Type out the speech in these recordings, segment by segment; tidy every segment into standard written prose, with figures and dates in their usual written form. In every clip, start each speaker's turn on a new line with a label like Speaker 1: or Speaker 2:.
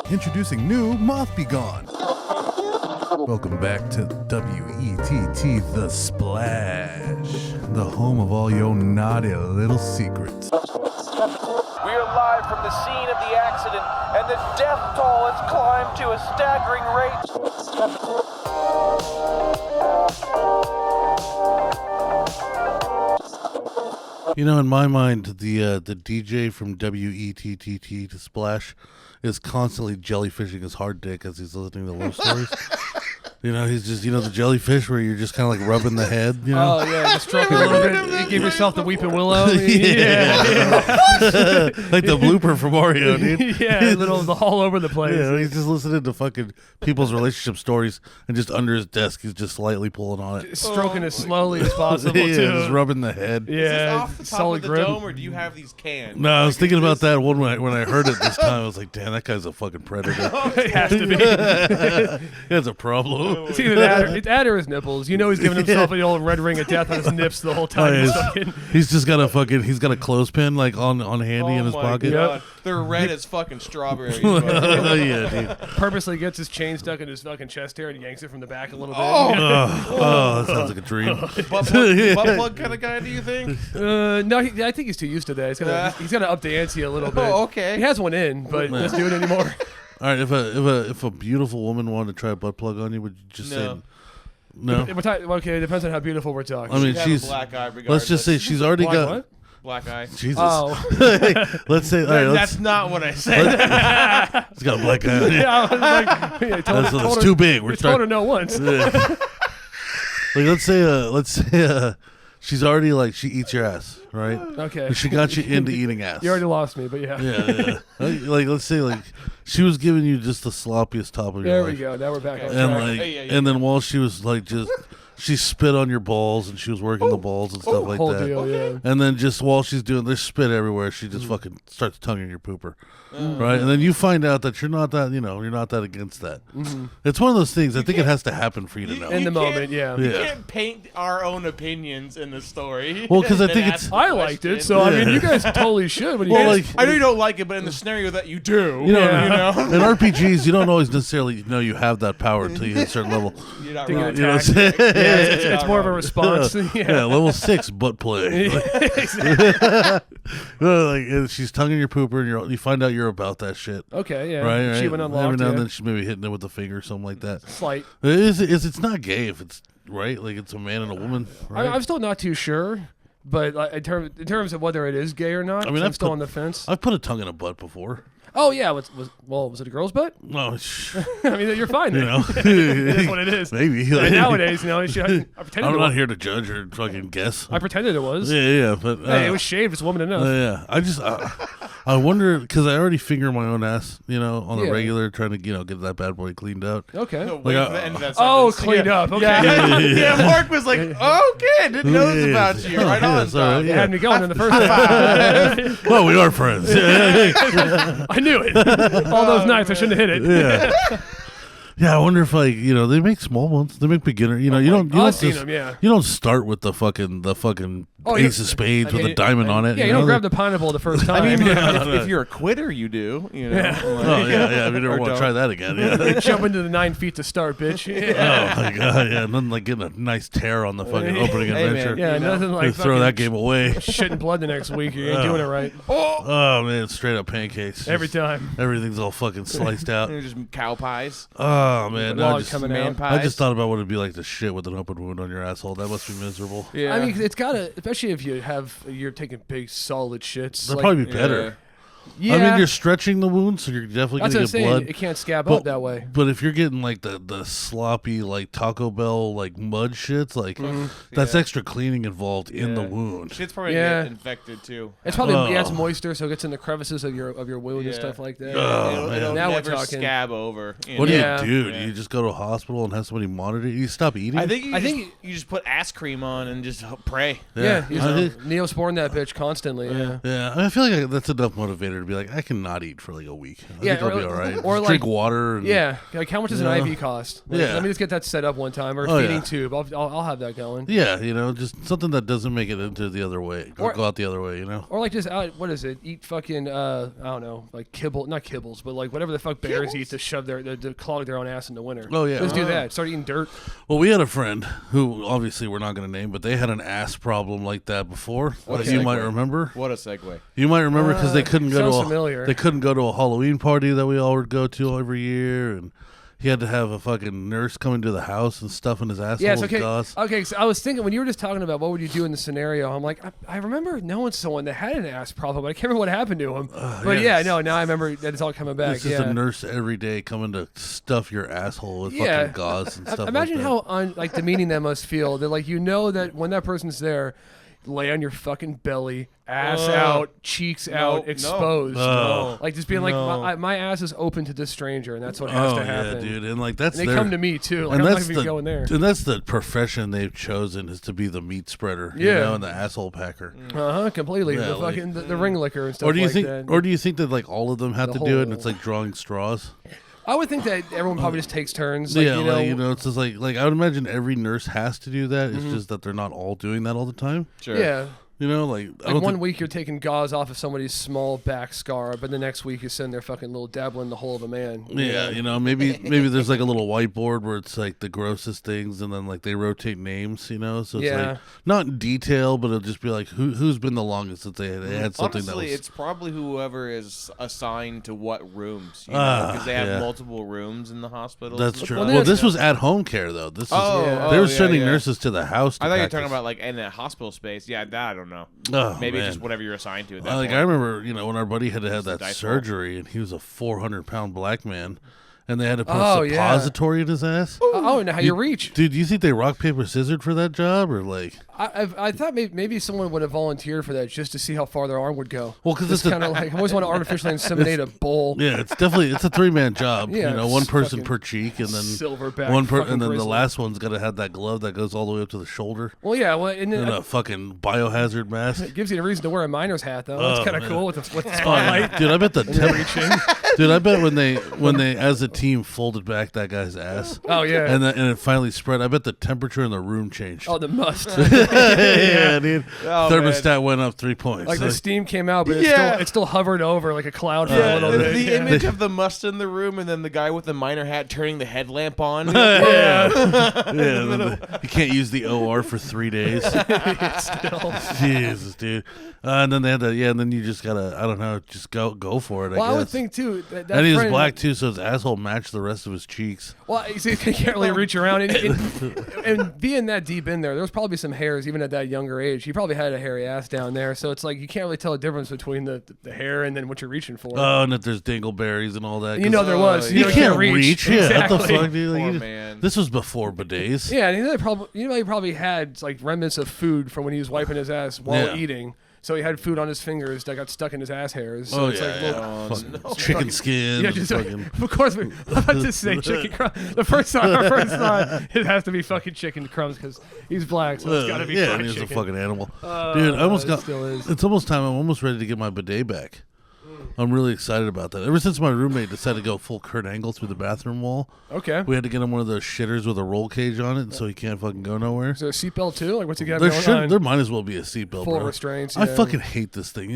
Speaker 1: Introducing new Moth Be Gone. Welcome back to WETT The Splash, the home of all your naughty little secrets.
Speaker 2: We are live from the scene of the accident, and the death toll has climbed to a staggering rate.
Speaker 3: You know, in my mind, the DJ from WETT to Splash is constantly jellyfishing his hard dick as he's listening to love stories. You know, he's just, the jellyfish where you're just kind of like rubbing the head,
Speaker 4: Oh, yeah, just stroking a little bit. You give yourself the weeping willow.
Speaker 3: Yeah. Like the blooper from Mario, dude.
Speaker 4: Yeah, the all over the place.
Speaker 3: Yeah, he's just listening to fucking people's relationship stories, and just under his desk, he's just slightly pulling on it.
Speaker 4: Stroking as slowly as possible,
Speaker 3: Yeah,
Speaker 4: too.
Speaker 3: just rubbing the head.
Speaker 4: Yeah,
Speaker 5: Is this off the top
Speaker 4: solid
Speaker 5: of the
Speaker 4: grip.
Speaker 5: dome, or do you have these canned?
Speaker 3: No, I was thinking about that one when I heard it this time. I was like, damn, that guy's a fucking predator.
Speaker 4: It has to be.
Speaker 3: He has a problem.
Speaker 4: It's either that or his nipples. You know he's giving himself the old red ring of death on his nips the whole time.
Speaker 3: He's just got a clothespin like on handy in his pocket.
Speaker 5: God. They're red as fucking strawberries.
Speaker 3: Yeah, dude.
Speaker 4: Purposely gets his chain stuck in his fucking chest hair and yanks it from the back a little bit.
Speaker 3: Oh, that sounds like a dream.
Speaker 5: Butt plug kind of guy, do you think?
Speaker 4: No, I think he's too used to that. He's got to up the ante a little bit.
Speaker 5: Oh, okay.
Speaker 4: He has one in, but doesn't do it anymore.
Speaker 3: All right, if a beautiful woman wanted to try a butt plug on you, would you just say no?
Speaker 4: Okay, it depends on how beautiful we're talking.
Speaker 3: I mean,
Speaker 5: she's a black eye.
Speaker 3: Let's just say she's already got.
Speaker 4: What?
Speaker 5: Black eye.
Speaker 3: Jesus.
Speaker 4: Oh.
Speaker 3: Let's say. All right,
Speaker 5: That's not what I said.
Speaker 3: He's got a black eye.
Speaker 4: Yeah, I was like, yeah,
Speaker 3: That's too big.
Speaker 4: We told her no once.
Speaker 3: Like let's say she's already like she eats your ass, right?
Speaker 4: Okay.
Speaker 3: And she got you into eating ass.
Speaker 4: You already lost me, but yeah.
Speaker 3: Yeah. Like let's say like she was giving you just the sloppiest top of your
Speaker 4: There
Speaker 3: life.
Speaker 4: we go. Now we're back on
Speaker 3: And
Speaker 4: track.
Speaker 3: like and then while she was like just she spit on your balls and she was working the balls and stuff like
Speaker 4: whole
Speaker 3: that.
Speaker 4: deal, yeah.
Speaker 3: And then just while she's doing there's spit everywhere, she just fucking starts tonguing your pooper. Right? And then you find out that you're not that against that. It's one of those things I think it has to happen for you to know.
Speaker 4: In the moment, yeah.
Speaker 5: You can't paint our own opinions in the story.
Speaker 3: Well, 'cause I
Speaker 5: and
Speaker 3: think
Speaker 5: ask
Speaker 3: it's-
Speaker 5: the
Speaker 4: I liked it,
Speaker 5: question.
Speaker 4: so I mean, you guys totally should. When you
Speaker 3: Well,
Speaker 4: guys,
Speaker 3: like-
Speaker 5: I know you don't like it, but in the scenario that you do,
Speaker 3: You know,
Speaker 5: you
Speaker 3: in RPGs, you don't always necessarily know you have that power until you hit a certain level.
Speaker 5: you're not
Speaker 4: to get
Speaker 5: wrong.
Speaker 3: You know what I'm
Speaker 4: attacked.
Speaker 3: saying?
Speaker 4: Yeah, it's more of a response.
Speaker 3: Yeah, level 6 butt play. Like she's tonguing your pooper, and you find out you're about that shit.
Speaker 4: Okay, yeah.
Speaker 3: Right.
Speaker 4: Achievement
Speaker 3: Every
Speaker 4: unlocked.
Speaker 3: now and
Speaker 4: Yeah.
Speaker 3: then she's maybe hitting it with a finger or something like that.
Speaker 4: Slight.
Speaker 3: It's not gay if it's right. Like it's a man and a woman. Right?
Speaker 4: I'm still not too sure, but like, in terms of whether it is gay or not,
Speaker 3: I mean,
Speaker 4: I'm
Speaker 3: I've
Speaker 4: still
Speaker 3: put-
Speaker 4: on the fence.
Speaker 3: I've put a tongue in a butt before.
Speaker 4: Oh yeah, was it a girl's butt?
Speaker 3: No,
Speaker 4: I mean, you're fine.
Speaker 3: you
Speaker 4: Then.
Speaker 3: know,
Speaker 4: It is what it is.
Speaker 3: maybe.
Speaker 4: And nowadays, I pretended.
Speaker 3: I'm
Speaker 4: it
Speaker 3: not
Speaker 4: was.
Speaker 3: here to judge or fucking guess.
Speaker 4: I pretended it was.
Speaker 3: Yeah, but
Speaker 4: Hey, it was shaved. It's woman enough.
Speaker 3: yeah. I wonder because I already finger my own ass, on the
Speaker 4: Yeah.
Speaker 3: regular, trying to get that bad boy cleaned out.
Speaker 4: Okay.
Speaker 5: No, wait
Speaker 3: Like,
Speaker 5: for the end of that
Speaker 4: Oh,
Speaker 5: sentence.
Speaker 4: cleaned
Speaker 5: Yeah.
Speaker 4: up. Okay.
Speaker 5: Yeah.
Speaker 3: Yeah.
Speaker 5: Yeah, Mark was like, okay, didn't know this about you. Right on,
Speaker 3: Yes, all right,
Speaker 5: Tom.
Speaker 4: You
Speaker 3: yeah.
Speaker 4: had me going in the first place.
Speaker 3: Well, we are friends. Yeah.
Speaker 4: I knew it. All those nights, I shouldn't have hit it.
Speaker 3: Yeah. Yeah, I wonder if they make small ones. They make beginner. You don't.
Speaker 4: I've seen them, yeah.
Speaker 3: You don't start with the fucking
Speaker 4: Oh,
Speaker 3: ace of spades with a diamond on it.
Speaker 4: Yeah, you don't grab the pineapple the first time.
Speaker 5: I mean,
Speaker 3: Yeah.
Speaker 5: if you're a quitter, you do.
Speaker 4: Yeah.
Speaker 3: Oh yeah. We never
Speaker 5: Or
Speaker 3: want to
Speaker 5: don't.
Speaker 3: try that again. Yeah.
Speaker 4: You jump into the 9 feet to start, bitch.
Speaker 3: Oh my god. Yeah. Nothing like getting a nice tear on the fucking opening
Speaker 5: Hey, man.
Speaker 3: adventure.
Speaker 4: Yeah,
Speaker 5: You know,
Speaker 4: nothing
Speaker 3: They
Speaker 4: like
Speaker 3: throw that
Speaker 4: fucking
Speaker 3: game away.
Speaker 4: shitting blood the next week. You ain't doing it right.
Speaker 3: Oh man, straight up pancakes.
Speaker 4: Every
Speaker 3: Just-
Speaker 4: time.
Speaker 3: Everything's all fucking sliced out.
Speaker 5: They're just cow pies.
Speaker 3: Oh man,
Speaker 4: Log
Speaker 3: I just,
Speaker 4: coming
Speaker 5: Man
Speaker 4: out.
Speaker 5: pies.
Speaker 3: I just thought about what it'd be like to shit with an open wound on your asshole. That must be miserable.
Speaker 5: Yeah.
Speaker 4: I mean, it's gotta, especially if you're taking big solid shits.
Speaker 3: That'd
Speaker 4: like,
Speaker 3: probably be better.
Speaker 4: yeah,
Speaker 3: I mean, you're stretching the wound, so you're definitely
Speaker 4: that's
Speaker 3: gonna
Speaker 4: what I'm
Speaker 3: get
Speaker 4: saying.
Speaker 3: blood.
Speaker 4: It can't scab
Speaker 3: But-
Speaker 4: up that way.
Speaker 3: But if you're getting like the sloppy like Taco Bell like mud shits, like that's
Speaker 5: Yeah.
Speaker 3: extra cleaning involved in the
Speaker 5: Yeah.
Speaker 3: wound.
Speaker 5: Shit's probably
Speaker 4: Yeah.
Speaker 5: get infected too.
Speaker 4: It's probably
Speaker 3: Oh.
Speaker 4: it's moisture, so it gets in the crevices of your wound and
Speaker 5: Yeah.
Speaker 4: stuff like that.
Speaker 3: Oh,
Speaker 5: it'll
Speaker 3: man.
Speaker 4: Now we're
Speaker 5: never
Speaker 4: talking.
Speaker 5: scab over.
Speaker 3: What
Speaker 4: Yeah.
Speaker 3: do you do?
Speaker 5: Yeah.
Speaker 3: Do you just go to a hospital and have somebody monitor you? You stop eating?
Speaker 5: I think
Speaker 4: I
Speaker 5: you just put ass cream on and just pray.
Speaker 4: Yeah,
Speaker 3: I think-
Speaker 4: Neosporin that bitch constantly. Yeah.
Speaker 3: yeah. I feel like that's enough motivator later to be like, I can not eat for like a week. I
Speaker 4: Yeah,
Speaker 3: think I'll
Speaker 4: or-
Speaker 3: be all right.
Speaker 4: or
Speaker 3: Just drink
Speaker 4: like-
Speaker 3: water. And,
Speaker 4: Yeah, like how much does an
Speaker 3: Yeah.
Speaker 4: IV cost? Like,
Speaker 3: Yeah.
Speaker 4: let me just get that set up one time, or a
Speaker 3: Oh,
Speaker 4: feeding
Speaker 3: yeah.
Speaker 4: tube. I'll have that going.
Speaker 3: Yeah, just something that doesn't make it into the other way.
Speaker 4: Or-
Speaker 3: Go out the other way,
Speaker 4: Or like just what is it? Eat fucking I don't know, like not kibbles, but like whatever the fuck bears eat to shove to clog their own ass in the winter.
Speaker 3: Oh, yeah.
Speaker 4: Just do that. Start eating dirt.
Speaker 3: Well, we had a friend who obviously we're not going to name, but they had an ass problem like that before.
Speaker 5: What a
Speaker 3: That you
Speaker 5: segue.
Speaker 3: might remember.
Speaker 5: What a segue.
Speaker 3: You might remember because they couldn't go
Speaker 4: sounds
Speaker 3: to
Speaker 4: familiar.
Speaker 3: they couldn't go to a Halloween party that we all would go to every year, and he had to have a fucking nurse come into the house and stuff in his asshole
Speaker 4: Yes,
Speaker 3: with
Speaker 4: okay.
Speaker 3: gauze.
Speaker 4: Okay, so I was thinking when you were just talking about what would you do in the scenario, I'm like, I remember knowing someone that had an ass problem, but I can't remember what happened to him. But
Speaker 3: yeah.
Speaker 4: yeah, no, now I remember that it's all coming back.
Speaker 3: It's just
Speaker 4: yeah.
Speaker 3: a nurse every day coming to stuff your asshole with
Speaker 4: Yeah.
Speaker 3: fucking gauze and stuff.
Speaker 4: Imagine
Speaker 3: like that.
Speaker 4: how demeaning that must feel. That like that when that person's there, lay on your fucking belly, ass out, cheeks out,
Speaker 5: no.
Speaker 4: exposed.
Speaker 3: No.
Speaker 4: Like just being
Speaker 5: No.
Speaker 4: like, my ass is open to this stranger, and that's what has
Speaker 3: Oh
Speaker 4: to
Speaker 3: yeah,
Speaker 4: happen.
Speaker 3: dude, and like that's
Speaker 4: And they
Speaker 3: their,
Speaker 4: come to me too. Like
Speaker 3: and
Speaker 4: I'm not
Speaker 3: that's
Speaker 4: even
Speaker 3: the
Speaker 4: going there.
Speaker 3: and that's the profession they've chosen is to be the meat spreader,
Speaker 4: Yeah.
Speaker 3: and the asshole packer.
Speaker 4: Completely.
Speaker 3: Yeah,
Speaker 4: the
Speaker 3: like-
Speaker 4: fucking the ring liquor and stuff
Speaker 3: Or do you
Speaker 4: like
Speaker 3: think,
Speaker 4: that.
Speaker 3: or do you think that like all of them have
Speaker 4: The
Speaker 3: to do it, and
Speaker 4: whole-
Speaker 3: it's like drawing straws?
Speaker 4: I would think that everyone probably just takes turns. Like,
Speaker 3: Yeah, it's just like I would imagine every nurse has to do that. It's
Speaker 4: Mm-hmm.
Speaker 3: just that they're not all doing that all the time.
Speaker 5: Sure.
Speaker 4: yeah.
Speaker 3: I
Speaker 4: Like
Speaker 3: don't
Speaker 4: one
Speaker 3: think,
Speaker 4: week you're taking gauze off of somebody's small back scar, but the next week you send their fucking little dabble in the hole of a man.
Speaker 3: Yeah, maybe there's like a little whiteboard where it's like the grossest things, and then like they rotate names, so it's
Speaker 4: Yeah.
Speaker 3: like not in detail, but it'll just be like who's been the longest since they had something
Speaker 5: Honestly,
Speaker 3: that was.
Speaker 5: it's probably whoever is assigned to what rooms, because they have
Speaker 3: yeah.
Speaker 5: multiple rooms in the hospital.
Speaker 3: That's true.
Speaker 4: Well,
Speaker 3: Well,
Speaker 4: then
Speaker 3: this
Speaker 4: it's-
Speaker 3: was at home care though. This
Speaker 5: Oh,
Speaker 3: is
Speaker 5: oh,
Speaker 3: they were
Speaker 5: yeah,
Speaker 3: sending
Speaker 5: yeah.
Speaker 3: nurses to the house. To
Speaker 5: I thought you were
Speaker 3: practice.
Speaker 5: talking about like in a hospital space. Yeah, that I don't know.
Speaker 3: Oh,
Speaker 5: Maybe
Speaker 3: man.
Speaker 5: just whatever you're assigned to. At that
Speaker 3: Like
Speaker 5: point.
Speaker 3: I remember, when our buddy had to have
Speaker 5: Just a
Speaker 3: that
Speaker 5: dice
Speaker 3: surgery, and he was a 400-pound black man, and they had to put
Speaker 4: Oh,
Speaker 3: a
Speaker 4: yeah.
Speaker 3: suppository in his ass.
Speaker 4: Oh, and how you reach.
Speaker 3: Dude, do you think they rock paper scissored for that job, or like?
Speaker 4: I thought maybe someone would have volunteered for that just to see how far their arm would go.
Speaker 3: Well, because
Speaker 4: It's
Speaker 3: it's
Speaker 4: kind of like I always want to artificially inseminate a bull.
Speaker 3: yeah, it's a 3-man job.
Speaker 4: Yeah,
Speaker 3: one
Speaker 4: it's
Speaker 3: person
Speaker 4: fucking
Speaker 3: per cheek, and then
Speaker 4: silverback
Speaker 3: and
Speaker 4: fucking
Speaker 3: then the
Speaker 4: grizzly.
Speaker 3: last one's got to have that glove that goes all the way up to the shoulder,
Speaker 4: Well, yeah, well, and
Speaker 3: and
Speaker 4: then
Speaker 3: a fucking biohazard mask.
Speaker 4: it gives you a reason to wear a miner's hat, though. That's
Speaker 3: Oh,
Speaker 4: kind of
Speaker 3: man.
Speaker 4: cool with the spotlight.
Speaker 3: Dude, I bet the
Speaker 4: Reaching.
Speaker 3: dude, I bet when they as a team folded back that guy's ass,
Speaker 4: Oh yeah.
Speaker 3: and it finally spread. I bet the temperature in the room changed.
Speaker 4: Oh, the must.
Speaker 3: yeah, dude.
Speaker 5: Oh,
Speaker 3: Thermostat went up 3 points.
Speaker 4: Like the steam came out, but
Speaker 5: Yeah.
Speaker 4: it still hovered over like a cloud for a
Speaker 5: Yeah,
Speaker 4: little
Speaker 5: the,
Speaker 4: bit.
Speaker 5: the
Speaker 4: Yeah.
Speaker 5: image of the must in the room, and then the guy with the miner hat turning the headlamp on.
Speaker 3: yeah, you can't use the OR for 3 days.
Speaker 4: Still.
Speaker 3: Jesus, dude. And then they had that. Yeah, and then you just gotta, I don't know, just go for it.
Speaker 4: Well,
Speaker 3: I
Speaker 4: I
Speaker 3: guess.
Speaker 4: would think too. That
Speaker 3: And he was
Speaker 4: friend-
Speaker 3: black too, so his asshole matched the rest of his cheeks.
Speaker 4: Well, you see, you can't really reach around, and being that deep in there was probably some hairs even at that younger age. He probably had a hairy ass down there, so it's like you can't really tell the difference between the hair and then what you're reaching for.
Speaker 3: Oh, and that there's dingleberries and all that.
Speaker 4: You know there was.
Speaker 3: you
Speaker 4: know
Speaker 3: can't reach. Yeah,
Speaker 4: Exactly.
Speaker 3: what the fuck, dude? Like,
Speaker 5: Poor
Speaker 3: you-
Speaker 5: man.
Speaker 3: This was before bidets.
Speaker 4: Yeah, and he probably had like remnants of food from when he was wiping his ass while
Speaker 3: Yeah.
Speaker 4: eating. So he had food on his fingers that got stuck in his ass hairs. So
Speaker 3: Oh
Speaker 4: it's
Speaker 3: yeah,
Speaker 4: like,
Speaker 3: yeah.
Speaker 4: well,
Speaker 3: Fucking chicken skin.
Speaker 4: yeah,
Speaker 3: and
Speaker 4: just
Speaker 3: fucking,
Speaker 4: of course. I'm about to say chicken crumbs. The first time, it has to be fucking chicken crumbs because he's black, so it's got to be
Speaker 3: yeah,
Speaker 4: fried
Speaker 3: and he's a
Speaker 4: chicken.
Speaker 3: fucking animal. Dude, I almost
Speaker 4: it
Speaker 3: got.
Speaker 4: still is.
Speaker 3: It's almost time. I'm almost ready to get my bidet back. I'm really excited about that. Ever since my roommate decided to go full Kurt Angle through the bathroom wall,
Speaker 4: Okay.
Speaker 3: we had to get him one of those shitters with a roll cage on it, so he can't fucking go nowhere.
Speaker 4: Is there a seatbelt too? Like what's he got going on?
Speaker 3: There might as well be a seatbelt,
Speaker 4: Full
Speaker 3: bro.
Speaker 4: restraints.
Speaker 3: I
Speaker 4: yeah.
Speaker 3: fucking hate this thing.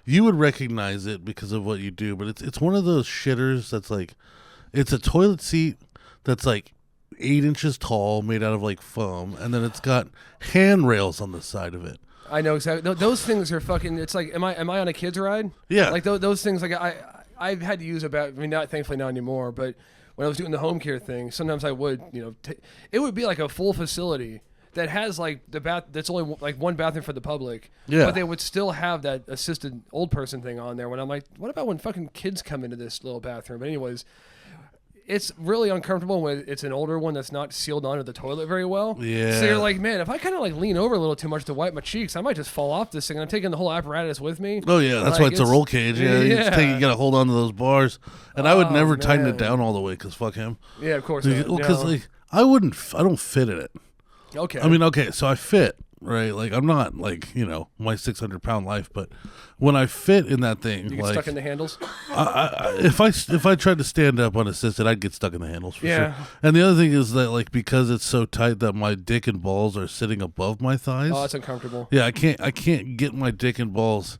Speaker 3: You would recognize it because of what you do, but it's one of those shitters that's like, it's a toilet seat that's like 8 inches tall, made out of like foam, and then it's got handrails on the side of it.
Speaker 4: I know exactly. Those things are fucking. It's like, am I on a kid's ride?
Speaker 3: Yeah.
Speaker 4: Like those things. Like I've had to use about. I mean, thankfully not anymore. But when I was doing the home care thing, sometimes I would. It would be like a full facility that has like the bath. That's only like one bathroom for the public.
Speaker 3: Yeah.
Speaker 4: But they would still have that assisted old person thing on there. When I'm like, what about when fucking kids come into this little bathroom? But anyways. It's really uncomfortable when it's an older one that's not sealed onto the toilet very well.
Speaker 3: Yeah.
Speaker 4: So you're like, man, if I kind of like lean over a little too much to wipe my cheeks, I might just fall off this thing. I'm taking the whole apparatus with me.
Speaker 3: Oh yeah, that's
Speaker 4: Like,
Speaker 3: why it's a roll cage. Yeah, you gotta hold on to those bars, and I would
Speaker 4: Oh,
Speaker 3: never tighten it
Speaker 4: man.
Speaker 3: down all the way because fuck him.
Speaker 4: Yeah, of course.
Speaker 3: Because
Speaker 4: No.
Speaker 3: like I don't fit in it.
Speaker 4: Okay.
Speaker 3: I mean, okay, so I fit, right? Like I'm not like my 600-pound life, but when I fit in that thing,
Speaker 4: You get
Speaker 3: like
Speaker 4: stuck in the handles.
Speaker 3: if I tried to stand up unassisted, I'd get stuck in the handles for
Speaker 4: Yeah.
Speaker 3: sure. And the other thing is that like because it's so tight that my dick and balls are sitting above my thighs.
Speaker 4: Oh, that's uncomfortable.
Speaker 3: Yeah, I can't get my dick and balls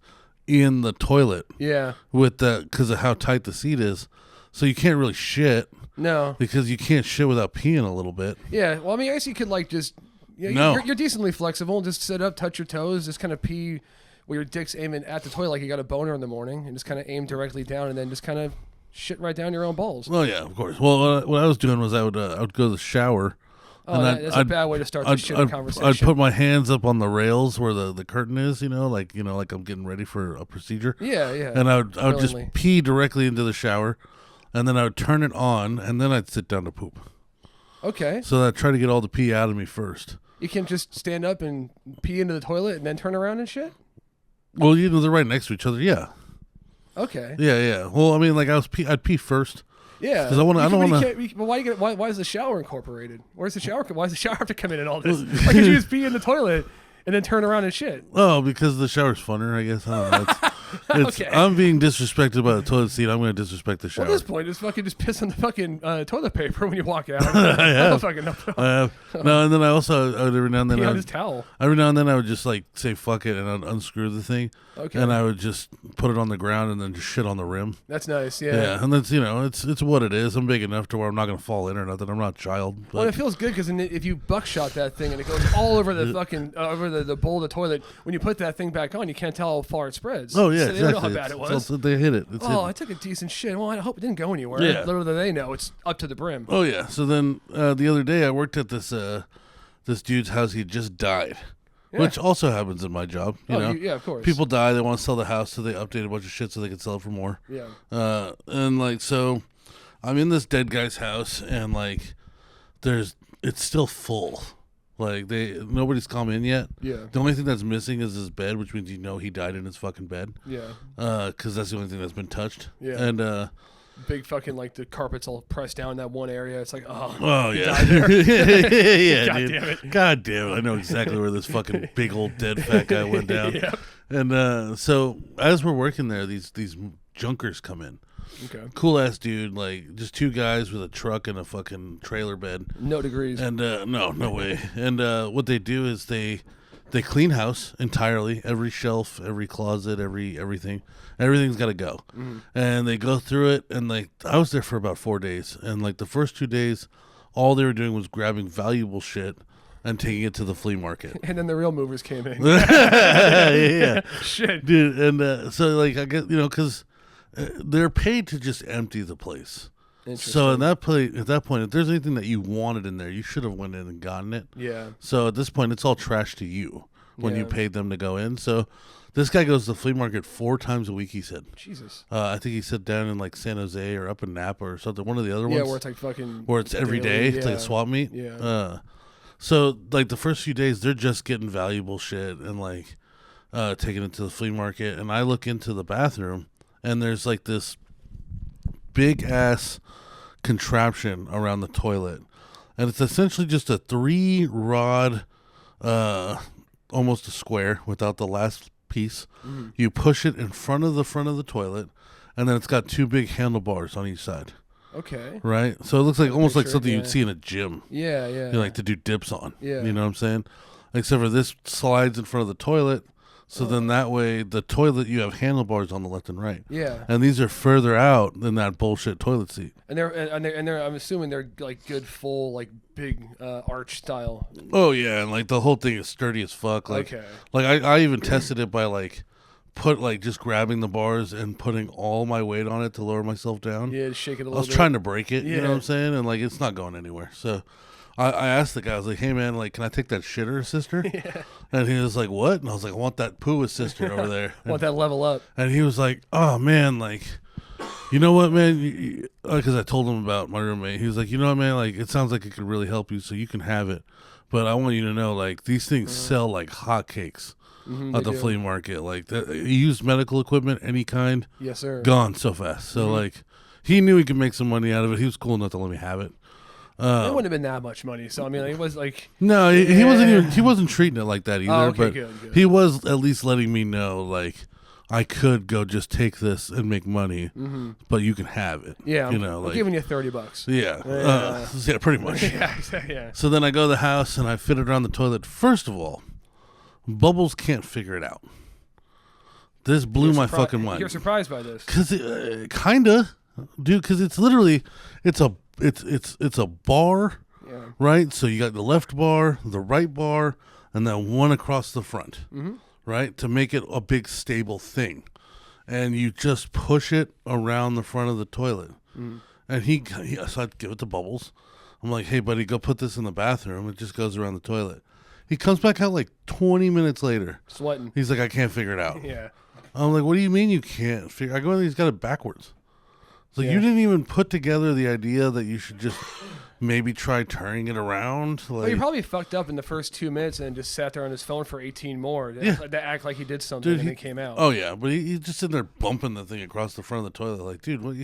Speaker 3: in the toilet.
Speaker 4: Yeah.
Speaker 3: With because of how tight the seat is, so you can't really shit.
Speaker 4: No.
Speaker 3: Because you can't shit without peeing a little bit.
Speaker 4: Yeah. Well, I mean, I guess you could like just. Yeah,
Speaker 3: No.
Speaker 4: You're decently flexible. Just sit up, touch your toes, just kind of pee where your dick's aiming at the toilet, like you got a boner in the morning, and just kind of aim directly down, and then just kind of shit right down your own balls.
Speaker 3: Oh yeah, of course. Well, what I was doing was I would go to the shower.
Speaker 4: Oh, that's a bad way to start this shit conversation.
Speaker 3: I'd put my hands up on the rails where the curtain is, like I'm getting ready for a procedure.
Speaker 4: Yeah, yeah.
Speaker 3: And I would just
Speaker 4: Willingly.
Speaker 3: pee directly into the shower, and then I would turn it on, and then I'd sit down to poop.
Speaker 4: Okay.
Speaker 3: So I'd try to get all the pee out of me first.
Speaker 4: You can just stand up and pee into the toilet and then turn around and shit?
Speaker 3: Well, they're right next to each other. Yeah.
Speaker 4: Okay.
Speaker 3: Yeah. Well, I mean, like I'd pee first.
Speaker 4: Yeah.
Speaker 3: 'Cause I don't wanna-
Speaker 4: But why is the shower incorporated? Why does the shower have to come in and all this? Why can't you just pee in the toilet and then turn around and shit?
Speaker 3: Oh, because the shower's funner, I guess. I don't know.
Speaker 4: Okay.
Speaker 3: I'm being disrespected by the toilet seat. I'm going to disrespect the shower.
Speaker 4: Well, at this point, just piss on the fucking toilet paper when you walk out. I don't fucking know.
Speaker 3: No, and then I would every now and then
Speaker 4: Pee on his towel.
Speaker 3: every now and then I would just like say fuck it and I'd unscrew the thing.
Speaker 4: Okay.
Speaker 3: And I would just put it on the ground and then just shit on the rim.
Speaker 4: That's nice. Yeah.
Speaker 3: Yeah, and that's it's what it is. I'm big enough to where I'm not going to fall in or nothing. I'm not a child. But
Speaker 4: Well, it feels good because if you buckshot that thing and it goes all over the fucking over the bowl of the toilet, when you put that thing back on, you can't tell how far it spreads.
Speaker 3: oh yeah,
Speaker 4: so they don't know how
Speaker 3: exactly.
Speaker 4: bad it was.
Speaker 3: They hit it. It's
Speaker 4: Oh,
Speaker 3: hidden.
Speaker 4: I took a decent shit. Well, I hope it didn't go anywhere.
Speaker 3: Yeah.
Speaker 4: Little do they know, it's up to the brim.
Speaker 3: Oh yeah. So then the other day I worked at this dude's house. He just died, which also happens in my job. You know,
Speaker 4: yeah, of course.
Speaker 3: people die. They want to sell the house, so they update a bunch of shit so they can sell it for more.
Speaker 4: Yeah.
Speaker 3: And like so, I'm in this dead guy's house, and like it's still full. Like nobody's come in yet.
Speaker 4: Yeah.
Speaker 3: The only thing that's missing is his bed, which means he died in his fucking bed.
Speaker 4: Yeah.
Speaker 3: Because that's the only thing that's been touched.
Speaker 4: Yeah.
Speaker 3: And
Speaker 4: Big fucking like the carpet's all pressed down in that one area. It's like, oh
Speaker 3: yeah.
Speaker 4: died there.
Speaker 3: Yeah,
Speaker 4: God
Speaker 3: dude.
Speaker 4: damn it.
Speaker 3: God damn it. I know exactly where this fucking big old dead fat guy went down.
Speaker 4: Yep.
Speaker 3: And so as we're working there, these junkers come in.
Speaker 4: Okay.
Speaker 3: Cool ass dude, like just two guys with a truck and a fucking trailer bed.
Speaker 4: No degrees.
Speaker 3: And no way. And what they do is they clean house entirely, every shelf, every closet, everything. Everything's got to go.
Speaker 4: Mm-hmm.
Speaker 3: And they go through it, and like I was there for about 4 days, and like the first 2 days, all they were doing was grabbing valuable shit and taking it to the flea market.
Speaker 4: And then the real movers came in.
Speaker 3: yeah.
Speaker 4: Shit.
Speaker 3: Dude, and so like I guess because they're paid to just empty the place. So at that point, if there's anything that you wanted in there, you should have went in and gotten it.
Speaker 4: Yeah.
Speaker 3: So at this point, it's all trash to you when you
Speaker 4: Yeah.
Speaker 3: paid them to go in. So this guy goes to the flea market 4 times a week. He said.
Speaker 4: Jesus.
Speaker 3: I think he said down in like San Jose or up in Napa or something. One of the other
Speaker 4: Yeah,
Speaker 3: ones.
Speaker 4: where it's like fucking.
Speaker 3: Where it's every day.
Speaker 4: daily,
Speaker 3: It's like
Speaker 4: yeah.
Speaker 3: a swap meet.
Speaker 4: Yeah.
Speaker 3: So like the first few days, they're just getting valuable shit and like taking it to the flea market. And I look into the bathroom, and there's like this big ass contraption around the toilet, and it's essentially just a 3-rod, almost a square without the last piece.
Speaker 4: Mm-hmm.
Speaker 3: You push it in front of the toilet, and then it's got 2 big handlebars on each side.
Speaker 4: Okay.
Speaker 3: Right, so it looks like almost like
Speaker 4: picture,
Speaker 3: something
Speaker 4: yeah.
Speaker 3: you'd see in a gym.
Speaker 4: Yeah, yeah.
Speaker 3: You like to do dips on.
Speaker 4: Yeah.
Speaker 3: You know what I'm saying? Except for this slides in front of the toilet, so then that way the toilet you have handlebars on the left and right.
Speaker 4: Yeah.
Speaker 3: And these are further out than that bullshit toilet seat.
Speaker 4: And they're I'm assuming they're like good full like big arch style.
Speaker 3: Oh yeah, and like the whole thing is sturdy as fuck. Like,
Speaker 4: Okay.
Speaker 3: like I even tested it by like just grabbing the bars and putting all my weight on it to lower myself down.
Speaker 4: Yeah, just shake it a
Speaker 3: I
Speaker 4: little
Speaker 3: was
Speaker 4: bit.
Speaker 3: trying to break it, you know
Speaker 4: Yeah.
Speaker 3: what I'm saying? And like it's not going anywhere. So I asked the guy, I was like, hey man, like can I take that shitter assistor?
Speaker 4: Yeah.
Speaker 3: And he was like, what? And I was like, I want that poo assistor over there.
Speaker 4: Want that level up.
Speaker 3: And he was like, oh man, like, you know what, man? Because I told him about my roommate. He was like, you know what, man? Like, it sounds like it could really help you, so you can have it. But I want you to know, like, these things sell like hotcakes at the
Speaker 4: do.
Speaker 3: flea market. Like, you use medical equipment, any kind,
Speaker 4: Yes, sir.
Speaker 3: gone so fast. So, like, he knew he could make some money out of it. He was cool enough to let me have it.
Speaker 4: It wouldn't have been that much money. So I mean, it was like
Speaker 3: No, he wasn't treating it like that either.
Speaker 4: Oh, okay,
Speaker 3: but
Speaker 4: good.
Speaker 3: he was at least letting me know, like, I could go just take this and make money, but you can have it.
Speaker 4: Yeah,
Speaker 3: you know,
Speaker 4: I'm
Speaker 3: like
Speaker 4: giving you $30.
Speaker 3: yeah, pretty much.
Speaker 4: yeah.
Speaker 3: So then I go to the house and I fit it around the toilet. First of all, Bubbles can't figure it out. This blew my fucking mind.
Speaker 4: You're surprised by this?
Speaker 3: Cause kinda, dude. Cause it's literally it's a bar, right? So you got the left bar, the right bar, and then one across the front, right? To make it a big stable thing, and you just push it around the front of the toilet. And so I'd give it to Bubbles. I'm like, hey buddy, go put this in the bathroom. It just goes around the toilet. He comes back out like 20 minutes later,
Speaker 4: Sweating.
Speaker 3: He's like, I can't figure it out.
Speaker 4: Yeah.
Speaker 3: I'm like, what do you mean you can't figure? I go in, he's got it backwards. So you didn't even put together the idea that you should just maybe try turning it around.
Speaker 4: Well, he probably fucked up in the first 2 minutes and just sat there on his phone for 18 more to act like he did something and it came out.
Speaker 3: Oh yeah, but he's just sitting there bumping the thing across the front of the toilet, like, dude, what?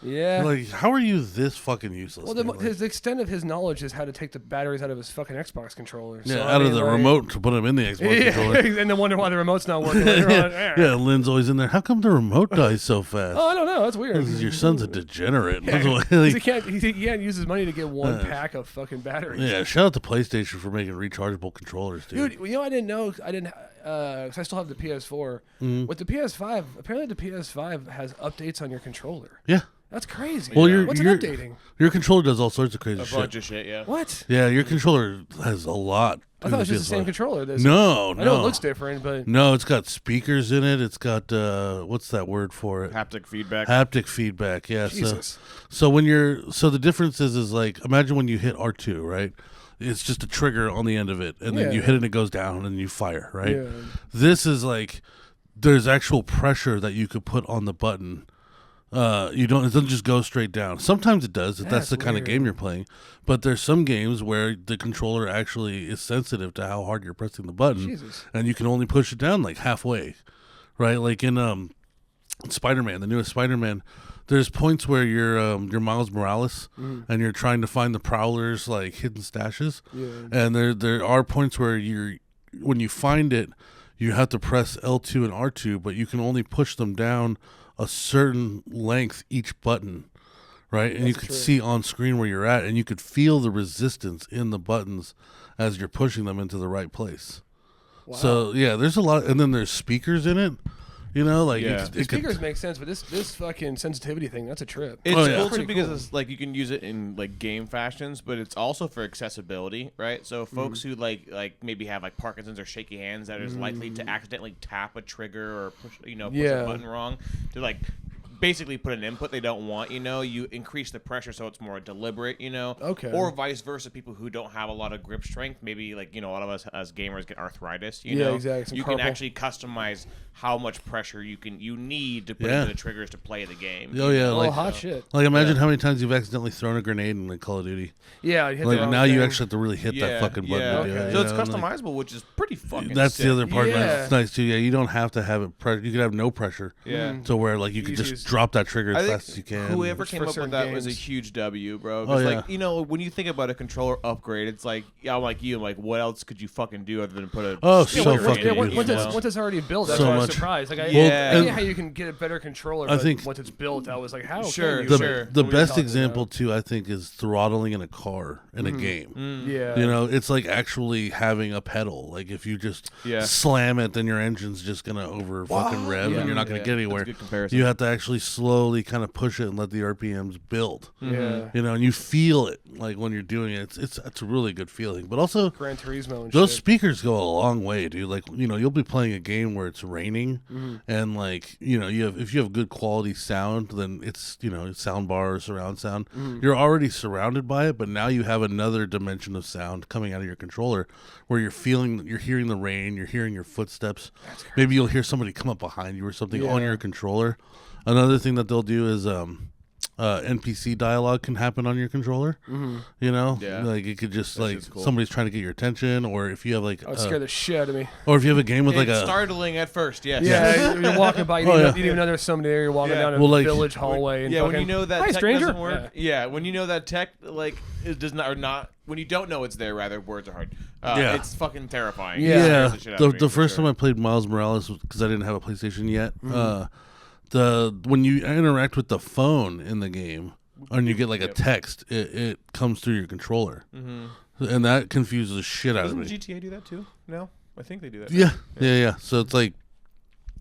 Speaker 4: Yeah.
Speaker 3: Like, how are you this fucking useless?
Speaker 4: Well, his extent of his knowledge is how to take the batteries out of his fucking Xbox controller.
Speaker 3: Yeah,
Speaker 4: so,
Speaker 3: out of the remote to put them in the Xbox controller.
Speaker 4: And then wonder why the remote's not working later on.
Speaker 3: Yeah, Lynn's always in there. How come the remote dies so fast?
Speaker 4: Oh, I don't know. That's weird.
Speaker 3: Because your son's a degenerate.
Speaker 4: He can't use his money to get one pack of fucking batteries.
Speaker 3: Yeah, shout out to PlayStation for making rechargeable controllers, dude.
Speaker 4: Dude, you know, I didn't know. Because I still have the PS4. With the PS5, apparently the PS5 has updates on your controller.
Speaker 3: Yeah.
Speaker 4: That's crazy.
Speaker 3: Well,
Speaker 4: what's it updating?
Speaker 3: Your controller does all sorts of crazy shit.
Speaker 5: A bunch of shit, yeah.
Speaker 4: What?
Speaker 3: Yeah, your controller has a lot.
Speaker 4: I thought it was just the same controller.
Speaker 3: No.
Speaker 4: I know it looks different, but
Speaker 3: no, it's got speakers in it. It's got what's that word for it?
Speaker 5: Haptic feedback.
Speaker 3: Haptic feedback. Yeah.
Speaker 4: Jesus.
Speaker 3: So when the difference is like, imagine when you hit R2, right? It's just a trigger on the end of it, and then you hit it and it goes down, and you fire, right?
Speaker 4: Yeah.
Speaker 3: This is like, there's actual pressure that you could put on the button. It doesn't just go straight down. Sometimes it does if that's the kind of game you're playing. But there's some games where the controller actually is sensitive to how hard you're pressing the button, and you can only push it down like halfway, right? Like in Spider-Man, the newest Spider-Man, there's points where you're Miles Morales and you're trying to find the Prowler's like hidden stashes, and there are points where when you find it, you have to press L2 and R2, but you can only push them down a certain length each button, right? And you could see on screen where you're at, and you could feel the resistance in the buttons as you're pushing them into the right place. Wow. So yeah, there's a lot, and then there's speakers in it. You know, like
Speaker 4: the speakers make sense, but this fucking sensitivity thing—that's a trip.
Speaker 5: It's cool too because it's like you can use it in like game fashions, but it's also for accessibility, right? So folks who like maybe have like Parkinson's or shaky hands that is likely to accidentally tap a trigger or push a button wrong to like basically put an input they don't want, you increase the pressure so it's more deliberate,
Speaker 4: Okay.
Speaker 5: Or vice versa, people who don't have a lot of grip strength, maybe like, a lot of us as gamers get arthritis,
Speaker 4: exactly.
Speaker 5: You can actually customize how much pressure you need to put into the triggers to play the game.
Speaker 3: Oh yeah, like
Speaker 4: hot shit.
Speaker 3: Like imagine how many times you've accidentally thrown a grenade in like Call of Duty.
Speaker 4: Yeah,
Speaker 3: like now you actually have to really hit that fucking button.
Speaker 5: Yeah. So it's customizable, which is pretty fucking
Speaker 3: that's
Speaker 5: sick.
Speaker 3: the other part that's nice too. Yeah, you don't have to have it you could have no pressure.
Speaker 5: Yeah.
Speaker 3: To where like you could just drop that trigger as fast as you can.
Speaker 5: Whoever came up with that was a huge W, bro.
Speaker 3: Oh, yeah.
Speaker 5: Like, when you think about a controller upgrade, it's like, I'm like you, I'm like, what else could you fucking do other than put a
Speaker 3: once
Speaker 4: it's already built, that's why I was surprised. Like, I get how you can get a better controller, but once it's built, I was like, how?
Speaker 3: The best example too, I think, is throttling in a car in a game.
Speaker 4: Yeah.
Speaker 3: It's like actually having a pedal. Like if you just slam it, then your engine's just gonna fucking rev, and you're not gonna get anywhere. You have to actually slowly kind of push it and let the RPMs build.
Speaker 4: Yeah.
Speaker 3: And you feel it like when you're doing it. It's a really good feeling. But also
Speaker 4: Gran Turismo and
Speaker 3: those
Speaker 4: shit.
Speaker 3: speakers go a long way, dude. Like, you'll be playing a game where it's raining and like, if you have good quality sound, then it's, sound bar or surround sound. You're already surrounded by it, but now you have another dimension of sound coming out of your controller where you're hearing the rain, you're hearing your footsteps. Maybe you'll hear somebody come up behind you or something on your controller. Another thing that they'll do is NPC dialogue can happen on your controller.
Speaker 4: Mm-hmm.
Speaker 3: You know,
Speaker 5: Yeah.
Speaker 3: like it could just like
Speaker 5: shit's cool.
Speaker 3: somebody's trying to get your attention, or if you have like,
Speaker 4: That would scare the shit out of me.
Speaker 3: or if you have a game with like
Speaker 5: It's
Speaker 3: a
Speaker 5: startling at first, yes.
Speaker 4: Yeah, you're walking by, you
Speaker 3: Oh,
Speaker 4: didn't
Speaker 3: yeah.
Speaker 4: even know there's somebody there. You're walking
Speaker 5: Yeah.
Speaker 4: down a
Speaker 3: Well, like-
Speaker 4: village hallway. And
Speaker 5: Yeah, when
Speaker 4: fucking,
Speaker 5: you know that
Speaker 4: Hi,
Speaker 5: tech
Speaker 4: stranger.
Speaker 5: doesn't work. Yeah, when you know that tech like it does not or not when you don't know it's there. Rather, words are hard.
Speaker 3: Yeah.
Speaker 5: It's fucking terrifying.
Speaker 4: Yeah.
Speaker 5: It scares
Speaker 3: yeah.
Speaker 5: the shit out of me,
Speaker 3: The
Speaker 5: for
Speaker 3: first
Speaker 5: sure.
Speaker 3: time I played Miles Morales because I didn't have a PlayStation yet.
Speaker 4: Mm-hmm.
Speaker 3: When you interact with the phone in the game, and you get like a text, it comes through your controller, and that confuses the shit out of
Speaker 5: Doesn't
Speaker 3: me.
Speaker 5: GTA do that too? No, I think they do that.
Speaker 3: Yeah. So it's like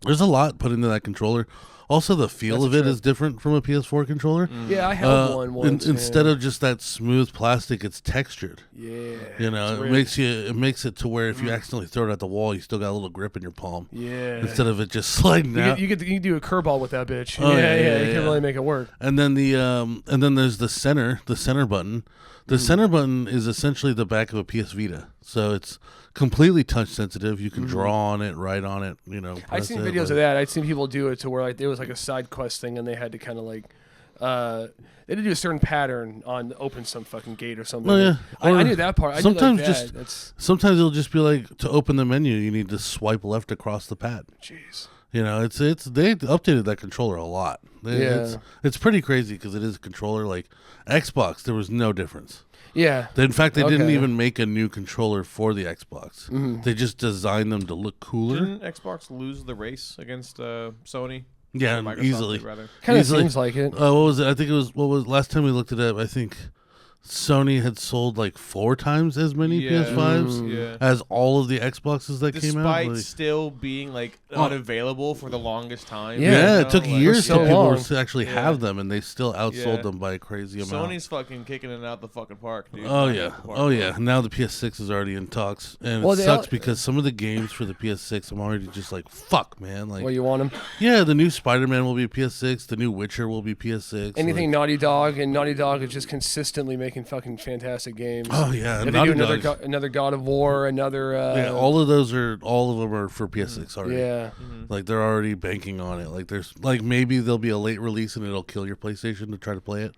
Speaker 3: there's a lot put into that controller. Also, the feel
Speaker 4: That's
Speaker 3: of it
Speaker 4: true.
Speaker 3: is different from a PS4 controller.
Speaker 4: Yeah, I had one once.
Speaker 3: Instead of just that smooth plastic, it's textured.
Speaker 4: Yeah.
Speaker 3: You know,
Speaker 4: it's
Speaker 3: it
Speaker 4: weird.
Speaker 3: makes it to where if you accidentally throw it at the wall, you still got a little grip in your palm.
Speaker 4: Yeah.
Speaker 3: Instead of it just sliding out.
Speaker 4: You can do a curveball with that bitch.
Speaker 3: Oh, yeah,
Speaker 4: You
Speaker 3: yeah.
Speaker 4: can really make it work.
Speaker 3: And then there's the center button. The center button is essentially the back of a PS Vita, so it's completely touch sensitive. You can draw on it, write on it. You know,
Speaker 4: I've
Speaker 3: press
Speaker 4: seen
Speaker 3: it,
Speaker 4: videos
Speaker 3: like-
Speaker 4: of that. I'd seen people do it to where like there was like a side quest thing, and they had to kind of like, they had to do a certain pattern on open some fucking gate or something.
Speaker 3: Oh, yeah.
Speaker 4: I
Speaker 3: Or
Speaker 4: knew that part. I
Speaker 3: sometimes
Speaker 4: knew like
Speaker 3: just-
Speaker 4: that. That's
Speaker 3: Sometimes it'll just be like to open the menu, you need to swipe left across the pad.
Speaker 4: jeez.
Speaker 3: You know, it's they updated that controller a lot.
Speaker 4: Yeah.
Speaker 3: It's pretty crazy because it is a controller. Like Xbox, there was no difference.
Speaker 4: Yeah.
Speaker 3: In fact, they didn't
Speaker 4: Okay.
Speaker 3: even make a new controller for the Xbox. They just designed them to look cooler.
Speaker 5: Didn't Xbox lose the race against Sony?
Speaker 3: Yeah,
Speaker 5: Or Microsoft,
Speaker 3: easily.
Speaker 5: rather.
Speaker 4: Kind of
Speaker 3: Easily.
Speaker 4: seems like it.
Speaker 3: What was it? I think it was last time we looked it up. I think Sony had sold like 4 times as many
Speaker 5: Yeah.
Speaker 3: PS5s
Speaker 5: Yeah.
Speaker 3: as all of the Xboxes that came out.
Speaker 5: Despite
Speaker 3: Like,
Speaker 5: still being like unavailable for the longest time.
Speaker 4: Yeah.
Speaker 3: yeah,
Speaker 5: you
Speaker 3: it took
Speaker 5: know, like,
Speaker 3: years
Speaker 4: so
Speaker 3: for people
Speaker 4: long.
Speaker 3: to actually
Speaker 5: Yeah.
Speaker 3: have them, and they still outsold
Speaker 5: Yeah.
Speaker 3: them by a crazy amount.
Speaker 5: Sony's fucking kicking it out the fucking park, dude.
Speaker 3: Oh
Speaker 5: Knocking
Speaker 3: yeah,
Speaker 5: it out the park,
Speaker 3: oh
Speaker 5: bro.
Speaker 3: yeah. Now the PS6 is already in talks, and
Speaker 4: Well,
Speaker 3: it
Speaker 4: they
Speaker 3: sucks
Speaker 4: all-
Speaker 3: because some of the games for the PS6, I'm already just like, fuck, man. Like,
Speaker 4: Well, you want them?
Speaker 3: yeah, the new Spider-Man will be PS6, the new Witcher will be PS6.
Speaker 4: Anything
Speaker 3: like-
Speaker 4: Naughty Dog, and Naughty Dog is just consistently making fucking fantastic games.
Speaker 3: Oh yeah,
Speaker 4: If they
Speaker 3: Naughty
Speaker 4: do
Speaker 3: Dog.
Speaker 4: another God of War, another.
Speaker 3: Yeah, all of them are for PS6 already.
Speaker 4: Yeah.
Speaker 3: Like they're already banking on it. Like there's like maybe there'll be a late release and it'll kill your PlayStation to try to play it.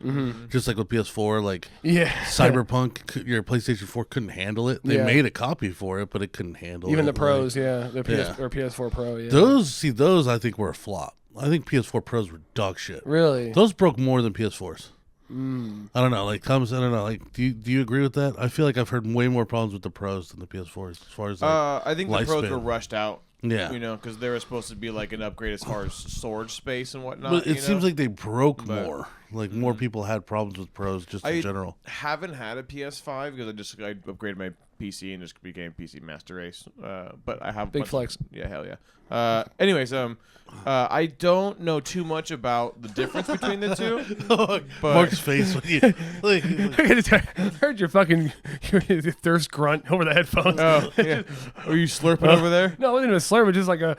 Speaker 3: Just like with PS4, like
Speaker 4: Yeah.
Speaker 3: Cyberpunk, your PlayStation 4 couldn't handle it. They
Speaker 4: Yeah.
Speaker 3: made a copy for it, but it couldn't handle
Speaker 4: Even
Speaker 3: it.
Speaker 4: the pros,
Speaker 3: Like,
Speaker 4: yeah. The PS
Speaker 3: Yeah.
Speaker 4: or PS4 Pro, yeah.
Speaker 3: those I think were a flop. I think PS4 Pros were dog shit.
Speaker 4: Really?
Speaker 3: Those broke more than PS4s. I don't know. Like I don't know. Like, do you agree with that? I feel like I've heard way more problems with the Pros than the PS4s as far as like,
Speaker 5: I think the pros
Speaker 3: lifespan.
Speaker 5: were rushed out.
Speaker 3: Yeah.
Speaker 5: You know, because they were supposed to be like an upgrade as far as storage space and whatnot.
Speaker 3: But it
Speaker 5: you
Speaker 3: seems
Speaker 5: know?
Speaker 3: like they broke
Speaker 5: But-
Speaker 3: more. Like more people had problems with Pros just in
Speaker 5: I
Speaker 3: general.
Speaker 5: haven't had a PS5 because I upgraded my PC and just became PC Master Race. But I have a
Speaker 4: Big
Speaker 5: bunch
Speaker 4: flex.
Speaker 5: Yeah, hell yeah. Anyways, I don't know too much about the difference between the two. But
Speaker 3: Mark's face when you like,
Speaker 4: I heard your fucking your thirst grunt over the headphones.
Speaker 5: oh yeah, are you slurping over there?
Speaker 4: No, it wasn't even a slur, but just like a.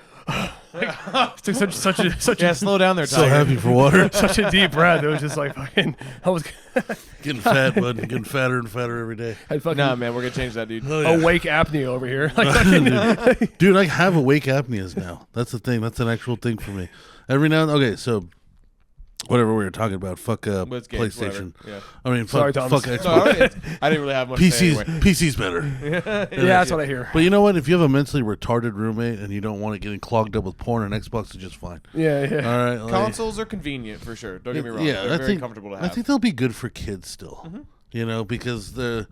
Speaker 4: Took such
Speaker 5: Yeah,
Speaker 4: a
Speaker 5: slow down there,
Speaker 3: so
Speaker 5: Tiger.
Speaker 3: happy for water.
Speaker 4: such a deep breath. It was just like fucking. I was
Speaker 3: Getting fat, bud. Getting fatter and fatter every day.
Speaker 4: had fucking
Speaker 5: Nah, man, we're gonna change that, dude.
Speaker 3: Oh, yeah.
Speaker 4: awake apnea over here. Like fucking,
Speaker 3: Dude, I have awake apneas now. That's the thing. That's an actual thing for me. Every now and okay, so whatever we were talking about, fuck
Speaker 5: Let's get
Speaker 3: PlayStation.
Speaker 5: whatever.
Speaker 3: I mean,
Speaker 4: Sorry,
Speaker 3: fuck
Speaker 4: Thomas.
Speaker 3: Xbox.
Speaker 5: No, I didn't really have much to say
Speaker 3: PC's
Speaker 5: anyway.
Speaker 3: PC's better.
Speaker 4: yeah, that's what I hear.
Speaker 3: But you know what? If you have a mentally retarded roommate and you don't want it getting clogged up with porn, an Xbox is just fine.
Speaker 4: Yeah, yeah.
Speaker 3: All right, like-
Speaker 5: Consoles are convenient for sure. Don't get me wrong.
Speaker 3: Yeah,
Speaker 5: They're
Speaker 3: I
Speaker 5: very
Speaker 3: think
Speaker 5: comfortable to
Speaker 3: I
Speaker 5: have.
Speaker 3: think they'll be good for kids still. You know, because the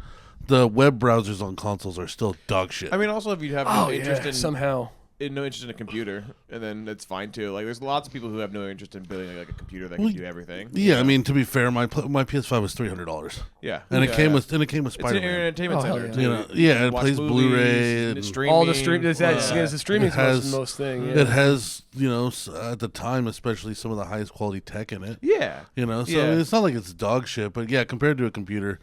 Speaker 3: web browsers on consoles are still dog shit.
Speaker 5: I mean, also if you have
Speaker 4: Oh
Speaker 5: no interest
Speaker 4: yeah,
Speaker 5: in
Speaker 4: somehow.
Speaker 5: no interest in a computer, and then it's fine too. Like, there's lots of people who have no interest in building like a computer that can do everything.
Speaker 3: yeah, I mean, to be fair, my PS5 was $300,
Speaker 5: Yeah,
Speaker 3: and it
Speaker 5: Yeah,
Speaker 3: came
Speaker 5: yeah.
Speaker 3: with
Speaker 5: It's an
Speaker 3: Spider-Man.
Speaker 5: entertainment
Speaker 4: Oh, hell
Speaker 5: center.
Speaker 4: yeah.
Speaker 5: Too.
Speaker 3: You know, yeah,
Speaker 5: You
Speaker 3: it
Speaker 5: watch
Speaker 3: plays
Speaker 5: movies,
Speaker 3: Blu-ray
Speaker 5: and
Speaker 3: and-
Speaker 5: streaming.
Speaker 4: All the stream. It's the streaming
Speaker 3: It has-
Speaker 4: is the most thing. Yeah.
Speaker 3: It has, you know, at the time, especially some of the highest quality tech in it.
Speaker 5: Yeah,
Speaker 3: You know, so
Speaker 5: Yeah.
Speaker 3: I mean, it's not like it's dog shit, but yeah, compared to a computer,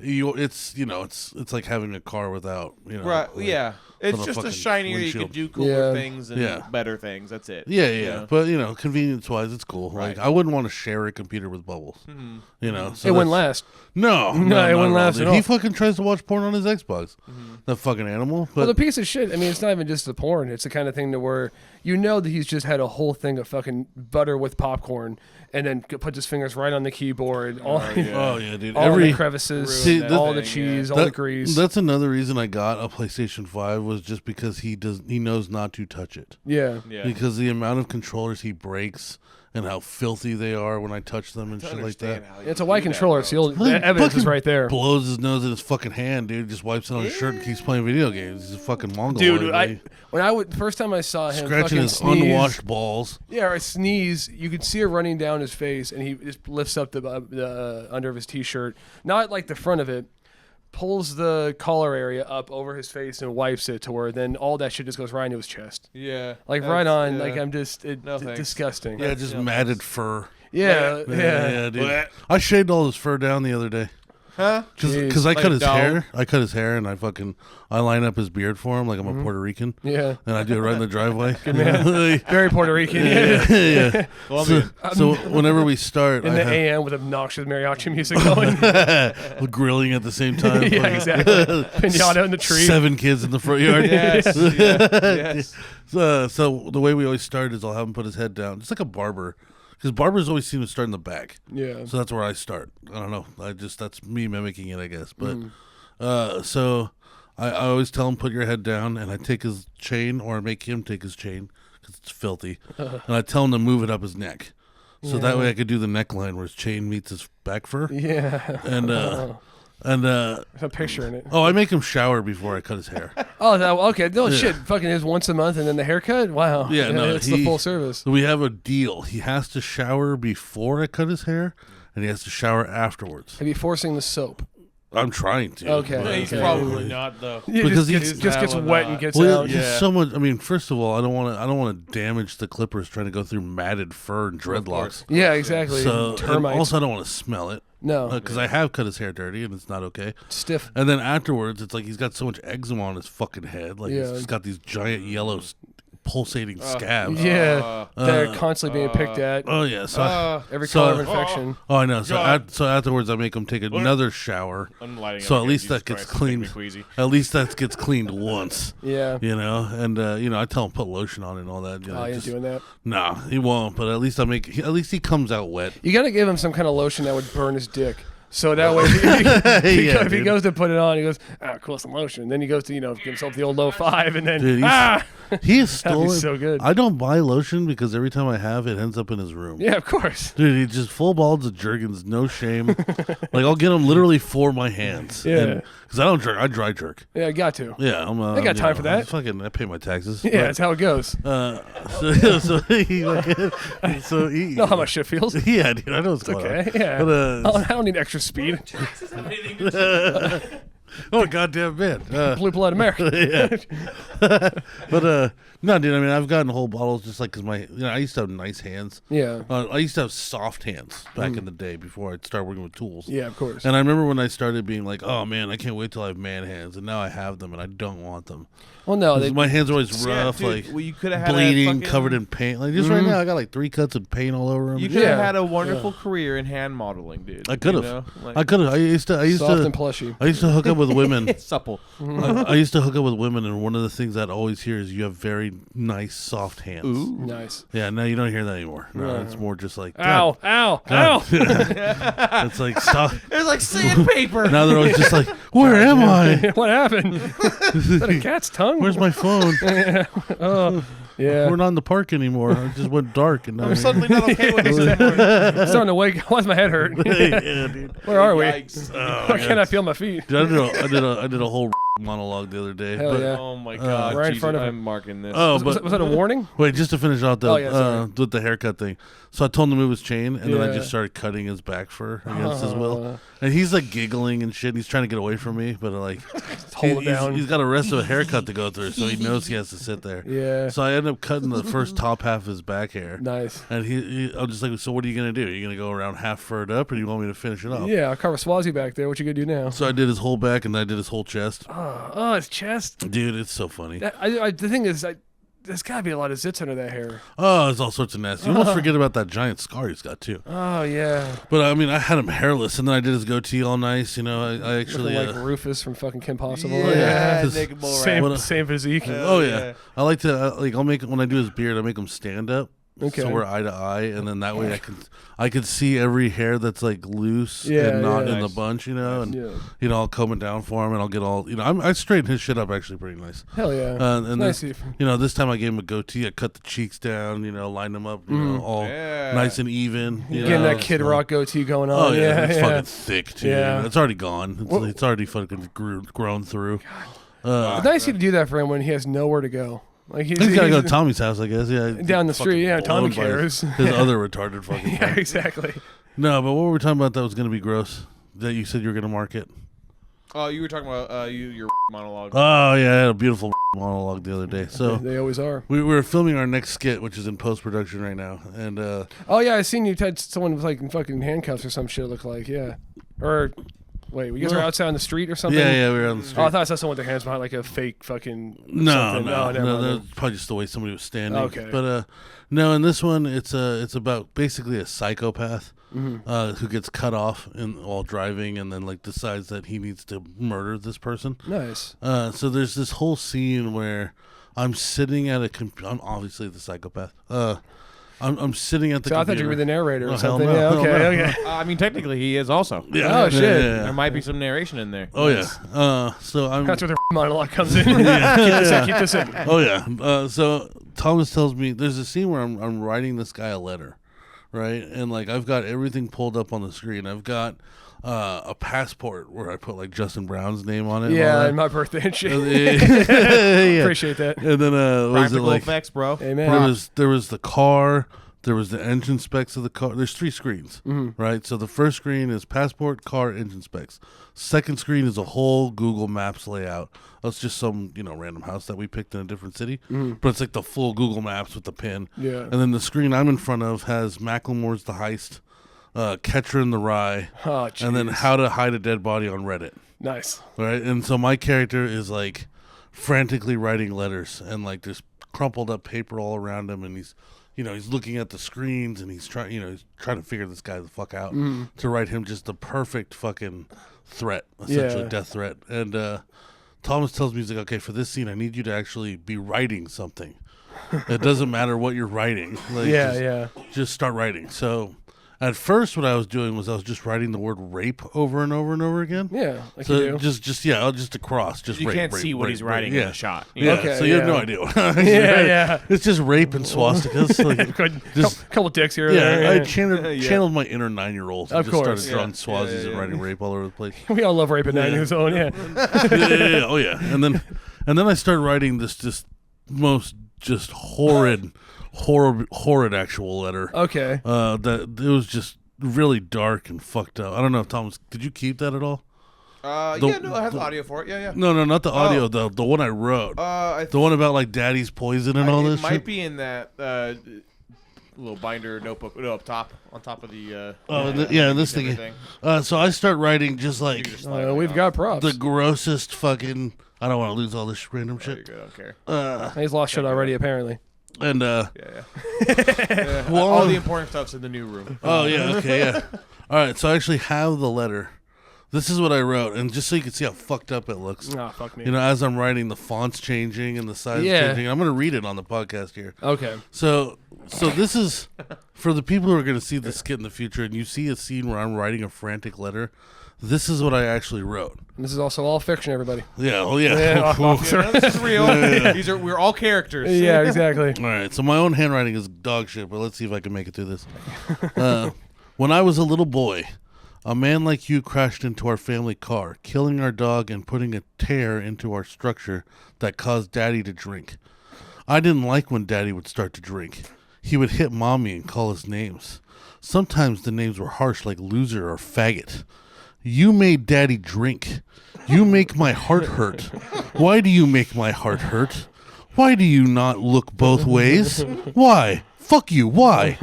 Speaker 3: it's like having a car without, you know,
Speaker 5: right.
Speaker 3: like-
Speaker 5: Yeah, It's
Speaker 3: on the
Speaker 5: just a
Speaker 3: fucking
Speaker 5: shinier. You
Speaker 3: windshield.
Speaker 5: can do cooler
Speaker 4: Yeah.
Speaker 5: things and
Speaker 3: Yeah.
Speaker 5: better things. That's it.
Speaker 3: Yeah,
Speaker 5: You
Speaker 3: yeah,
Speaker 5: know?
Speaker 3: but convenience-wise, it's cool.
Speaker 5: Right.
Speaker 3: Like, I wouldn't want to share a computer with Bubbles.
Speaker 5: Mm-hmm.
Speaker 4: It wouldn't last.
Speaker 3: No,
Speaker 4: No, it
Speaker 3: not
Speaker 4: wouldn't
Speaker 3: at all,
Speaker 4: last
Speaker 3: dude.
Speaker 4: at
Speaker 3: He
Speaker 4: all.
Speaker 3: fucking tries to watch porn on his Xbox.
Speaker 5: Mm-hmm.
Speaker 3: That fucking animal.
Speaker 4: Well,
Speaker 3: But
Speaker 4: the piece of shit. I mean, it's not even just the porn. It's the kind of thing to where you know that he's just had a whole thing of fucking butter with popcorn, and then puts his fingers right on the keyboard, all,
Speaker 3: oh yeah, dude.
Speaker 4: all
Speaker 3: Every
Speaker 4: the crevices,
Speaker 3: See,
Speaker 4: all the
Speaker 5: thing,
Speaker 4: cheese,
Speaker 5: yeah.
Speaker 4: all the grease.
Speaker 3: That's another reason I got a PlayStation 5 was just because he knows not to touch it.
Speaker 4: Yeah.
Speaker 5: Yeah.
Speaker 3: Because the amount of controllers he breaks and how filthy they are when I touch them and
Speaker 5: I
Speaker 3: shit like that.
Speaker 5: understand how you
Speaker 4: It's a
Speaker 5: do
Speaker 4: white
Speaker 5: that,
Speaker 4: controller,
Speaker 5: bro.
Speaker 4: so
Speaker 3: Well, he
Speaker 4: the evidence is
Speaker 3: fucking
Speaker 4: right there.
Speaker 3: Blows his nose in his fucking hand, dude. Just wipes it on his shirt and keeps playing video games. He's a fucking Mongol.
Speaker 4: Dude, first time I saw him
Speaker 3: scratching
Speaker 4: fucking
Speaker 3: his
Speaker 4: sneeze,
Speaker 3: unwashed balls.
Speaker 4: yeah, or sneeze, you could see it running down his face, and he just lifts up the under of his t-shirt, not like the front of it, pulls the collar area up over his face and wipes it to where then all that shit just goes right into his chest,
Speaker 5: Yeah.
Speaker 4: like
Speaker 5: that's-
Speaker 4: right on.
Speaker 5: yeah.
Speaker 4: Like I'm just
Speaker 5: No, thanks.
Speaker 4: disgusting.
Speaker 3: Yeah, just matted fur.
Speaker 4: Yeah,
Speaker 3: Yeah, dude. I shaved all his fur down the other day.
Speaker 5: Huh?
Speaker 3: Because I
Speaker 5: Like
Speaker 3: cut
Speaker 5: a
Speaker 3: his
Speaker 5: dog?
Speaker 3: hair. I cut his hair and I line up his beard for him like I'm a Puerto Rican.
Speaker 4: Yeah.
Speaker 3: And I do it right in the driveway.
Speaker 4: Very Puerto Rican.
Speaker 3: yeah, yeah.
Speaker 5: Colombian.
Speaker 3: So whenever we start,
Speaker 4: In
Speaker 3: I
Speaker 4: the
Speaker 3: have
Speaker 4: AM with obnoxious mariachi music going.
Speaker 3: grilling at the same time.
Speaker 4: Yeah, exactly. Pinata in the tree.
Speaker 3: 7 kids in the front yard.
Speaker 5: Yes. yes.
Speaker 3: So the way we always start is I'll have him put his head down, just like a barber, because barbers always seem to start in the back.
Speaker 4: Yeah.
Speaker 3: So that's where I start. I don't know. That's me mimicking it, I guess. But
Speaker 4: Mm.
Speaker 3: so I always tell him put your head down, and I take his chain or I make him take his chain because it's filthy, and I tell him to move it up his neck, so that way I could do the neckline where his chain meets his back fur,
Speaker 4: Yeah.
Speaker 3: and
Speaker 4: There's a picture in it.
Speaker 3: I make him shower before I cut his hair.
Speaker 4: Oh, okay. No shit. Fucking is once a month and then the haircut? Wow.
Speaker 3: Yeah, no,
Speaker 4: it's the full service.
Speaker 3: We have a deal. He has to shower before I cut his hair, and he has to shower afterwards.
Speaker 4: Have you forcing the soap?
Speaker 3: I'm trying to.
Speaker 4: Okay.
Speaker 3: but-
Speaker 5: He's
Speaker 4: Okay.
Speaker 5: probably not though.
Speaker 4: Yeah,
Speaker 3: Because
Speaker 4: just
Speaker 3: he's
Speaker 4: gets
Speaker 5: that
Speaker 4: wet
Speaker 5: one,
Speaker 4: and gets
Speaker 3: Well,
Speaker 4: out.
Speaker 3: he's so much. I mean, first of all, I don't want to damage the clippers trying to go through matted fur and dreadlocks.
Speaker 4: Yeah, exactly.
Speaker 3: So and
Speaker 4: Termites.
Speaker 3: also, I don't want to smell it.
Speaker 4: No.
Speaker 3: Because I have cut his hair dirty and it's not okay.
Speaker 4: Stiff.
Speaker 3: And then afterwards, it's like he's got so much eczema on his fucking head. Like
Speaker 4: Yeah.
Speaker 3: he's got these giant yellow pulsating scabs.
Speaker 4: Yeah. They're constantly being picked at.
Speaker 3: Oh yeah. So
Speaker 4: Every
Speaker 3: so-
Speaker 4: color of infection.
Speaker 3: oh, I know. So
Speaker 5: God.
Speaker 3: so afterwards, I make him take another shower.
Speaker 5: I'm lighting
Speaker 3: So
Speaker 5: up
Speaker 3: at
Speaker 5: again.
Speaker 3: least
Speaker 5: Jesus
Speaker 3: that gets
Speaker 5: Christ, it's making me
Speaker 3: cleaned.
Speaker 5: queasy.
Speaker 3: At least that gets cleaned once.
Speaker 4: Yeah.
Speaker 3: You know, and I tell him put lotion on it and all that. You know,
Speaker 4: Oh, you ain't
Speaker 3: just-
Speaker 4: doing that.
Speaker 3: Nah, he won't. But at least at least he comes out wet.
Speaker 4: You got to give him some kind of lotion that would burn his dick. So that way, if he
Speaker 3: dude.
Speaker 4: goes to put it on, he goes, cool, some lotion. Then he goes to, give himself the old low 5, and then,
Speaker 3: Dude, he is
Speaker 4: That'd be
Speaker 3: stolen.
Speaker 4: so good.
Speaker 3: I don't buy lotion because every time I have it ends up in his room.
Speaker 4: yeah, of course.
Speaker 3: Dude, he just full balls of jerkins, no shame. Like I'll get them literally for my hands.
Speaker 4: Yeah.
Speaker 3: Because I don't jerk, I dry jerk.
Speaker 4: Yeah, got to.
Speaker 3: Yeah, I'm.
Speaker 4: I got time for that.
Speaker 3: I pay my taxes.
Speaker 4: Yeah, that's how it goes.
Speaker 3: So he.
Speaker 4: Know how my shit feels.
Speaker 3: Yeah, dude, I know what's going
Speaker 4: Okay,
Speaker 3: on.
Speaker 4: yeah.
Speaker 3: But,
Speaker 4: I don't need extra speed.
Speaker 3: oh goddamn man.
Speaker 4: Blue blood America.
Speaker 3: But no, dude. I mean, I've gotten whole bottles just like because I used to have nice hands.
Speaker 4: Yeah.
Speaker 3: I used to have soft hands back in the day before I started working with tools.
Speaker 4: Yeah, of course.
Speaker 3: And I remember when I started being like, "Oh man, I can't wait till I have man hands," and now I have them, and I don't want them.
Speaker 4: Well, no,
Speaker 3: 'Cause my hands are always
Speaker 5: Yeah,
Speaker 3: rough,
Speaker 5: dude,
Speaker 3: like
Speaker 5: well, you could have had
Speaker 3: bleeding,
Speaker 5: a fucking,
Speaker 3: covered in paint. Like just right now, I got like 3 cuts of paint all over them.
Speaker 5: You could have
Speaker 4: Yeah.
Speaker 5: had a wonderful career in hand modeling, dude.
Speaker 3: I could
Speaker 5: you
Speaker 3: have.
Speaker 5: know? Like,
Speaker 3: I could have. I used to.
Speaker 4: soft and plushy.
Speaker 3: I used to hook up with women.
Speaker 5: supple.
Speaker 3: I used to hook up with women, and one of the things I'd always hear is you have very nice, soft hands.
Speaker 4: Nice.
Speaker 3: Yeah, no, you don't hear that anymore. No, it's more just like,
Speaker 4: Ow, ow, ow.
Speaker 3: it's like, stop.
Speaker 5: It's like sandpaper.
Speaker 3: Now they're always just like, where am I?
Speaker 4: What happened? Is that a cat's tongue?
Speaker 3: Where's my phone?
Speaker 4: Yeah.
Speaker 3: We're not in the park anymore. It just went dark, and now
Speaker 5: I'm suddenly not okay with this anymore.
Speaker 4: I'm starting to wake. Why's my head hurt?
Speaker 3: yeah, dude.
Speaker 4: Where are we?
Speaker 5: Yikes.
Speaker 4: Why can't I feel my feet?
Speaker 3: Dude, I did a whole monologue the other day.
Speaker 4: Hell
Speaker 3: but,
Speaker 4: yeah.
Speaker 5: Oh my god.
Speaker 4: right in
Speaker 5: Jesus,
Speaker 4: front of
Speaker 5: I'm marking this.
Speaker 3: Oh,
Speaker 4: Was
Speaker 3: but
Speaker 4: that a warning?
Speaker 3: wait, just to finish out
Speaker 4: Oh, yeah, sorry.
Speaker 3: with the haircut thing. So I told him to move his chain, and then I
Speaker 4: Yeah.
Speaker 3: just started cutting his back fur against his will. And he's like giggling and shit. And he's trying to get away from me, but like,
Speaker 4: Hold it down.
Speaker 3: he's got a rest of a haircut to go through, so he knows he has to sit there.
Speaker 4: Yeah.
Speaker 3: So I end up cutting the first top half of his back hair.
Speaker 4: Nice.
Speaker 3: And I'm just like, so what are you gonna do? Are you gonna go around half furred up, or do you want me to finish it off?
Speaker 4: Yeah, I'll cover Swazi back there. What you gonna do now?
Speaker 3: So I did his whole back, and I did his whole chest.
Speaker 4: Oh, Oh, his chest.
Speaker 3: Dude, it's so funny.
Speaker 4: The thing is, there's got to be a lot of zits under that hair.
Speaker 3: Oh, there's all sorts of nasty. You almost forget about that giant scar he's got, too.
Speaker 4: Oh, yeah.
Speaker 3: But, I mean, I had him hairless, and then I did his goatee all nice. You know, I actually...
Speaker 4: Looking like Rufus from fucking Kim Possible.
Speaker 5: Yeah,
Speaker 3: His-
Speaker 5: Nick Mulray.
Speaker 4: Same physique.
Speaker 3: Oh, yeah.
Speaker 5: yeah.
Speaker 3: I like to, I'll make, when I do his beard, I make him stand up.
Speaker 4: Okay.
Speaker 3: So we're eye to eye, and then that way I can see every hair that's like loose and not in the bunch, you know, and you know I'll comb it down for him, and I'll get all, you know, I straighten his shit up actually pretty nice.
Speaker 4: Hell yeah.
Speaker 3: And
Speaker 4: nice.
Speaker 3: you know, this time I gave him a goatee. I cut the cheeks down, you know, lined them up, you know, all nice and even. You
Speaker 4: Getting
Speaker 3: know,
Speaker 4: that Kid Rock goatee going on.
Speaker 3: Oh yeah, it's
Speaker 4: yeah.
Speaker 3: fucking thick too.
Speaker 4: Yeah.
Speaker 3: It's already gone. It's already fucking grown through.
Speaker 4: It's nice to do that for him when he has nowhere to go. Like
Speaker 3: He's got to go to Tommy's house, I guess. Yeah,
Speaker 4: down the street. Yeah, Tommy
Speaker 3: blown by
Speaker 4: cares.
Speaker 3: His other retarded fucking.
Speaker 4: Yeah,
Speaker 3: friend.
Speaker 4: exactly.
Speaker 3: No, but what were we talking about that was going to be gross? That you said you were going to market?
Speaker 5: Oh, you were talking about your monologue.
Speaker 3: Oh, yeah, I had a beautiful monologue the other day. So
Speaker 4: They always are.
Speaker 3: we were filming our next skit, which is in post-production right now. And
Speaker 4: Oh, yeah, I seen you had someone with like in fucking handcuffs or some shit, it looked like. Yeah. Or, wait, you guys were outside on the street or something?
Speaker 3: yeah, we were on the street.
Speaker 4: Oh, I thought I saw someone with their hands behind like a fake fucking.
Speaker 3: No,
Speaker 4: something.
Speaker 3: no,
Speaker 4: Oh, never mind.
Speaker 3: that's probably just the way somebody was standing.
Speaker 4: Okay.
Speaker 3: But no, in this one, it's about basically a psychopath who gets cut off while driving, and then like decides that he needs to murder this person.
Speaker 4: Nice.
Speaker 3: So there's this whole scene where I'm sitting at I'm obviously the psychopath. I'm sitting at the
Speaker 4: So I
Speaker 3: computer.
Speaker 4: thought you were the narrator or
Speaker 3: Oh,
Speaker 4: something.
Speaker 3: hell no.
Speaker 4: Yeah,
Speaker 3: Hell
Speaker 4: okay,
Speaker 3: no.
Speaker 4: okay.
Speaker 5: I mean, technically, he is also.
Speaker 3: Yeah.
Speaker 4: Oh, shit.
Speaker 5: There might be some narration in there.
Speaker 3: Oh yeah. So I'm.
Speaker 4: That's where the monologue comes in. Keep this in.
Speaker 3: Oh yeah. So Thomas tells me there's a scene where I'm writing this guy a letter, right? And like I've got everything pulled up on the screen. I've got a passport where I put like Justin Brown's name on it.
Speaker 4: Yeah, and my birthday and shit.
Speaker 3: Yeah.
Speaker 4: Appreciate that.
Speaker 3: And then was it
Speaker 5: Practical
Speaker 3: like
Speaker 5: effects, bro.
Speaker 4: Amen.
Speaker 3: there was the car. There was the engine specs of the car. There's 3 screens, right? So the first screen is passport, car, engine specs. Second screen is a whole Google Maps layout. That's just some, random house that we picked in a different city. But it's like the full Google Maps with the pin.
Speaker 4: Yeah.
Speaker 3: And then the screen I'm in front of has Macklemore's The Heist, Catcher in the Rye,
Speaker 4: Oh,
Speaker 3: and then
Speaker 4: jeez.
Speaker 3: How to Hide a Dead Body on Reddit.
Speaker 4: Nice.
Speaker 3: Right? And so my character is like frantically writing letters, and like there's crumpled up paper all around him, and he's looking at the screens, and he's trying to figure this guy the fuck out to write him just the perfect fucking threat, essentially death threat. And Thomas tells me, he's like, okay, for this scene, I need you to actually be writing something. It doesn't matter what you're writing. Like, just start writing. So at first, what I was doing was I was just writing the word rape over and over and over again.
Speaker 4: Yeah, like
Speaker 3: So
Speaker 4: you do.
Speaker 3: just across, just
Speaker 5: You
Speaker 3: rape,
Speaker 5: can't
Speaker 3: rape,
Speaker 5: see what
Speaker 3: rape,
Speaker 5: he's writing
Speaker 3: rape.
Speaker 5: in the shot.
Speaker 3: Yeah,
Speaker 4: Okay,
Speaker 3: so you have no
Speaker 4: yeah.
Speaker 3: idea.
Speaker 4: Yeah.
Speaker 3: It's just rape and swastikas. Like,
Speaker 4: Couple dicks here. or
Speaker 3: yeah,
Speaker 4: there,
Speaker 3: I channeled my inner 9-year-old.
Speaker 4: Of
Speaker 3: Just
Speaker 4: course.
Speaker 3: started drawing swazis and writing rape all over the place.
Speaker 4: We all love rape at 9 years old. Yeah.
Speaker 3: Yeah. Oh yeah. And then I started writing this just most just horrid actual letter.
Speaker 4: Okay.
Speaker 3: That it was just really dark and fucked up. I don't know if Thomas, did you keep that at all?
Speaker 5: I have the audio for it. Yeah.
Speaker 3: No, not the audio. The one I wrote. The one about like daddy's poison and all this.
Speaker 5: It might
Speaker 3: shit?
Speaker 5: be in that little binder notebook up top, on top of the.
Speaker 3: This thing. So I start writing just like
Speaker 4: We've got props.
Speaker 3: the grossest fucking. I don't want to lose all this random
Speaker 5: There you
Speaker 3: shit.
Speaker 5: go. I don't care.
Speaker 4: He's lost shit already, apparently.
Speaker 3: And
Speaker 5: Yeah.
Speaker 3: Well,
Speaker 5: all the important stuff's in the new room.
Speaker 3: oh yeah, okay, yeah. All right, so I actually have the letter. This is what I wrote, and just so you can see how fucked up it looks.
Speaker 4: Oh, fuck me.
Speaker 3: As I'm writing, the font's changing and the size
Speaker 4: Yeah.
Speaker 3: changing. I'm going to read it on the podcast here.
Speaker 4: Okay.
Speaker 3: So this is for the people who are going to see this skit in the future, and you see a scene where I'm writing a frantic letter. This is what I actually wrote.
Speaker 4: This is also all fiction, everybody.
Speaker 3: Yeah, oh yeah.
Speaker 4: Yeah.
Speaker 5: No, this is real. We're all characters.
Speaker 4: Yeah, exactly.
Speaker 3: All right, so my own handwriting is dog shit, but let's see if I can make it through this. When I was a little boy, a man like you crashed into our family car, killing our dog and putting a tear into our structure that caused Daddy to drink. I didn't like when Daddy would start to drink. He would hit Mommy and call us names. Sometimes the names were harsh, like loser or faggot. You made Daddy drink. You make my heart hurt. Why do you make my heart hurt? Why do you not look both ways? Why? Fuck you, why?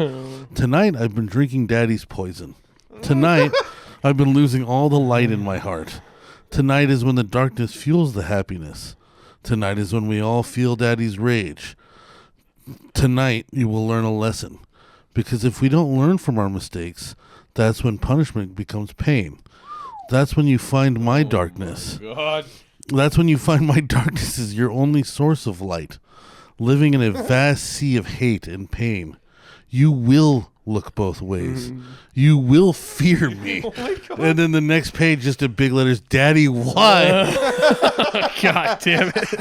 Speaker 3: Tonight I've been drinking Daddy's poison. Tonight I've been losing all the light in my heart. Tonight is when the darkness fuels the happiness. Tonight is when we all feel Daddy's rage. Tonight you will learn a lesson. Because if we don't learn from our mistakes, that's when punishment becomes pain. That's when you find my darkness.
Speaker 5: God.
Speaker 3: That's when you find my darkness is your only source of light. Living in a vast sea of hate and pain. You will look both ways. You will fear me. And then the next page, just in big letters, Daddy, why?
Speaker 4: God damn it.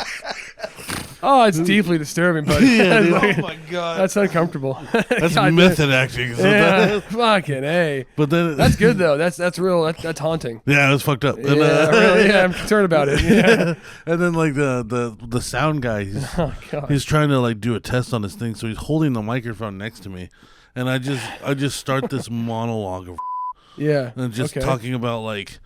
Speaker 4: Oh, it's deeply disturbing, buddy.
Speaker 3: Yeah, dude.
Speaker 5: Oh my God.
Speaker 4: That's uncomfortable.
Speaker 3: That's
Speaker 4: God
Speaker 3: method acting. So
Speaker 4: Yeah, fucking A.
Speaker 3: but then
Speaker 4: That's good, though. That's real. That's haunting.
Speaker 3: Yeah, it was fucked up.
Speaker 4: Yeah,
Speaker 3: And,
Speaker 4: really, yeah, I'm concerned about it. Yeah.
Speaker 3: and then like the sound guy,
Speaker 4: Oh, God.
Speaker 3: he's trying to like do a test on this thing, so he's holding the microphone next to me, and I just start this monologue of
Speaker 4: Yeah.
Speaker 3: and just
Speaker 4: okay.
Speaker 3: talking about like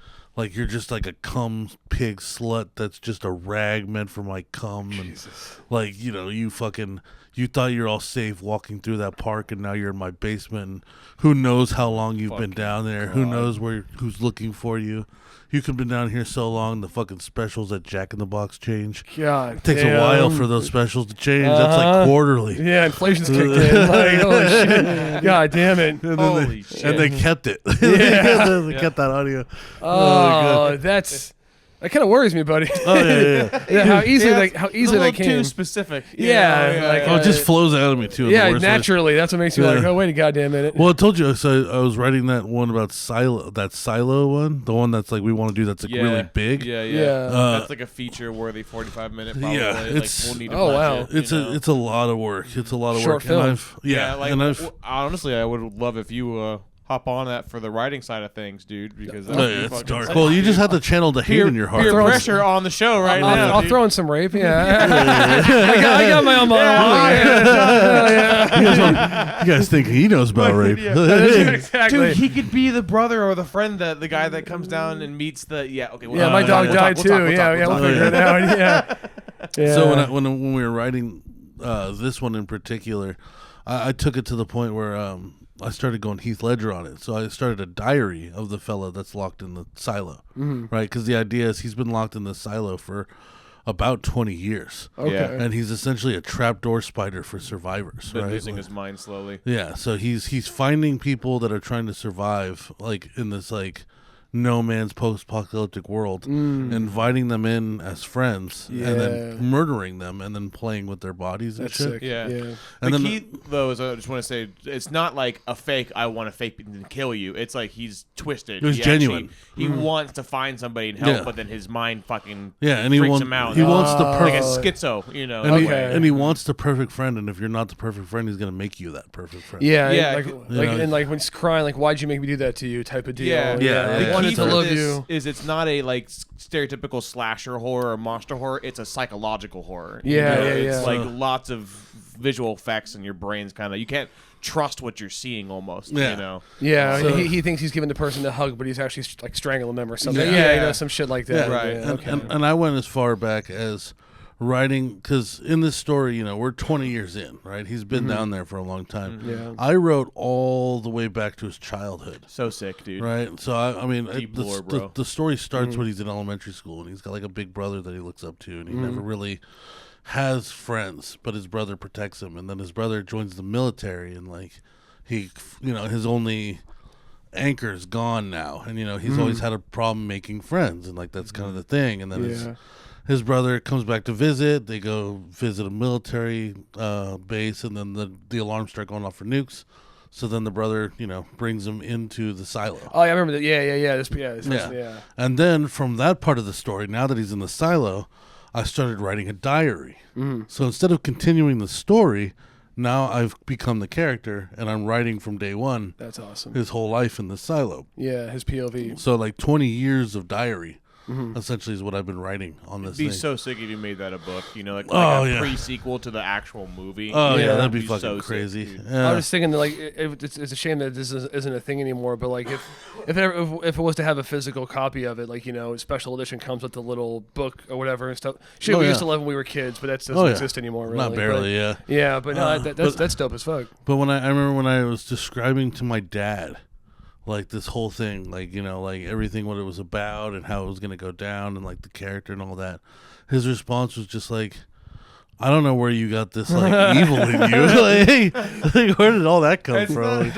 Speaker 3: you're just like a cum pig slut that's just a rag meant for my cum, and like you thought you're all safe walking through that park, and now you're in my basement, and who knows how long you've been down there, who knows who's looking for you. You could have been down here so long, the fucking specials at Jack in the Box change.
Speaker 4: God.
Speaker 3: It takes a
Speaker 4: damn.
Speaker 3: while for those specials to change. That's like quarterly.
Speaker 4: Yeah, inflation's kicked in. Like, holy shit. God damn it.
Speaker 3: And then
Speaker 5: Holy shit.
Speaker 3: and they kept it.
Speaker 4: Yeah.
Speaker 3: they kept that audio.
Speaker 4: Oh, that kind of worries me, buddy.
Speaker 3: Oh yeah.
Speaker 4: Yeah, how easily
Speaker 5: Yeah,
Speaker 4: they, how
Speaker 5: it's a
Speaker 4: easily they
Speaker 5: little
Speaker 4: came.
Speaker 5: too specific.
Speaker 4: Yeah, like,
Speaker 3: Oh, it just flows out of me too. in
Speaker 4: Yeah,
Speaker 3: the worst way.
Speaker 4: naturally. That's what makes me like,
Speaker 3: Yeah.
Speaker 4: oh, wait a goddamn minute.
Speaker 3: Well, I told you. So I was writing that one about silo one, the one that's like we want to do. That's like really big.
Speaker 5: Yeah,
Speaker 4: Yeah.
Speaker 5: That's like a feature-worthy 45-minute. Probably.
Speaker 3: Yeah,
Speaker 5: like,
Speaker 3: it's-
Speaker 5: we'll need a
Speaker 4: Oh, wow.
Speaker 5: budget,
Speaker 3: It's
Speaker 5: you know?
Speaker 3: it's a lot of work. It's a lot of
Speaker 4: Short
Speaker 3: work.
Speaker 4: film.
Speaker 3: And I've
Speaker 5: like
Speaker 3: and I've
Speaker 5: honestly, I would love if you hop on that for the writing side of things, dude. Because that
Speaker 3: oh,
Speaker 5: would be
Speaker 3: yeah, it's
Speaker 5: fucking
Speaker 3: dark.
Speaker 5: sick.
Speaker 3: Well, you just have to channel the hate in your heart.
Speaker 5: Peer
Speaker 4: Throw-
Speaker 5: pressure on the show right now.
Speaker 4: I'll
Speaker 5: dude.
Speaker 4: throw in some rape. Yeah. I got my own monologue.
Speaker 3: You guys think he knows about rape?
Speaker 4: Exactly.
Speaker 5: Dude, he could be the brother or the friend, the guy that comes down and meets the okay.
Speaker 4: Yeah, my dog died too. We'll figure it out. Yeah. Yeah.
Speaker 3: So when we were writing this one in particular, I took it to the point where I started going Heath Ledger on it. So I started a diary of the fella that's locked in the silo, right? Because the idea is he's been locked in the silo for about 20 years.
Speaker 4: Okay.
Speaker 5: Yeah.
Speaker 3: And he's essentially a trapdoor spider for survivors,
Speaker 5: Been
Speaker 3: right?
Speaker 5: losing his mind slowly.
Speaker 3: Yeah, so he's finding people that are trying to survive, like in this like no man's post-apocalyptic world, inviting them in as friends, and
Speaker 4: Yeah.
Speaker 3: then murdering them, and then playing with their bodies and
Speaker 4: That's
Speaker 3: shit.
Speaker 4: sick.
Speaker 5: Yeah.
Speaker 4: Yeah.
Speaker 3: And
Speaker 5: The
Speaker 3: then
Speaker 5: key, though, is I just want to say it's not like a fake. I want to fake and kill you. It's like he's twisted.
Speaker 3: It was
Speaker 5: He
Speaker 3: genuine.
Speaker 5: He wants to find somebody and help,
Speaker 3: Yeah.
Speaker 5: but then his mind fucking
Speaker 3: yeah, and he
Speaker 5: freaks
Speaker 3: wants
Speaker 5: him out.
Speaker 3: he wants the
Speaker 5: like a
Speaker 3: perfect.
Speaker 5: schizo, you know.
Speaker 3: And, he,
Speaker 4: Okay.
Speaker 3: and he wants the perfect friend, and if you're not the perfect friend, he's gonna make you that perfect friend.
Speaker 4: Yeah,
Speaker 5: Yeah,
Speaker 4: like,
Speaker 5: you
Speaker 3: know,
Speaker 4: and like when he's crying, like, why'd you make me do that to you? Type of deal.
Speaker 5: Yeah,
Speaker 3: Yeah,
Speaker 5: The
Speaker 3: yeah.
Speaker 4: I wanted
Speaker 5: key
Speaker 4: to
Speaker 5: for
Speaker 4: love
Speaker 5: this
Speaker 4: you.
Speaker 5: is it's not a like stereotypical slasher horror or monster horror. It's a psychological horror.
Speaker 4: Yeah, yeah,
Speaker 5: It's
Speaker 4: yeah.
Speaker 5: like lots of visual effects, and your brain's kind of you can't trust what you're seeing almost.
Speaker 3: Yeah.
Speaker 5: You know.
Speaker 4: Yeah,
Speaker 3: So-
Speaker 4: he thinks he's giving the person a hug, but he's actually like strangling them or something.
Speaker 3: Yeah.
Speaker 4: Yeah,
Speaker 5: Yeah.
Speaker 4: some shit like that.
Speaker 3: Yeah.
Speaker 5: Right.
Speaker 4: Yeah, okay.
Speaker 3: And I went as far back as writing, because in this story, we're 20 years in, right? He's been down there for a long time.
Speaker 4: Yeah.
Speaker 3: I wrote all the way back to his childhood.
Speaker 5: So sick, dude.
Speaker 3: Right, so I mean,
Speaker 5: Deep
Speaker 3: the,
Speaker 5: lore,
Speaker 3: the,
Speaker 5: bro.
Speaker 3: the story starts when he's in elementary school, and he's got like a big brother that he looks up to, and he never really has friends, but his brother protects him, and then his brother joins the military, and like he, his only anchor is gone now, and he's always had a problem making friends, and like that's kind of the thing, and then
Speaker 4: Yeah.
Speaker 3: his brother comes back to visit. They go visit a military base, and then the alarms start going off for nukes. So then the brother, brings him into the silo.
Speaker 4: Oh, yeah, I remember that. Yeah. This
Speaker 3: Yeah.
Speaker 4: yeah.
Speaker 3: And then from that part of the story, now that he's in the silo, I started writing a diary. So instead of continuing the story, now I've become the character, and I'm writing from day one
Speaker 4: That's awesome.
Speaker 3: his whole life in the silo.
Speaker 4: Yeah, his POV.
Speaker 3: So like 20 years of diary, essentially, is what I've been writing on this
Speaker 5: It'd be
Speaker 3: thing.
Speaker 5: so sick if you made that a book, like
Speaker 3: Oh,
Speaker 5: a
Speaker 3: yeah.
Speaker 5: pre-sequel to the actual movie.
Speaker 3: Oh yeah,
Speaker 4: Yeah.
Speaker 3: that'd be
Speaker 5: It'd
Speaker 3: fucking
Speaker 5: so sick,
Speaker 3: crazy.
Speaker 5: dude.
Speaker 3: Yeah.
Speaker 4: I was thinking that like it's a shame that this isn't a thing anymore. But like if it was to have a physical copy of it, like special edition comes with the little book or whatever and stuff. Shit,
Speaker 3: Oh,
Speaker 4: we
Speaker 3: yeah.
Speaker 4: used to love when we were kids, but that doesn't
Speaker 3: Oh, yeah.
Speaker 4: exist anymore. Really.
Speaker 3: Not barely, yeah.
Speaker 4: But, yeah, but no, that's
Speaker 3: but-
Speaker 4: that's dope as fuck.
Speaker 3: But when I remember when I was describing to my dad, like this whole thing, like, you know, like everything what it was about and how it was gonna go down and like the character and all that. His response was just like, I don't know where you got this like evil in you. Like, hey, like, where did all that come from?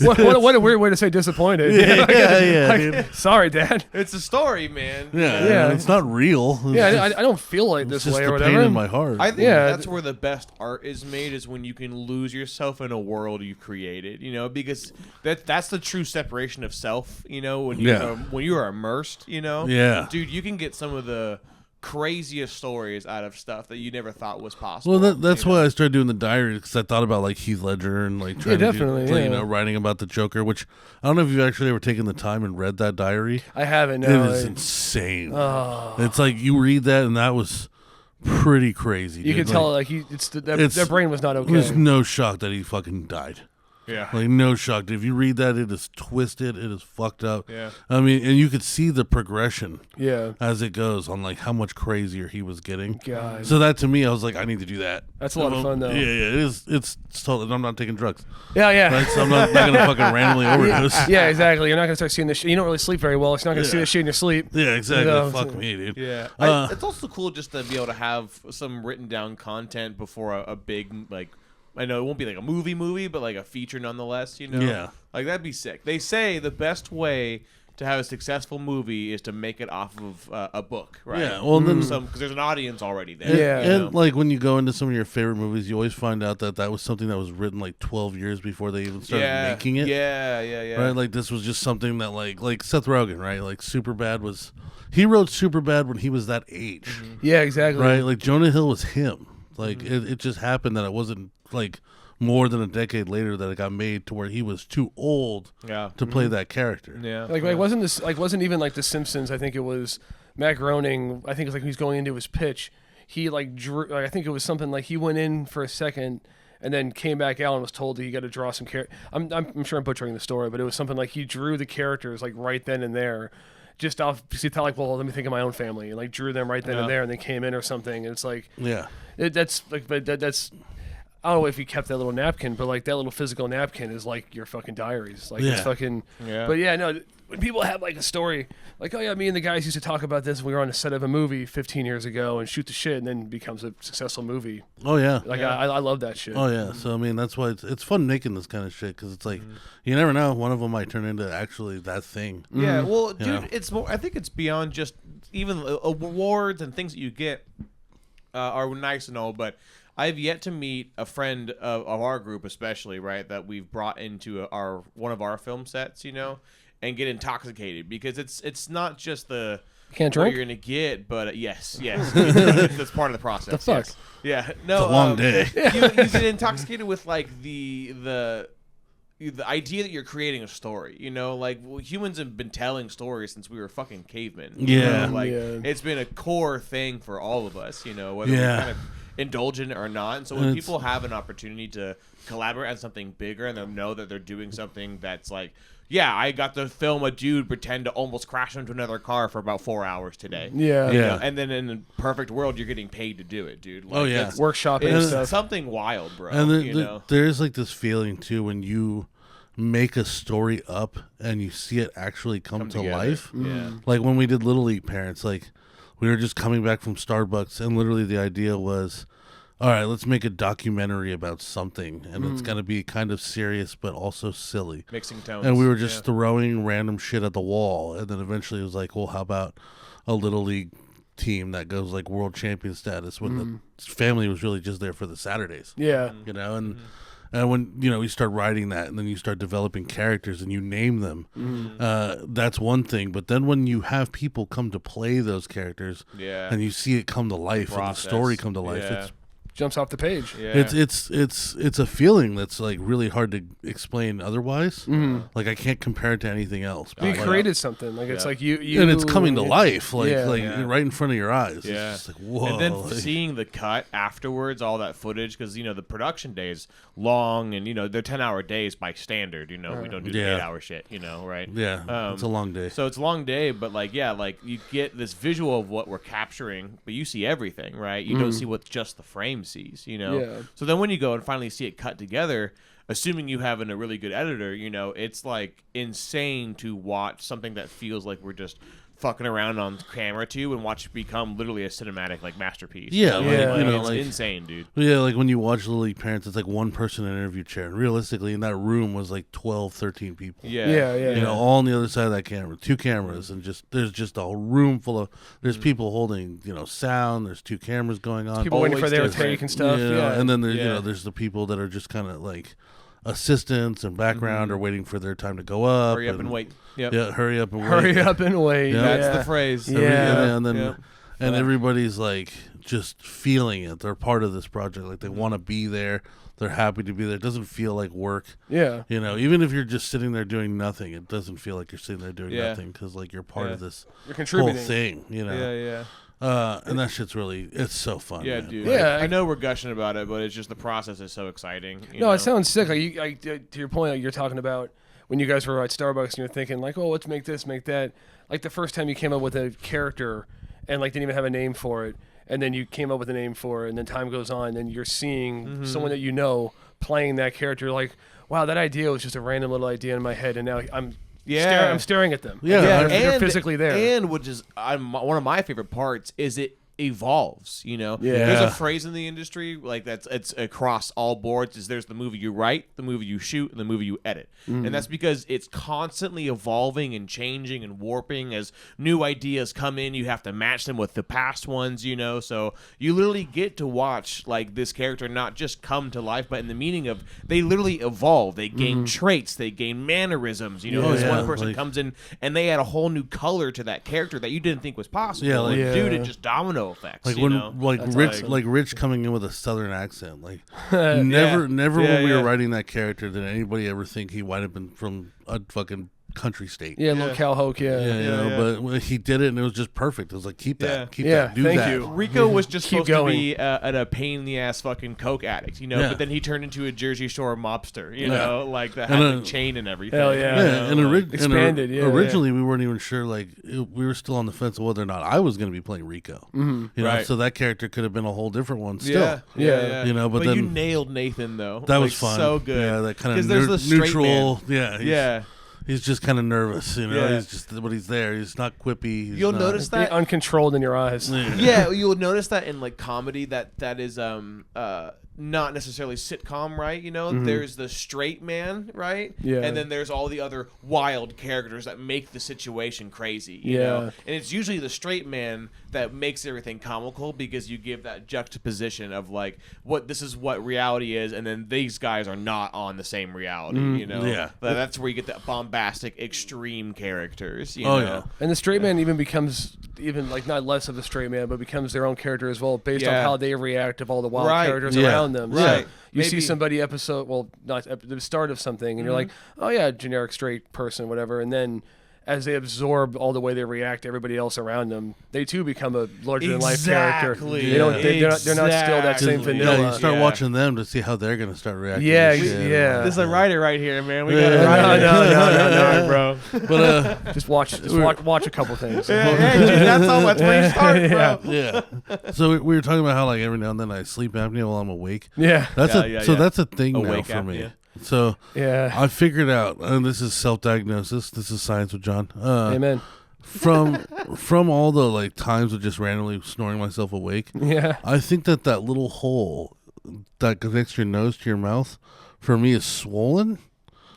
Speaker 4: What a weird way to say disappointed.
Speaker 3: Yeah, dude.
Speaker 4: Sorry, Dad.
Speaker 5: It's a story, man.
Speaker 3: Yeah, it's not real. It's
Speaker 4: Yeah,
Speaker 3: just,
Speaker 4: I don't feel like
Speaker 3: it's
Speaker 4: this
Speaker 3: just
Speaker 4: way
Speaker 3: the
Speaker 4: or
Speaker 3: pain
Speaker 4: whatever.
Speaker 3: in my heart.
Speaker 5: I think
Speaker 4: Yeah.
Speaker 5: that's where the best art is made, is when you can lose yourself in a world you've created, you know, because that's the true separation of self, you know, when you are immersed, you know.
Speaker 3: Yeah.
Speaker 5: Dude, you can get some of the craziest stories out of stuff that you never thought was possible.
Speaker 3: Well, that's
Speaker 5: you know?
Speaker 3: why I started doing the diary, because I thought about like Heath Ledger and like trying
Speaker 4: definitely,
Speaker 3: to do,
Speaker 4: yeah.
Speaker 3: you know, writing about the Joker. Which I don't know if you've actually ever taken the time and read that diary.
Speaker 4: I haven't.
Speaker 3: It
Speaker 4: No,
Speaker 3: is insane. It's like you read that, and that was pretty crazy.
Speaker 4: you
Speaker 3: dude.
Speaker 4: can tell
Speaker 3: Like,
Speaker 4: like their brain was not okay.
Speaker 3: There's no shock that he fucking died.
Speaker 5: Yeah.
Speaker 3: Like, no shock. If you read that, it is twisted. It is fucked up.
Speaker 5: Yeah.
Speaker 3: I mean, and you could see the progression
Speaker 4: Yeah.
Speaker 3: as it goes on, like, how much crazier he was getting.
Speaker 4: God.
Speaker 3: So that, to me, I was like, I need to do that.
Speaker 4: That's a lot of fun, though.
Speaker 3: Yeah, it is. It's totally, I'm not taking drugs.
Speaker 4: Yeah.
Speaker 3: Right? So I'm not going to fucking randomly overdose.
Speaker 4: Yeah, exactly. You're not gonna start seeing this. You don't really sleep very well. So you're not gonna see
Speaker 3: Yeah.
Speaker 4: this shit in your sleep.
Speaker 3: Yeah, exactly.
Speaker 4: You know,
Speaker 3: Fuck
Speaker 4: so-
Speaker 3: me, dude.
Speaker 5: Yeah, it's also cool just to be able to have some written down content before a big, like, I know it won't be like a movie, but like a feature nonetheless. You know,
Speaker 3: Yeah.
Speaker 5: like that'd be sick. They say the best way to have a successful movie is to make it off of a book, right?
Speaker 3: Yeah, well, then-
Speaker 5: because there's an audience already there.
Speaker 4: Yeah.
Speaker 5: you know?
Speaker 3: And like when you go into some of your favorite movies, you always find out that that was something that was written like 12 years before they even started making it.
Speaker 5: Yeah.
Speaker 3: Right, like this was just something that like Seth Rogen, right? Like Superbad was, he wrote Superbad when he was that age,
Speaker 4: Yeah, exactly.
Speaker 3: right? Like Jonah Hill was him. Like it just happened that it wasn't like more than a decade later that it got made to where he was too old to play that character.
Speaker 5: Yeah.
Speaker 4: Like wasn't even like The Simpsons. I think it was Matt Groening. I think it was like he was going into his pitch. He like drew. Like, I think it was something like he went in for a second and then came back out and was told that he got to draw some character. I'm sure I'm butchering the story, but it was something like he drew the characters like right then and there. Just off, because he thought like, well, let me think of my own family, and like drew them right then and there, and they came in or something. And it's like,
Speaker 3: Yeah.
Speaker 4: that's like, but that's. I don't know if he kept that little napkin, but like that little physical napkin is like your fucking diaries. Like it's
Speaker 3: Yeah.
Speaker 4: fucking.
Speaker 5: Yeah.
Speaker 4: But yeah, no. When people have like a story, like, oh yeah, me and the guys used to talk about this. We were on a set of a movie 15 years ago and shoot the shit, and then it becomes a successful movie.
Speaker 3: Oh yeah.
Speaker 4: Like I love that shit.
Speaker 3: Oh yeah. So I mean, that's why it's fun making this kind of shit, because it's like you never know, one of them might turn into actually that thing.
Speaker 5: Yeah, well, dude,
Speaker 3: know?
Speaker 5: it's more. I think it's beyond just even awards and things that you get are nice and all, but I've yet to meet a friend of our group, especially, right, that we've brought into one of our film sets, you know, and get intoxicated, because it's not just the
Speaker 4: Can't
Speaker 5: what
Speaker 4: drink?
Speaker 5: you're gonna get, but yes, that's part of the process.
Speaker 4: The fuck?
Speaker 5: Yes. Yeah, no,
Speaker 3: It's a long day.
Speaker 5: You get intoxicated with like the idea that you're creating a story, you know, like humans have been telling stories since we were fucking cavemen. you
Speaker 3: Yeah.
Speaker 5: know? Like
Speaker 4: Yeah.
Speaker 5: it's been a core thing for all of us, you know, whether
Speaker 3: Yeah.
Speaker 5: we're kind of indulgent or not. And so when
Speaker 3: And
Speaker 5: people have an opportunity to collaborate on something bigger and they know that they're doing something that's like, yeah, I got to film a dude pretend to almost crash into another car for about 4 hours today.
Speaker 4: Yeah.
Speaker 5: You
Speaker 3: Yeah.
Speaker 5: know? And then in a perfect world, you're getting paid to do it, dude. Like,
Speaker 3: Oh, yeah.
Speaker 5: It's,
Speaker 4: Workshopping and
Speaker 5: it's
Speaker 4: stuff.
Speaker 5: something wild, bro.
Speaker 3: And
Speaker 5: you know?
Speaker 3: there's like this feeling too when you make a story up and you see it actually come to
Speaker 5: together.
Speaker 3: life.
Speaker 5: Yeah.
Speaker 3: Like when we did Little League Parents, like we were just coming back from Starbucks, and literally the idea was, all right, let's make a documentary about something, and it's gonna be kind of serious but also silly.
Speaker 5: Mixing tones.
Speaker 3: And we were just throwing random shit at the wall, and then eventually it was like, well, how about a Little League team that goes like world champion status when the family was really just there for the Saturdays,
Speaker 4: Yeah.
Speaker 3: you know? And when, you know, you start writing that and then you start developing characters and you name them, that's one thing. But then when you have people come to play those characters
Speaker 5: Yeah.
Speaker 3: and you see it come to life and the
Speaker 5: Process.
Speaker 3: story come to life,
Speaker 5: Yeah.
Speaker 4: Jumps off the page.
Speaker 5: Yeah.
Speaker 3: it's a feeling that's like really hard to explain otherwise. Like I can't compare it to anything else.
Speaker 4: You
Speaker 3: But, like,
Speaker 4: created something. Like it's like you
Speaker 3: and it's coming to life, like
Speaker 4: Yeah.
Speaker 3: right in front of your eyes.
Speaker 5: Yeah.
Speaker 3: It's just like, whoa.
Speaker 5: And then
Speaker 3: like-
Speaker 5: seeing the cut afterwards, all that footage, because, you know, the production days long and, you know, they're 10-hour days by standard, you know, we don't do the
Speaker 3: Yeah.
Speaker 5: 8-hour shit, you know, right?
Speaker 3: yeah, it's a long day.
Speaker 5: So it's a long day, but like, yeah, like you get this visual of what we're capturing, but you see everything, right? You don't see what just the frame sees, you know?
Speaker 4: Yeah.
Speaker 5: So then when you go and finally see it cut together, assuming you have a really good editor, it's like insane to watch something that feels like we're just fucking around on camera too and watch it become literally a cinematic like masterpiece.
Speaker 3: Yeah,
Speaker 5: it's insane, dude.
Speaker 3: Yeah, like when you watch Little League Parents, it's like one person in an interview chair. And realistically, in that room was like 12, 13 people.
Speaker 5: Yeah.
Speaker 3: All on the other side of that camera. 2 cameras, and there's just a whole room full of. There's people holding sound. There's 2 cameras going on.
Speaker 4: People waiting for their take and stuff. Yeah,
Speaker 3: and then there's the people that are just kind of like assistants and background or waiting for their time to go up.
Speaker 5: Hurry up and wait. Yep.
Speaker 3: Yeah, hurry up and wait.
Speaker 4: Hurry up and wait.
Speaker 3: Yeah.
Speaker 5: That's the phrase.
Speaker 3: And everybody's like just feeling it. They're part of this project. Like they want to be there. They're happy to be there. It doesn't feel like work.
Speaker 4: Yeah.
Speaker 3: Even if you're just sitting there doing nothing, it doesn't feel like you're sitting there doing nothing because like you're part of this
Speaker 4: you're contributing.
Speaker 3: whole thing.
Speaker 5: Yeah.
Speaker 3: And that shit's it's so fun.
Speaker 5: Yeah,
Speaker 3: man.
Speaker 5: dude.
Speaker 4: Yeah,
Speaker 5: I know we're gushing about it, but it's just the process is so exciting.
Speaker 4: It sounds sick. Like to your point, like you're talking about when you guys were at Starbucks and you're thinking like, oh, let's make this, make that. Like the first time you came up with a character and like didn't even have a name for it, and then you came up with a name for it, and then time goes on, and you're seeing someone that playing that character. You're like, wow, that idea was just a random little idea in my head, and now I'm staring at them.
Speaker 3: Yeah.
Speaker 4: You're physically there.
Speaker 5: And which is one of my favorite parts is it evolves.
Speaker 4: Yeah.
Speaker 5: There's a phrase in the industry like it's across all boards. Is there's the movie you write, the movie you shoot, and the movie you edit, and that's because it's constantly evolving and changing and warping as new ideas come in. You have to match them with the past ones. So you literally get to watch like this character not just come to life, but in the meaning of they literally evolve. They gain traits, they gain mannerisms. This one person comes in and they add a whole new color to that character that you didn't think was possible.
Speaker 3: Yeah,
Speaker 5: Dude, it just domino effects.
Speaker 3: Like Rich coming in with a southern accent. Like never when we were writing that character did anybody ever think he might have been from a fucking country state.
Speaker 4: Yeah, little Cal Hoke,
Speaker 3: but he did it and it was just perfect. It was like keep that, do
Speaker 4: thank
Speaker 3: that.
Speaker 4: you.
Speaker 5: Rico was just supposed to be a pain in the ass fucking coke addict, but then he turned into a Jersey Shore mobster, like that had the chain and everything.
Speaker 4: Hell yeah.
Speaker 3: Expanded. Originally we weren't even sure, like we were still on the fence of whether or not I was going to be playing Rico. So that character could have been a whole different one still. But then
Speaker 5: you nailed Nathan though.
Speaker 3: That was fun.
Speaker 5: So good.
Speaker 3: Yeah, that kind of
Speaker 5: there's the straight
Speaker 3: neutral.
Speaker 5: Man.
Speaker 3: He's just kind of nervous, He's just, but he's there. He's not quippy.
Speaker 5: You'll notice that
Speaker 4: uncontrolled in your eyes.
Speaker 5: Yeah, you'll notice that in like comedy that is not necessarily sitcom, right? There's the straight man, right?
Speaker 4: Yeah.
Speaker 5: And then there's all the other wild characters that make the situation crazy. You know? And it's usually the straight man that makes everything comical because you give that juxtaposition of like this is what reality is, and then these guys are not on the same reality. That's where you get the bombastic, extreme characters. You know?
Speaker 3: Yeah.
Speaker 4: And the straight man even becomes like not less of a straight man, but becomes their own character as well, based on how they react to all the wild characters around them.
Speaker 5: Right.
Speaker 4: So you see somebody not at the start of something, and you're like, oh yeah, generic straight person, whatever, and then as they absorb all the way they react to everybody else around them, they too become a larger-than-life character. They're not still that same vanilla.
Speaker 3: Yeah, you start watching them to see how they're going to start reacting.
Speaker 4: Yeah.
Speaker 5: There's a writer right here, man. We got a
Speaker 4: No,
Speaker 5: bro.
Speaker 3: But
Speaker 4: just watch a couple things.
Speaker 5: Hey, dude, that's all. That's where you start, bro.
Speaker 3: Yeah. So we were talking about how like every now and then I sleep apnea while I'm awake.
Speaker 4: Yeah.
Speaker 3: That's a thing
Speaker 5: awake
Speaker 3: now for me.
Speaker 5: apnea.
Speaker 3: So
Speaker 4: Yeah.
Speaker 3: I figured out, and this is self-diagnosis. This is science with John.
Speaker 4: Amen.
Speaker 3: From all the like times of just randomly snoring myself awake.
Speaker 4: Yeah.
Speaker 3: I think that little hole that connects your nose to your mouth for me is swollen.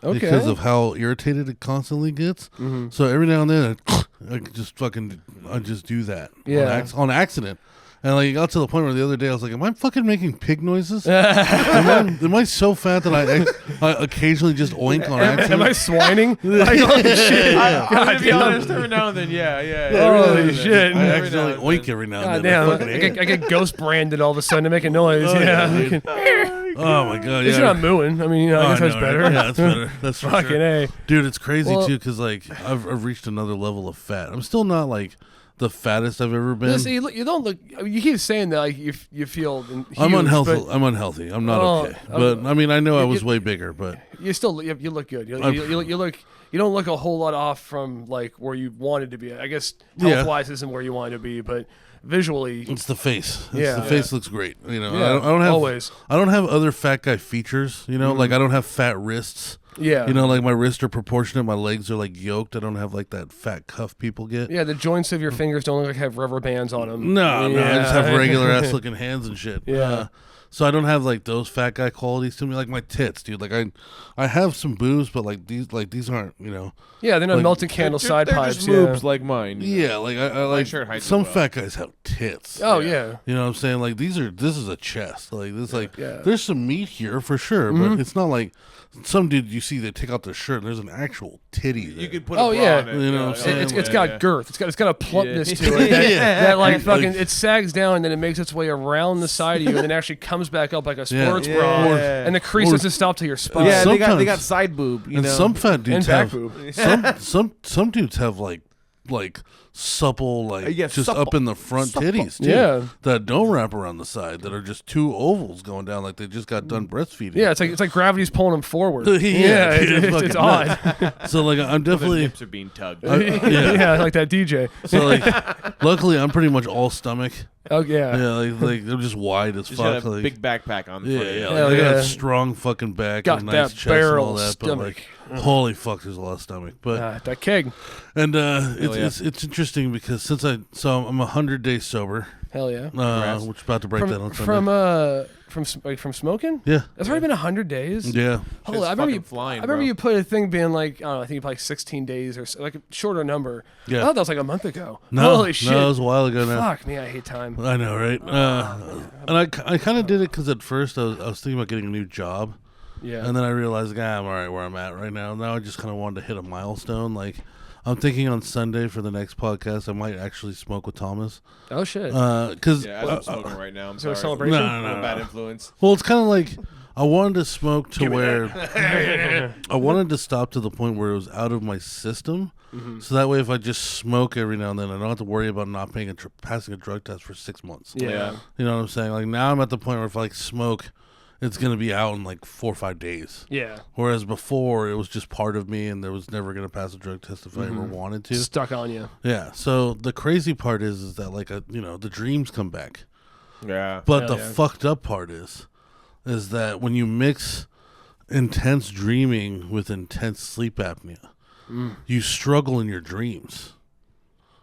Speaker 4: Okay.
Speaker 3: Because of how irritated it constantly gets. So every now and then I just do that.
Speaker 4: Yeah.
Speaker 3: On accident. And like it got to the point where the other day I was like, am I fucking making pig noises? am I so fat that I occasionally just oink on accident?
Speaker 4: Am I swining? Like, holy shit.
Speaker 5: I'm going to be honest, every now and then,
Speaker 4: Holy shit.
Speaker 3: I accidentally oink every now and
Speaker 4: God
Speaker 3: then.
Speaker 4: damn. I get ghost branded all of a sudden to make a noise.
Speaker 3: Oh my god!
Speaker 4: At least you're not mooing. I mean, I guess that's better.
Speaker 3: Yeah, that's better. That's for
Speaker 4: fucking
Speaker 3: sure.
Speaker 4: A.
Speaker 3: Dude, it's crazy too because like I've reached another level of fat. I'm still not like the fattest I've ever been.
Speaker 4: Listen, you don't look. I mean, you keep saying that like you feel. Huge,
Speaker 3: I'm unhealthy.
Speaker 4: but
Speaker 3: I'm unhealthy. I'm not
Speaker 4: Oh,
Speaker 3: okay. But I mean, I know I was way bigger, but
Speaker 4: you still you look good. You look. You don't look a whole lot off from like where you wanted to be. I guess health wise isn't where you wanted to be, but visually,
Speaker 3: it's the face.
Speaker 4: Yeah.
Speaker 3: The face looks great. You know,
Speaker 4: Yeah,
Speaker 3: I don't have
Speaker 4: always.
Speaker 3: I don't have other fat guy features. You know, like I don't have fat wrists.
Speaker 4: yeah,
Speaker 3: You know, like my wrists are proportionate. My legs are like yoked. I don't have like that fat cuff people get.
Speaker 4: yeah. The joints of your fingers don't look like have rubber bands on them.
Speaker 3: No, I just have regular ass looking hands and shit.
Speaker 4: Yeah.
Speaker 3: So I don't have like those fat guy qualities to me, like my tits, dude. Like I have some boobs, but like these aren't, you know.
Speaker 4: Yeah, they're not
Speaker 3: Like-
Speaker 4: melted candle side
Speaker 5: They're
Speaker 4: pipes.
Speaker 5: just
Speaker 4: Yeah.
Speaker 5: moobs like mine.
Speaker 3: Yeah, like I like
Speaker 5: shirt hides
Speaker 3: some
Speaker 5: it well.
Speaker 3: fat guys have tits.
Speaker 4: Oh yeah.
Speaker 3: You know what I'm saying? Like this is a chest. Like this, like
Speaker 4: Yeah.
Speaker 3: there's some meat here for sure, but it's not like some dude you see they take out their shirt and there's an actual titty there.
Speaker 5: You could put
Speaker 4: Oh,
Speaker 5: a bra
Speaker 4: yeah.
Speaker 5: on it.
Speaker 3: You know what I'm saying?
Speaker 4: It's got girth. It's got a plumpness
Speaker 5: Yeah.
Speaker 4: to it. That,
Speaker 3: Yeah.
Speaker 4: that like
Speaker 3: Like-
Speaker 4: fucking it sags down and then it makes its way around the side of you and then actually comes back up like a sports
Speaker 5: Yeah.
Speaker 4: bra.
Speaker 5: Yeah.
Speaker 4: And the crease
Speaker 3: Or-
Speaker 4: doesn't stop till your spine.
Speaker 5: Yeah, they got
Speaker 3: Sometimes-
Speaker 5: side boob. You
Speaker 3: and
Speaker 5: know,
Speaker 3: some fat dudes
Speaker 4: and back
Speaker 3: have
Speaker 4: boob.
Speaker 3: some dudes have like supple like
Speaker 5: Yeah,
Speaker 3: just
Speaker 5: supple.
Speaker 3: up in the front titties too,
Speaker 4: Yeah.
Speaker 3: that don't wrap around the side, that are just two ovals going down like they just got done breastfeeding.
Speaker 4: Yeah, it's like gravity's pulling them forward.
Speaker 3: Yeah,
Speaker 4: it's,
Speaker 3: fucking
Speaker 4: it's odd.
Speaker 3: nuts. So like I'm
Speaker 5: the
Speaker 3: definitely
Speaker 5: nips are being tugged.
Speaker 4: yeah, like that DJ.
Speaker 3: so like luckily I'm pretty much all stomach.
Speaker 4: Oh yeah.
Speaker 3: Yeah, like they're just wide as
Speaker 5: Just
Speaker 3: fuck.
Speaker 5: had a
Speaker 3: like,
Speaker 5: big backpack on.
Speaker 3: yeah,
Speaker 5: for you.
Speaker 3: yeah,
Speaker 4: Hell
Speaker 3: like, I got
Speaker 4: yeah.
Speaker 3: a strong fucking back,
Speaker 4: Got
Speaker 3: and a nice
Speaker 4: that
Speaker 3: chest and
Speaker 4: barrel
Speaker 3: all that,
Speaker 4: stomach.
Speaker 3: but like, holy fuck, there's a lot of stomach. But
Speaker 4: That keg.
Speaker 3: and
Speaker 5: yeah.
Speaker 3: it's interesting because since I'm 100 days sober,
Speaker 4: Hell yeah.
Speaker 3: which about to break that on Sunday.
Speaker 4: From smoking.
Speaker 3: Yeah,
Speaker 4: That's already been 100 days.
Speaker 3: yeah.
Speaker 4: Hold
Speaker 5: Shit's
Speaker 4: on,
Speaker 5: fucking flying,
Speaker 4: I remember
Speaker 5: bro.
Speaker 4: you put a thing being like, I don't know, I think like 16 days or so, like a shorter number.
Speaker 3: Yeah.
Speaker 4: I thought that was like a month ago.
Speaker 3: No,
Speaker 4: Holy shit.
Speaker 3: no, it was a while ago now.
Speaker 4: Fuck me, I hate time.
Speaker 3: I know, right? And I kind of did it because at first I was thinking about getting a new job,
Speaker 4: Yeah.
Speaker 3: and then I realized, I'm all right where I'm at right now. Now I just kind of wanted to hit a milestone. Like I'm thinking on Sunday for the next podcast, I might actually smoke with Thomas.
Speaker 4: Oh shit.
Speaker 3: Because
Speaker 5: Yeah, I'm smoking right now. I'm
Speaker 4: Is there a
Speaker 5: sorry.
Speaker 4: celebration?
Speaker 3: No.
Speaker 5: Bad influence.
Speaker 3: well, it's kind of like I wanted to smoke to where I wanted to stop to the point where it was out of my system. So that way, if I just smoke every now and then, I don't have to worry about not paying passing a drug test for 6 months.
Speaker 4: Yeah.
Speaker 3: You know what I'm saying? Like now I'm at the point where if I like smoke, it's gonna be out in like 4 or 5 days.
Speaker 4: Yeah.
Speaker 3: Whereas before it was just part of me, and there was never gonna pass a drug test if I ever wanted to.
Speaker 4: Stuck on you.
Speaker 3: Yeah. So the crazy part is that like the dreams come back,
Speaker 5: Yeah.
Speaker 3: but
Speaker 4: Hell
Speaker 3: the
Speaker 4: yeah.
Speaker 3: fucked up part is that when you mix intense dreaming with intense sleep apnea, you struggle in your dreams.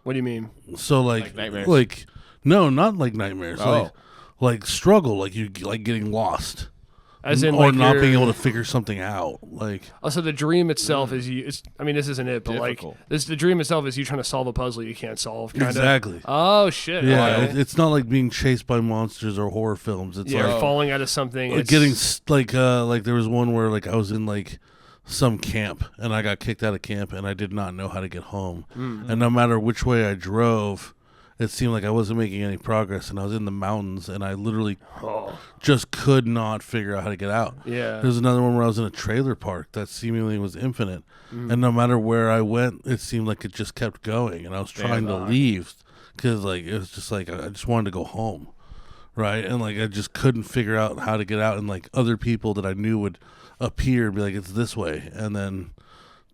Speaker 4: What do you mean?
Speaker 3: So
Speaker 5: Like nightmares?
Speaker 3: no, not like nightmares.
Speaker 5: Oh.
Speaker 3: Like struggle, like you like getting lost.
Speaker 4: As in,
Speaker 3: or
Speaker 4: like
Speaker 3: not
Speaker 4: you're-
Speaker 3: being able to figure something out. Like
Speaker 4: Also, the dream itself is you. I mean, this isn't it, but
Speaker 5: Difficult.
Speaker 4: like the dream itself is you trying to solve a puzzle you can't solve. Kinda.
Speaker 3: exactly.
Speaker 4: Oh shit.
Speaker 3: Yeah,
Speaker 4: Okay.
Speaker 3: it's not like being chased by monsters or horror films. It's
Speaker 4: Yeah,
Speaker 3: like
Speaker 4: falling out of something. It's
Speaker 3: getting like there was one where like I was in like some camp and I got kicked out of camp and I did not know how to get home. And no matter which way I drove, it seemed like I wasn't making any progress, and I was in the mountains and I literally just could not figure out how to get out.
Speaker 4: Yeah.
Speaker 3: There's another one where I was in a trailer park that seemingly was infinite, and no matter where I went, it seemed like it just kept going, and I was trying to leave because like it was just like I just wanted to go home, right? And like I just couldn't figure out how to get out, and like other people that I knew would appear and be like, it's this way, and then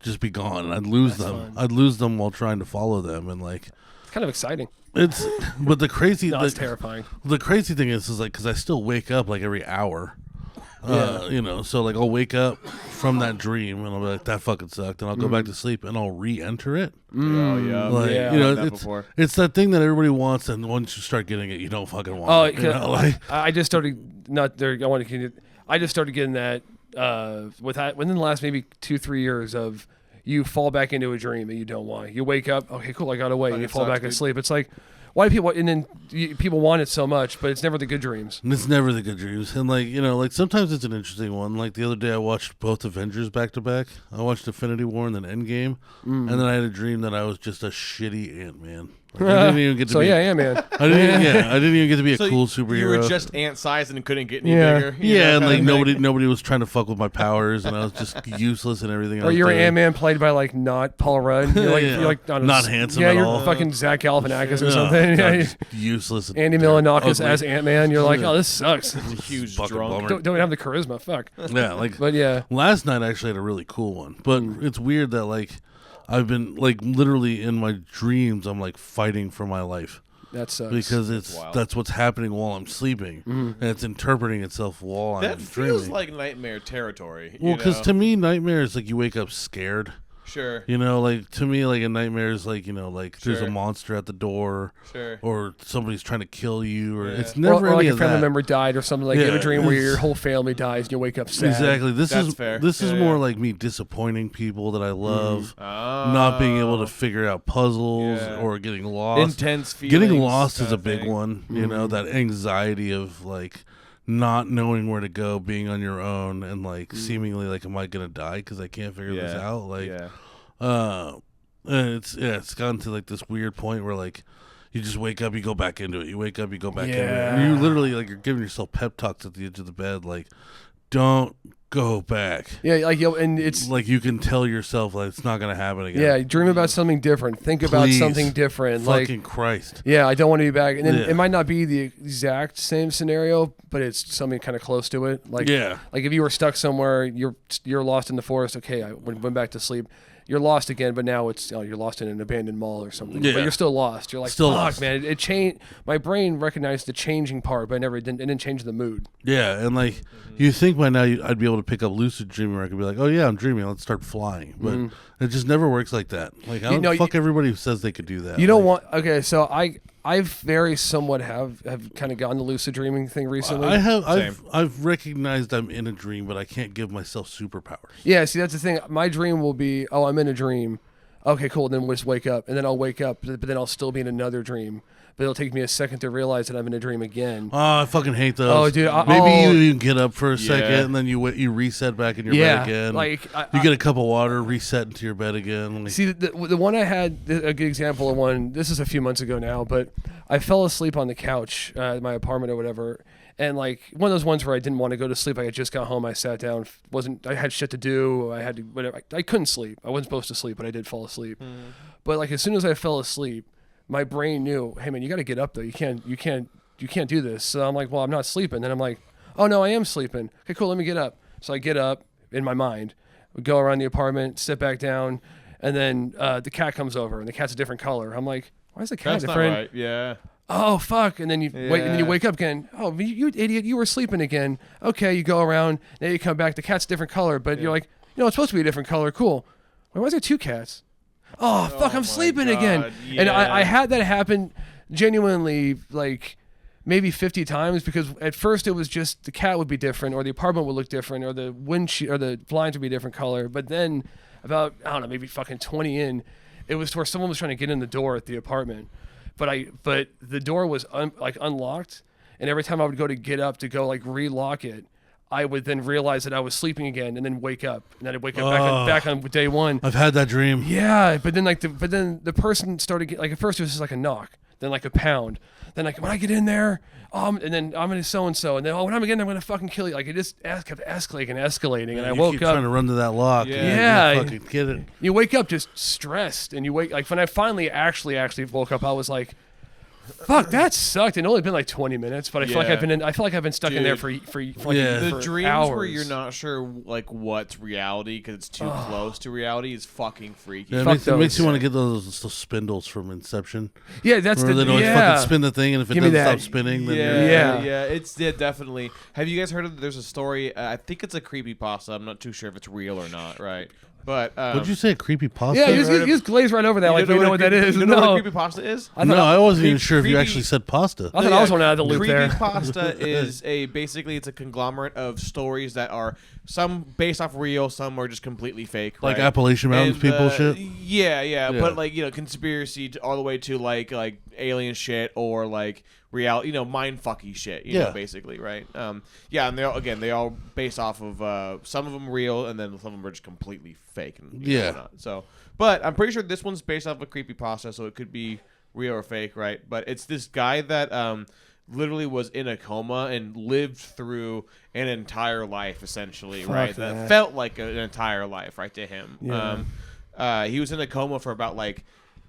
Speaker 3: just be gone, and I'd lose them. I'd lose them while trying to follow them, and like
Speaker 4: It's kind of exciting.
Speaker 3: but the crazy
Speaker 4: No, it's terrifying.
Speaker 3: the crazy thing is like because I still wake up like every hour. So like I'll wake up from that dream and I'll be like, that fucking sucked, and I'll go back to sleep and I'll re-enter it.
Speaker 5: Oh yeah.
Speaker 3: Like
Speaker 4: Yeah.
Speaker 3: you know,
Speaker 5: Done that
Speaker 3: it's
Speaker 5: before.
Speaker 3: it's that thing that everybody wants, and once you start getting it, you don't fucking want
Speaker 4: Oh,
Speaker 3: it. You know? Like
Speaker 4: I just started not there. I just started getting that within the last maybe 2-3 years of you fall back into a dream that you don't want. You wake up, okay, cool, I got away, and you fall
Speaker 5: sucks,
Speaker 4: back
Speaker 5: dude.
Speaker 4: asleep. It's like, why do people? And then people want it so much, but it's never the good dreams.
Speaker 3: And it's never the good dreams. And like, like sometimes it's an interesting one. Like the other day I watched both Avengers back to back. I watched Infinity War and then Endgame. And then I had a dream that I was just a shitty Ant-Man. Like, I didn't even get to
Speaker 4: so
Speaker 3: be.
Speaker 4: yeah, Ant-Man.
Speaker 3: I didn't even get to be a cool superhero.
Speaker 5: You were just ant-sized and couldn't get any
Speaker 4: Yeah.
Speaker 5: bigger.
Speaker 3: Yeah, and like nobody was trying to fuck with my powers, and I was just useless and everything.
Speaker 4: Or you're Ant-Man played by like not Paul Rudd. You're like,
Speaker 3: Yeah.
Speaker 4: you're like
Speaker 3: Not handsome
Speaker 4: Yeah,
Speaker 3: at
Speaker 4: you're
Speaker 3: all.
Speaker 4: fucking Zach Galifianakis or
Speaker 3: No,
Speaker 4: something.
Speaker 3: no,
Speaker 4: Yeah,
Speaker 3: just useless. And
Speaker 4: Andy Milonakis
Speaker 3: ugly.
Speaker 4: as Ant-Man. You're like, oh, this sucks.
Speaker 5: A huge
Speaker 3: Fucking
Speaker 5: drunk.
Speaker 3: bummer.
Speaker 4: don't have the charisma. Fuck.
Speaker 3: Yeah, like
Speaker 4: But yeah.
Speaker 3: last night I actually had a really cool one, but it's weird that like I've been like literally in my dreams I'm like fighting for my life
Speaker 4: That sucks.
Speaker 3: because
Speaker 5: wild.
Speaker 3: that's what's happening while I'm sleeping, and it's interpreting itself while
Speaker 5: That
Speaker 3: I'm
Speaker 5: feels
Speaker 3: dreaming.
Speaker 5: like nightmare territory.
Speaker 3: Well,
Speaker 5: because
Speaker 3: because to me, nightmare is like you wake up scared.
Speaker 5: Sure.
Speaker 3: You know, like to me, like a nightmare is like like there's a
Speaker 5: Sure.
Speaker 3: monster at the door,
Speaker 5: Sure.
Speaker 3: or somebody's trying to kill you, or
Speaker 5: Yeah.
Speaker 3: it's
Speaker 4: Or,
Speaker 3: never
Speaker 4: or like
Speaker 3: any
Speaker 4: a
Speaker 3: of
Speaker 4: family
Speaker 3: that.
Speaker 4: member died or something. Like you have a
Speaker 3: Yeah,
Speaker 4: dream where
Speaker 3: it's-
Speaker 4: your whole family dies and you wake up sad.
Speaker 3: Exactly. This
Speaker 5: That's
Speaker 3: is
Speaker 5: fair.
Speaker 3: this is
Speaker 5: Yeah,
Speaker 3: more
Speaker 5: yeah.
Speaker 3: like me disappointing people that I love,
Speaker 5: Oh.
Speaker 3: not being able to figure out puzzles
Speaker 5: Yeah.
Speaker 3: or getting lost.
Speaker 5: Intense feelings.
Speaker 3: Getting lost is
Speaker 5: kinda
Speaker 3: a big
Speaker 5: thing.
Speaker 3: one. You know, that anxiety of like not knowing where to go, being on your own, and like seemingly like, am I gonna die because I can't figure this
Speaker 5: Yeah.
Speaker 3: out? Like,
Speaker 5: Yeah.
Speaker 3: and it's gotten to like this weird point where like you just wake up, you go back into it. You wake up, you go back into it. And you literally like you're giving yourself pep talks at the edge of the bed, like, don't go back.
Speaker 4: Yeah, like and it's
Speaker 3: Like you can tell yourself like it's not gonna happen again.
Speaker 4: yeah. Dream about something different. Think about
Speaker 3: Please.
Speaker 4: something different.
Speaker 3: Fucking
Speaker 4: Like
Speaker 3: Christ.
Speaker 4: yeah, I don't want to be back. And then
Speaker 3: Yeah.
Speaker 4: it might not be the exact same scenario, but it's something kind of close to it. Like
Speaker 3: Yeah.
Speaker 4: like if you were stuck somewhere, you're lost in the forest. Okay, I went back to sleep. You're lost again, but now it's you're lost in an abandoned mall or something.
Speaker 3: Yeah.
Speaker 4: But you're still lost. You're like,
Speaker 3: Still
Speaker 4: fuck,
Speaker 3: lost.
Speaker 4: man. It changed. My brain recognized the changing part, but it didn't change the mood.
Speaker 3: Yeah, and like you think by now I'd be able to pick up lucid dreaming, where I could be like, oh yeah, I'm dreaming, let's start flying. But it just never works like that. Like I don't
Speaker 4: know,
Speaker 3: fuck everybody who says they could do that.
Speaker 4: You don't
Speaker 3: Like,
Speaker 4: want. Okay, so I very somewhat have kind of gotten the lucid dreaming thing recently.
Speaker 3: I've recognized I'm in a dream, but I can't give myself superpowers.
Speaker 4: Yeah, see, that's the thing. My dream will be, oh, I'm in a dream. Okay, cool. Then we'll just wake up, and then I'll wake up, but then I'll still be in another dream. But it'll take me a second to realize that I'm in a dream again.
Speaker 3: Oh, I fucking hate those.
Speaker 4: Oh, dude,
Speaker 3: Maybe you can get up for a
Speaker 5: Yeah.
Speaker 3: second, and then you reset back in your
Speaker 4: Yeah,
Speaker 3: bed again.
Speaker 4: like,
Speaker 3: you get a cup of water, reset into your bed again. Like,
Speaker 4: See, the one I had, a good example of one, this is a few months ago now, but I fell asleep on the couch at my apartment or whatever. And like one of those ones where I didn't want to go to sleep. I had just got home. I sat down. I had shit to do. I had to, whatever. I couldn't sleep. I wasn't supposed to sleep, but I did fall asleep. But like as soon as I fell asleep, my brain knew, hey man, you got to get up though. You can't do this. So I'm like, well, I'm not sleeping. Then I'm like, oh no, I am sleeping. Okay, cool. Let me get up. So I get up in my mind, we go around the apartment, sit back down, and then the cat comes over, and the cat's a different color. I'm like, why is the cat
Speaker 5: That's not
Speaker 4: different?
Speaker 5: right. Yeah.
Speaker 4: Oh fuck! And then you wait, and then you
Speaker 5: Yeah.
Speaker 4: wake up again. Oh, you idiot! You were sleeping again. Okay, you go around. Now you come back. The cat's a different color, but you're like, it's supposed to be a different color. Cool. Why was there two cats? Oh fuck! I'm
Speaker 5: my
Speaker 4: sleeping again.
Speaker 5: God,
Speaker 4: And
Speaker 5: yeah.
Speaker 4: I had that happen genuinely like maybe 50 times because at first it was just the cat would be different, or the apartment would look different, or the windshield or the blinds would be a different color. But then about I don't know, maybe fucking 20 in, it was where someone was trying to get in the door at the apartment. But the door was unlocked, and every time I would go to get up to go like relock it, I would then realize that I was sleeping again, and then wake up, and then I'd wake up back on day one.
Speaker 3: I've had that dream.
Speaker 4: Yeah, but then the person started like at first it was just like a knock, then like a pound, then like when I get in there, and then I'm gonna so and so, and then when I'm again I'm gonna fucking kill you. Like it just kept escalating and escalating, and I
Speaker 3: You
Speaker 4: woke
Speaker 3: keep
Speaker 4: up.
Speaker 3: trying to run to that lock.
Speaker 5: Yeah.
Speaker 3: and you
Speaker 4: Yeah.
Speaker 3: fucking get it.
Speaker 4: You wake up just stressed, and you wake like when I finally actually woke up, I was like, "Fuck, that sucked." It only been like 20 minutes, but I feel like
Speaker 5: Yeah.
Speaker 4: I feel like I've been stuck in there
Speaker 5: Dude.
Speaker 4: for
Speaker 3: Yeah.
Speaker 5: The
Speaker 4: for
Speaker 5: dreams
Speaker 4: hours.
Speaker 5: where you're not sure like what's reality because it's too close to reality is fucking freaky.
Speaker 3: Yeah, it
Speaker 4: Fuck
Speaker 3: makes
Speaker 4: those.
Speaker 3: you want to get those spindles from Inception.
Speaker 4: Yeah, that's
Speaker 3: Where
Speaker 4: the
Speaker 3: they always
Speaker 4: yeah.
Speaker 3: fucking spin the thing, and if it
Speaker 4: Give me
Speaker 3: doesn't
Speaker 4: that.
Speaker 3: stop spinning, then
Speaker 5: Yeah,
Speaker 4: Yeah.
Speaker 5: it's definitely. Have you guys heard of? There's a story. I think it's a creepypasta. I'm not too sure if it's real or not. Right, but
Speaker 3: What'd you say? A creepy pasta?
Speaker 4: Yeah, you
Speaker 5: heard of-
Speaker 4: just glaze right over that like we know what that is.
Speaker 5: You know
Speaker 4: No,
Speaker 5: what a creepypasta is?
Speaker 4: I
Speaker 3: No,
Speaker 4: thought
Speaker 3: I wasn't even
Speaker 5: creepy-
Speaker 3: sure if you
Speaker 5: creepy-
Speaker 3: actually said pasta.
Speaker 4: I thought I was one out of the loop there.
Speaker 5: Creepypasta is basically it's a conglomerate of stories that are some based off real, some are just completely fake.
Speaker 3: Like
Speaker 5: right?
Speaker 3: Appalachian Mountains
Speaker 5: And,
Speaker 3: people shit?
Speaker 5: Yeah,
Speaker 3: Yeah.
Speaker 5: but like conspiracy all the way to like alien shit or like reality, mind fucky shit. You know,
Speaker 3: Yeah.
Speaker 5: basically, right? Yeah, and they all based off of some of them real, and then some of them are just completely fake. And
Speaker 3: Yeah.
Speaker 5: whatnot. So, but I'm pretty sure this one's based off of a creepypasta, so it could be real or fake, right? But it's this guy that literally was in a coma and lived through an entire life, essentially, right? That felt like an entire life, right, to him.
Speaker 4: Yeah.
Speaker 5: He was in a coma for about like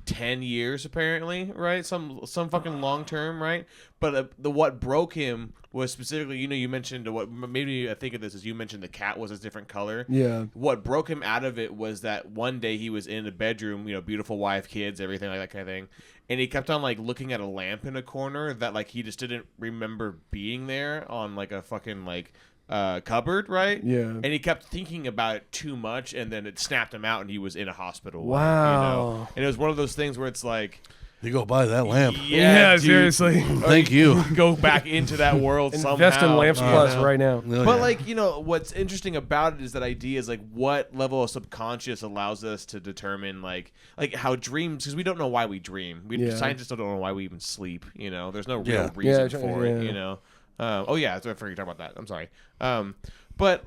Speaker 5: 10 years, apparently, right? Some fucking long term, right? But what broke him was specifically, you mentioned what made me think of this is you mentioned the cat was a different color.
Speaker 4: Yeah.
Speaker 5: What broke him out of it was that one day he was in a bedroom, beautiful wife, kids, everything like that kind of thing, and he kept on like looking at a lamp in a corner that like he just didn't remember being there on like a fucking like cupboard, right?
Speaker 4: Yeah.
Speaker 5: And he kept thinking about it too much, and then it snapped him out, and he was in a hospital.
Speaker 4: Wow.
Speaker 5: And it was one of those things where it's like,
Speaker 3: You go buy that lamp.
Speaker 4: Yeah,
Speaker 5: dude,
Speaker 4: seriously.
Speaker 3: Thank you.
Speaker 5: go back into that world somehow.
Speaker 4: Invest in Lamps Plus right now.
Speaker 3: Oh,
Speaker 5: But
Speaker 3: yeah.
Speaker 5: like, what's interesting about it is that idea is like what level of subconscious allows us to determine like how dreams, because we don't know why we dream. Scientists don't know why we even sleep. There's no real reason for it. Oh yeah, that's what I forgot to talk about that. I'm sorry. But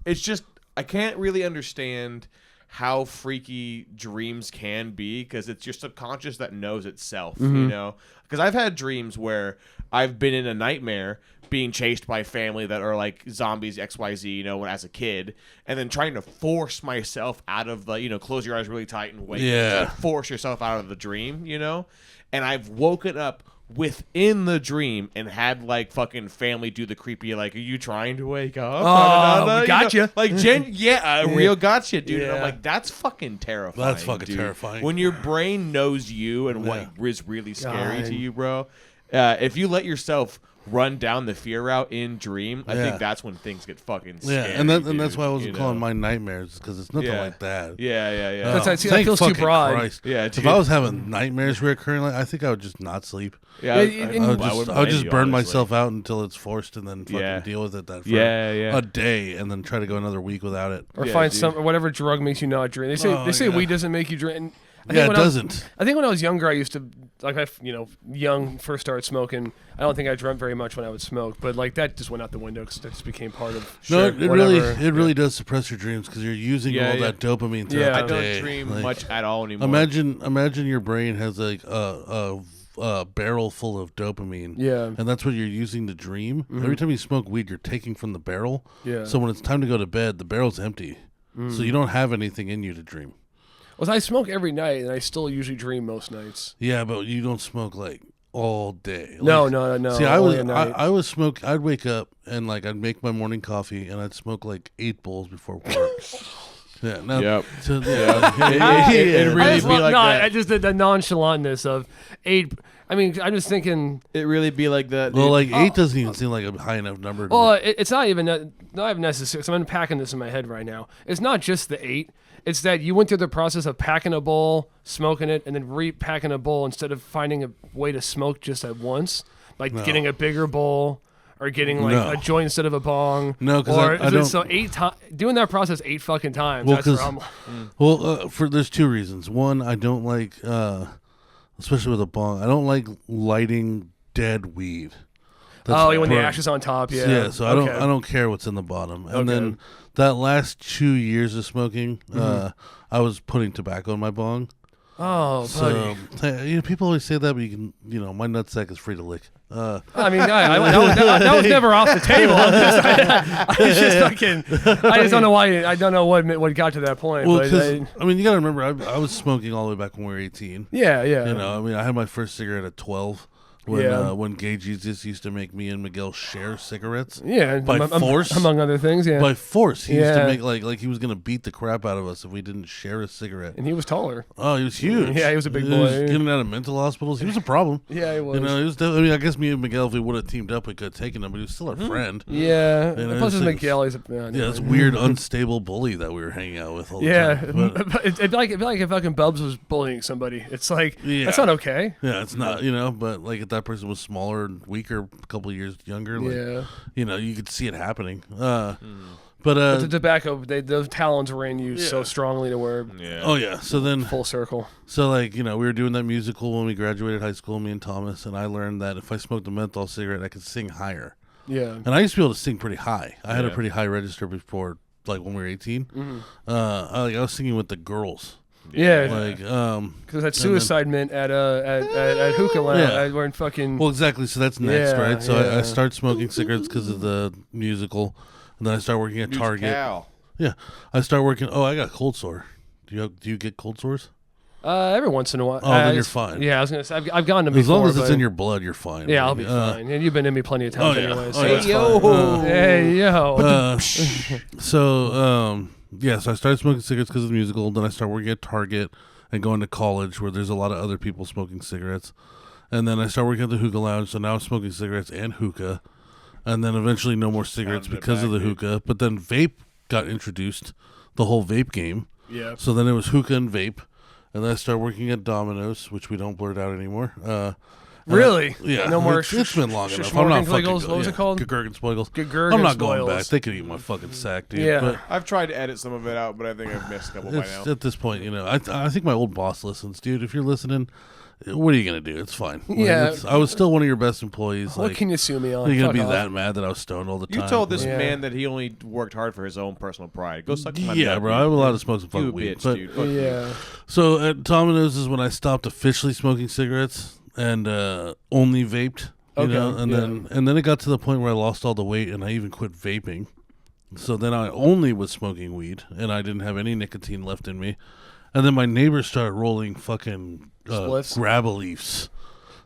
Speaker 5: it's just I can't really understand how freaky dreams can be, because it's your subconscious that knows itself, because I've had dreams where I've been in a nightmare being chased by family that are like zombies XYZ, when as a kid, and then trying to force myself out of the, close your eyes really tight and wake, force yourself out of the dream, and I've woken up within the dream and had like fucking family do the creepy like, are you trying to wake up?
Speaker 4: Oh, gotcha.
Speaker 5: Like real gotcha, dude. And I'm
Speaker 4: Yeah.
Speaker 5: like, that's fucking terrifying.
Speaker 3: That's fucking
Speaker 5: dude.
Speaker 3: terrifying.
Speaker 5: When your brain knows you and what is really scary to you, bro. If you let yourself run down the fear route in dream, I think that's when things get fucking scary.
Speaker 3: And that's why I wasn't calling mine nightmares, because it's nothing like that.
Speaker 5: Yeah.
Speaker 4: That's that
Speaker 3: Thank
Speaker 4: feels too
Speaker 3: fucking
Speaker 4: broad.
Speaker 3: Christ.
Speaker 5: Yeah,
Speaker 3: If
Speaker 5: dude.
Speaker 3: I was having nightmares recurringly, I think I would just not sleep.
Speaker 5: Yeah,
Speaker 3: I would just burn myself out until it's forced, and then fucking deal with it that for a day, and then try to go another week without it.
Speaker 4: Or find some or whatever drug makes you not dream. They say weed doesn't make you dream. I think
Speaker 3: It
Speaker 4: when
Speaker 3: doesn't.
Speaker 4: I think when I was younger, I used to young first started smoking. I don't think I dreamt very much when I would smoke, but like that just went out the window because that just became part of.
Speaker 3: It really does suppress your dreams, because you're using all that dopamine throughout
Speaker 5: I
Speaker 3: the
Speaker 5: don't
Speaker 3: day.
Speaker 5: dream much at all anymore.
Speaker 3: Imagine your brain has like a barrel full of dopamine.
Speaker 4: Yeah.
Speaker 3: And that's what you're using to dream. Every time you smoke weed, you're taking from the barrel.
Speaker 4: Yeah.
Speaker 3: So when it's time to go to bed, the barrel's empty. So you don't have anything in you to dream.
Speaker 4: Well, I smoke every night, and I still usually dream most nights.
Speaker 3: Yeah, but you don't smoke like all day.
Speaker 4: No.
Speaker 3: See,
Speaker 4: only at night.
Speaker 3: I was smoke. I'd wake up and like I'd make my morning coffee, and I'd smoke like 8 bowls before work. Yeah. No,
Speaker 5: Yep.
Speaker 3: So,
Speaker 5: It really be like that.
Speaker 4: I just did the nonchalantness of 8. I mean, I'm just thinking.
Speaker 5: It really be like that.
Speaker 3: Well,
Speaker 5: dude.
Speaker 3: like 8 doesn't even seem like a high enough number.
Speaker 4: Well, it's not even necessary. So I'm unpacking this in my head right now. It's not just the 8. It's that you went through the process of packing a bowl, smoking it, and then repacking a bowl instead of finding a way to smoke just at once, like getting a bigger bowl or getting like a joint instead of a bong.
Speaker 3: No, because I don't.
Speaker 4: So 8 times doing that process 8 fucking times.
Speaker 3: Well,
Speaker 4: That's where I'm.
Speaker 3: there's 2 reasons. One, I don't like, especially with a bong, I don't like lighting dead weed.
Speaker 4: You want the ashes on top, yeah.
Speaker 3: Yeah, so I don't care what's in the bottom. And then that last 2 years of smoking, I was putting tobacco in my bong.
Speaker 4: Oh,
Speaker 3: So
Speaker 4: buddy.
Speaker 3: people always say that, but you can, my nutsack is free to lick.
Speaker 4: I mean, that was never off the table. I just don't know why. I don't know what got to that point.
Speaker 3: Well,
Speaker 4: but
Speaker 3: you got to remember, I was smoking all the way back when we were 18.
Speaker 4: yeah.
Speaker 3: I had my first cigarette at 12. When Gay Jesus used to make me and Miguel share cigarettes.
Speaker 4: Yeah,
Speaker 3: by force,
Speaker 4: among other things. Yeah,
Speaker 3: by force. He used to make like he was gonna beat the crap out of us if we didn't share a cigarette.
Speaker 4: and he was taller.
Speaker 3: Oh, he was huge.
Speaker 4: Yeah, he was a big
Speaker 3: He was
Speaker 4: boy.
Speaker 3: getting out of mental hospitals. He was a problem.
Speaker 4: Yeah, he was.
Speaker 3: He was. I guess me and Miguel, if we would have teamed up, we could have taken him. But he was still our friend.
Speaker 4: Yeah,
Speaker 3: it's
Speaker 4: plus it's
Speaker 3: like-
Speaker 4: Miguel. He's
Speaker 3: This weird, unstable bully that we were hanging out with all the
Speaker 4: Yeah,
Speaker 3: time. But,
Speaker 4: it'd be like if fucking Bubs was bullying somebody. It's like that's not okay.
Speaker 3: yeah, it's not. But like if that person was smaller and weaker, a couple of years younger, like, you could see it happening. But
Speaker 4: the tobacco, those talons were in you so strongly to where
Speaker 3: oh yeah. So then
Speaker 4: full circle.
Speaker 3: So like we were doing that musical when we graduated high school, me and Thomas, and I learned that if I smoked a menthol cigarette, I could sing higher.
Speaker 4: Yeah,
Speaker 3: And I used to be able to sing pretty high. I had a pretty high register before, like when we were 18. I was singing with the girls.
Speaker 4: Yeah.
Speaker 3: Like,
Speaker 4: because that suicide mint at Hookah Lounge, we're in fucking.
Speaker 3: Well, exactly. So that's next,
Speaker 4: Yeah,
Speaker 3: right? So
Speaker 4: yeah.
Speaker 3: I start smoking cigarettes because of the musical, and then I start working at Target. Yeah, I start working. Oh, I got a cold sore. Do you get cold sores?
Speaker 4: Every once in a while.
Speaker 3: Oh, then you're fine.
Speaker 4: Yeah, I was gonna say I've gone to before.
Speaker 3: As long as it's
Speaker 4: but-
Speaker 3: in your blood, you're fine.
Speaker 4: Yeah, I'll be fine. And you've been in me plenty of times anyway.
Speaker 3: Oh,
Speaker 4: So
Speaker 3: yeah.
Speaker 4: it's fine. Hey yo.
Speaker 3: So I started smoking cigarettes because of the musical. Then I started working at Target and going to college where there's a lot of other people smoking cigarettes. And then I started working at the Hookah Lounge, so now I'm smoking cigarettes and hookah. And then eventually no more cigarettes because of the hookah. But then vape got introduced, the whole vape game.
Speaker 4: Yeah.
Speaker 3: So then it was hookah and vape. And then I started working at Domino's, which we don't blurt out anymore.
Speaker 4: Really?
Speaker 3: Yeah.
Speaker 4: No more.
Speaker 3: It's been long enough. I'm not fucking.
Speaker 4: What was it called?
Speaker 3: Gurgenspoigels. I'm not going back. They could eat my fucking sack, dude.
Speaker 4: Yeah.
Speaker 3: But
Speaker 5: I've tried to edit some of it out, but I think I've missed a couple by now.
Speaker 3: at this point, I think my old boss listens, dude. If you're listening, what are you gonna do? It's fine. Like,
Speaker 4: Yeah.
Speaker 3: I was still one of your best employees.
Speaker 4: What
Speaker 3: Like,
Speaker 4: can you sue me on?
Speaker 3: are you gonna
Speaker 4: Fuck
Speaker 3: be
Speaker 4: off.
Speaker 3: that mad that I was stoned all the time?
Speaker 5: You told this
Speaker 4: Yeah.
Speaker 5: man that he only worked hard for his own personal pride. Go suck my
Speaker 3: Yeah,
Speaker 5: nut,
Speaker 3: bro.
Speaker 5: dude.
Speaker 3: I'm allowed to smoke some
Speaker 5: You
Speaker 3: fucking weed.
Speaker 5: bitch,
Speaker 3: But
Speaker 5: dude. Fuck you.
Speaker 4: Yeah.
Speaker 3: so at Domino's is when I stopped officially smoking cigarettes and only vaped. You
Speaker 4: Okay,
Speaker 3: know, and then it got to the point where I lost all the weight and I even quit vaping. So then I only was smoking weed and I didn't have any nicotine left in me. And then my neighbors started rolling fucking
Speaker 4: Spliffs?
Speaker 3: grabba leaves,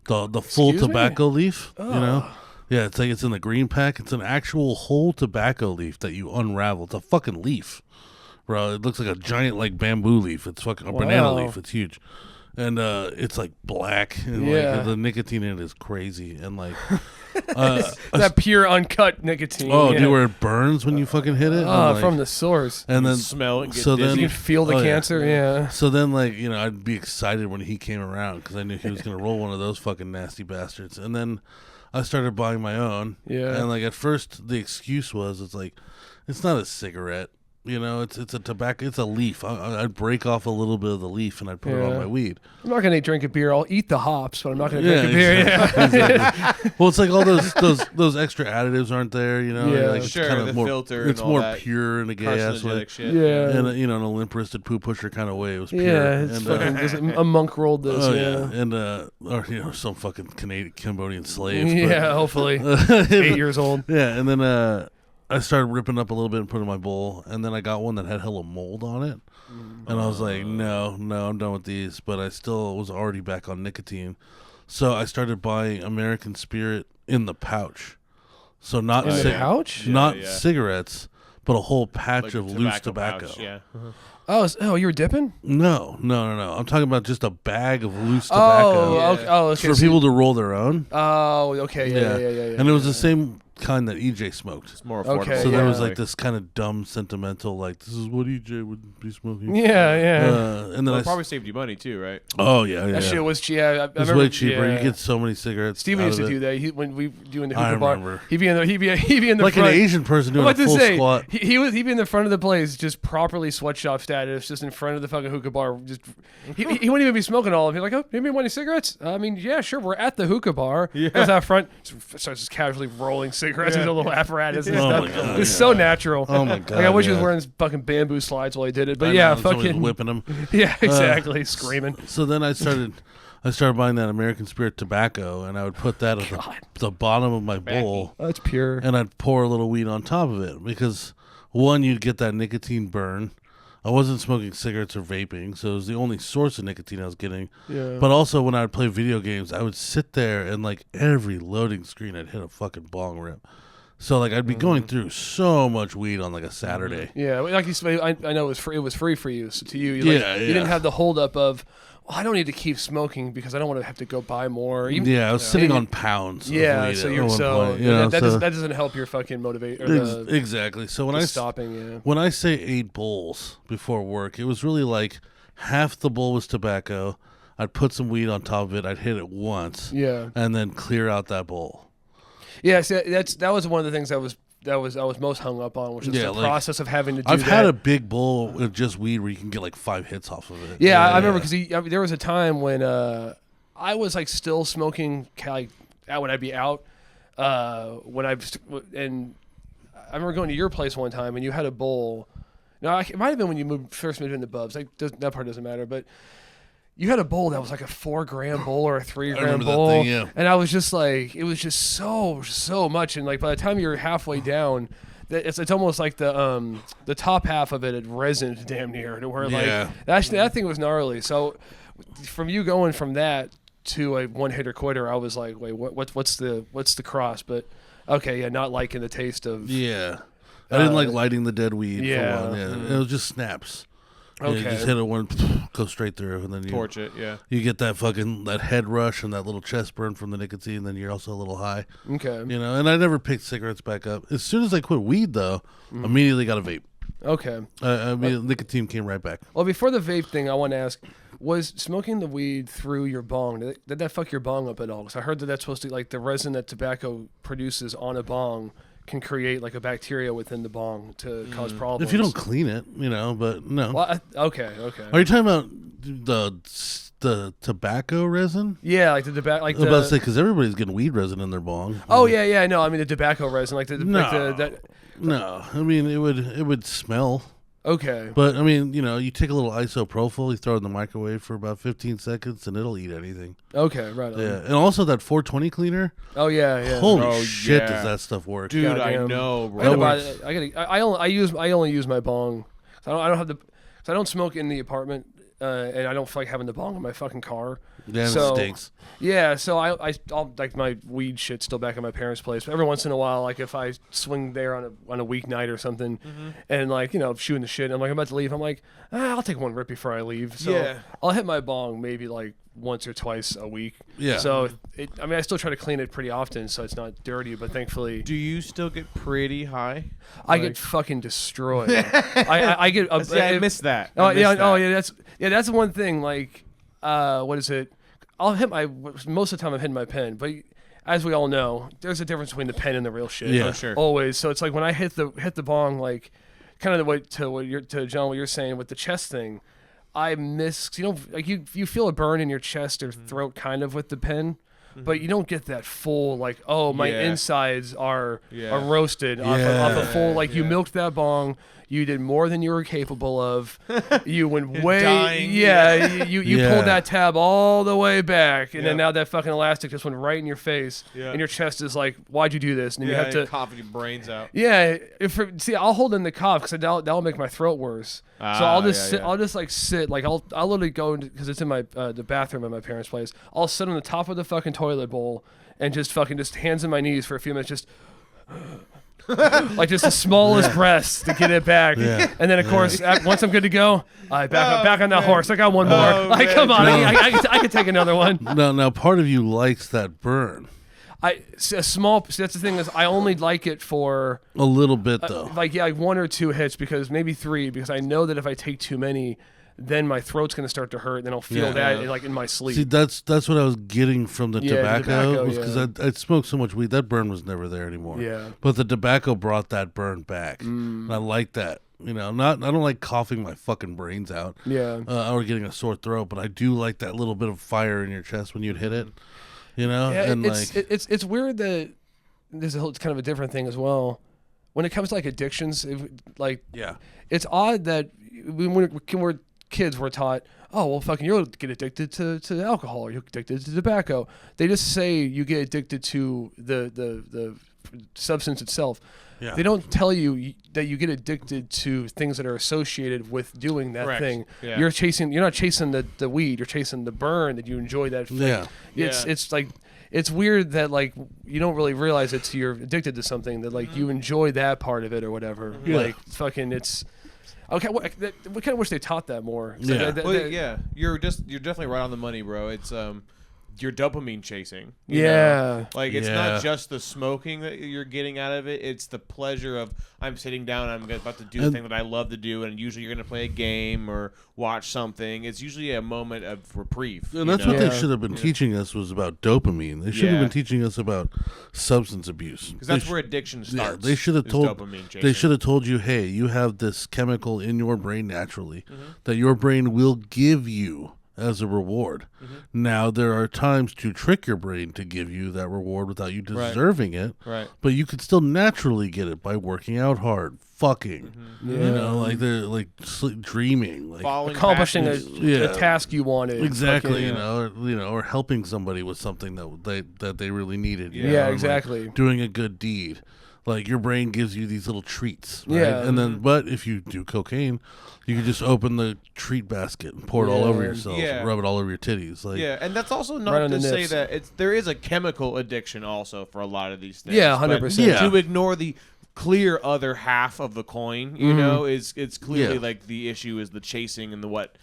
Speaker 3: the full
Speaker 4: Excuse me?
Speaker 3: tobacco leaf. You know, yeah, it's like it's in the green pack. It's an actual whole tobacco leaf that you unravel. It's a fucking leaf, bro. It looks like a giant like bamboo leaf. It's fucking a banana
Speaker 4: Wow.
Speaker 3: leaf. It's huge. And it's like black, and
Speaker 4: Yeah.
Speaker 3: like the nicotine in it is crazy, and like,
Speaker 4: That pure uncut nicotine.
Speaker 3: oh,
Speaker 4: yeah.
Speaker 3: dude, where it burns when you fucking hit it.
Speaker 4: Oh,
Speaker 3: and, like,
Speaker 4: from the source.
Speaker 3: and then
Speaker 5: Smell it and get
Speaker 3: so
Speaker 5: dizzy.
Speaker 3: then
Speaker 4: You can feel the
Speaker 3: oh, yeah.
Speaker 4: cancer. Yeah.
Speaker 3: So then, like, I'd be excited when he came around because I knew he was gonna roll one of those fucking nasty bastards. And then I started buying my own.
Speaker 4: Yeah.
Speaker 3: And like at first, the excuse was, it's not a cigarette. It's a tobacco. It's a leaf. I'd break off a little bit of the leaf and I'd put it on
Speaker 4: Yeah.
Speaker 3: my weed.
Speaker 4: I'm not gonna drink a beer. I'll eat the hops, but I'm not gonna drink a beer.
Speaker 3: exactly.
Speaker 4: Yeah.
Speaker 3: Exactly. Well, it's like all those extra additives aren't there.
Speaker 4: Yeah.
Speaker 3: like it's
Speaker 5: Sure,
Speaker 3: kind
Speaker 5: the
Speaker 3: of more
Speaker 5: filter and
Speaker 3: It's
Speaker 5: all
Speaker 3: more
Speaker 5: that
Speaker 3: pure in a gay ass way.
Speaker 5: Carcinogenic shit.
Speaker 4: Yeah.
Speaker 3: And an Olymp-wristed poo pusher kind of way. It was pure.
Speaker 4: Yeah, it's
Speaker 3: and,
Speaker 4: fucking just a monk rolled this.
Speaker 3: oh
Speaker 4: yeah.
Speaker 3: yeah, and or some fucking Cambodian slave.
Speaker 4: Yeah, hopefully. 8 years old.
Speaker 3: Yeah, and then I started ripping up a little bit and putting in my bowl, and then I got one that had hella mold on it, and I was like, no, I'm done with these. But I still was already back on nicotine, so I started buying American Spirit in the pouch. So not
Speaker 4: In the pouch?
Speaker 3: not
Speaker 5: Yeah.
Speaker 3: cigarettes, but a whole patch
Speaker 5: Like
Speaker 3: of
Speaker 5: a
Speaker 3: loose tobacco.
Speaker 5: pouch, yeah.
Speaker 4: Oh, you were dipping?
Speaker 3: No. I'm talking about just a bag of loose
Speaker 4: Oh,
Speaker 3: tobacco
Speaker 4: okay. Oh, okay.
Speaker 3: for
Speaker 4: so-
Speaker 3: people to roll their own.
Speaker 4: Oh, okay. Yeah.
Speaker 3: And it was the same kind that EJ smoked.
Speaker 5: It's more affordable.
Speaker 4: Okay,
Speaker 3: So there
Speaker 4: yeah.
Speaker 3: was like this kind of dumb, sentimental, like this is what EJ would be smoking.
Speaker 4: Yeah.
Speaker 3: And then
Speaker 5: Well,
Speaker 3: I
Speaker 5: it probably saved you money too, right?
Speaker 3: yeah.
Speaker 4: That shit was cheap. I
Speaker 3: It's
Speaker 4: remember,
Speaker 3: way cheaper.
Speaker 4: Yeah.
Speaker 3: You get so many cigarettes.
Speaker 4: Steven
Speaker 3: out
Speaker 4: used
Speaker 3: of
Speaker 4: to
Speaker 3: it.
Speaker 4: do that. When we doing the
Speaker 3: I
Speaker 4: hookah bar,
Speaker 3: remember.
Speaker 4: he'd be in the
Speaker 3: Like
Speaker 4: front.
Speaker 3: an Asian person
Speaker 4: I'm
Speaker 3: doing a
Speaker 4: about to
Speaker 3: full
Speaker 4: say
Speaker 3: squat.
Speaker 4: he'd be in the front of the place, just properly sweatshop status, just in front of the fucking hookah bar. Just he wouldn't even be smoking all of them. He's like, "Oh, maybe want any cigarettes?" I mean, yeah, sure. We're at the hookah bar. Yeah. Goes out front, starts just casually rolling cigarettes into a little apparatus and
Speaker 3: Oh
Speaker 4: stuff.
Speaker 3: my God,
Speaker 4: It was
Speaker 3: yeah.
Speaker 4: so natural.
Speaker 3: Oh my God,
Speaker 4: Like I wish he was
Speaker 3: yeah.
Speaker 4: wearing his fucking bamboo slides while he did it. But
Speaker 3: I
Speaker 4: yeah,
Speaker 3: know, somebody's
Speaker 4: fucking
Speaker 3: whipping them.
Speaker 4: yeah, exactly, screaming.
Speaker 3: So then I started buying that American Spirit tobacco, and I would put that at the bottom of my bowl.
Speaker 4: That's pure.
Speaker 3: And I'd pour a little weed on top of it because one, you'd get that nicotine burn. I wasn't smoking cigarettes or vaping, so it was the only source of nicotine I was getting.
Speaker 4: Yeah.
Speaker 3: But also, when I would play video games, I would sit there and like every loading screen, I'd hit a fucking bong rip. So like I'd be going through so much weed on like a Saturday.
Speaker 4: Yeah, like you said, I know it was free for you. So to you,
Speaker 3: Yeah,
Speaker 4: you
Speaker 3: yeah.
Speaker 4: didn't have the holdup of, well, I don't need to keep smoking because I don't want to have to go buy more. Even,
Speaker 3: Yeah, I was sitting
Speaker 4: and-
Speaker 3: on pounds.
Speaker 4: Yeah,
Speaker 3: of weed
Speaker 4: so
Speaker 3: at
Speaker 4: you're
Speaker 3: one
Speaker 4: so
Speaker 3: point, you know,
Speaker 4: that
Speaker 3: so-
Speaker 4: doesn't help your fucking motivate or the,
Speaker 3: exactly. So when
Speaker 4: the
Speaker 3: I
Speaker 4: stopping. Yeah.
Speaker 3: when I say 8 bowls before work, it was really like half the bowl was tobacco. I'd put some weed on top of it. I'd hit it once.
Speaker 4: Yeah.
Speaker 3: And then clear out that bowl.
Speaker 4: Yeah, see, that was one of the things I was most hung up on, which is
Speaker 3: Yeah,
Speaker 4: the
Speaker 3: like,
Speaker 4: process of having to do
Speaker 3: I've
Speaker 4: that.
Speaker 3: had a big bowl with just weed where you can get like 5 hits off of it.
Speaker 4: Yeah, I remember because there was a time when I was like still smoking like when I'd be out and I remember going to your place one time and you had a bowl. No, it might have been when you first moved into Bubs. Like, that part doesn't matter, but you had a bowl that was like a 4-gram bowl or a 3-gram bowl,
Speaker 3: thing, yeah.
Speaker 4: and I was just like, it was just so much, and like by the time you're halfway down, it's almost like the top half of it had resined damn near to where like that thing was gnarly. So from you going from that to a one hitter quitter, I was like, wait, what's the cross? But okay, yeah, not liking the taste of
Speaker 3: I didn't like lighting the dead weed.
Speaker 4: Yeah.
Speaker 3: For one. Yeah. It was just snaps.
Speaker 4: Okay.
Speaker 3: You just hit it one, go straight through, and then you
Speaker 5: Torch it, yeah.
Speaker 3: You get that head rush and that little chest burn from the nicotine. Then you're also a little high.
Speaker 4: Okay.
Speaker 3: You know, and I never picked cigarettes back up. As soon as I quit weed, though, immediately got a vape.
Speaker 4: Okay.
Speaker 3: I mean, nicotine came right back.
Speaker 4: Well, before the vape thing, I want to ask, was smoking the weed through your bong, did that fuck your bong up at all? Because I heard that that's supposed to, like, the resin that tobacco produces on a bong can create, like, a bacteria within the bong to cause problems.
Speaker 3: If you don't clean it, you know, but no.
Speaker 4: Well, okay.
Speaker 3: Are you talking about the tobacco resin?
Speaker 4: Yeah, like the tobacco, like
Speaker 3: I was about to say, because everybody's getting weed resin in their bong.
Speaker 4: Oh, yeah, no, I mean the tobacco resin, like
Speaker 3: No, I mean it would smell.
Speaker 4: Okay.
Speaker 3: But I mean, you know, you take a little isopropyl, you throw it in the microwave for about 15 seconds, and it'll eat anything.
Speaker 4: Okay, right on.
Speaker 3: Yeah, and also that 420 cleaner.
Speaker 4: Oh yeah.
Speaker 3: Holy shit, does that stuff work?
Speaker 5: Dude,
Speaker 4: Goddamn.
Speaker 5: I know, bro.
Speaker 4: I only use my bong. I don't have the. I don't smoke in the apartment, and I don't feel like having the bong in my fucking car.
Speaker 3: Yeah,
Speaker 4: so,
Speaker 3: it stinks.
Speaker 4: Yeah, so I'll like my weed shit's still back at my parents' place. But every once in a while, like if I swing there on a weeknight or something, and like shooting the shit, and I'm like I'm about to leave. I'm like, I'll take one rip before I leave. So I'll hit my bong maybe like once or twice a week.
Speaker 3: Yeah.
Speaker 4: So I still try to clean it pretty often so it's not dirty. But thankfully,
Speaker 5: Do you still get pretty high?
Speaker 4: I get fucking destroyed. I get.
Speaker 5: See, I missed that.
Speaker 4: Oh
Speaker 5: I missed
Speaker 4: yeah.
Speaker 5: that.
Speaker 4: Oh yeah. That's one thing. Like, what is it? I'll hit most of the time I'm hitting my pen, but as we all know, there's a difference between the pen and the real shit.
Speaker 3: Yeah.
Speaker 5: Oh, sure.
Speaker 4: Always. So it's like when I hit the bong, like kind of to John, what you're saying with the chest thing, I miss, like you feel a burn in your chest or throat kind of with the pen. But you don't get that full, like, oh, my insides are roasted off a full, like, you milked that bong, you did more than you were capable of, you went way,
Speaker 5: dying.
Speaker 4: You pulled that tab all the way back, and then now that fucking elastic just went right in your face, and your chest is like, why'd you do this? And then you have to
Speaker 5: coughing your brains out.
Speaker 4: Yeah, see, I'll hold in the cough because that'll make my throat worse. So I'll just sit. I'll just like sit. Like I'll literally go because it's in my the bathroom at my parents' place. I'll sit on the top of the fucking toilet bowl and just hands in my knees for a few minutes, just like just the smallest breaths to get it back. And then of course once I'm good to go, I back on that horse. I got one more. Like come on, I can take another one.
Speaker 3: Now part of you likes that burn.
Speaker 4: That's the thing is I only like it for
Speaker 3: a little bit though.
Speaker 4: Like 1 or 2 hits, because maybe 3, because I know that if I take too many, then my throat's gonna start to hurt, and then I'll feel that like in my sleep.
Speaker 3: See, that's what I was getting from the tobacco, because I'd smoked so much weed that burn was never there anymore.
Speaker 4: Yeah.
Speaker 3: But the tobacco brought that burn back. And I like that. I don't like coughing my fucking brains out.
Speaker 4: Yeah.
Speaker 3: Or getting a sore throat, but I do like that little bit of fire in your chest when you'd hit it.
Speaker 4: Yeah,
Speaker 3: and
Speaker 4: it's weird that it's kind of a different thing as well. When it comes to like addictions, it's odd that when we're kids, we're taught, oh well, fucking you'll get addicted to alcohol or you're addicted to tobacco. They just say you get addicted to the substance itself.
Speaker 3: Yeah.
Speaker 4: They don't tell you that you get addicted to things that are associated with doing that thing.
Speaker 5: Yeah.
Speaker 4: You're not chasing the weed, you're chasing the burn that you enjoy that thing.
Speaker 3: Yeah.
Speaker 4: It's like it's weird that like you don't really realize you're addicted to something, that like you enjoy that part of it or whatever.
Speaker 3: Yeah.
Speaker 4: Like fucking it's okay. We kind of wish they taught that more.
Speaker 5: Yeah. You're definitely right on the money, bro. It's you're dopamine chasing. You
Speaker 4: Yeah.
Speaker 5: know? Like it's not just the smoking that you're getting out of it. It's the pleasure of I'm sitting down, I'm about to do the thing that I love to do, and usually you're going to play a game or watch something. It's usually a moment of reprieve.
Speaker 3: And that's what they should have been teaching us, was about dopamine. They should have been teaching us about substance abuse.
Speaker 5: Because that's where addiction starts.
Speaker 3: They should have told.
Speaker 5: Dopamine chasing.
Speaker 3: They should have told you, hey, you have this chemical in your brain naturally that your brain will give you as a reward. Now, there are times to trick your brain to give you that reward without you deserving it.
Speaker 5: Right.
Speaker 3: But you could still naturally get it by working out hard, fucking.
Speaker 4: Yeah.
Speaker 3: You know, like they're like dreaming, like
Speaker 5: Following
Speaker 4: accomplishing
Speaker 5: passions.
Speaker 4: a task you wanted.
Speaker 3: exactly.
Speaker 4: Fucking,
Speaker 3: Or helping somebody with something that they really needed. you
Speaker 4: Yeah,
Speaker 3: know, and, like,
Speaker 4: exactly.
Speaker 3: doing a good deed. Like your brain gives you these little treats, right?
Speaker 4: Yeah.
Speaker 3: And then, but if you do cocaine, you can just open the treat basket and pour it all over
Speaker 4: Yeah.
Speaker 3: yourself,
Speaker 5: Yeah.
Speaker 3: and rub it all over your titties. Like,
Speaker 5: Yeah, and that's also
Speaker 4: Right
Speaker 5: not
Speaker 4: on
Speaker 5: to
Speaker 4: the
Speaker 5: say
Speaker 4: nips.
Speaker 5: that there is a chemical addiction also for a lot of these things.
Speaker 4: Yeah,
Speaker 5: but
Speaker 4: 100%.
Speaker 3: Yeah.
Speaker 5: To ignore the clear other half of the coin, you know, it's clearly
Speaker 3: Yeah.
Speaker 5: like the issue is the chasing and the what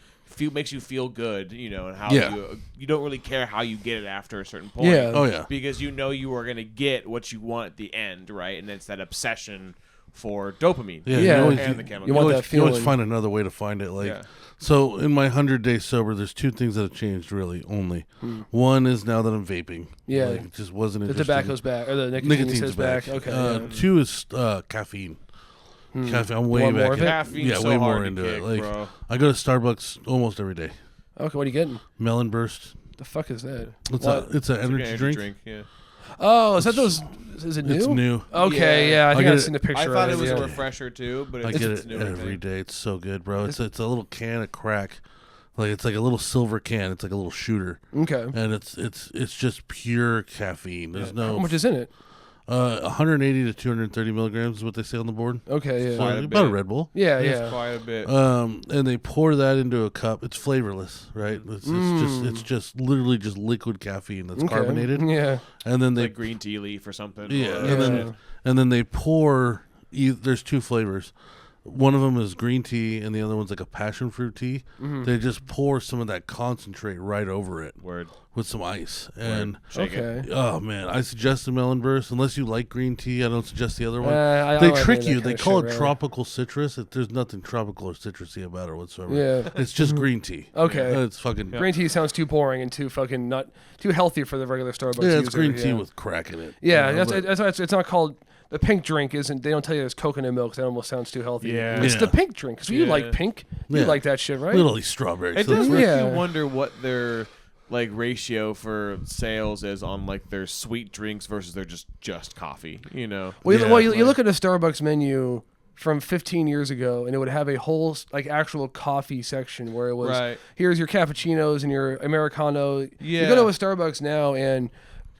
Speaker 5: makes you feel good, you know, and how
Speaker 3: Yeah.
Speaker 5: you don't really care how you get it after a certain point.
Speaker 4: Yeah.
Speaker 3: Oh, yeah.
Speaker 5: Because you know you are going to get what you want at the end, right? And it's that obsession for dopamine.
Speaker 3: Yeah,
Speaker 4: Yeah.
Speaker 3: you always,
Speaker 5: And the
Speaker 3: you,
Speaker 5: chemical.
Speaker 4: You want
Speaker 3: always,
Speaker 4: that
Speaker 3: you always
Speaker 4: feeling.
Speaker 3: find another way to find it. Like,
Speaker 5: Yeah.
Speaker 3: so in my 100-day sober, there's two things that have changed really only. One is now that I'm vaping.
Speaker 4: Yeah.
Speaker 3: Like, it just wasn't
Speaker 4: The
Speaker 3: interesting.
Speaker 4: tobacco's back, or the
Speaker 3: Nicotine's
Speaker 4: says back. Okay. yeah.
Speaker 3: Two is caffeine. Caffeine. I'm way
Speaker 4: want more
Speaker 3: back.
Speaker 4: of
Speaker 3: in-
Speaker 4: it?
Speaker 5: Caffeine's
Speaker 3: yeah,
Speaker 5: so
Speaker 3: way
Speaker 5: hard
Speaker 3: more
Speaker 5: to
Speaker 3: into
Speaker 5: kick,
Speaker 3: it. Like,
Speaker 5: bro.
Speaker 3: I go to Starbucks almost every day.
Speaker 4: Okay, what are you getting?
Speaker 3: Melon Burst.
Speaker 4: The fuck is that?
Speaker 3: It's
Speaker 4: What?
Speaker 3: it's an
Speaker 5: It's like an
Speaker 3: energy drink.
Speaker 5: Yeah.
Speaker 4: Oh, is that those? Is it new?
Speaker 3: It's new.
Speaker 4: Okay,
Speaker 5: Yeah.
Speaker 4: yeah, I
Speaker 3: I
Speaker 4: think
Speaker 3: get
Speaker 4: I've
Speaker 3: it-
Speaker 4: seen the picture.
Speaker 5: I thought
Speaker 4: of
Speaker 5: it was
Speaker 4: yeah.
Speaker 5: a refresher too, but
Speaker 3: I
Speaker 5: it's,
Speaker 3: get
Speaker 5: it's
Speaker 3: it
Speaker 5: new, I
Speaker 3: every
Speaker 5: think.
Speaker 3: day. It's so good, bro. It's a little can of crack. Like it's like a little silver can. It's like a little shooter,
Speaker 4: Okay.
Speaker 3: and it's just pure caffeine. There's
Speaker 4: How
Speaker 3: no
Speaker 4: much is in it?
Speaker 3: 180 to 230 milligrams is what they say on the board.
Speaker 4: Okay, yeah.
Speaker 5: Quite a
Speaker 3: So, about a
Speaker 5: bit.
Speaker 3: Red Bull.
Speaker 4: Yeah,
Speaker 5: It's
Speaker 4: yeah.
Speaker 5: quite a bit.
Speaker 3: And they pour that into a cup. It's flavorless, right? It's just literally just liquid caffeine that's
Speaker 4: Okay.
Speaker 3: carbonated.
Speaker 4: Yeah.
Speaker 3: And then they
Speaker 5: like green tea leaf or something.
Speaker 3: yeah,
Speaker 5: or-
Speaker 3: and then they pour. There's two flavors. One of them is green tea, and the other one's like a passion fruit tea. They just pour some of that concentrate right over it
Speaker 5: Word.
Speaker 3: with some ice. And
Speaker 5: Shake it.
Speaker 4: Okay.
Speaker 3: oh man, I suggest the melon burst. Unless you like green tea, I don't suggest the other one.
Speaker 4: I
Speaker 3: They
Speaker 4: don't like
Speaker 3: trick
Speaker 4: that
Speaker 3: you.
Speaker 4: kind
Speaker 3: They
Speaker 4: of
Speaker 3: call
Speaker 4: shit,
Speaker 3: it
Speaker 4: right?
Speaker 3: tropical citrus. There's nothing tropical or citrusy about it whatsoever.
Speaker 4: Yeah.
Speaker 3: It's just green tea.
Speaker 4: Okay.
Speaker 3: It's fucking
Speaker 4: Green tea sounds too boring and too fucking not too healthy for the regular Starbucks
Speaker 3: yeah.
Speaker 4: user.
Speaker 3: It's green tea
Speaker 4: yeah.
Speaker 3: with crack in it.
Speaker 4: Yeah,
Speaker 3: you know, but-
Speaker 4: that's why it's not called the pink drink. Isn't they don't tell you there's coconut milk? 'Cause that almost sounds too healthy.
Speaker 5: Yeah.
Speaker 4: It's
Speaker 3: Yeah.
Speaker 4: the pink drink because you
Speaker 5: Yeah.
Speaker 4: like pink. You
Speaker 3: Yeah.
Speaker 4: like that shit, right?
Speaker 3: literally strawberries.
Speaker 5: It
Speaker 3: So
Speaker 5: does
Speaker 3: it's-
Speaker 5: make
Speaker 4: Yeah.
Speaker 5: you wonder what their like ratio for sales is on like their sweet drinks versus their just coffee. You know.
Speaker 4: Well,
Speaker 3: Yeah.
Speaker 4: you look at a Starbucks menu from 15 years ago, and it would have a whole like actual coffee section where it was
Speaker 5: Right.
Speaker 4: here's your cappuccinos and your americano. You
Speaker 5: Yeah.
Speaker 4: go to a Starbucks now and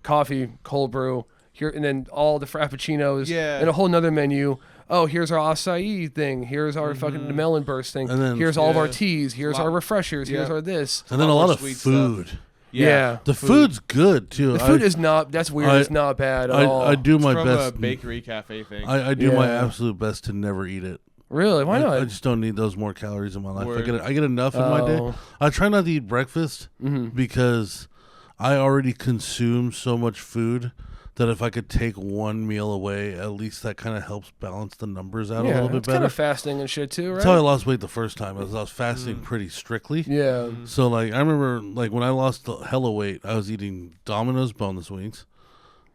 Speaker 4: coffee, cold brew, here, and then all the frappuccinos,
Speaker 5: Yeah.
Speaker 4: and a whole nother menu. Oh, here's our acai thing. Here's our fucking melon burst thing.
Speaker 3: And then-
Speaker 4: here's all of our
Speaker 5: Yeah.
Speaker 4: teas. Here's our refreshers. Here's
Speaker 5: Yeah.
Speaker 4: our this.
Speaker 3: and then a
Speaker 5: lot
Speaker 3: lot
Speaker 5: more
Speaker 3: of
Speaker 5: sweet
Speaker 3: food.
Speaker 5: stuff.
Speaker 4: Yeah.
Speaker 3: The food's good too.
Speaker 4: The food is not. That's weird.
Speaker 3: I-
Speaker 4: it's not bad at all.
Speaker 3: I do my
Speaker 5: From
Speaker 3: best.
Speaker 5: a bakery cafe thing.
Speaker 3: I do my
Speaker 4: Yeah.
Speaker 3: absolute best to never eat it.
Speaker 4: Really? Why not?
Speaker 3: I just don't need those more calories in my life.
Speaker 5: Word.
Speaker 3: I get enough in my day.
Speaker 4: Oh.
Speaker 3: I try not to eat breakfast because I already consume so much food that if I could take one meal away, at least that kind of helps balance the numbers out a
Speaker 4: Yeah,
Speaker 3: little bit
Speaker 4: it's kind
Speaker 3: better.
Speaker 4: of fasting and shit too, right?
Speaker 3: That's how I lost weight the first time. I was fasting pretty strictly.
Speaker 4: Yeah.
Speaker 3: So like I remember like when I lost the hella weight, I was eating Domino's boneless wings.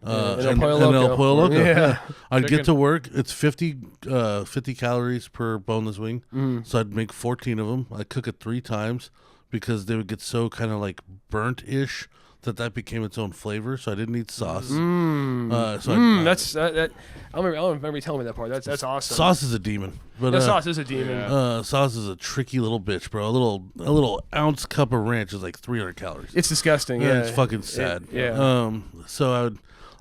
Speaker 4: and
Speaker 3: And
Speaker 4: El Pollo
Speaker 3: El
Speaker 4: Loco.
Speaker 3: Pollo Loco.
Speaker 4: Yeah.
Speaker 3: Yeah. I'd
Speaker 5: Chicken.
Speaker 3: get to work. It's 50 calories per boneless wing. So I'd make 14 of them. I'd cook it 3 times because they would get so kind of like burnt-ish that became its own flavor. So I didn't need sauce.
Speaker 4: That's that. I remember you telling me that part. That's awesome.
Speaker 3: Sauce is a demon. But
Speaker 4: The sauce is a demon.
Speaker 5: Yeah.
Speaker 3: sauce is a tricky little bitch, bro. A little ounce cup of ranch is like 300 calories.
Speaker 4: It's disgusting.
Speaker 3: Yeah,
Speaker 4: Yeah,
Speaker 3: it's fucking sad.
Speaker 4: yeah.
Speaker 3: So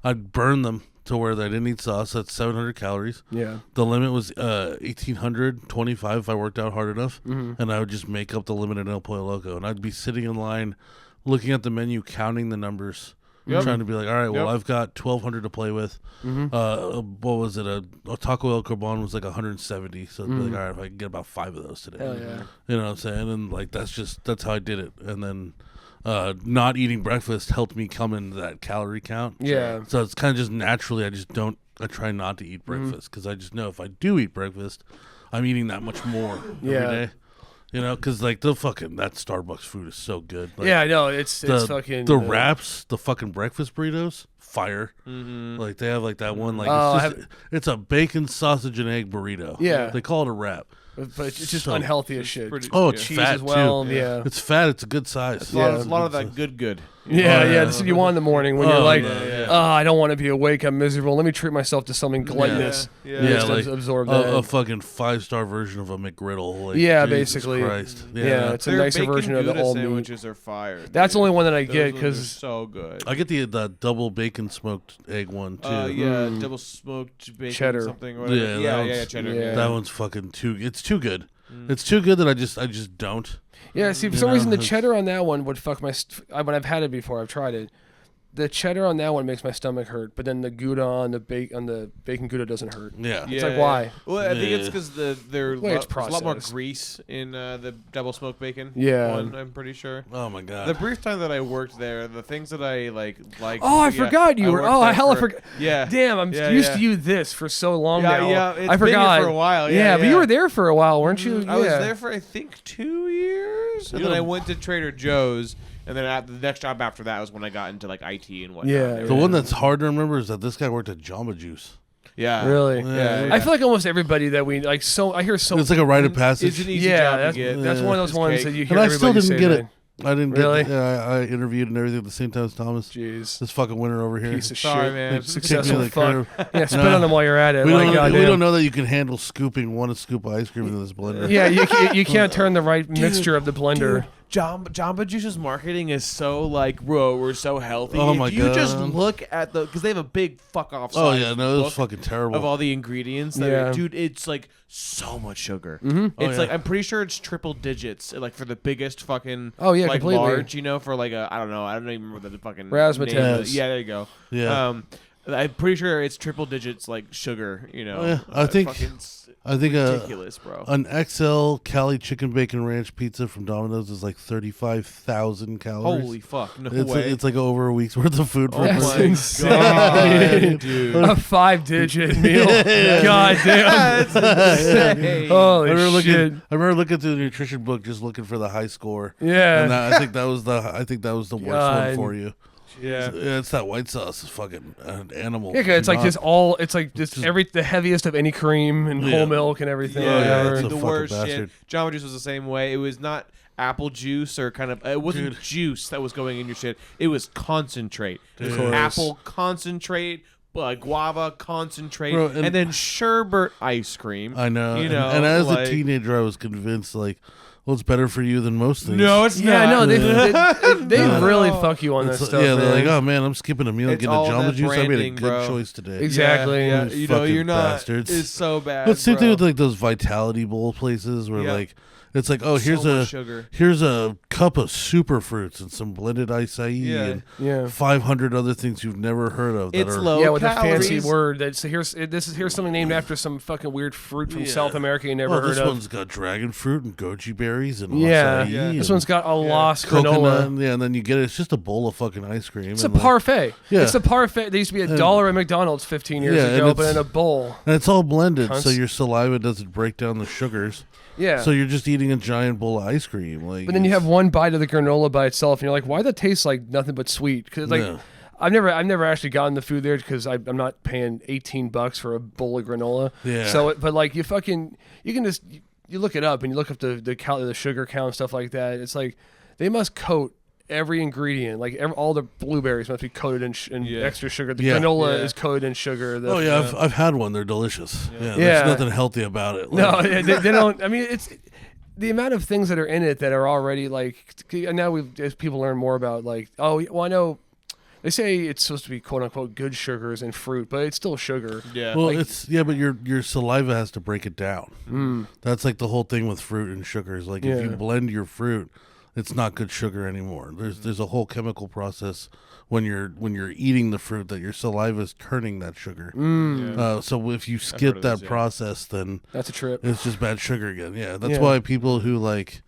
Speaker 3: I'd burn them to where they didn't need sauce. That's 700 calories.
Speaker 4: Yeah.
Speaker 3: The limit was 1,825 if I worked out hard enough, and I would just make up the limit in El Pollo Loco, and I'd be sitting in line, looking at the menu, counting the numbers, trying to be like, all right, well,
Speaker 5: Yep.
Speaker 3: I've got 1,200 to play with. What was it? A Taco El Carbon was like 170, so I'd be like, all right, if I can get about 5 of those today,
Speaker 4: Hell yeah.
Speaker 3: you know what I'm saying? And like that's how I did it, and then. Not eating breakfast helped me come into that calorie count.
Speaker 4: Yeah.
Speaker 3: So it's kind of just naturally, I try not to eat breakfast because I just know if I do eat breakfast, I'm eating that much more
Speaker 4: Yeah.
Speaker 3: every day. You know, because like that Starbucks food is so good. Like,
Speaker 4: Yeah, I know. It's fucking
Speaker 3: the wraps, the fucking breakfast burritos, fire. Like they have like that one like it's a bacon sausage and egg burrito.
Speaker 4: Yeah.
Speaker 3: They call it a wrap.
Speaker 4: But it's just unhealthy as shit.
Speaker 3: It's
Speaker 4: Cheese
Speaker 3: fat
Speaker 4: as well.
Speaker 3: too.
Speaker 4: Yeah.
Speaker 3: It's fat. It's a good size.
Speaker 5: It's a lot of that good.
Speaker 4: Yeah,
Speaker 3: yeah.
Speaker 4: That's what you want in the morning when you're like, I don't want to be awake. I'm miserable. Let me treat myself to something gluttonous. Just
Speaker 3: like
Speaker 4: absorb that.
Speaker 3: a fucking 5-star version of a McGriddle. Like,
Speaker 4: Yeah,
Speaker 3: Jesus
Speaker 4: basically.
Speaker 3: Christ.
Speaker 4: Yeah, it's a
Speaker 5: Their
Speaker 4: nicer
Speaker 5: bacon
Speaker 4: version of the
Speaker 5: Gouda
Speaker 4: all meat.
Speaker 5: sandwiches are fire.
Speaker 4: That's the only one that I get
Speaker 5: Those ones are
Speaker 4: because
Speaker 5: so good.
Speaker 3: I get the double bacon smoked egg one too.
Speaker 5: Double smoked bacon
Speaker 4: Cheddar.
Speaker 5: something. Whatever.
Speaker 3: Yeah,
Speaker 5: cheddar.
Speaker 4: yeah.
Speaker 3: That one's fucking it's too good. It's too good that I just don't.
Speaker 4: yeah. See, for some reason the cheddar on that one would fuck my. When I've had it before, I've tried it. The cheddar on that one makes my stomach hurt, but then the Gouda on the bacon Gouda doesn't hurt.
Speaker 3: Yeah.
Speaker 4: It's like, why?
Speaker 5: Well, I think it's because
Speaker 4: Well, it's
Speaker 5: there's a lot more
Speaker 4: processed.
Speaker 5: grease in the double smoked bacon.
Speaker 4: Yeah.
Speaker 5: one, I'm pretty sure.
Speaker 3: Oh my god.
Speaker 5: The brief time that I worked there, the things that I like.
Speaker 4: Oh, I forgot you were.
Speaker 5: worked
Speaker 4: Oh, I
Speaker 5: there
Speaker 4: hella
Speaker 5: for-
Speaker 4: forgot.
Speaker 5: Yeah.
Speaker 4: Damn, I'm
Speaker 5: Yeah,
Speaker 4: used
Speaker 5: yeah.
Speaker 4: to you this for so long
Speaker 5: Yeah,
Speaker 4: now.
Speaker 5: yeah, it's
Speaker 4: I
Speaker 5: been here
Speaker 4: forgot
Speaker 5: for a while, yeah,
Speaker 4: but you
Speaker 5: yeah.
Speaker 4: were there for a while, weren't you?
Speaker 5: I was there for I think 2 years, and then I went to Trader Joe's, and then at the next job after that was when I got into like IT and whatnot.
Speaker 4: Yeah,
Speaker 3: The one that's hard to remember is that this guy worked at Jamba Juice.
Speaker 5: Yeah.
Speaker 4: Really?
Speaker 3: Yeah.
Speaker 4: I feel like almost everybody that we like. So I hear so.
Speaker 3: It's like a rite of passage.
Speaker 5: It's an easy
Speaker 4: yeah,
Speaker 5: job
Speaker 4: that's,
Speaker 5: to get.
Speaker 4: that's one of those
Speaker 5: It's
Speaker 4: ones
Speaker 5: cake.
Speaker 4: that you hear
Speaker 3: And I still
Speaker 4: everybody
Speaker 3: didn't
Speaker 4: say
Speaker 3: get
Speaker 4: that.
Speaker 3: it. I didn't
Speaker 4: Really?
Speaker 3: get I interviewed and everything at the same time as Thomas.
Speaker 4: Jeez.
Speaker 3: This fucking winner over here.
Speaker 4: Piece of
Speaker 5: Sorry,
Speaker 4: shit.
Speaker 5: man.
Speaker 3: Kicked me
Speaker 4: Successful
Speaker 3: to the
Speaker 4: fuck.
Speaker 3: curb.
Speaker 4: Yeah, spit
Speaker 3: No.
Speaker 4: on them while you're at it.
Speaker 3: We
Speaker 4: Like,
Speaker 3: don't,
Speaker 4: goddamn.
Speaker 3: we don't know that you can handle scooping one scoop of ice cream into this blender.
Speaker 4: Yeah, you can't turn the right mixture of the blender.
Speaker 5: Dude, Jamba Juice's marketing is so like, bro, we're so healthy.
Speaker 3: Oh
Speaker 5: if
Speaker 3: my
Speaker 5: you just
Speaker 3: God.
Speaker 5: look at because they have a big fuck off.
Speaker 3: Oh
Speaker 5: size
Speaker 3: yeah, no, it was
Speaker 5: book
Speaker 3: fucking terrible.
Speaker 5: of all the ingredients. That
Speaker 4: Yeah.
Speaker 5: dude, it's like so much sugar.
Speaker 4: Mm-hmm.
Speaker 5: It's
Speaker 3: Oh,
Speaker 5: like
Speaker 3: yeah.
Speaker 5: I'm pretty sure it's triple digits, like for the biggest fucking.
Speaker 4: Oh, yeah,
Speaker 5: like
Speaker 4: completely.
Speaker 5: large, for like a I don't even remember the fucking
Speaker 4: Razzmatazz.
Speaker 5: name of it. Yeah, there you go.
Speaker 3: Yeah.
Speaker 5: I'm pretty sure it's triple digits like sugar.
Speaker 3: Oh, yeah. I think
Speaker 5: ridiculous, bro.
Speaker 3: an XL Cali chicken bacon ranch pizza from Domino's is like 35,000 calories.
Speaker 5: Holy fuck! No
Speaker 3: it's
Speaker 5: way.
Speaker 3: It's like over a week's worth of food for
Speaker 5: oh
Speaker 3: a
Speaker 4: That's
Speaker 5: my
Speaker 3: person.
Speaker 4: insane.
Speaker 5: god, dude.
Speaker 4: A 5-digit meal. God damn.
Speaker 5: Insane.
Speaker 4: Holy
Speaker 3: I remember
Speaker 4: shit.
Speaker 3: looking through the nutrition book just looking for the high score.
Speaker 4: Yeah.
Speaker 3: And I think that was the worst one
Speaker 4: God.
Speaker 3: for you.
Speaker 5: Yeah.
Speaker 3: Yeah, it's that white sauce. It's fucking an animal.
Speaker 4: Yeah, 'cause it's like
Speaker 3: Not-
Speaker 4: just all. It's like just the heaviest of any cream and
Speaker 3: Yeah.
Speaker 4: whole milk and everything.
Speaker 5: Yeah,
Speaker 3: yeah,
Speaker 4: whatever.
Speaker 3: it's a
Speaker 5: the
Speaker 3: fucking
Speaker 5: worst
Speaker 3: bastard.
Speaker 5: shit. Jamba Juice was the same way. It was not apple juice or kind of. It wasn't
Speaker 3: Dude.
Speaker 5: juice that was going in your shit. It was concentrate. It was
Speaker 3: Of course.
Speaker 5: apple concentrate, guava concentrate,
Speaker 3: Bro,
Speaker 5: and then sherbet ice cream.
Speaker 3: I know.
Speaker 5: You know,
Speaker 3: and as
Speaker 5: like-
Speaker 3: a teenager, I was convinced like, well, it's better for you than most things.
Speaker 5: No, it's
Speaker 4: Yeah,
Speaker 5: not.
Speaker 4: no, they really fuck you on that
Speaker 3: It's-
Speaker 4: stuff.
Speaker 3: yeah, they're
Speaker 4: man.
Speaker 3: like, oh man, I'm skipping a meal and
Speaker 5: It's
Speaker 3: getting a
Speaker 5: all
Speaker 3: Jamba
Speaker 5: that
Speaker 3: Juice. I made a
Speaker 5: branding,
Speaker 3: good
Speaker 5: bro.
Speaker 3: choice today.
Speaker 4: Exactly.
Speaker 5: Yeah,
Speaker 3: Those
Speaker 5: you know,
Speaker 3: fucking
Speaker 5: you're not.
Speaker 3: bastards.
Speaker 5: It's so bad.
Speaker 3: Let's same thing
Speaker 5: bro.
Speaker 3: with like those Vitality Bowl places where
Speaker 5: Yeah.
Speaker 3: like it's like, oh,
Speaker 5: So
Speaker 3: here's
Speaker 5: much sugar.
Speaker 3: here's a cup of super fruits and some blended acai
Speaker 5: Yeah.
Speaker 3: and
Speaker 4: Yeah.
Speaker 3: 500 other things you've never heard of. That
Speaker 5: It's
Speaker 3: are,
Speaker 5: low
Speaker 4: Yeah, with
Speaker 5: calories.
Speaker 4: a fancy word. That's here's something named after some fucking weird fruit from
Speaker 3: Yeah.
Speaker 4: South America you never
Speaker 3: Well,
Speaker 4: heard
Speaker 3: this
Speaker 4: of.
Speaker 3: one's got dragon fruit and goji berries and
Speaker 4: Yeah.
Speaker 3: acai
Speaker 4: This
Speaker 3: and
Speaker 4: one's got a lost
Speaker 3: coconut.
Speaker 4: granola.
Speaker 3: Yeah, and then you get it. It's just a bowl of fucking ice cream.
Speaker 4: It's a
Speaker 3: and, like,
Speaker 4: parfait.
Speaker 3: Yeah.
Speaker 4: It's a parfait. There used to be $1 at McDonald's 15 years
Speaker 3: Yeah, and
Speaker 4: ago, but
Speaker 3: it's-
Speaker 4: in a bowl.
Speaker 3: and it's all blended, so
Speaker 4: Cunts.
Speaker 3: your saliva doesn't break down the sugars.
Speaker 4: Yeah.
Speaker 3: So you're just eating a giant bowl of ice cream. Like,
Speaker 4: But then you
Speaker 3: it's-
Speaker 4: have one bite of the granola by itself, and you're like, "Why that tastes like nothing but sweet?" Because like,
Speaker 3: Yeah.
Speaker 4: I've never actually gotten the food there because I'm not paying $18 for a bowl of granola.
Speaker 3: Yeah.
Speaker 4: So, but like you can just you look it up and you look up the sugar count and stuff like that. It's like they must coat every ingredient, like all the blueberries must be coated in
Speaker 5: Yeah.
Speaker 4: extra sugar. The
Speaker 3: Yeah.
Speaker 4: granola
Speaker 5: Yeah.
Speaker 4: is coated in sugar.
Speaker 3: Oh yeah, I've had one. They're delicious. Yeah,
Speaker 4: Yeah.
Speaker 3: there's nothing healthy about it.
Speaker 4: No,
Speaker 3: Like,
Speaker 4: they don't. I mean, it's the amount of things that are in it that are already like. And now as people learn more about like, oh, well, I know they say it's supposed to be quote unquote good sugars and fruit, but it's still sugar.
Speaker 5: Yeah.
Speaker 3: well,
Speaker 4: like-
Speaker 3: but your saliva has to break it down. That's like the whole thing with fruit and sugars. Like if you
Speaker 4: Yeah.
Speaker 3: blend your fruit, it's not good sugar anymore. There's a whole chemical process when you're eating the fruit that your saliva is turning that sugar. So if you skip
Speaker 5: of
Speaker 3: that
Speaker 5: this, yeah.
Speaker 3: process, then
Speaker 4: That's a trip.
Speaker 3: it's just bad sugar again. Yeah, that's
Speaker 4: Yeah.
Speaker 3: why people who like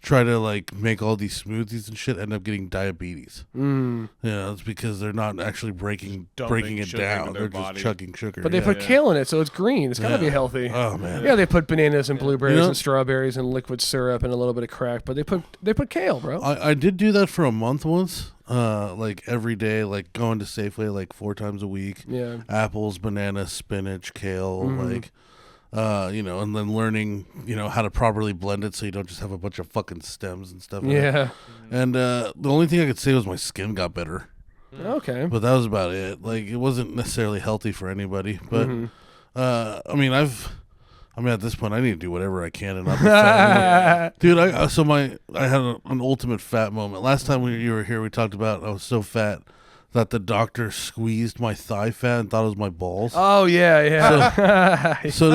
Speaker 3: try to like make all these smoothies and shit end up getting diabetes. Yeah, it's because they're not actually breaking
Speaker 5: Dumping
Speaker 3: it
Speaker 5: sugar
Speaker 3: down.
Speaker 5: into
Speaker 3: They're
Speaker 5: their
Speaker 3: just
Speaker 5: body.
Speaker 3: chugging sugar.
Speaker 4: But they
Speaker 3: yeah.
Speaker 4: put kale in it, so it's green. It's gotta
Speaker 3: Yeah.
Speaker 4: be healthy.
Speaker 3: Oh man.
Speaker 4: Yeah, they put bananas and blueberries
Speaker 3: You know-
Speaker 4: and strawberries and liquid syrup and a little bit of crack, but they put kale, bro.
Speaker 3: I did do that for a month once, like every day, like going to Safeway like 4 times a week.
Speaker 4: Yeah.
Speaker 3: Apples, bananas, spinach, kale, like, and then learning, how to properly blend it so you don't just have a bunch of fucking stems and stuff.
Speaker 4: Yeah.
Speaker 3: And the only thing I could say was my skin got better.
Speaker 4: Okay.
Speaker 3: But that was about it. Like, it wasn't necessarily healthy for anybody. But, at this point, I need to do whatever I can and not be fat. Dude, I had an ultimate fat moment. Last time you were here, we talked about I was so fat that the doctor squeezed my thigh fat and thought it was my balls.
Speaker 4: Oh yeah.
Speaker 3: So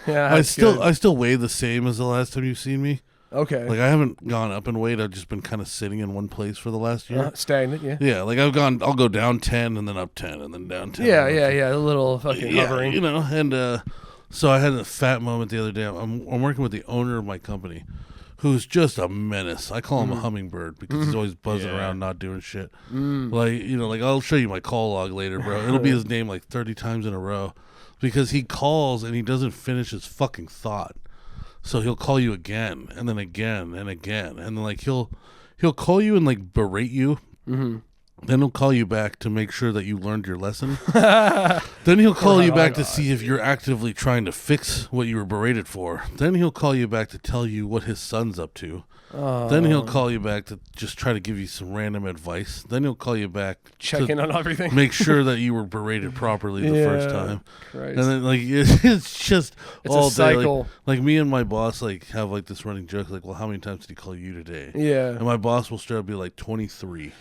Speaker 4: Yeah,
Speaker 3: I still weigh the same as the last time you've seen me.
Speaker 4: okay.
Speaker 3: Like, I haven't gone up in weight. I've just been kind of sitting in one place for the last year.
Speaker 4: Stagnant. Yeah.
Speaker 3: Yeah, like I'll go down 10 and then up 10 and then down 10.
Speaker 4: Yeah. A little fucking hovering.
Speaker 3: And so I had a fat moment the other day. I'm working with the owner of my company, who's just a menace. I call him a hummingbird because he's always buzzing around, not doing shit. Like I'll show you my call log later, bro. It'll be his name like 30 times in a row because he calls and he doesn't finish his fucking thought. So he'll call you again and then again and again, and then like he'll call you and like berate you. Then he'll call you back to make sure that you learned your lesson. Then he'll call you back to see if you're actively trying to fix what you were berated for. Then he'll call you back to tell you what his son's up to. Then he'll call you back to just try to give you some random advice. Then he'll call you back
Speaker 4: Check
Speaker 3: to
Speaker 4: in on everything.
Speaker 3: make sure that you were berated properly the first time.
Speaker 4: Christ.
Speaker 3: And then like it's just
Speaker 4: It's
Speaker 3: all
Speaker 4: a
Speaker 3: day.
Speaker 4: cycle.
Speaker 3: Like me and my boss like have like this running joke like, well, how many times did he call you today?
Speaker 4: Yeah.
Speaker 3: And my boss will straight up be like 23.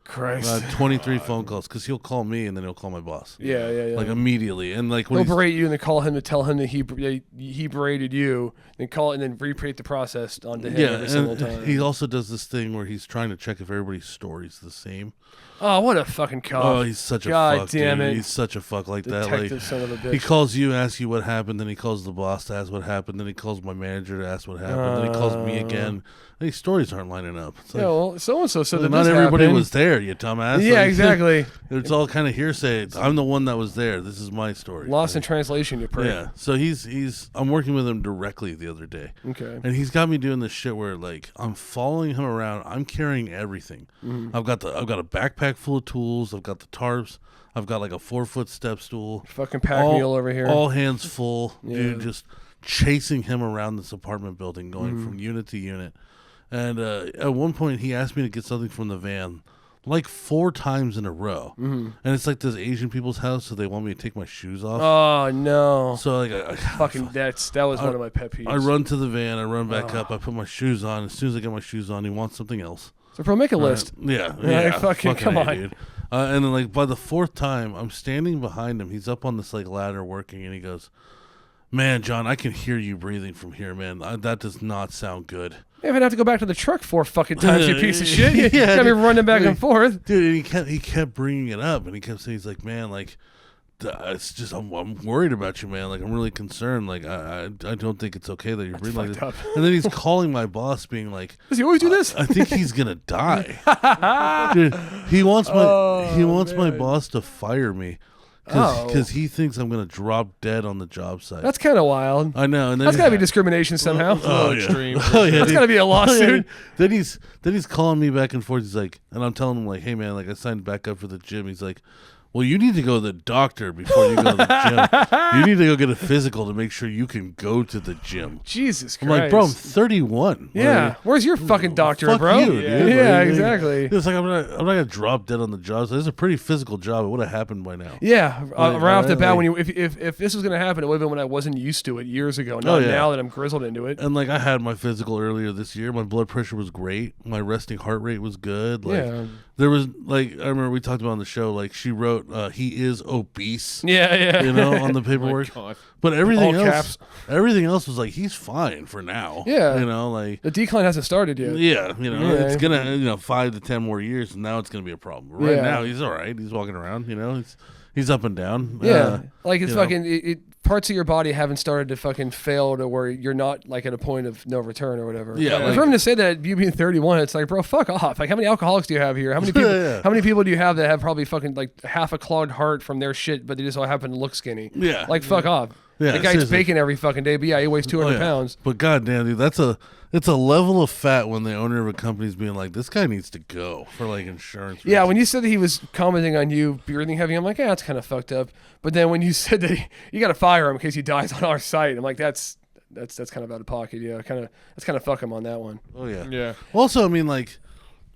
Speaker 4: Christ.
Speaker 3: 23 phone calls because he'll call me and then he'll call my boss.
Speaker 4: Yeah.
Speaker 3: Like immediately. And like when
Speaker 4: He'll
Speaker 3: he's,
Speaker 4: berate you and then call him to tell him that he berated you, then call it and then repeat the process onto him every single time.
Speaker 3: he also does this thing where he's trying to check if everybody's story's the same.
Speaker 4: Oh, what a fucking cock.
Speaker 3: Oh, he's such a
Speaker 4: God
Speaker 3: fuck,
Speaker 4: damn
Speaker 3: dude.
Speaker 4: it.
Speaker 3: He's such a fuck like
Speaker 4: Detective
Speaker 3: that. Like,
Speaker 4: son of a bitch.
Speaker 3: he calls you, asks you what happened, then he calls the boss to ask what happened, then he calls my manager to ask what happened, then he calls me again. And these stories aren't lining up. It's like,
Speaker 4: Yeah, well, so-and-so said that
Speaker 3: not
Speaker 4: this
Speaker 3: everybody
Speaker 4: happened.
Speaker 3: was there, you dumbass.
Speaker 4: Yeah,
Speaker 3: Like,
Speaker 4: exactly.
Speaker 3: It's all kind of hearsay. I'm the one that was there. This is my story.
Speaker 4: Lost in
Speaker 3: Like,
Speaker 4: translation, you prick.
Speaker 3: yeah. So I'm working with him directly the other day.
Speaker 4: Okay.
Speaker 3: And he's got me doing this shit where like I'm following him around. I'm carrying everything. I've got a backpack full of tools. I've got the tarps. I've got like a 4-foot step stool.
Speaker 4: Fucking pack mule over here.
Speaker 3: All hands full.
Speaker 4: Yeah.
Speaker 3: Dude, just chasing him around this apartment building, going from unit to unit. And at one point, he asked me to get something from the van like 4 times in a row. And it's like this Asian people's house, so they want me to take my shoes off.
Speaker 4: Oh, no.
Speaker 3: So like,
Speaker 4: Fucking, that was one of my pet peeves.
Speaker 3: I run to the van, I run back up, I put my shoes on. As soon as I get my shoes on, he wants something else.
Speaker 4: So, bro, make a list.
Speaker 3: Yeah.
Speaker 4: Fucking come
Speaker 3: A,
Speaker 4: on.
Speaker 3: dude. And then like by the 4th time, I'm standing behind him. He's up on this like ladder working, and he goes, "Man, John, I can hear you breathing from here, man. That does not sound good."
Speaker 4: If I'd have to go back to the truck 4 fucking times, you piece of shit. You
Speaker 3: Yeah,
Speaker 4: got me
Speaker 3: dude.
Speaker 4: running back and forth.
Speaker 3: Dude, and he kept bringing it up, and he kept saying, he's like, "Man, like, it's just I'm worried about you, man. Like, I'm really concerned. Like, I don't think it's okay that you're breathing like this."
Speaker 4: fucked
Speaker 3: And then he's calling my boss, being like,
Speaker 4: Does he always do this?
Speaker 3: I think he's gonna die. Dude, he wants my
Speaker 4: man.
Speaker 3: boss to fire me
Speaker 4: Oh.
Speaker 3: because he thinks I'm gonna drop dead on the job site.
Speaker 4: That's kind of wild.
Speaker 3: I know. And then
Speaker 4: That's got to be discrimination somehow.
Speaker 3: Oh, yeah.
Speaker 5: extreme.
Speaker 3: Oh, yeah,
Speaker 4: That's
Speaker 3: dude.
Speaker 4: got to be a lawsuit.
Speaker 3: Then he's calling me back and forth. He's like, and I'm telling him like, "Hey man, like I signed back up for the gym." He's like, "Well, you need to go to the doctor before you go to the gym. You need to go get a physical to make sure you can go to the gym."
Speaker 4: Jesus
Speaker 3: I'm
Speaker 4: Christ.
Speaker 3: like, "Bro, I'm 31.
Speaker 4: Yeah.
Speaker 3: Like,
Speaker 4: Where's your fucking doctor,
Speaker 3: fuck
Speaker 4: bro?
Speaker 3: you, dude.
Speaker 4: Yeah,
Speaker 3: Like,
Speaker 4: exactly.
Speaker 3: It's like I'm not gonna drop dead on the job. So this is a pretty physical job. It would have happened by now.
Speaker 4: Yeah,
Speaker 3: Like,
Speaker 4: right off the bat,
Speaker 3: like-
Speaker 4: when you if this was gonna happen, it would have been when I wasn't used to it years ago. Not
Speaker 3: Oh, yeah.
Speaker 4: now that I'm grizzled into it.
Speaker 3: And like I had my physical earlier this year. My blood pressure was great. My resting heart rate was good. Like
Speaker 4: Yeah.
Speaker 3: there was like I remember we talked about on the show. Like she wrote, he is obese.
Speaker 4: Yeah.
Speaker 3: You know, on the paperwork.
Speaker 5: God.
Speaker 3: But everything
Speaker 4: All
Speaker 3: else,
Speaker 4: caps.
Speaker 3: everything else was like he's fine for now.
Speaker 4: Yeah.
Speaker 3: You know, like
Speaker 4: The decline hasn't started yet.
Speaker 3: yeah,
Speaker 4: Yeah.
Speaker 3: it's gonna 5 to 10 more years, and now it's gonna be a problem. But right
Speaker 4: Yeah.
Speaker 3: now he's all right. He's walking around. You know, he's up and down.
Speaker 4: Yeah, like it's
Speaker 3: you know.
Speaker 4: fucking parts of your body haven't started to fucking fail to where you're not like at a point of no return or whatever.
Speaker 3: Yeah,
Speaker 4: Like,
Speaker 3: like-
Speaker 4: for him to say that you being 31, it's like, bro, fuck off. Like, how many alcoholics do you have here? How many people?
Speaker 3: Yeah.
Speaker 4: How many people do you have that have probably fucking like half a clogged heart from their shit, but they just all happen to look skinny?
Speaker 3: Yeah.
Speaker 4: Like, fuck off. That guy eats
Speaker 3: seriously.
Speaker 4: bacon every fucking day, but yeah, he weighs 200 pounds.
Speaker 3: But goddamn, dude, it's a level of fat when the owner of a company is being like, this guy needs to go for like insurance.
Speaker 4: Yeah,
Speaker 3: reasons.
Speaker 4: when you said that he was commenting on you breathing heavy, I'm like, yeah, that's kind of fucked up. But then when you said that you got to fire him in case he dies on our site, I'm like, that's kind of out of pocket. Yeah, that's kind of fuck him on that one.
Speaker 3: Oh yeah.
Speaker 5: Yeah.
Speaker 3: Also, I mean, like,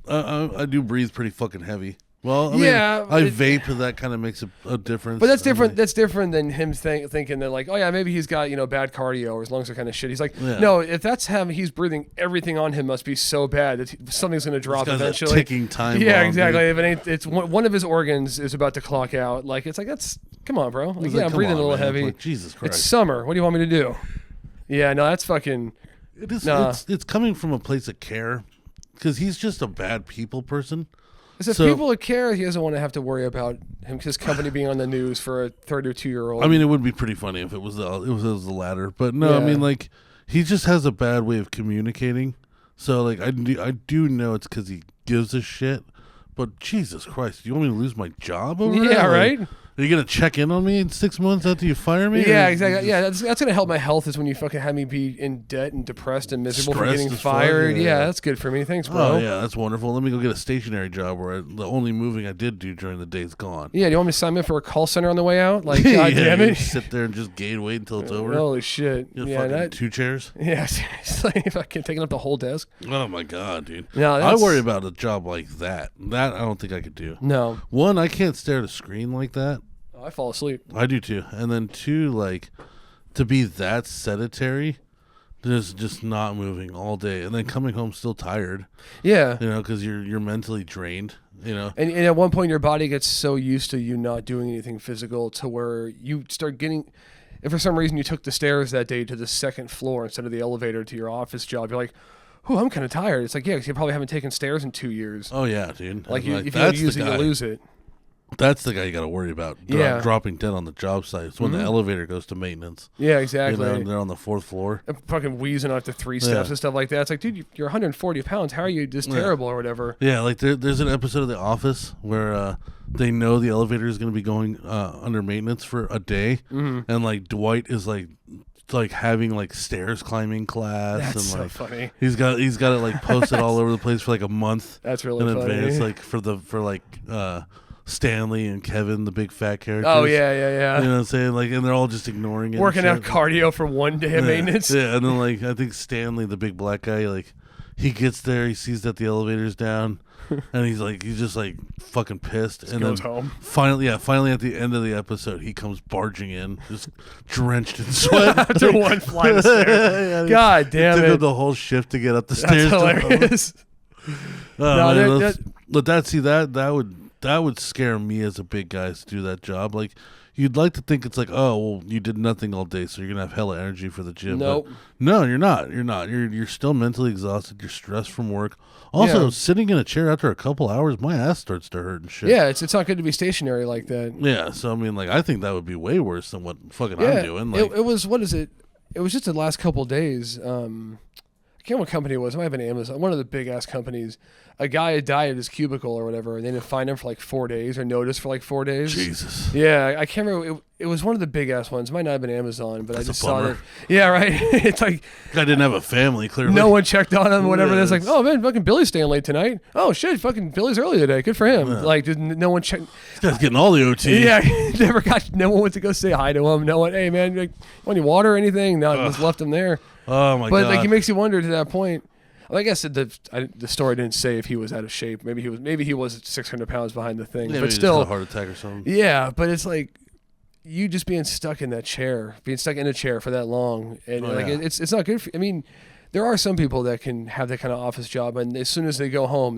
Speaker 3: I do breathe pretty fucking heavy. Well, I mean, I vape, and that kind of makes a difference.
Speaker 4: But that's different. That's different than him thinking that like, oh yeah, maybe he's got bad cardio or his lungs are kind of shit. He's like, no, if that's him, he's breathing. Everything on him must be so bad that something's going to drop eventually.
Speaker 3: Ticking time.
Speaker 4: Yeah,
Speaker 3: bomb,
Speaker 4: exactly.
Speaker 3: dude.
Speaker 4: If it ain't, it's one of his organs is about to clock out. Like it's like that's come on, bro. Like,
Speaker 3: He's
Speaker 4: yeah,
Speaker 3: like,
Speaker 4: I'm
Speaker 3: come
Speaker 4: breathing
Speaker 3: on,
Speaker 4: a little
Speaker 3: man.
Speaker 4: heavy.
Speaker 3: Like, Jesus Christ.
Speaker 4: It's summer. What do you want me to do? Yeah, no, that's fucking.
Speaker 3: It is.
Speaker 4: Nah.
Speaker 3: It's coming from a place of care, because he's just a bad people person.
Speaker 4: If people would care, he doesn't want to have to worry about his company being on the news for a 32-year-old.
Speaker 3: I mean, it would be pretty funny if it was the latter, but no, I
Speaker 4: Yeah.
Speaker 3: mean, like, he just has a bad way of communicating. So, like, I do know it's because he gives a shit. But Jesus Christ, do you want me to lose my job over it?
Speaker 4: Yeah,
Speaker 3: Like,
Speaker 4: right?
Speaker 3: Are you gonna check in on me in 6 months after you fire me?
Speaker 4: Yeah,
Speaker 3: Or
Speaker 4: exactly. Yeah, that's gonna help my health is when you fucking have me be in debt and depressed and miserable for
Speaker 3: Stressed
Speaker 4: getting
Speaker 3: as fuck,
Speaker 4: fired.
Speaker 3: yeah.
Speaker 4: Yeah, that's good for me. Thanks, bro.
Speaker 3: Oh yeah, that's wonderful. Let me go get a stationary job where the only moving I did do during the day is gone.
Speaker 4: Yeah, do you want me to sign me up for a call center on the way out? Like,
Speaker 3: Yeah,
Speaker 4: god damn
Speaker 3: you
Speaker 4: it.
Speaker 3: sit there and just gain weight until it's over.
Speaker 4: Holy shit.
Speaker 3: You
Speaker 4: Yeah,
Speaker 3: fucking 2 chairs.
Speaker 4: yeah, seriously, fucking taking up the whole desk.
Speaker 3: Oh my god, dude.
Speaker 4: No,
Speaker 3: I
Speaker 4: that's-
Speaker 3: worry about a job like that. That I don't think I could do.
Speaker 4: No,
Speaker 3: One, I can't stare at a screen like that.
Speaker 4: I fall asleep.
Speaker 3: I do too. And then 2, like, to be that sedentary, just not moving all day, and then coming home still tired.
Speaker 4: Yeah.
Speaker 3: You know, because you're mentally drained. You know.
Speaker 4: And at one point, your body gets so used to you not doing anything physical to where you start getting. If for some reason you took the stairs that day to the 2nd floor instead of the elevator to your office job, you're like, "Oh, I'm kind of tired." It's like, yeah, 'cause you probably haven't taken stairs in 2 years.
Speaker 3: Oh yeah, dude.
Speaker 4: Like,
Speaker 3: And,
Speaker 4: if you don't
Speaker 3: that's
Speaker 4: use
Speaker 3: the
Speaker 4: it, you
Speaker 3: guy.
Speaker 4: lose it.
Speaker 3: That's the guy you got to worry about.
Speaker 4: Yeah.
Speaker 3: Dropping dead on the job site. It's when the elevator goes to maintenance.
Speaker 4: Yeah,
Speaker 3: You
Speaker 4: exactly.
Speaker 3: know, they're on the 4th floor.
Speaker 4: I'm fucking wheezing after 3 steps
Speaker 3: Yeah.
Speaker 4: and stuff like that. It's like, dude, you're 140 pounds. How are you this terrible or whatever?
Speaker 3: Yeah, like there's an episode of The Office where they know the elevator is going to be going under maintenance for a day, and like Dwight is like having like stairs climbing class,
Speaker 4: That's
Speaker 3: and
Speaker 4: so
Speaker 3: like
Speaker 4: funny.
Speaker 3: he's got it like posted all over the place for like a month.
Speaker 4: That's really
Speaker 3: in
Speaker 4: funny.
Speaker 3: advance, like for Stanley and Kevin, the big fat characters.
Speaker 4: Oh, yeah.
Speaker 3: You know what I'm saying? Like, and they're all just ignoring it. and
Speaker 4: Working out
Speaker 3: shit.
Speaker 4: cardio for 1 day of maintenance.
Speaker 3: Yeah, and then like I think Stanley, the big black guy, like he gets there, he sees that the elevator's down, and he's just like fucking pissed. And
Speaker 4: goes
Speaker 3: then
Speaker 4: home.
Speaker 3: Finally at the end of the episode, he comes barging in, just drenched in sweat.
Speaker 4: After one flight of stairs. God damn
Speaker 3: Took
Speaker 4: it.
Speaker 3: him the whole shift to get up the
Speaker 4: That's
Speaker 3: stairs. to home.
Speaker 4: hilarious.
Speaker 3: Oh,
Speaker 4: No,
Speaker 3: man,
Speaker 4: that-
Speaker 3: but that would scare me as a big guy to do that job. Like, you'd like to think it's like, oh, well, you did nothing all day, so you're gonna have hella energy for the gym.
Speaker 4: Nope.
Speaker 3: But no, you're not. You're still mentally exhausted. You're stressed from work. Also,
Speaker 4: Yeah.
Speaker 3: sitting in a chair after a couple hours, my ass starts to hurt and shit.
Speaker 4: Yeah, it's not good to be stationary like that.
Speaker 3: Yeah. So I mean, like, I think that would be way worse than what fucking
Speaker 4: Yeah,
Speaker 3: I'm doing. Like,
Speaker 4: it was, what is it? It was just the last couple of days. I can't remember what company it was. It might have been Amazon, one of the big ass companies. A guy had died at his cubicle or whatever, and they didn't find him for like 4 days or notice for like 4 days.
Speaker 3: Jesus.
Speaker 4: Yeah, I can't remember. It was one of the big ass ones. It might not have been Amazon, but
Speaker 3: That's
Speaker 4: I just
Speaker 3: a
Speaker 4: saw
Speaker 3: bummer.
Speaker 4: it. Yeah, right. It's like
Speaker 3: Guy didn't have a family. Clearly,
Speaker 4: no one checked on him, whatever.
Speaker 3: Yeah,
Speaker 4: It's like,
Speaker 3: it's-
Speaker 4: oh man, fucking Billy's staying late tonight. Oh shit, fucking Billy's early today. Good for him. Like, did no one check?
Speaker 3: This guy's getting all the OT.
Speaker 4: Yeah, no one went to go say hi to him. No one, hey man, like, want any water or anything? No, just left him there.
Speaker 3: Oh my
Speaker 4: But
Speaker 3: god.
Speaker 4: like, it makes you wonder to that point. Like I said, the story didn't say if he was out of shape. Maybe he was 600 pounds behind the thing.
Speaker 3: Yeah,
Speaker 4: but
Speaker 3: maybe
Speaker 4: still,
Speaker 3: just had a heart attack or something.
Speaker 4: yeah. But it's like you just being stuck in that chair, being stuck in a chair for that long, and
Speaker 3: Oh,
Speaker 4: like
Speaker 3: yeah.
Speaker 4: it's not good. I mean, there are some people that can have that kind of office job, and as soon as they go home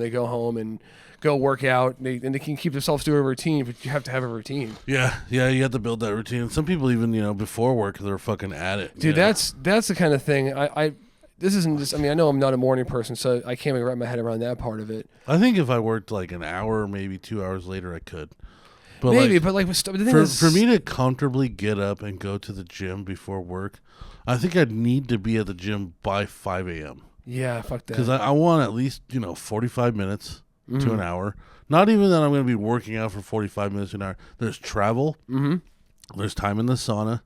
Speaker 4: and go work out, and they can keep themselves to a routine. But you have to have a routine.
Speaker 3: Yeah, you have to build that routine. Some people even, before work, they're fucking at it.
Speaker 4: Dude,
Speaker 3: you know?
Speaker 4: that's the kind of thing this isn't just, I mean, I know I'm not a morning person, so I can't even wrap my head around that part of it.
Speaker 3: I think if I worked like an hour, maybe 2 hours later, I could. But
Speaker 4: Maybe,
Speaker 3: like,
Speaker 4: but like, the thing is,
Speaker 3: for me to comfortably get up and go to the gym before work, I think I'd need to be at the gym by 5 a.m.
Speaker 4: yeah, fuck that.
Speaker 3: Because I want at least, 45 minutes
Speaker 4: Mm-hmm.
Speaker 3: to an hour. Not even that I'm going to be working out for 45 minutes to an hour. There's travel. Mm-hmm. There's time in the sauna.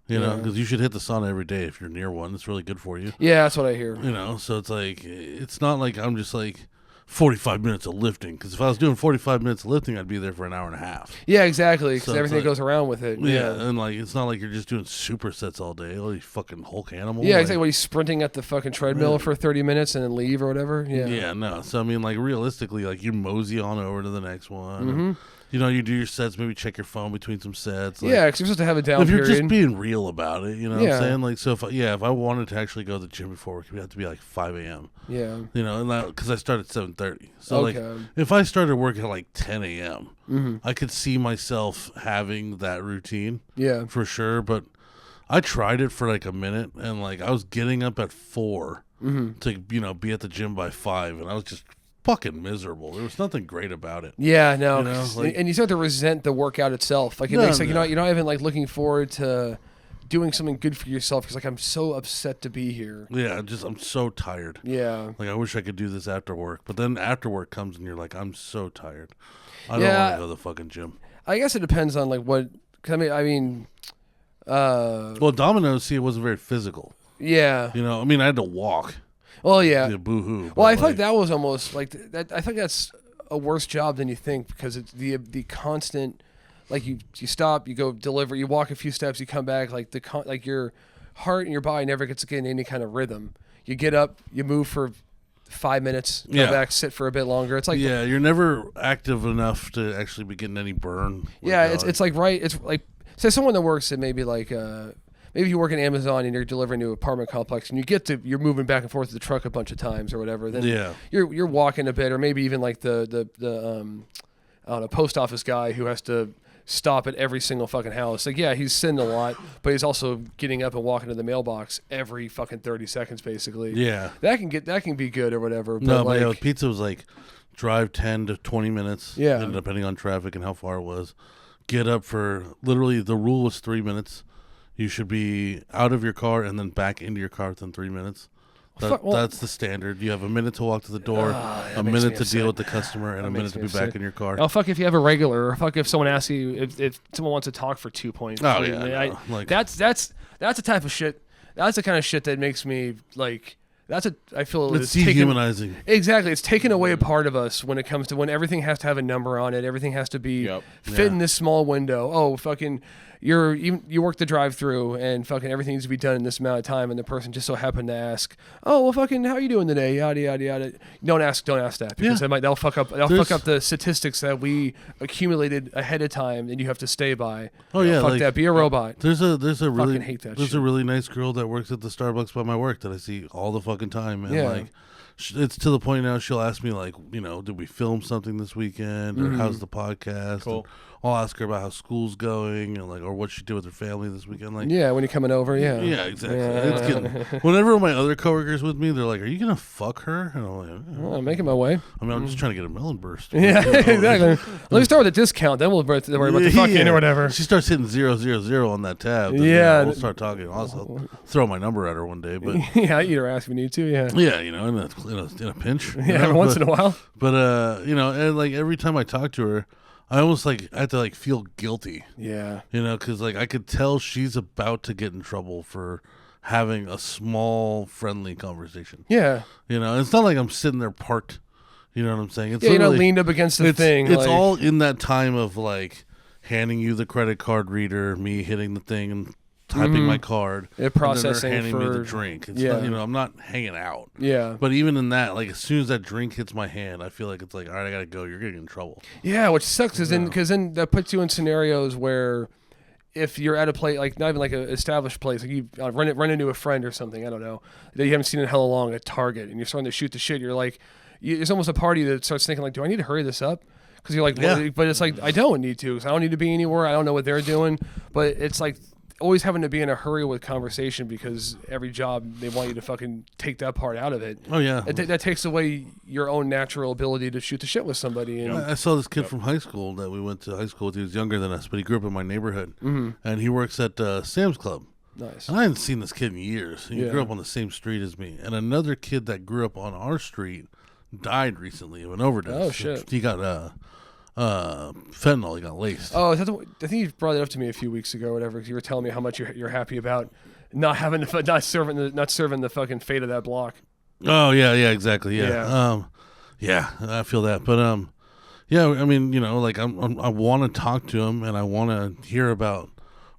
Speaker 3: You know, because you should hit the sauna every day if you're near one. It's really good for you.
Speaker 4: Yeah, that's what I hear.
Speaker 3: You know, so it's like, it's not like I'm just like 45 minutes of lifting. Because if I was doing 45 minutes of lifting, I'd be there for an hour and a half.
Speaker 4: Yeah, exactly. Because
Speaker 3: So it's
Speaker 4: everything
Speaker 3: like-
Speaker 4: goes around with it.
Speaker 3: Yeah, and like it's not like you're just doing supersets all day. Oh, you fucking Hulk animal.
Speaker 4: Yeah,
Speaker 3: like,
Speaker 4: exactly. What, he's sprinting at the fucking treadmill for 30 minutes and then leave or whatever. Yeah.
Speaker 3: Yeah, no. So I mean, like realistically, like you mosey on over to the next one.
Speaker 4: Mm-hmm.
Speaker 3: And, you know, you do your sets. Maybe check your phone between some sets. Like,
Speaker 4: Yeah, because you're supposed to have a down
Speaker 3: if you're
Speaker 4: period.
Speaker 3: just being real about it, you know what
Speaker 4: Yeah.
Speaker 3: I'm saying? Like, so if I wanted to actually go to the gym before work, it would have to be like 5 a.m.
Speaker 4: Yeah.
Speaker 3: You know, and because I start at 7:30. So like,
Speaker 4: Okay.
Speaker 3: if I started work at like 10 a.m.,
Speaker 4: Mm-hmm.
Speaker 3: I could see myself having that routine
Speaker 4: Yeah.
Speaker 3: for sure. But I tried it for like a minute, and like I was getting up at 4
Speaker 4: Mm-hmm.
Speaker 3: to be at the gym by 5, and I was just fucking miserable. There was nothing great about it.
Speaker 4: Yeah, no.
Speaker 3: You know,
Speaker 4: 'cause-
Speaker 3: like-
Speaker 4: and you start to resent the workout itself. Like, it
Speaker 3: No,
Speaker 4: makes like
Speaker 3: no.
Speaker 4: you're not even like looking forward to doing something good for yourself because like I'm so upset to be here.
Speaker 3: Yeah, I'm so tired.
Speaker 4: Yeah.
Speaker 3: Like I wish I could do this after work, but then after work comes and you're like, I'm so tired. I don't
Speaker 4: Yeah.
Speaker 3: want to go to the fucking gym.
Speaker 4: I guess it depends on like what. 'Cause I mean,
Speaker 3: Well, Domino's, it wasn't very physical.
Speaker 4: yeah.
Speaker 3: You know, I mean, I had to walk.
Speaker 4: Well, yeah.
Speaker 3: Boo-hoo.
Speaker 4: Well, I feel like that was almost like that. I think that's a worse job than you think because it's the constant, like you stop, you go deliver, you walk a few steps, you come back, like like your heart and your body never gets to get in any kind of rhythm. You get up, you move for 5 minutes, go
Speaker 3: Yeah.
Speaker 4: back, sit for a bit longer. It's like
Speaker 3: Yeah, you're never active enough to actually be getting any burn.
Speaker 4: yeah, it's like it's like say someone that works at maybe like maybe you work in Amazon and you're delivering to an apartment complex and you're moving back and forth to the truck a bunch of times or whatever. Then
Speaker 3: Yeah.
Speaker 4: you're walking a bit, or maybe even like the I don't know, post office guy who has to stop at every single fucking house. Like, yeah, he's sitting a lot, but he's also getting up and walking to the mailbox every fucking 30 seconds, basically.
Speaker 3: Yeah.
Speaker 4: That can be good or whatever. But
Speaker 3: No,
Speaker 4: like,
Speaker 3: but yeah, with pizza it was like drive 10 to 20 minutes.
Speaker 4: Yeah.
Speaker 3: And depending on traffic and how far it was. Get up for literally the rule was 3 minutes. You should be out of your car and then back into your car within 3 minutes. That's the standard. You have a minute to walk to the door, a
Speaker 4: makes
Speaker 3: minute
Speaker 4: me
Speaker 3: to deal
Speaker 4: upset.
Speaker 3: with the customer, and a minute
Speaker 4: makes
Speaker 3: to
Speaker 4: me
Speaker 3: be back
Speaker 4: upset.
Speaker 3: in your car.
Speaker 4: oh fuck if you have a regular, or fuck if someone asks you if someone wants to talk for 2 points.
Speaker 3: Oh, yeah, I know. Like-
Speaker 4: that's the type of shit. That's the kind of shit that makes me like. I feel
Speaker 3: It's
Speaker 4: taken.
Speaker 3: dehumanizing.
Speaker 4: Exactly, it's taken away a part of us when it comes to when everything has to have a number on it. Everything has to be
Speaker 5: Yep.
Speaker 4: fit
Speaker 3: Yeah.
Speaker 4: in this small window. Oh, fucking, you work the drive-through and fucking everything needs to be done in this amount of time, and the person just so happened to ask, oh well, fucking, how are you doing today? Yada yada yada. Don't ask that because
Speaker 3: Yeah.
Speaker 4: they'll fuck up
Speaker 3: There's-
Speaker 4: the statistics that we accumulated ahead of time, and you have to stay by.
Speaker 3: Oh, yeah,
Speaker 4: fuck
Speaker 3: like-
Speaker 4: that. Be a robot.
Speaker 3: There's a really
Speaker 4: Fucking hate that
Speaker 3: there's
Speaker 4: shit.
Speaker 3: a really nice girl that works at the Starbucks by my work that I see all the fucking time, and
Speaker 4: Yeah.
Speaker 3: like it's to the point now she'll ask me like, you know, did we film something this weekend, or
Speaker 4: Mm-hmm.
Speaker 3: how's the podcast?
Speaker 5: Cool.
Speaker 3: And I'll ask her about how school's going, and like, or what she did with her family this weekend. Like,
Speaker 4: Yeah, when you're coming over, yeah.
Speaker 3: yeah, exactly.
Speaker 4: Yeah.
Speaker 3: It's getting, whenever my other coworkers with me, they're like, "Are you gonna fuck her?" And I'm like,
Speaker 4: Well, I'm making my way.
Speaker 3: I mean, I'm just trying to get a melon burst.
Speaker 4: Yeah,
Speaker 3: You know, like-
Speaker 4: exactly. Let me start with a discount, then we'll worry about the fucking
Speaker 3: Yeah.
Speaker 4: or whatever.
Speaker 3: She starts hitting 000 on that tab. then,
Speaker 4: Yeah.
Speaker 3: we'll start talking. I'll throw my number at her one day, but
Speaker 4: Yeah, I eat her ass if we need to. Yeah,
Speaker 3: yeah, you know, in a pinch. you
Speaker 4: yeah.
Speaker 3: know,
Speaker 4: Every once
Speaker 3: but,
Speaker 4: in a while.
Speaker 3: But you know, and like every time I talk to her, I almost like I have to like feel guilty,
Speaker 4: Yeah,
Speaker 3: you know, because like I could tell she's about to get in trouble for having a small friendly conversation.
Speaker 4: yeah,
Speaker 3: You know, it's not like I'm sitting there parked. You know what I'm saying? It's
Speaker 4: yeah. You're not
Speaker 3: literally-
Speaker 4: leaned up against the
Speaker 3: it's,
Speaker 4: thing.
Speaker 3: It's
Speaker 4: like,
Speaker 3: all in that time of like handing you the credit card reader, me hitting the thing and typing my card,
Speaker 4: It
Speaker 3: and then her
Speaker 4: processing
Speaker 3: handing me the
Speaker 4: for-
Speaker 3: drink. It's
Speaker 4: yeah.
Speaker 3: not, you know, I'm not hanging out.
Speaker 4: Yeah,
Speaker 3: But even in that, like as soon as that drink hits my hand, I feel like it's like, all right, I gotta go. You're getting in trouble.
Speaker 4: yeah. Which sucks because then that puts you in scenarios where if you're at a place like not even like an established place, like you run into a friend or something, I don't know, that you haven't seen in hella long at Target, and you're starting to shoot the shit. You're like, it's almost a party that starts thinking like, do I need to hurry this up? Because you're like, well,
Speaker 3: Yeah.
Speaker 4: but it's like I don't need to, because I don't need to be anywhere. I don't know what they're doing, but it's like always having to be in a hurry with conversation because every job they want you to fucking take that part out of it.
Speaker 3: Oh yeah.
Speaker 4: That takes away your own natural ability to shoot the shit with somebody. And,
Speaker 3: I saw this kid from high school that we went to high school with. He was younger than us, but he grew up in my neighborhood, and he works at Sam's Club.
Speaker 4: Nice.
Speaker 3: And I hadn't seen this kid in years. He
Speaker 4: Yeah.
Speaker 3: grew up on the same street as me. And another kid that grew up on our street died recently of an overdose.
Speaker 4: Oh, shit.
Speaker 3: He got fentanyl. He got laced.
Speaker 4: Oh, is that I think you brought it up to me a few weeks ago, or whatever. 'Cause you were telling me how much you're happy about not serving the fucking fate of that block.
Speaker 3: Oh yeah, exactly. Yeah. I feel that, but yeah. I mean, like I want to talk to him and I want to hear about,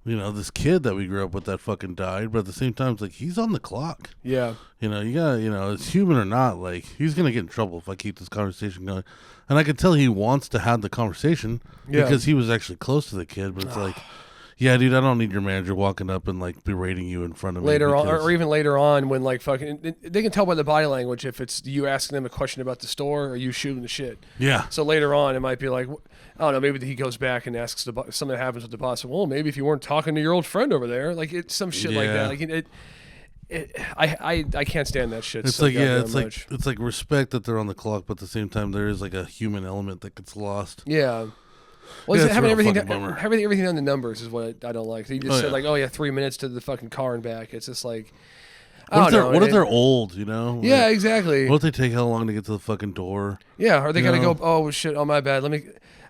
Speaker 3: this kid that we grew up with that fucking died, but at the same time, it's like he's on the clock.
Speaker 4: Yeah.
Speaker 3: You gotta, it's human or not, like he's gonna get in trouble if I keep this conversation going. And I can tell he wants to have the conversation because he was actually close to the kid, but it's like, yeah, dude, I don't need your manager walking up and like berating you in front of me
Speaker 4: later on, or even later on when like fucking they can tell by the body language if it's you asking them a question about the store or you shooting the shit.
Speaker 3: Yeah.
Speaker 4: So later on, it might be like, I don't know, maybe he goes back and asks something that happens with the boss. Well, maybe if you weren't talking to your old friend over there, like it's some shit like that. Like I can't stand that shit.
Speaker 3: It's
Speaker 4: so
Speaker 3: like
Speaker 4: much.
Speaker 3: it's like respect that they're on the clock, but at the same time there is like a human element that gets lost.
Speaker 4: Yeah. Well,
Speaker 3: Yeah,
Speaker 4: having
Speaker 3: it's a real
Speaker 4: everything
Speaker 3: fucking bummer.
Speaker 4: everything on the numbers is what I don't like. You just said like, oh yeah, 3 minutes to the fucking car and back. It's just like,
Speaker 3: What if they're old?
Speaker 4: Yeah,
Speaker 3: Like,
Speaker 4: exactly.
Speaker 3: what if they take how long to get to the fucking door?
Speaker 4: Yeah, or they gotta
Speaker 3: know?
Speaker 4: go. Oh shit! Oh my bad. Let me.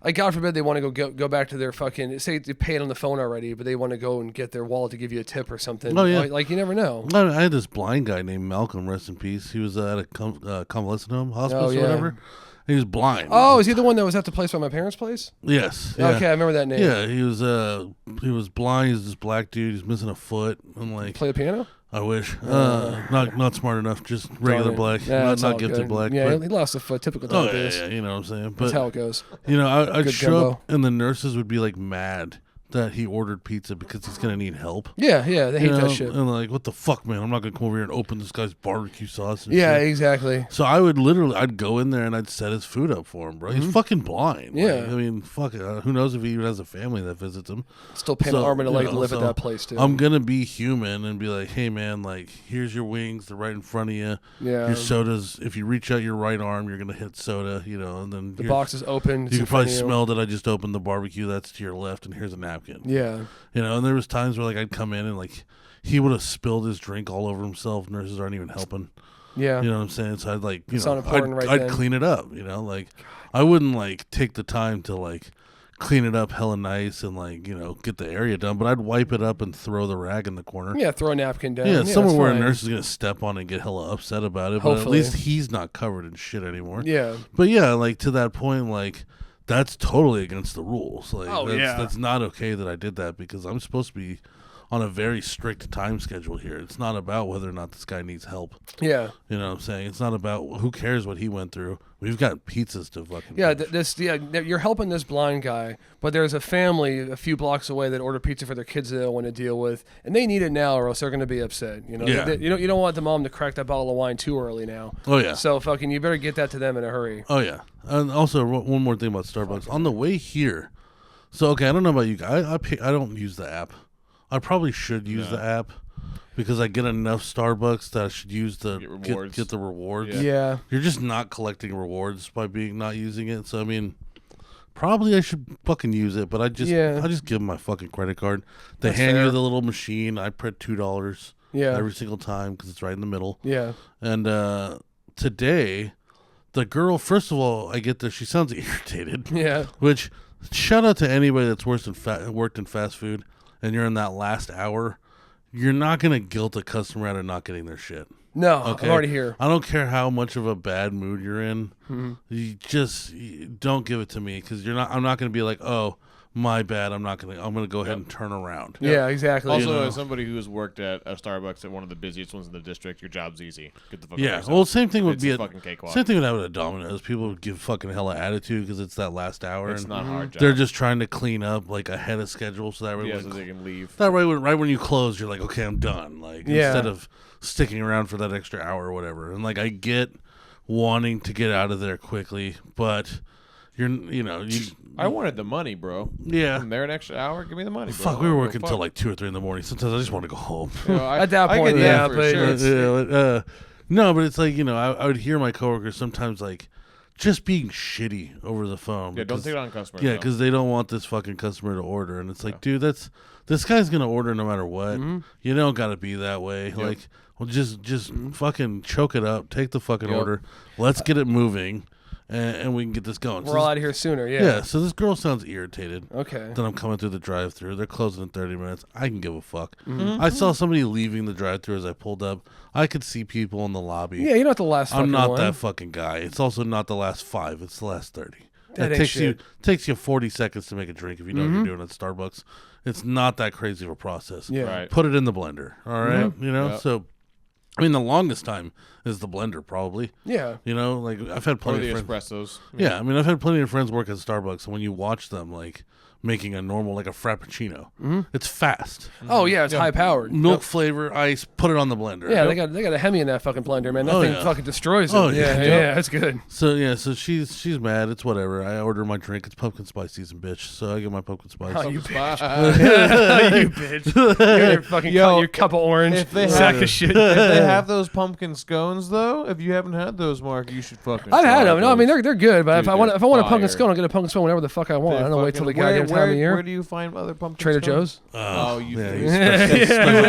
Speaker 4: Like God forbid they want to go back to their fucking. Say they paid on the phone already, but they want to go and get their wallet to give you a tip or something.
Speaker 3: Oh, yeah.
Speaker 4: Like you never know.
Speaker 3: I had this blind guy named Malcolm, rest in peace. He was at a convalescent home, hospice or whatever. He was blind.
Speaker 4: Oh, is he the one that was at the place by my parents' place?
Speaker 3: Yes. Yeah.
Speaker 4: Okay, I remember that name.
Speaker 3: Yeah, he was blind. He's this black dude. He's missing a foot. I'm like,
Speaker 4: Play the piano?
Speaker 3: I wish. Not smart enough. Just regular black.
Speaker 4: Yeah,
Speaker 3: not gifted
Speaker 4: good.
Speaker 3: black.
Speaker 4: Yeah,
Speaker 3: but,
Speaker 4: he lost a foot. Typical
Speaker 3: oh
Speaker 4: diabetes.
Speaker 3: yeah, you know what I'm saying. But
Speaker 4: That's how it goes.
Speaker 3: I'd
Speaker 4: Good
Speaker 3: show
Speaker 4: gumbo.
Speaker 3: up and the nurses would be like mad that he ordered pizza because he's gonna need help.
Speaker 4: Yeah, they hate
Speaker 3: You know?
Speaker 4: that shit.
Speaker 3: And like, what the fuck, man? I'm not gonna come over here and open this guy's barbecue sauce. And
Speaker 4: Yeah,
Speaker 3: shit.
Speaker 4: exactly.
Speaker 3: So I'd go in there and I'd set his food up for him, bro. He's fucking blind.
Speaker 4: Yeah.
Speaker 3: Like, I mean, fuck it. Who knows if he even has a family that visits him?
Speaker 4: Still paying an arm and a leg to live at that place too.
Speaker 3: I'm gonna be human and be like, hey man, like here's your wings. They're right in front of you.
Speaker 4: Yeah.
Speaker 3: Your sodas. If you reach out your right arm, you're gonna hit soda. And then
Speaker 4: The box is open. It's
Speaker 3: You
Speaker 4: in
Speaker 3: can
Speaker 4: front
Speaker 3: probably
Speaker 4: of you.
Speaker 3: smell that I just opened the barbecue. That's to your left, and here's a napkin.
Speaker 4: Yeah.
Speaker 3: And there was times where like I'd come in and like he would have spilled his drink all over himself. Nurses aren't even helping.
Speaker 4: Yeah.
Speaker 3: You know what I'm saying? So I'd like,
Speaker 4: It's not important right
Speaker 3: I'd
Speaker 4: then.
Speaker 3: clean it up. Like I wouldn't like take the time to like clean it up hella nice and like get the area done, but I'd wipe it up and throw the rag in the corner.
Speaker 4: Yeah, throw a napkin down.
Speaker 3: Yeah, someone
Speaker 4: that's
Speaker 3: where a
Speaker 4: fine.
Speaker 3: nurse is gonna step on it and get hella upset about it. But at
Speaker 4: Hopefully.
Speaker 3: least he's not covered in shit anymore.
Speaker 4: Yeah.
Speaker 3: But yeah, like to that point, like that's totally against the rules. Like that's not okay that I did that because I'm supposed to be on a very strict time schedule here. It's not about whether or not this guy needs help.
Speaker 4: Yeah.
Speaker 3: You know what I'm saying? It's not about who cares what he went through. We've got pizzas to fucking
Speaker 4: Yeah,
Speaker 3: pitch.
Speaker 4: you're helping this blind guy, but there's a family a few blocks away that order pizza for their kids that they don't want to deal with, and they need it now, or else they're going to be upset.
Speaker 3: Yeah.
Speaker 4: You don't want the mom to crack that bottle of wine too early now.
Speaker 3: Oh yeah.
Speaker 4: So fucking, you better get that to them in a hurry.
Speaker 3: Oh yeah. And also one more thing about Starbucks. On the way here, so okay, I don't know about you guys. I don't use the app. I probably should use the app because I get enough Starbucks that I should use the get the rewards.
Speaker 4: Yeah.
Speaker 3: You're just not collecting rewards by not using it. So I mean, probably I should fucking use it, but I just give them my fucking credit card. They hand you the little machine. I print $2 every single time because it's right in the middle.
Speaker 4: Yeah.
Speaker 3: And today, the girl, first of all, I get there. She sounds irritated.
Speaker 4: Yeah.
Speaker 3: Which shout out to anybody that's worked in fast food. And you're in that last hour, you're not going to guilt a customer out of not getting their shit.
Speaker 4: No,
Speaker 3: Okay?
Speaker 4: I'm already here.
Speaker 3: I don't care how much of a bad mood you're in. You don't give it to me because I'm not going to be like, oh, my bad. I'm going to go ahead and turn around.
Speaker 4: Yeah, exactly.
Speaker 5: Also, as somebody who has worked at a Starbucks at one of the busiest ones in the district, your job's easy. Get the fuck
Speaker 3: Yeah,
Speaker 5: out
Speaker 3: well, same thing would
Speaker 5: It's
Speaker 3: be
Speaker 5: a fucking cakewalk.
Speaker 3: same thing would happen at Domino's. People would give fucking hella attitude because it's that last hour.
Speaker 5: It's
Speaker 3: and
Speaker 5: not a hard job.
Speaker 3: They're just trying to clean up like ahead of schedule so that way
Speaker 5: so they can leave.
Speaker 3: right when you close, you're like, okay, I'm done. Like
Speaker 4: Yeah.
Speaker 3: instead of sticking around for that extra hour or whatever. And like I get wanting to get out of there quickly, but
Speaker 5: I wanted the money, bro.
Speaker 3: yeah.
Speaker 5: I'm there an extra hour. Give me the money, bro.
Speaker 3: Fuck, we were
Speaker 5: Go
Speaker 3: working
Speaker 5: fuck.
Speaker 3: till like 2 or 3 in the morning. Sometimes I just want to go home.
Speaker 4: At that
Speaker 5: I
Speaker 4: point,
Speaker 5: get
Speaker 4: yeah,
Speaker 5: for
Speaker 4: but
Speaker 5: sure.
Speaker 4: it's-
Speaker 3: No, but it's like I would hear my coworkers sometimes like just being shitty over the phone.
Speaker 5: Yeah, don't
Speaker 3: because-
Speaker 5: take it on customers.
Speaker 3: Yeah,
Speaker 5: though.
Speaker 3: because they don't want this fucking customer to order, and it's like, dude, this guy's gonna order no matter what. You don't gotta be that way. Like, well, just fucking choke it up, take the fucking order, let's get it moving, and we can get this going.
Speaker 4: We're all out of here sooner. Yeah.
Speaker 3: Yeah, so this girl sounds irritated.
Speaker 4: Okay.
Speaker 3: Then I'm coming through the drive-thru. They're closing in 30 minutes. I can give a fuck.
Speaker 4: Mm-hmm.
Speaker 3: I saw somebody leaving the drive-thru as I pulled up. I could see people in the lobby.
Speaker 4: Yeah, you're not the last.
Speaker 3: I'm not
Speaker 4: one.
Speaker 3: that fucking guy. It's also not the last 5. It's the last 30.
Speaker 4: That
Speaker 3: It
Speaker 4: ain't
Speaker 3: takes you 40 seconds to make a drink if you know what you're doing at Starbucks. It's not that crazy of a process.
Speaker 4: Yeah.
Speaker 5: Right.
Speaker 3: Put it in the blender. All right? You know?
Speaker 5: Yep.
Speaker 3: So, I mean, the longest time is the blender, probably.
Speaker 4: Yeah.
Speaker 3: You know? Like, I've had
Speaker 5: Or
Speaker 3: plenty
Speaker 5: the
Speaker 3: of friends.
Speaker 5: espressos.
Speaker 3: Yeah, I mean, I've had plenty of friends work at Starbucks, and when you watch them, like, making a normal, like a Frappuccino, it's fast.
Speaker 4: Oh yeah, it's high powered.
Speaker 3: Milk flavor, ice, put it on the blender.
Speaker 4: Yeah,
Speaker 3: Yep.
Speaker 4: they got a Hemi in that fucking blender, man. That
Speaker 3: Oh,
Speaker 4: thing
Speaker 3: yeah.
Speaker 4: fucking destroys it.
Speaker 3: Oh,
Speaker 4: yeah,
Speaker 3: yeah.
Speaker 4: yeah, that's good.
Speaker 3: So she's mad. It's whatever. I order my drink. It's pumpkin spice season, bitch. So I get my pumpkin spice.
Speaker 4: Oh, you
Speaker 5: Spot.
Speaker 4: you bitch. You're your fucking
Speaker 5: Yo,
Speaker 4: your cup of orange,
Speaker 5: if they
Speaker 4: sack
Speaker 5: have-
Speaker 4: of shit.
Speaker 5: If they have those pumpkin scones, though, if you haven't had those, Mark, you should fucking.
Speaker 4: I've had
Speaker 5: try
Speaker 4: them. No, I mean
Speaker 5: those.
Speaker 4: they're good, but
Speaker 5: Dude,
Speaker 4: if I want
Speaker 5: they're
Speaker 4: a pumpkin
Speaker 5: fire.
Speaker 4: scone, I'll get a pumpkin scone whenever the fuck I want. I
Speaker 5: They're
Speaker 4: don't wait till the
Speaker 5: fucking-
Speaker 4: goddamn time of year.
Speaker 5: Where do you find other pumpkin
Speaker 4: Trader
Speaker 5: scones?
Speaker 4: Joe's.
Speaker 5: Oh, you
Speaker 3: yeah,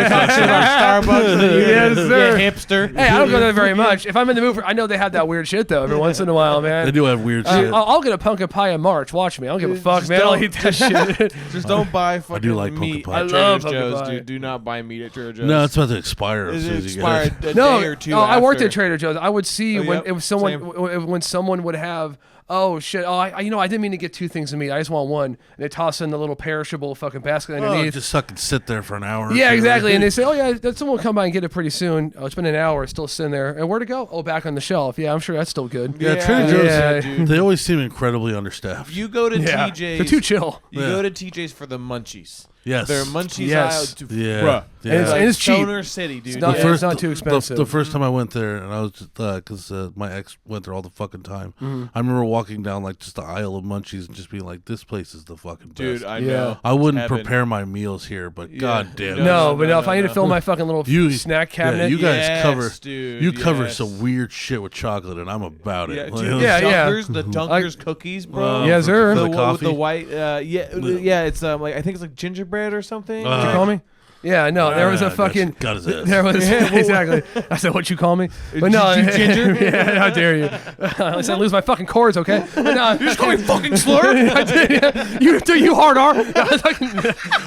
Speaker 5: Starbucks.
Speaker 4: Yes, sir.
Speaker 5: You hipster.
Speaker 4: Hey, I don't go there very much. If I'm in the mood for, I know they have that weird shit though. Every once in a while, man.
Speaker 3: They do have weird shit.
Speaker 4: I'll get a pumpkin pie in March. Watch me. I don't give a fuck,
Speaker 5: Just
Speaker 4: man. I'll
Speaker 5: don't-
Speaker 4: eat that shit.
Speaker 5: Just don't buy fucking
Speaker 3: like pumpkin
Speaker 5: meat
Speaker 3: pie.
Speaker 5: at
Speaker 4: I
Speaker 5: Trader
Speaker 4: love pumpkin
Speaker 5: Joe's,
Speaker 4: pie.
Speaker 5: dude. Do not buy meat at Trader Joe's.
Speaker 3: No, it's about to expire as
Speaker 5: Is
Speaker 3: soon
Speaker 5: it
Speaker 3: as you get
Speaker 5: expired
Speaker 3: it.
Speaker 5: a
Speaker 4: No,
Speaker 5: day or two
Speaker 4: I worked
Speaker 5: after.
Speaker 4: at Trader Joe's. I would see
Speaker 5: Oh,
Speaker 4: when
Speaker 5: yep,
Speaker 4: if someone
Speaker 5: same.
Speaker 4: when someone would have. Oh shit! Oh, I didn't mean to get 2 things of meat. I just want one. And they toss in the little perishable fucking basket
Speaker 3: Oh,
Speaker 4: underneath.
Speaker 3: just fucking sit there for an hour. or
Speaker 4: Yeah,
Speaker 3: two.
Speaker 4: exactly. And they say, "Oh yeah, someone will come by and get it pretty soon." Oh, it's been an hour. It's still sitting there. And where to go? Oh, back on the shelf. Yeah, I'm sure that's still good.
Speaker 3: Yeah, Trader Joe's.
Speaker 4: Yeah.
Speaker 5: dude.
Speaker 3: They always seem incredibly understaffed.
Speaker 5: You go to
Speaker 4: Yeah,
Speaker 5: TJ's.
Speaker 4: they're too chill.
Speaker 5: You
Speaker 3: Yeah.
Speaker 5: go to TJ's for the munchies.
Speaker 3: Yes.
Speaker 5: Their munchies
Speaker 4: Yes.
Speaker 5: aisle.
Speaker 3: Yeah.
Speaker 5: Bruh.
Speaker 3: Yeah.
Speaker 4: And
Speaker 5: Like
Speaker 4: it's cheap.
Speaker 5: Stoner City, dude.
Speaker 4: not-
Speaker 5: Yeah.
Speaker 4: it's not too expensive.
Speaker 3: The first time I went there, and I was just because my ex went there all the fucking time. I remember walking down like just the aisle of munchies and just being like, "This place is the fucking
Speaker 5: Dude,
Speaker 3: best."
Speaker 5: I
Speaker 4: Yeah.
Speaker 5: know.
Speaker 3: I wouldn't
Speaker 5: Heaven.
Speaker 3: prepare my meals here, but
Speaker 5: Yeah.
Speaker 3: god damn it.
Speaker 4: No, but
Speaker 5: no,
Speaker 4: if I need to
Speaker 5: no.
Speaker 4: fill my fucking little
Speaker 3: You-
Speaker 4: snack
Speaker 3: Yeah,
Speaker 4: cabinet,
Speaker 3: you guys
Speaker 5: Yes,
Speaker 3: cover
Speaker 5: dude,
Speaker 3: you cover
Speaker 5: yes.
Speaker 3: some weird shit with chocolate, and I'm about
Speaker 5: Yeah,
Speaker 3: it.
Speaker 5: dude,
Speaker 3: Like,
Speaker 4: Yeah, yeah.
Speaker 5: The Dunkers cookies, bro.
Speaker 4: Yes, sir.
Speaker 5: The
Speaker 3: For
Speaker 5: one
Speaker 3: the
Speaker 5: with the
Speaker 3: coffee?
Speaker 5: white, yeah, it's like I think it's like gingerbread or something.
Speaker 3: Uh,
Speaker 4: Did you call me? Yeah, no, there was a
Speaker 3: Yeah,
Speaker 4: fucking.
Speaker 3: got his ass.
Speaker 4: There was exactly. I said, "What you call me?" But no,
Speaker 5: Ginger?
Speaker 4: yeah, how dare you? I said, "I lose my fucking cords, okay?" But no, you
Speaker 5: just call me fucking slur?
Speaker 4: I did, yeah. You hard R.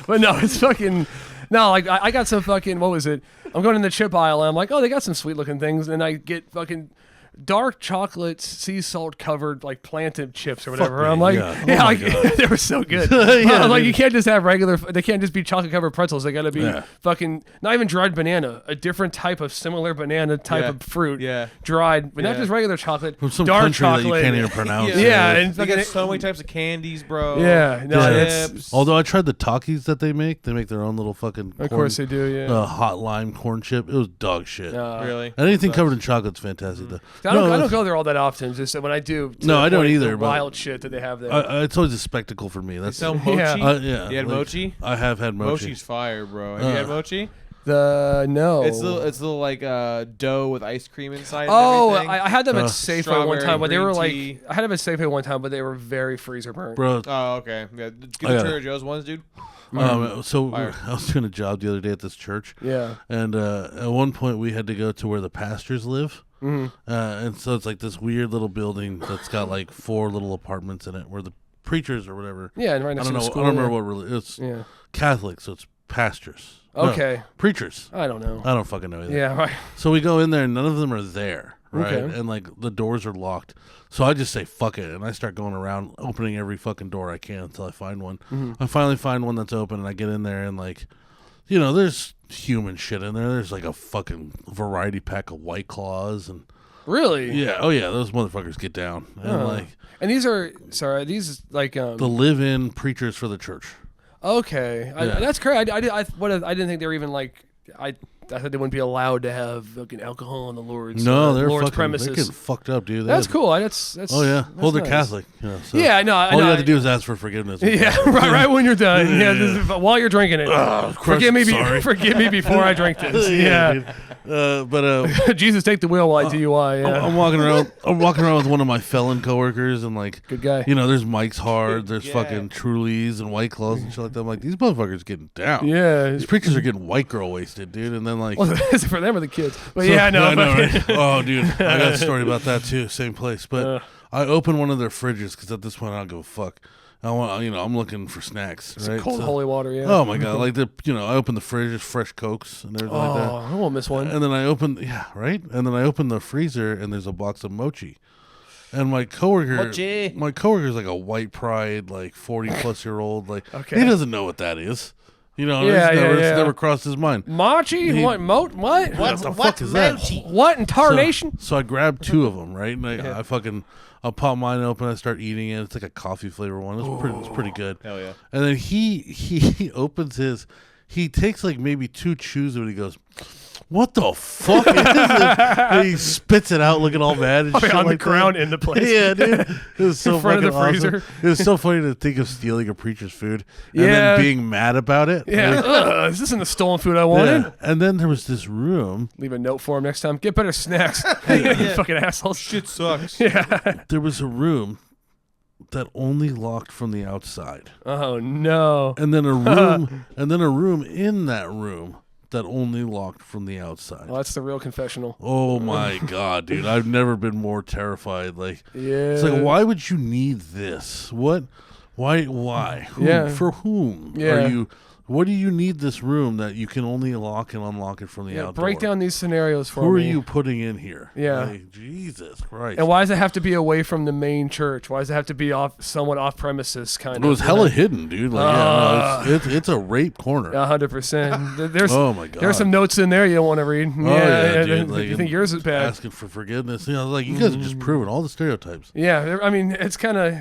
Speaker 4: But no, it's fucking. No, like I got some fucking. What was it? I'm going in the chip aisle and I'm like, oh, they got some sweet looking things, and I get fucking dark chocolate sea salt covered like planted chips or whatever.
Speaker 3: me,
Speaker 4: I'm like,
Speaker 3: yeah.
Speaker 4: yeah,
Speaker 3: Oh my
Speaker 4: like,
Speaker 3: God.
Speaker 4: they were so good.
Speaker 3: Yeah,
Speaker 4: I'm like,
Speaker 3: dude.
Speaker 4: you can't just have regular. They can't just be chocolate covered pretzels. They got to be
Speaker 3: Yeah.
Speaker 4: fucking not even dried banana, a different type of similar banana type
Speaker 5: Yeah.
Speaker 4: of fruit.
Speaker 5: Yeah.
Speaker 4: dried, but not
Speaker 5: Yeah.
Speaker 4: just regular chocolate.
Speaker 3: From some
Speaker 4: dark
Speaker 3: country
Speaker 4: chocolate.
Speaker 3: that you can't even pronounce.
Speaker 4: Yeah, and
Speaker 5: They
Speaker 4: fucking
Speaker 5: got so many types of candies, bro.
Speaker 4: Yeah, no, it's-
Speaker 5: Chips.
Speaker 3: Although I tried the Takis that they make their own little fucking.
Speaker 4: Of course they do. Yeah.
Speaker 3: hot lime corn chip. It was dog shit.
Speaker 5: Really?
Speaker 3: Anything covered in chocolate's fantastic though.
Speaker 4: I don't
Speaker 3: that's-
Speaker 4: go there all that often. Just that when I do, to
Speaker 3: No, I don't
Speaker 4: avoid
Speaker 3: either,
Speaker 4: The
Speaker 3: but
Speaker 4: wild shit that they have there.
Speaker 3: it's always a spectacle for me. That's
Speaker 5: Sell mochi?
Speaker 4: Yeah.
Speaker 3: yeah.
Speaker 5: You had
Speaker 3: like,
Speaker 5: mochi?
Speaker 3: I have had mochi.
Speaker 5: Mochi's fire, bro. Have you had mochi?
Speaker 4: No.
Speaker 5: It's little like dough with ice cream inside.
Speaker 4: Oh,
Speaker 5: and everything.
Speaker 4: I had them at
Speaker 3: Uh,
Speaker 4: Safeway one time, but they
Speaker 5: strawberry,
Speaker 4: were like,
Speaker 5: green tea.
Speaker 4: I had them at Safeway one time, but they were very freezer burnt.
Speaker 3: Bro,
Speaker 5: Oh, okay. Yeah, get
Speaker 3: I
Speaker 5: the
Speaker 3: got
Speaker 5: Trader
Speaker 3: it.
Speaker 5: Joe's ones, dude.
Speaker 3: so
Speaker 5: Fire.
Speaker 3: I was doing a job the other day at this church,
Speaker 4: Yeah.
Speaker 3: and at one point we had to go to where the pastors live.
Speaker 4: Mm-hmm.
Speaker 3: And so it's like this weird little building that's got like 4 little apartments in it where the preachers or whatever.
Speaker 4: Yeah, and right
Speaker 3: I
Speaker 4: next
Speaker 3: don't
Speaker 4: to
Speaker 3: know.
Speaker 4: the school.
Speaker 3: I don't remember what really. It's
Speaker 4: Yeah.
Speaker 3: Catholic, so it's pastors. No,
Speaker 4: Okay.
Speaker 3: preachers.
Speaker 4: I don't know.
Speaker 3: I don't fucking know either.
Speaker 4: Yeah, right.
Speaker 3: So we go in there and none of them are there, right?
Speaker 4: Okay.
Speaker 3: And like the doors are locked. So I just say fuck it, and I start going around opening every fucking door I can until I find one.
Speaker 4: Mm-hmm.
Speaker 3: I finally find one that's open, and I get in there and like, you know, there's human shit in there. There's like a fucking variety pack of White Claws and
Speaker 4: Really?
Speaker 3: yeah, oh yeah, those motherfuckers get down and
Speaker 4: Huh.
Speaker 3: like
Speaker 4: And these are these like
Speaker 3: the live-in preachers for the church.
Speaker 4: okay.
Speaker 3: Yeah.
Speaker 4: That's great. I didn't think they were even like I thought they wouldn't be allowed to have fucking alcohol on the Lord's
Speaker 3: No, they're
Speaker 4: Lord's
Speaker 3: fucking.
Speaker 4: premises.
Speaker 3: They're getting fucked up, dude. They
Speaker 4: That's
Speaker 3: have-
Speaker 4: cool. That's
Speaker 3: Oh yeah, well
Speaker 4: that's
Speaker 3: they're
Speaker 4: nice.
Speaker 3: Catholic. You know, so
Speaker 4: Yeah, no,
Speaker 3: all you have to do is ask for forgiveness.
Speaker 4: Yeah, right when you're done. Yeah, this is, while you're drinking it. Forgive me,
Speaker 3: sorry.
Speaker 4: forgive me before I drink this. Yeah,
Speaker 3: dude. But
Speaker 4: Jesus, take the wheel while I DUI. Yeah.
Speaker 3: I'm walking around. I'm walking around with one of my felon coworkers, and like,
Speaker 4: Good guy.
Speaker 3: you know, there's Mike's Hard, there's
Speaker 5: Yeah.
Speaker 3: fucking Trulies and White Claws and shit like that. I'm like, these motherfuckers getting down.
Speaker 4: Yeah.
Speaker 3: these preachers are getting white girl wasted, dude. And then like,
Speaker 4: Well, is it for them or the kids? But
Speaker 3: so-
Speaker 4: yeah, no.
Speaker 3: I know, right? Oh, dude, I got a story about that too. Same place, but I open one of their fridges because at this point I don't give a fuck. I'm looking for snacks, right?
Speaker 4: Cold holy water, yeah.
Speaker 3: Oh my god, like I open the fridge, there's fresh Cokes and everything like that.
Speaker 4: Oh, I won't miss one.
Speaker 3: And then I open, and then I open the freezer and there's a box of mochi. And my coworker's like a white pride, like 40-plus-year-old, like
Speaker 4: Okay.
Speaker 3: he doesn't know what that is. It's never crossed his mind.
Speaker 4: Mochi? What? What?
Speaker 3: What the fuck is that?
Speaker 4: What in tarnation?
Speaker 3: So I grabbed 2 of them, right? And I'll pop mine open. I start eating it. It's like a coffee flavor one. It's pretty good.
Speaker 5: Hell yeah.
Speaker 3: And then he opens his. He takes like maybe 2 chews of it. He goes, "What the fuck is this?" And he spits it out, looking all mad and shit
Speaker 4: On
Speaker 3: like
Speaker 4: the ground
Speaker 3: that.
Speaker 4: in the place.
Speaker 3: Yeah, dude. It was so
Speaker 4: In front of
Speaker 3: fucking
Speaker 4: the freezer.
Speaker 3: awesome. It was so funny to think of stealing a preacher's food and
Speaker 4: Yeah.
Speaker 3: then being mad about it.
Speaker 4: Yeah.
Speaker 3: Like,
Speaker 4: Is this in the stolen food I wanted?
Speaker 3: yeah. And then there was this room.
Speaker 4: Leave a note for him next time. Get better snacks. You fucking assholes.
Speaker 5: Shit sucks.
Speaker 3: There was a room that only locked from the outside.
Speaker 4: Oh no.
Speaker 3: And then a room in that room that only locked from the outside.
Speaker 4: Well, that's the real confessional.
Speaker 3: Oh my god, dude. I've never been more terrified. Like
Speaker 4: Yeah.
Speaker 3: it's like, why would you need this? What? Why? Who,
Speaker 4: Yeah.
Speaker 3: For whom
Speaker 4: Yeah.
Speaker 3: are you? What do you need this room that you can only lock and unlock it from the outdoor?
Speaker 4: Break down these scenarios for
Speaker 3: Who
Speaker 4: me.
Speaker 3: are you putting in here?
Speaker 4: Yeah.
Speaker 3: Like, Jesus Christ.
Speaker 4: And why does it have to be away from the main church? Why does it have to be somewhat off premises kind of?
Speaker 3: It was hella hidden, dude. Like, it's a rape corner.
Speaker 4: 100%. There's
Speaker 3: Oh my god.
Speaker 4: there's some notes in there you don't want to read.
Speaker 3: Oh yeah, dude.
Speaker 4: You
Speaker 3: Like,
Speaker 4: think yours is bad?
Speaker 3: asking for forgiveness. Like you guys are just proving all the stereotypes.
Speaker 4: Yeah, I mean it's kind of.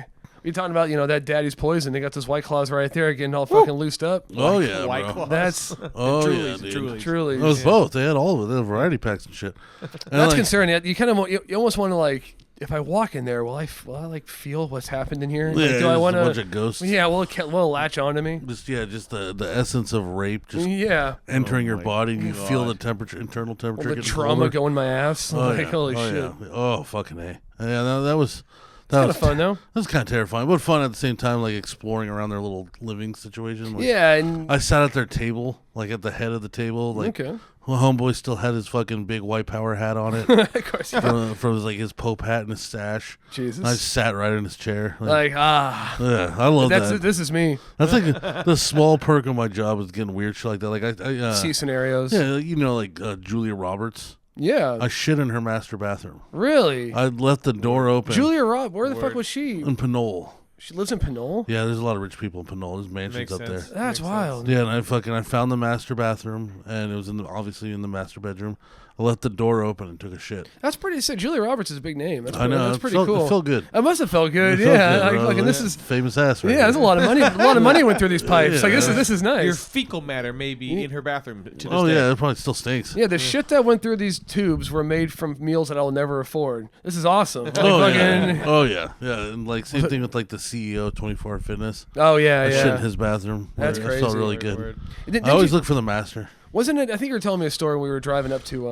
Speaker 4: You're talking about, that daddy's poison. They got those White Claws right there getting all fucking loosed up.
Speaker 3: Oh yeah,
Speaker 5: White
Speaker 3: bro.
Speaker 5: Claws.
Speaker 4: That's
Speaker 3: Oh
Speaker 5: Truly,
Speaker 3: yeah, dude.
Speaker 5: truly.
Speaker 4: truly.
Speaker 3: It was both. They had all of it. They had variety packs and shit. And
Speaker 4: That's
Speaker 3: like,
Speaker 4: concerning. You kind of you almost want to like, if I walk in there, will I like feel what's happened in here?
Speaker 3: Yeah,
Speaker 4: Like, do I
Speaker 3: just
Speaker 4: want
Speaker 3: a bunch of ghosts.
Speaker 4: Yeah, will it latch onto me?
Speaker 3: Just the essence of rape just
Speaker 4: Yeah.
Speaker 3: entering your
Speaker 5: my
Speaker 3: body, and you feel the
Speaker 5: God.
Speaker 3: temperature, internal temperature.
Speaker 4: The
Speaker 3: getting
Speaker 4: trauma
Speaker 3: colder.
Speaker 4: going my ass.
Speaker 3: Oh,
Speaker 4: Like,
Speaker 3: yeah.
Speaker 4: holy
Speaker 3: oh,
Speaker 4: shit.
Speaker 3: Yeah. Oh fucking A. Yeah, that was. That
Speaker 4: Kind
Speaker 3: was
Speaker 4: of fun though.
Speaker 3: That was kind of terrifying, but fun at the same time, like exploring around their little living situation. Like,
Speaker 4: Yeah, and
Speaker 3: I sat at their table, like at the head of the table. Like,
Speaker 4: okay.
Speaker 3: well, homeboy still had his fucking big white power hat on it
Speaker 4: Of course.
Speaker 3: from his, like his Pope hat and his stash.
Speaker 4: Jesus.
Speaker 3: And I sat right in his chair.
Speaker 4: Like
Speaker 3: yeah, I love that.
Speaker 4: this is me.
Speaker 3: That's like the small perk of my job is getting weird shit like that. Like I
Speaker 4: See scenarios.
Speaker 3: yeah, like Julia Roberts.
Speaker 4: Yeah.
Speaker 3: I shit in her master bathroom.
Speaker 4: Really?
Speaker 3: I left the door open.
Speaker 4: Julia Robb, where the fuck was she?
Speaker 3: in Pinole.
Speaker 4: She lives in Pinole?
Speaker 3: Yeah, there's a lot of rich people in Pinole. There's mansions
Speaker 5: Makes
Speaker 3: up
Speaker 5: sense.
Speaker 3: there.
Speaker 4: That's wild.
Speaker 3: Yeah, and I found the master bathroom, and it was obviously in the master bedroom. I left the door open and took a shit.
Speaker 4: That's pretty sick. Julia Roberts is a big name. That's
Speaker 3: I know.
Speaker 4: That's
Speaker 3: it
Speaker 4: pretty
Speaker 3: felt,
Speaker 4: cool.
Speaker 3: It felt good.
Speaker 4: It must have felt good.
Speaker 3: It felt
Speaker 4: Yeah.
Speaker 3: good, bro.
Speaker 4: And this
Speaker 3: Like,
Speaker 4: is
Speaker 3: famous ass, right?
Speaker 4: yeah. There's a lot of money. A lot of money went through these pipes.
Speaker 3: Yeah.
Speaker 4: Like this is nice.
Speaker 5: Your fecal matter may be in her bathroom to this
Speaker 3: Oh
Speaker 5: day.
Speaker 3: yeah, it probably still stinks.
Speaker 4: Yeah, the shit that went through these tubes were made from meals that I'll never afford. This is awesome. Like,
Speaker 3: Oh
Speaker 4: fucking-
Speaker 3: yeah. Oh yeah. Yeah, and like same thing with like the CEO of 24 Hour Fitness.
Speaker 4: Oh yeah,
Speaker 3: I shit
Speaker 4: yeah.
Speaker 3: in his bathroom.
Speaker 4: That's
Speaker 3: It felt
Speaker 4: crazy.
Speaker 3: really
Speaker 5: Word,
Speaker 3: good.
Speaker 5: word.
Speaker 4: Did
Speaker 3: I always
Speaker 4: you-
Speaker 3: look for the master.
Speaker 4: Wasn't it? I think you were telling me a story when we were driving up to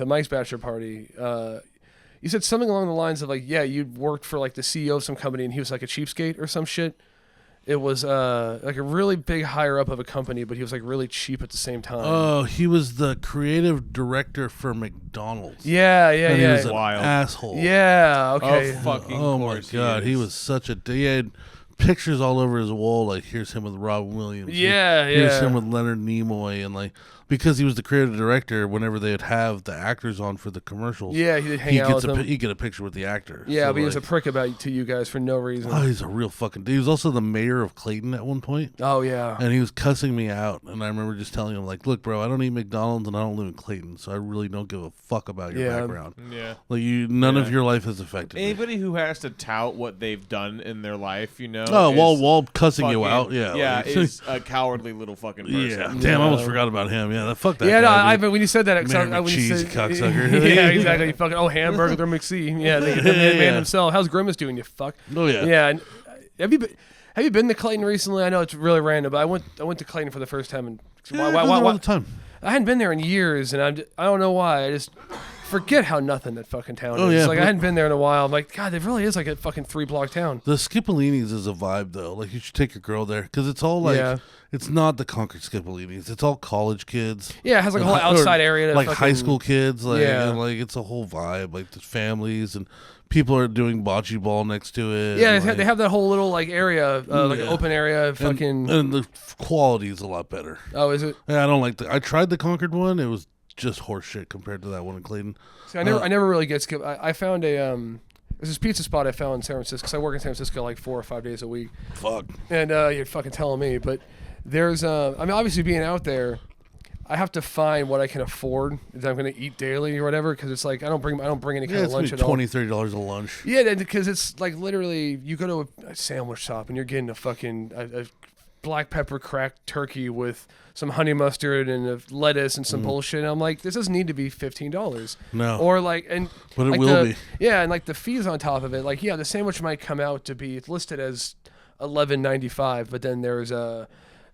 Speaker 4: Mike's bachelor party. You said something along the lines of like, yeah, you'd worked for like the CEO of some company, and he was like a cheapskate or some shit. It was like a really big higher up of a company, but he was like really cheap at the same time.
Speaker 3: Oh, he was the creative director for McDonald's.
Speaker 4: Yeah, yeah,
Speaker 3: And he was
Speaker 4: yeah.
Speaker 3: an
Speaker 5: Wild.
Speaker 3: asshole.
Speaker 4: Yeah, okay.
Speaker 5: Oh, fucking
Speaker 3: Oh my
Speaker 5: course
Speaker 3: god, he
Speaker 5: is.
Speaker 3: was such a. He had pictures all over his wall. Like here's him with Robin Williams.
Speaker 4: Yeah,
Speaker 3: Here's
Speaker 4: yeah.
Speaker 3: him with Leonard Nimoy, and like because he was the creative director. Whenever they'd have the actors on for the commercials,
Speaker 4: Yeah, he'd hang out with them.
Speaker 3: He'd get a picture with the actor.
Speaker 4: Yeah,
Speaker 3: So,
Speaker 4: but he was a
Speaker 3: like,
Speaker 4: prick about to you guys for no reason.
Speaker 3: Oh, he's a real fucking. He was also the mayor of Clayton at one point.
Speaker 4: Oh yeah.
Speaker 3: And he was cussing me out, and I remember just telling him, like, look, bro, I don't eat McDonald's, and I don't live in Clayton, so I really don't give a fuck about your
Speaker 4: Yeah.
Speaker 3: background.
Speaker 5: Yeah.
Speaker 3: Like, none of
Speaker 5: Yeah.
Speaker 3: your life has affected me.
Speaker 5: Anybody who has to tout what they've done in their life,
Speaker 3: Oh,
Speaker 5: is
Speaker 3: while cussing you
Speaker 5: fucking-
Speaker 3: out, yeah.
Speaker 5: Yeah,
Speaker 3: like-
Speaker 5: is a cowardly little fucking person.
Speaker 3: yeah. Damn, I almost forgot about him. Yeah, fuck that
Speaker 4: Yeah, no,
Speaker 3: guy,
Speaker 4: I
Speaker 3: dude.
Speaker 4: but when you said that,
Speaker 3: Man,
Speaker 4: when you
Speaker 3: McCheese,
Speaker 4: said,
Speaker 3: cocksucker.
Speaker 4: yeah, exactly. Fucking hamburger, they're McSee. Yeah, the man
Speaker 3: Yeah.
Speaker 4: himself. How's Grimace doing? You fuck.
Speaker 3: Oh, yeah.
Speaker 4: Yeah. And have you been to Clayton recently? I know it's really random, but I went to Clayton for the first time. And
Speaker 3: Yeah, I go there all the time.
Speaker 4: I hadn't been there in years, and I don't know why. I just forget how nothing that fucking town
Speaker 3: Oh,
Speaker 4: is.
Speaker 3: yeah,
Speaker 4: Like I
Speaker 3: but-
Speaker 4: hadn't been there in a while. I'm like, God, it really is like a fucking 3-block town.
Speaker 3: The Skipolinis is a vibe though. Like you should take your girl there because it's all like
Speaker 4: Yeah.
Speaker 3: it's not the Concord Skipolinis. It's all college kids.
Speaker 4: Yeah, it has like a whole
Speaker 3: Or
Speaker 4: outside area. To
Speaker 3: like
Speaker 4: fucking,
Speaker 3: high school kids. Like
Speaker 4: Yeah.
Speaker 3: and like it's a whole vibe. Like the families and people are doing bocce ball next to it.
Speaker 4: Yeah,
Speaker 3: and,
Speaker 4: they have that whole little like area, like an
Speaker 3: Yeah.
Speaker 4: open area. Fucking.
Speaker 3: and the quality is a lot better.
Speaker 4: Oh, is it?
Speaker 3: Yeah, I don't like the. I tried the Concord one. It was just horse shit compared to that one in Clayton.
Speaker 4: See, I never really get skipped. I found there's this pizza spot I found in San Francisco. 'Cause I work in San Francisco like 4 or 5 days a week.
Speaker 3: Fuck.
Speaker 4: And you're fucking telling me, but there's I mean, obviously being out there, I have to find what I can afford that I'm going to eat daily or whatever, because it's like I don't bring any
Speaker 3: Yeah,
Speaker 4: kind of
Speaker 3: it's
Speaker 4: lunch
Speaker 3: maybe
Speaker 4: at all.
Speaker 3: $20-$30 a lunch.
Speaker 4: Yeah, because it's like literally you go to a sandwich shop and you're getting a fucking a black pepper cracked turkey with some honey mustard and a lettuce and some bullshit. And I'm like, this doesn't need to be $15.
Speaker 3: No.
Speaker 4: Or like, and
Speaker 3: But it
Speaker 4: like
Speaker 3: will be.
Speaker 4: Yeah, and like the fees on top of it. Like, yeah, the sandwich might come out to be it's listed as $11.95, but then there's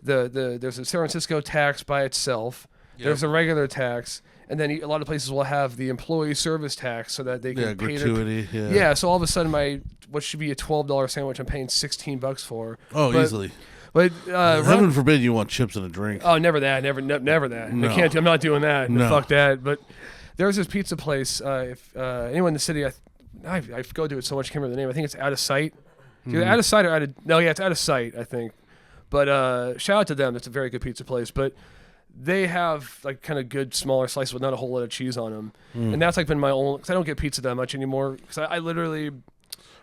Speaker 4: there's a San Francisco tax by itself.
Speaker 3: Yep.
Speaker 4: There's a regular tax, and then a lot of places will have the employee service tax so that they can pay
Speaker 3: gratuity.
Speaker 4: yeah, so all of a sudden what should be a $12 sandwich I'm paying $16 for.
Speaker 3: Oh,
Speaker 4: But-
Speaker 3: easily.
Speaker 4: But
Speaker 3: Heaven forbid you want chips and a drink.
Speaker 4: oh, never that, never that.
Speaker 3: No.
Speaker 4: I can't. I'm not doing that.
Speaker 3: No.
Speaker 4: Fuck that. But there's this pizza place. If anyone in the city, I go to it so much. I can't remember the name. I think it's Out of Sight. It's either Out of Sight or Out of no, yeah, it's Out of Sight. I think. But shout out to them. It's a very good pizza place. But they have like kind of good smaller slices with not a whole lot of cheese on them, and that's like been my only. Because I don't get pizza that much anymore. Because I literally.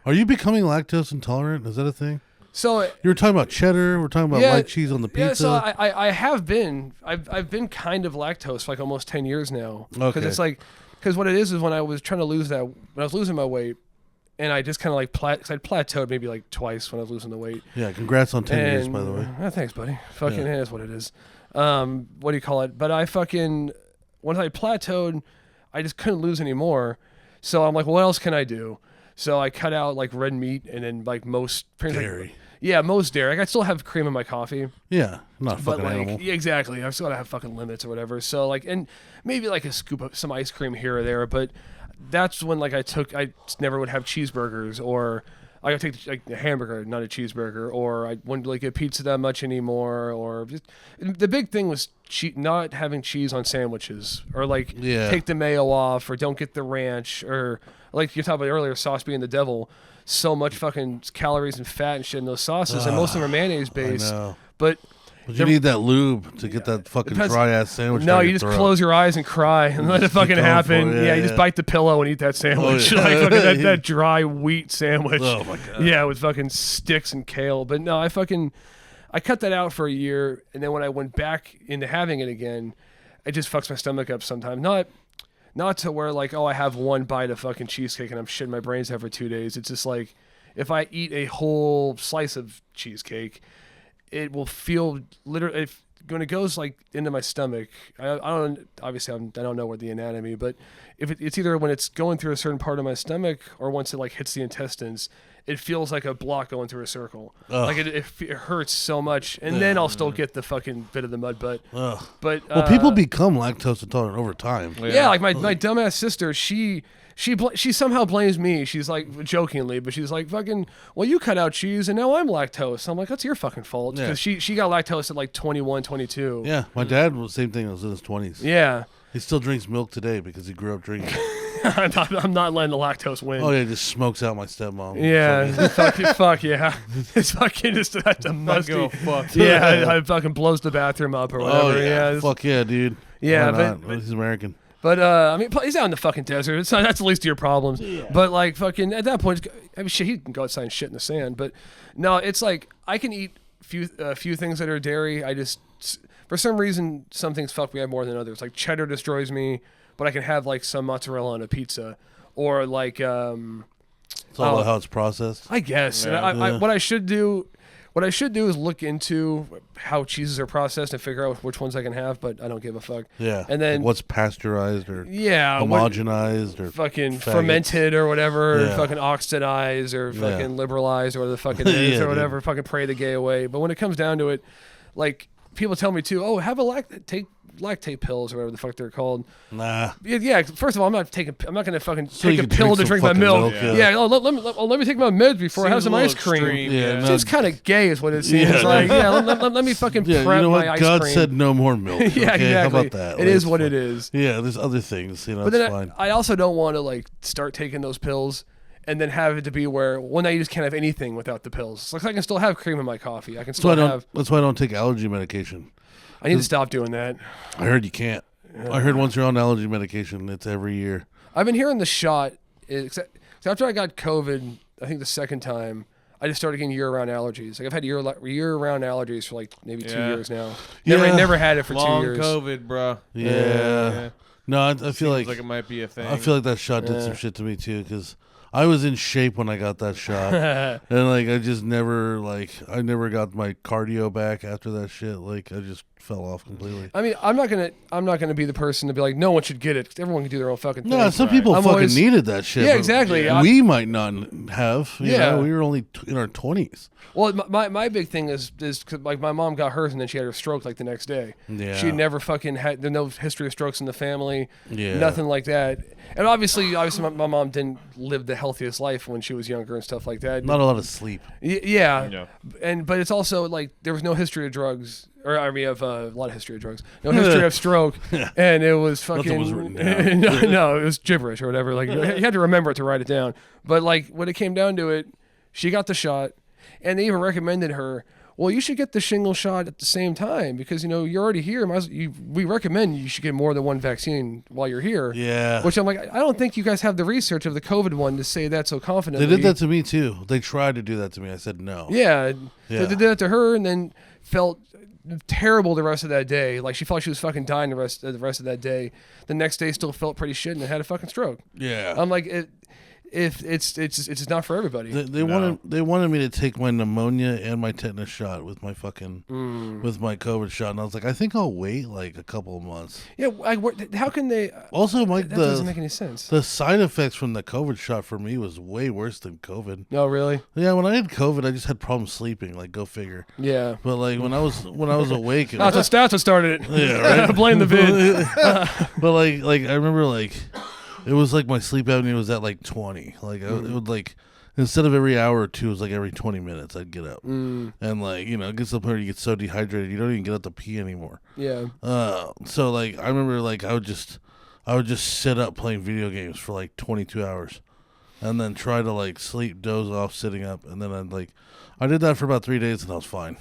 Speaker 3: Are you becoming lactose intolerant? Is that a thing?
Speaker 4: So
Speaker 3: You were talking about cheddar. We're talking about
Speaker 4: Yeah,
Speaker 3: light cheese on the pizza.
Speaker 4: yeah, so I have been I've been kind of lactose for like almost 10 years now. Because
Speaker 3: Okay.
Speaker 4: it's like because what it is when I was trying to lose that when I was losing my weight, and I just kind of like cause I'd plateaued maybe like twice when I was losing the weight.
Speaker 3: Yeah, congrats on 10 years, by the way.
Speaker 4: Thanks, buddy. Fucking
Speaker 3: Yeah.
Speaker 4: it is what it is. What do you call it? But I fucking once I plateaued, I just couldn't lose anymore. So I'm like, what else can I do? So I cut out like red meat and then like most pretty much,
Speaker 3: Dairy.
Speaker 4: yeah, most dairy. Like, I still have cream in my coffee.
Speaker 3: Yeah, not a
Speaker 4: But
Speaker 3: fucking
Speaker 4: like,
Speaker 3: animal.
Speaker 4: yeah, exactly. I've still got to have fucking limits or whatever. So like, and maybe like a scoop of some ice cream here or there. But that's when like I never would have cheeseburgers, or I would take like a hamburger, not a cheeseburger, or I wouldn't really get pizza that much anymore. Or just, the big thing was not having cheese on sandwiches, or like
Speaker 3: Yeah.
Speaker 4: take the mayo off, or don't get the ranch, or like you talked about earlier, sauce being the devil. So much fucking calories and fat and shit in those sauces, and most of them are mayonnaise based.
Speaker 3: know.
Speaker 4: But
Speaker 3: But you need that lube to get that fucking
Speaker 4: Depends-
Speaker 3: dry ass sandwich.
Speaker 4: no,
Speaker 3: down
Speaker 4: you
Speaker 3: your
Speaker 4: just
Speaker 3: throat.
Speaker 4: close your eyes and cry and let it
Speaker 3: Just
Speaker 4: fucking
Speaker 3: keep going for
Speaker 4: happen.
Speaker 3: it.
Speaker 4: Yeah, you just bite the pillow and eat that sandwich.
Speaker 3: Oh, yeah.
Speaker 4: Like fucking that dry wheat sandwich.
Speaker 3: Oh my god.
Speaker 4: Yeah, with fucking sticks and kale. But no, I cut that out for a year, and then when I went back into having it again, it just fucks my stomach up sometimes. Not to where like, oh, I have one bite of fucking cheesecake and I'm shitting my brains out for 2 days. It's just like if I eat a whole slice of cheesecake, it will feel literally when it goes like into my stomach. I don't obviously I don't know where the anatomy, but if it's either when it's going through a certain part of my stomach or once it like hits the intestines, it feels like a block going through a circle.
Speaker 3: Ugh.
Speaker 4: Like it hurts so much, and then I'll still get the fucking bit of the mud butt.
Speaker 3: Ugh.
Speaker 4: But
Speaker 3: Well, people become lactose intolerant over time.
Speaker 4: yeah, like my dumbass sister, she somehow blames me. She's like jokingly, but she's like, "Fucking, well, you cut out cheese, and now I'm lactose." I'm like, "That's your fucking fault,"
Speaker 3: Yeah.
Speaker 4: because she got lactose at like 21, 22.
Speaker 3: Yeah, my dad was the same thing. I was in his 20s.
Speaker 4: Yeah.
Speaker 3: He still drinks milk today because he grew up drinking.
Speaker 4: I'm not letting the lactose win.
Speaker 3: Oh yeah, he just smokes out my stepmom.
Speaker 4: Yeah, fuck yeah. It's fucking just that's a musty.
Speaker 5: fuck.
Speaker 4: Yeah, I fucking blows the bathroom up or whatever.
Speaker 3: Oh yeah,
Speaker 4: it's-
Speaker 3: fuck yeah, dude.
Speaker 4: Yeah,
Speaker 3: Why
Speaker 4: but-
Speaker 3: not? Well, he's American.
Speaker 4: But I mean, he's out in the fucking desert. It's not, that's the least of your problems. But like, fucking at that point, I mean, shit, he can go outside and shit in the sand. But no, it's like I can eat a few things that are dairy. I just for some reason some things fuck me up more than others. Like cheddar destroys me, but I can have like some mozzarella on a pizza, or like
Speaker 3: It's all about how it's processed.
Speaker 4: I guess.
Speaker 5: Yeah.
Speaker 4: And what I should do is look into how cheeses are processed and figure out which ones I can have, but I don't give a fuck.
Speaker 3: Yeah.
Speaker 4: And then
Speaker 3: Like what's pasteurized or
Speaker 4: yeah,
Speaker 3: homogenized or
Speaker 4: fucking
Speaker 3: faggots.
Speaker 4: fermented or whatever,
Speaker 3: Yeah.
Speaker 4: fucking oxidized or fucking
Speaker 3: Yeah.
Speaker 4: liberalized or whatever the fucking is
Speaker 3: Yeah,
Speaker 4: or whatever,
Speaker 3: dude.
Speaker 4: fucking pray the gay away. But when it comes down to it, like people tell me too. Oh, have a lactate pills or whatever the fuck they're called.
Speaker 3: Nah.
Speaker 4: Yeah. First of all, I'm not going to fucking
Speaker 3: So
Speaker 4: take
Speaker 3: you
Speaker 4: a
Speaker 3: can
Speaker 4: pill to
Speaker 3: drink
Speaker 4: drink
Speaker 3: some
Speaker 4: my
Speaker 3: fucking
Speaker 4: milk.
Speaker 3: milk,
Speaker 4: Yeah. Let me take my meds before I have
Speaker 5: Seems
Speaker 4: some
Speaker 5: a
Speaker 4: ice
Speaker 5: little
Speaker 4: cream.
Speaker 5: extreme,
Speaker 3: Yeah,
Speaker 5: yeah.
Speaker 3: no,
Speaker 4: Just kind of gay is what it seems
Speaker 3: Yeah,
Speaker 4: like.
Speaker 3: no.
Speaker 4: Yeah, let me fucking
Speaker 3: Yeah,
Speaker 4: prep
Speaker 3: you know
Speaker 4: my
Speaker 3: what?
Speaker 4: ice
Speaker 3: God
Speaker 4: cream.
Speaker 3: said no more milk.
Speaker 4: Yeah,
Speaker 3: okay?
Speaker 4: exactly.
Speaker 3: How about that?
Speaker 4: It
Speaker 3: Like,
Speaker 4: is
Speaker 3: it's
Speaker 4: what
Speaker 3: fine.
Speaker 4: it is.
Speaker 3: Yeah, there's other things. You know,
Speaker 4: But
Speaker 3: it's
Speaker 4: then
Speaker 3: fine.
Speaker 4: I also don't want to like start taking those pills and then have it to be where one night you just can't have anything without the pills. Like I can still have cream in my coffee. I can still have.
Speaker 3: That's why I don't take allergy medication.
Speaker 4: I need to stop doing that.
Speaker 3: I heard you can't. I heard once you're on allergy medication, it's every year.
Speaker 4: I've been hearing the shot. After I got COVID, I think the second time, I just started getting year-round allergies. Like I've had year-round allergies for like maybe 2 years now. Never had it for
Speaker 5: Long
Speaker 4: 2 years.
Speaker 5: COVID, bro.
Speaker 3: Yeah. No, I feel
Speaker 5: Seems
Speaker 3: like
Speaker 5: it might be a thing.
Speaker 3: I feel like that shot did some shit to me too, because I was in shape when I got that shot, and like I just never got my cardio back after that shit. Like I just fell off completely.
Speaker 4: I mean, I'm not gonna be the person to be like, no one should get it. 'Cause everyone can do their own fucking thing.
Speaker 3: No, some people
Speaker 4: I'm
Speaker 3: fucking
Speaker 4: always-
Speaker 3: needed that shit.
Speaker 4: Yeah,
Speaker 3: but
Speaker 4: exactly. Yeah.
Speaker 3: We might not have. You
Speaker 4: Yeah.
Speaker 3: know, we were only in our 20s.
Speaker 4: Well, my big thing is 'cause, like my mom got hers and then she had her stroke like the next day.
Speaker 3: Yeah.
Speaker 4: She never fucking had no history of strokes in the family.
Speaker 3: Yeah.
Speaker 4: Nothing like that. And obviously my mom didn't live the healthiest life when she was younger and stuff like that.
Speaker 3: Not a lot of sleep.
Speaker 4: Yeah.
Speaker 5: Yeah.
Speaker 4: But it's also like there was no history of drugs. Or I mean, of a lot of history of drugs. No history of stroke, and it was fucking.
Speaker 3: was written down.
Speaker 4: no, it was gibberish or whatever. Like you had to remember it to write it down. But like when it came down to it, she got the shot, and they even recommended her. Well, you should get the shingle shot at the same time because you're already here. We recommend you should get more than one vaccine while you're here.
Speaker 3: Yeah.
Speaker 4: Which I'm like, I don't think you guys have the research of the COVID one to say that so confidently.
Speaker 3: They did that to me too. They tried to do that to me. I said no.
Speaker 4: Yeah.
Speaker 3: Yeah.
Speaker 4: They did that to her, and then felt terrible the rest of that day. Like she felt she was fucking dying the rest of that day. The next day still felt pretty shit and had a fucking stroke.
Speaker 3: Yeah.
Speaker 4: I'm like, it's just not for everybody.
Speaker 3: They wanted me to take my pneumonia and my tetanus shot with my fucking with my COVID shot, and I was like, I think I'll wait like a couple of months.
Speaker 4: Yeah, how can they?
Speaker 3: Also, Mike,
Speaker 4: That doesn't make any sense.
Speaker 3: the side effects from the COVID shot for me was way worse than COVID.
Speaker 4: No, really?
Speaker 3: Yeah, when I had COVID, I just had problems sleeping. Like, go figure.
Speaker 4: Yeah.
Speaker 3: But like when I was awake, it
Speaker 4: That's
Speaker 3: was,
Speaker 4: what started it.
Speaker 3: Yeah, right?
Speaker 4: Blame the vid.
Speaker 3: but like I remember like it was like my sleep apnea was at like 20. Like it would like instead of every hour or two, it was like every 20 minutes I'd get up, and like it gets to the point where you get so dehydrated you don't even get up to pee anymore.
Speaker 4: Yeah.
Speaker 3: So like I remember like I would just sit up playing video games for like 22 hours, and then try to like sleep, doze off, sitting up, and then I did that for about 3 days and I was fine.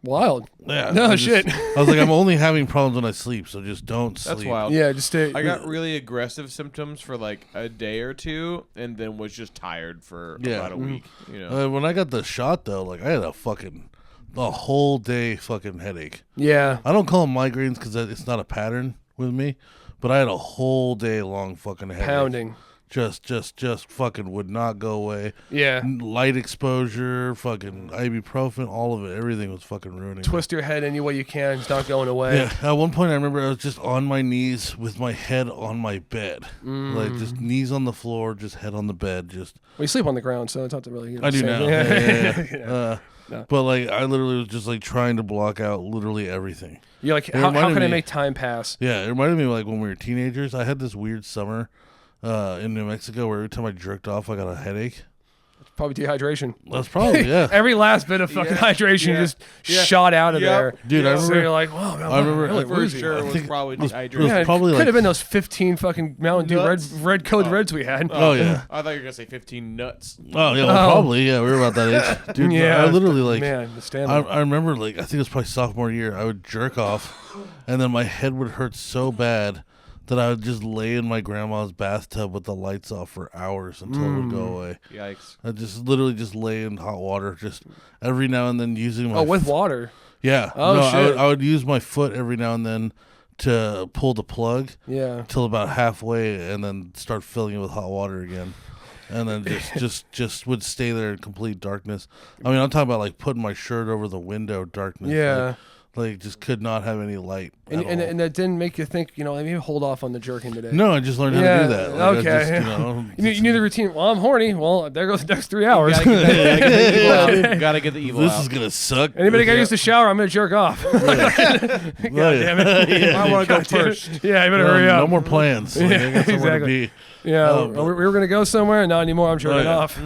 Speaker 4: Wild.
Speaker 3: Yeah.
Speaker 4: No
Speaker 3: I
Speaker 4: shit.
Speaker 3: I was like, I'm only having problems when I sleep, so just don't sleep.
Speaker 5: That's wild.
Speaker 4: Yeah, just stay.
Speaker 5: I got really aggressive symptoms for like a day or two, and then was just tired for about a week.
Speaker 3: When I got the shot though, like I had a whole day fucking headache.
Speaker 4: Yeah.
Speaker 3: I don't call them migraines because it's not a pattern with me, but I had a whole day long fucking headache.
Speaker 4: Pounding.
Speaker 3: Just fucking would not go away.
Speaker 4: Yeah.
Speaker 3: Light exposure, fucking ibuprofen, all of it. Everything was fucking ruining me.
Speaker 4: Twist your head any way you can. It's not going away.
Speaker 3: Yeah. At one point, I remember I was just on my knees with my head on my bed, like just knees on the floor, just head on the bed, just.
Speaker 4: We sleep on the ground, so it's not really.
Speaker 3: I do
Speaker 4: same
Speaker 3: now.
Speaker 4: thing.
Speaker 3: Yeah.
Speaker 4: No.
Speaker 3: But like, I literally was just like trying to block out literally everything.
Speaker 4: You're like,
Speaker 3: It
Speaker 4: how
Speaker 3: reminded
Speaker 4: can I
Speaker 3: me-
Speaker 4: make time pass?
Speaker 3: Yeah, it reminded me of like when we were teenagers. I had this weird summer in New Mexico where every time I jerked off, I got a headache.
Speaker 4: Probably dehydration.
Speaker 3: That's probably yeah.
Speaker 4: Every last bit of fucking hydration just shot out of there.
Speaker 3: Dude, I
Speaker 4: So
Speaker 3: remember.
Speaker 4: you're like, wow, man,
Speaker 3: I remember-
Speaker 4: really
Speaker 3: I
Speaker 5: For
Speaker 4: woozy.
Speaker 5: sure,
Speaker 3: I
Speaker 5: it was
Speaker 3: think
Speaker 5: probably
Speaker 3: it was
Speaker 5: dehydration.
Speaker 3: probably
Speaker 4: could
Speaker 3: like-
Speaker 4: have been those 15 fucking Mountain Dew
Speaker 5: Nuts.
Speaker 4: red code reds we had.
Speaker 3: Oh yeah.
Speaker 5: I thought you were gonna say 15 nuts.
Speaker 3: Oh yeah. Well,
Speaker 4: Oh.
Speaker 3: probably yeah. We were about that age, dude.
Speaker 4: Yeah,
Speaker 3: I literally like.
Speaker 4: man, the
Speaker 3: I
Speaker 4: stamina.
Speaker 3: remember like I think it was probably sophomore year. I would jerk off, and then my head would hurt so bad that I would just lay in my grandma's bathtub with the lights off for hours until it would go away.
Speaker 5: Yikes.
Speaker 3: I just literally just lay in hot water, just every now and then using my.
Speaker 4: with water.
Speaker 3: Yeah.
Speaker 4: Oh,
Speaker 3: no,
Speaker 4: shit.
Speaker 3: I would use my foot every now and then to pull the plug
Speaker 4: Yeah.
Speaker 3: till about halfway, and then start filling it with hot water again. And then just would stay there in complete darkness. I mean, I'm talking about like putting my shirt over the window, darkness.
Speaker 4: Yeah.
Speaker 3: Like, just could not have any light.
Speaker 4: And that didn't make you think, maybe hold off on the jerking today.
Speaker 3: No, I just learned how to do that. Like,
Speaker 4: Okay. You knew the routine. Well, I'm horny. Well, there goes the next 3 hours.
Speaker 5: Gotta get the evil
Speaker 3: This
Speaker 5: out.
Speaker 3: is gonna suck.
Speaker 4: Anybody got to use the shower? I'm gonna jerk off. God damn it!
Speaker 5: I want to go first.
Speaker 4: Yeah, I better hurry up.
Speaker 3: No more plans. Like, I got somewhere to be.
Speaker 4: Yeah, we were gonna go somewhere. Not anymore. I'm jerking off.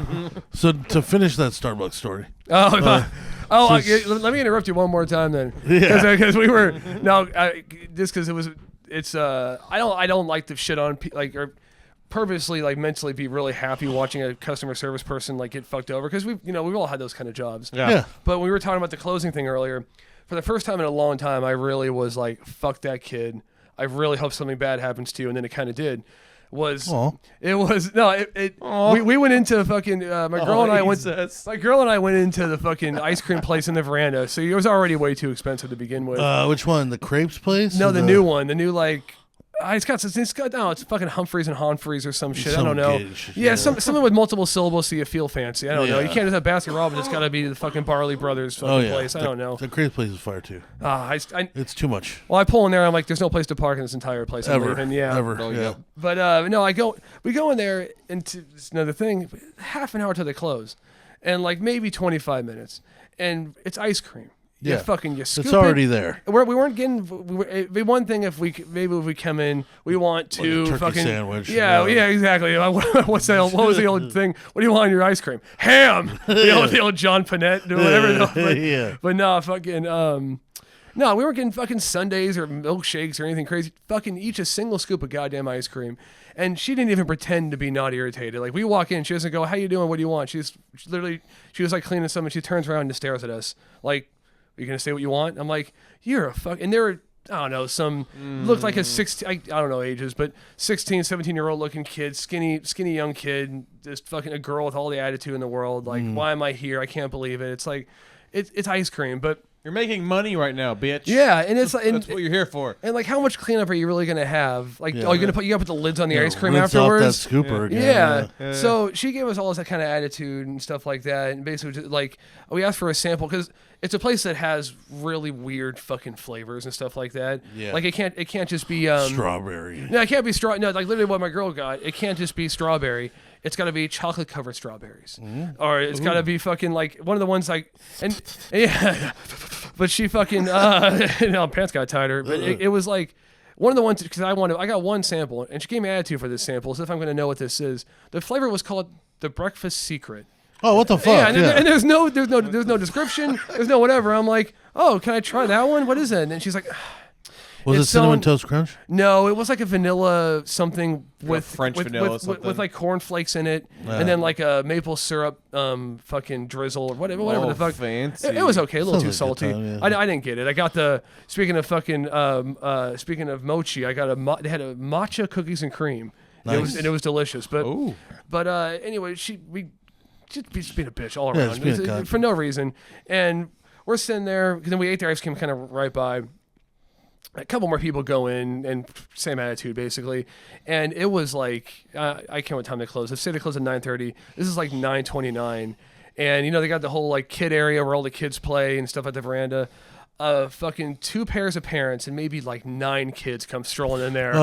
Speaker 3: So to finish that Starbucks story.
Speaker 4: Let me interrupt you one more time then.
Speaker 3: Yeah.
Speaker 4: Because we were just because I don't like to shit on or purposely mentally be really happy watching a customer service person get fucked over because we've all had those kind of jobs.
Speaker 3: Yeah.
Speaker 4: But we were talking about the closing thing earlier. For the first time in a long time, I really was like, fuck that kid. I really hope something bad happens to you, and then it kind of did. We went into fucking my girl and I went into the fucking ice cream place in the veranda, so it was already way too expensive to begin with.
Speaker 3: Which one? The crepes place?
Speaker 4: No, the new one, the new it's fucking Humphreys and Honfreys or some shit. I don't know. Something with multiple syllables so you feel fancy. I don't know. You can't just have Baskin Robbins. It's got to be the fucking Barley Brothers fucking place. I don't know.
Speaker 3: The crepes place is fire too. It's too much.
Speaker 4: Well, I pull in there. I'm like, there's no place to park in this entire place.
Speaker 3: Ever.
Speaker 4: Yeah. But no, we go in there into another thing. Half an hour till they close, and maybe 25 minutes, and it's ice cream.
Speaker 3: Yeah,
Speaker 4: you scoop
Speaker 3: it's already there.
Speaker 4: We weren't getting. It'd be one thing if we come in, we want to
Speaker 3: turkey
Speaker 4: fucking
Speaker 3: sandwich.
Speaker 4: Yeah, exactly. What was the old thing? What do you want in your ice cream? Ham. the old John Panette, whatever. But no, fucking. No, we weren't getting fucking sundaes or milkshakes or anything crazy. Fucking each a single scoop of goddamn ice cream. And she didn't even pretend to be not irritated. We walk in, she doesn't go, "How you doing? What do you want?" She was cleaning something. She turns around and stares at us "Are you going to say what you want?" I'm like, "You're a fuck." And they were, I don't know, looked like a 16, I don't know ages, but 16, 17-year-old looking kid, skinny young kid, just fucking a girl with all the attitude in the world. Why am I here? I can't believe it. It's it's ice cream, but.
Speaker 5: You're making money right now, bitch.
Speaker 4: Yeah, and it's
Speaker 5: that's what you're here for.
Speaker 4: And how much cleanup are you really gonna have? You gotta put the lids on the ice cream
Speaker 3: rinse
Speaker 4: afterwards.
Speaker 3: Off that scooper again.
Speaker 4: Yeah. So she gave us all that kind of attitude and stuff like that, and basically we asked for a sample because it's a place that has really weird fucking flavors and stuff like that.
Speaker 3: Yeah.
Speaker 4: It can't just be
Speaker 3: strawberry.
Speaker 4: No, it can't be straw. No, literally what my girl got. It can't just be strawberry. It's got to be chocolate covered strawberries, or it's got to be fucking one of the ones yeah. But she fucking pants got tighter. But it was one of the ones because I got one sample and she gave me attitude for this sample, so if I'm going to know what this is. The flavor was called the Breakfast Secret.
Speaker 3: Oh, what the fuck?
Speaker 4: Yeah, and there's no description. There's no whatever. I'm like, oh, can I try that one? What is it? And she's like.
Speaker 3: Was it Cinnamon Toast Crunch?
Speaker 4: No, it was a vanilla something with
Speaker 5: French vanilla
Speaker 4: with cornflakes in it, and then a maple syrup fucking drizzle or whatever the fuck.
Speaker 5: Fancy.
Speaker 4: It was okay, a little too
Speaker 3: Sounds like a
Speaker 4: salty.
Speaker 3: good time,
Speaker 4: I didn't get it. I got the speaking of mochi, I got they had a matcha cookies and cream.
Speaker 3: Nice.
Speaker 4: It was delicious. But anyway, we just being a bitch all around
Speaker 3: just being a
Speaker 4: for no reason, and we're sitting there because then we ate the ice cream kind of right by. A couple more people go in and same attitude basically, and it was I can't remember what time they closed. They said they closed at 9:30. This is 9:29, and they got the whole kid area where all the kids play and stuff at the veranda. Fucking 2 pairs of parents and maybe 9 kids come strolling in there, and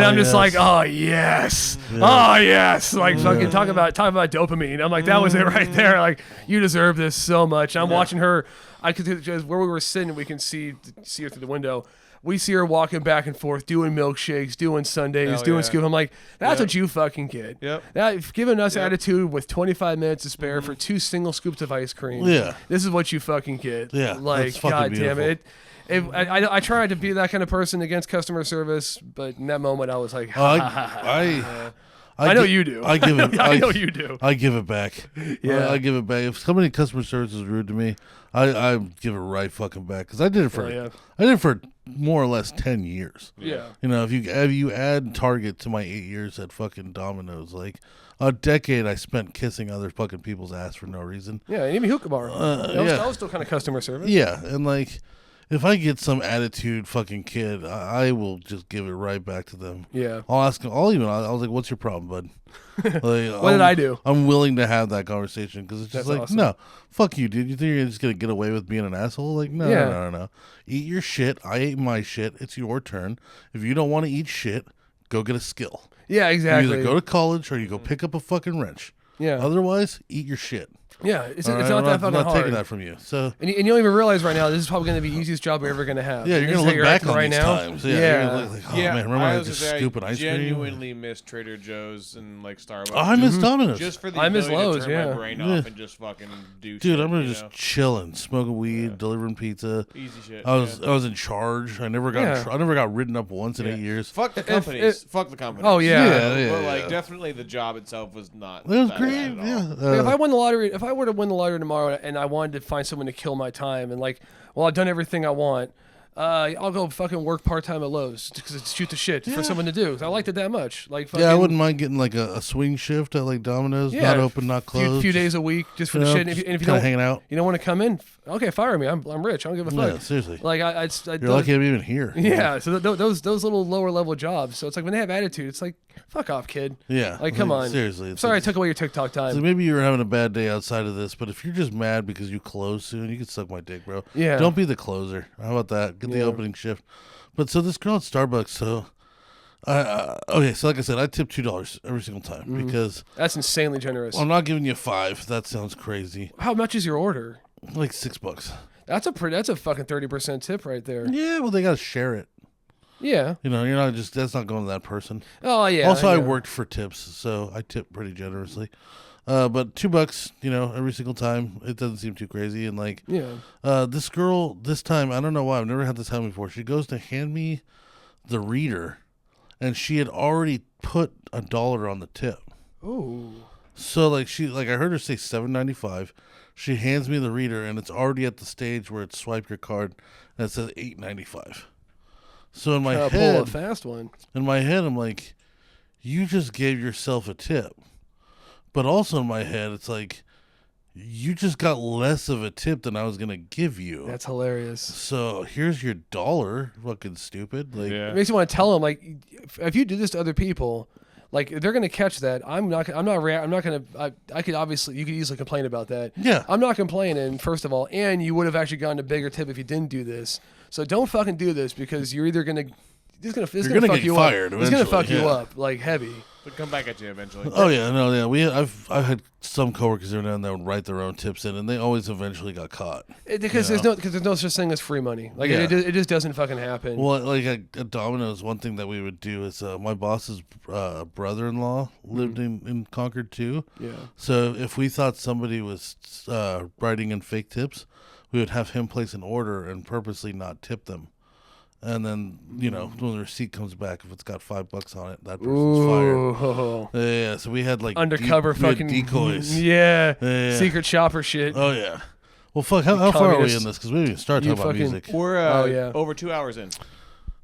Speaker 4: I'm just oh yes, oh yes, fucking talk about dopamine. I'm like, that was it right there. You deserve this so much. I'm watching her. I could just where we were sitting, we can see her through the window. We see her walking back and forth, doing milkshakes, doing sundaes, doing scoop. I'm like, that's what you fucking get. Yep. Giving us attitude with 25 minutes to spare for 2 single scoops of ice cream.
Speaker 3: Yeah.
Speaker 4: This is what you fucking get.
Speaker 3: Yeah. That's fucking
Speaker 4: God
Speaker 3: beautiful.
Speaker 4: damn it. I tried to be that kind of person against customer service, but in that moment I was like, I know you do.
Speaker 3: I give it.
Speaker 4: I know you do.
Speaker 3: I give it back.
Speaker 4: Yeah.
Speaker 3: I give it back. If somebody in customer service is rude to me, I give it right fucking back because I did it for I did it for more or less 10 years.
Speaker 4: Yeah.
Speaker 3: If you add Target to my 8 years at fucking Domino's, a decade I spent kissing other fucking people's ass for no reason.
Speaker 4: Yeah, and even hookah bar. That was still kind of customer service.
Speaker 3: Yeah, and if I get some attitude fucking kid, I will just give it right back to them.
Speaker 4: Yeah.
Speaker 3: I'll ask him. I was like, "What's your problem, bud?" Like,
Speaker 4: What did I do?
Speaker 3: I'm willing to have that conversation because it's just
Speaker 4: That's
Speaker 3: like,
Speaker 4: awesome.
Speaker 3: no, fuck you, dude. You think you're just gonna get away with being an asshole? Like, no,
Speaker 4: Yeah.
Speaker 3: no. Eat your shit. I ate my shit. It's your turn. If you don't want to eat shit, go get a skill.
Speaker 4: Yeah,
Speaker 3: You
Speaker 4: exactly.
Speaker 3: either go to college or you go pick up a fucking wrench.
Speaker 4: Yeah.
Speaker 3: Otherwise, eat your shit.
Speaker 4: Yeah, it's
Speaker 3: All right?
Speaker 4: not
Speaker 3: I'm
Speaker 4: that fucking
Speaker 3: I'm not
Speaker 4: hard.
Speaker 3: taking that from you. So
Speaker 4: And you don't even realize right now this is probably going to be the easiest job you're ever going to have.
Speaker 3: yeah,
Speaker 4: And
Speaker 3: you're
Speaker 4: this
Speaker 3: gonna
Speaker 4: is
Speaker 3: look
Speaker 4: how you're
Speaker 3: back
Speaker 4: acting
Speaker 3: on
Speaker 4: right
Speaker 3: these
Speaker 4: now.
Speaker 3: times. Yeah,
Speaker 4: Yeah.
Speaker 3: you're gonna look like, oh man, remember I
Speaker 5: was
Speaker 3: just
Speaker 5: gonna say,
Speaker 3: scooping ice cream?
Speaker 5: genuinely miss Trader Joe's and like Starbucks.
Speaker 3: Oh, I miss Domino's.
Speaker 5: Just for the
Speaker 4: I miss
Speaker 5: ability to
Speaker 4: Lowe's,
Speaker 5: turn
Speaker 4: yeah.
Speaker 5: my brain off and just fucking do
Speaker 3: Dude,
Speaker 5: shit,
Speaker 3: I'm gonna
Speaker 5: you
Speaker 3: just
Speaker 5: know?
Speaker 3: chilling, smoking weed, delivering pizza.
Speaker 5: Easy shit.
Speaker 3: I was in charge. I never got
Speaker 4: Yeah.
Speaker 3: I never got ridden up once in 8 years.
Speaker 5: Fuck the companies. Fuck the companies.
Speaker 4: Oh, yeah.
Speaker 3: Yeah,
Speaker 5: But
Speaker 3: yeah.
Speaker 5: like definitely the job itself was not.
Speaker 3: It was
Speaker 5: that
Speaker 3: great.
Speaker 5: bad at all.
Speaker 3: Yeah.
Speaker 4: Like, if I won the lottery, if I were to win the lottery tomorrow and I wanted to find someone to kill my time and like, well, I've done everything I want, I'll go fucking work part time at Lowe's because it's shoot the shit for someone to do. I liked it that much. Like, fucking,
Speaker 3: Yeah, I wouldn't mind getting like a swing shift at like Domino's, not open, not closed.
Speaker 4: Few days a week just for
Speaker 3: you
Speaker 4: the
Speaker 3: know,
Speaker 4: shit. And if you
Speaker 3: kinda
Speaker 4: don't,
Speaker 3: hanging out.
Speaker 4: you don't want to come in, okay, fire me. I'm rich. I don't give a fuck.
Speaker 3: Yeah, seriously.
Speaker 4: Like I
Speaker 3: You're lucky I'm even here.
Speaker 4: Yeah, so those little lower level jobs. So it's like when they have attitude, it's like fuck off, kid.
Speaker 3: Yeah.
Speaker 4: Like come on.
Speaker 3: Seriously. It's
Speaker 4: Sorry, I
Speaker 3: like,
Speaker 4: took away your TikTok
Speaker 3: so
Speaker 4: time.
Speaker 3: maybe you were having a bad day outside of this, but if you're just mad because you close soon, you can suck my dick, bro.
Speaker 4: Yeah.
Speaker 3: Don't be the closer. How about that? Get the
Speaker 4: Yeah.
Speaker 3: opening shift. But so this girl at Starbucks, so okay, so like I said, I tip $2 every single time because
Speaker 4: That's insanely generous.
Speaker 3: I'm not giving you $5. That sounds crazy.
Speaker 4: How much is your order?
Speaker 3: Like $6.
Speaker 4: That's a fucking 30% tip right there.
Speaker 3: Yeah, well, they got to share it.
Speaker 4: Yeah.
Speaker 3: You know, you're not just, that's not going to that person.
Speaker 4: Oh yeah.
Speaker 3: Also, I
Speaker 4: know.
Speaker 3: worked for tips, so I tip pretty generously. But $2, you know, every single time, it doesn't seem too crazy. And like,
Speaker 4: Yeah.
Speaker 3: this girl, this time, I don't know why, I've never had this happen before. She goes to hand me the reader, and she had already put $1 on the tip.
Speaker 4: Ooh.
Speaker 3: So like I heard her say $7.95. She hands me the reader, and it's already at the stage where it's swipe your card, and it says $8.95. So in my
Speaker 4: Pull a
Speaker 3: head,
Speaker 4: fast one.
Speaker 3: I'm like, you just gave yourself a tip. But also in my head, it's like, you just got less of a tip than I was going to give you.
Speaker 4: That's hilarious.
Speaker 3: So here's your $1, fucking stupid. Like,
Speaker 5: Yeah.
Speaker 4: It makes you want to tell them like, if you do this to other people, like they're gonna catch that. I'm not gonna. I could obviously, you could easily complain about that.
Speaker 3: Yeah.
Speaker 4: I'm not complaining. First of all, and you would have actually gotten a bigger tip if you didn't do this. So don't fucking do this because you're either gonna. This is
Speaker 3: You're gonna
Speaker 4: fuck
Speaker 3: get
Speaker 4: you
Speaker 3: fired
Speaker 4: up. It's gonna fuck
Speaker 3: eventually,
Speaker 4: you
Speaker 3: yeah.
Speaker 4: up like heavy.
Speaker 5: But come back at you eventually.
Speaker 3: oh yeah, no, yeah. I've had some coworkers every now and then would write their own tips in, and they always eventually got caught.
Speaker 4: Because there's no such thing as free money. Like
Speaker 3: Yeah.
Speaker 4: it just doesn't fucking happen.
Speaker 3: Well, like at Domino's, one thing that we would do is my boss's brother-in-law lived in Concord too.
Speaker 4: Yeah.
Speaker 3: So if we thought somebody was writing in fake tips, we would have him place an order and purposely not tip them. And then, you know, when the receipt comes back, if it's got $5 on it, that person's fired.
Speaker 4: Ooh.
Speaker 3: Yeah, so we had like
Speaker 4: Undercover
Speaker 3: we had
Speaker 4: fucking
Speaker 3: decoys.
Speaker 4: Yeah.
Speaker 3: Yeah.
Speaker 4: Secret shopper shit.
Speaker 3: Oh yeah. Well, fuck. How far are we
Speaker 4: communist.
Speaker 3: in this? Because we didn't even start
Speaker 4: You
Speaker 3: talking about
Speaker 4: fucking-
Speaker 3: music.
Speaker 5: We're
Speaker 4: Oh, yeah.
Speaker 5: over 2 hours in.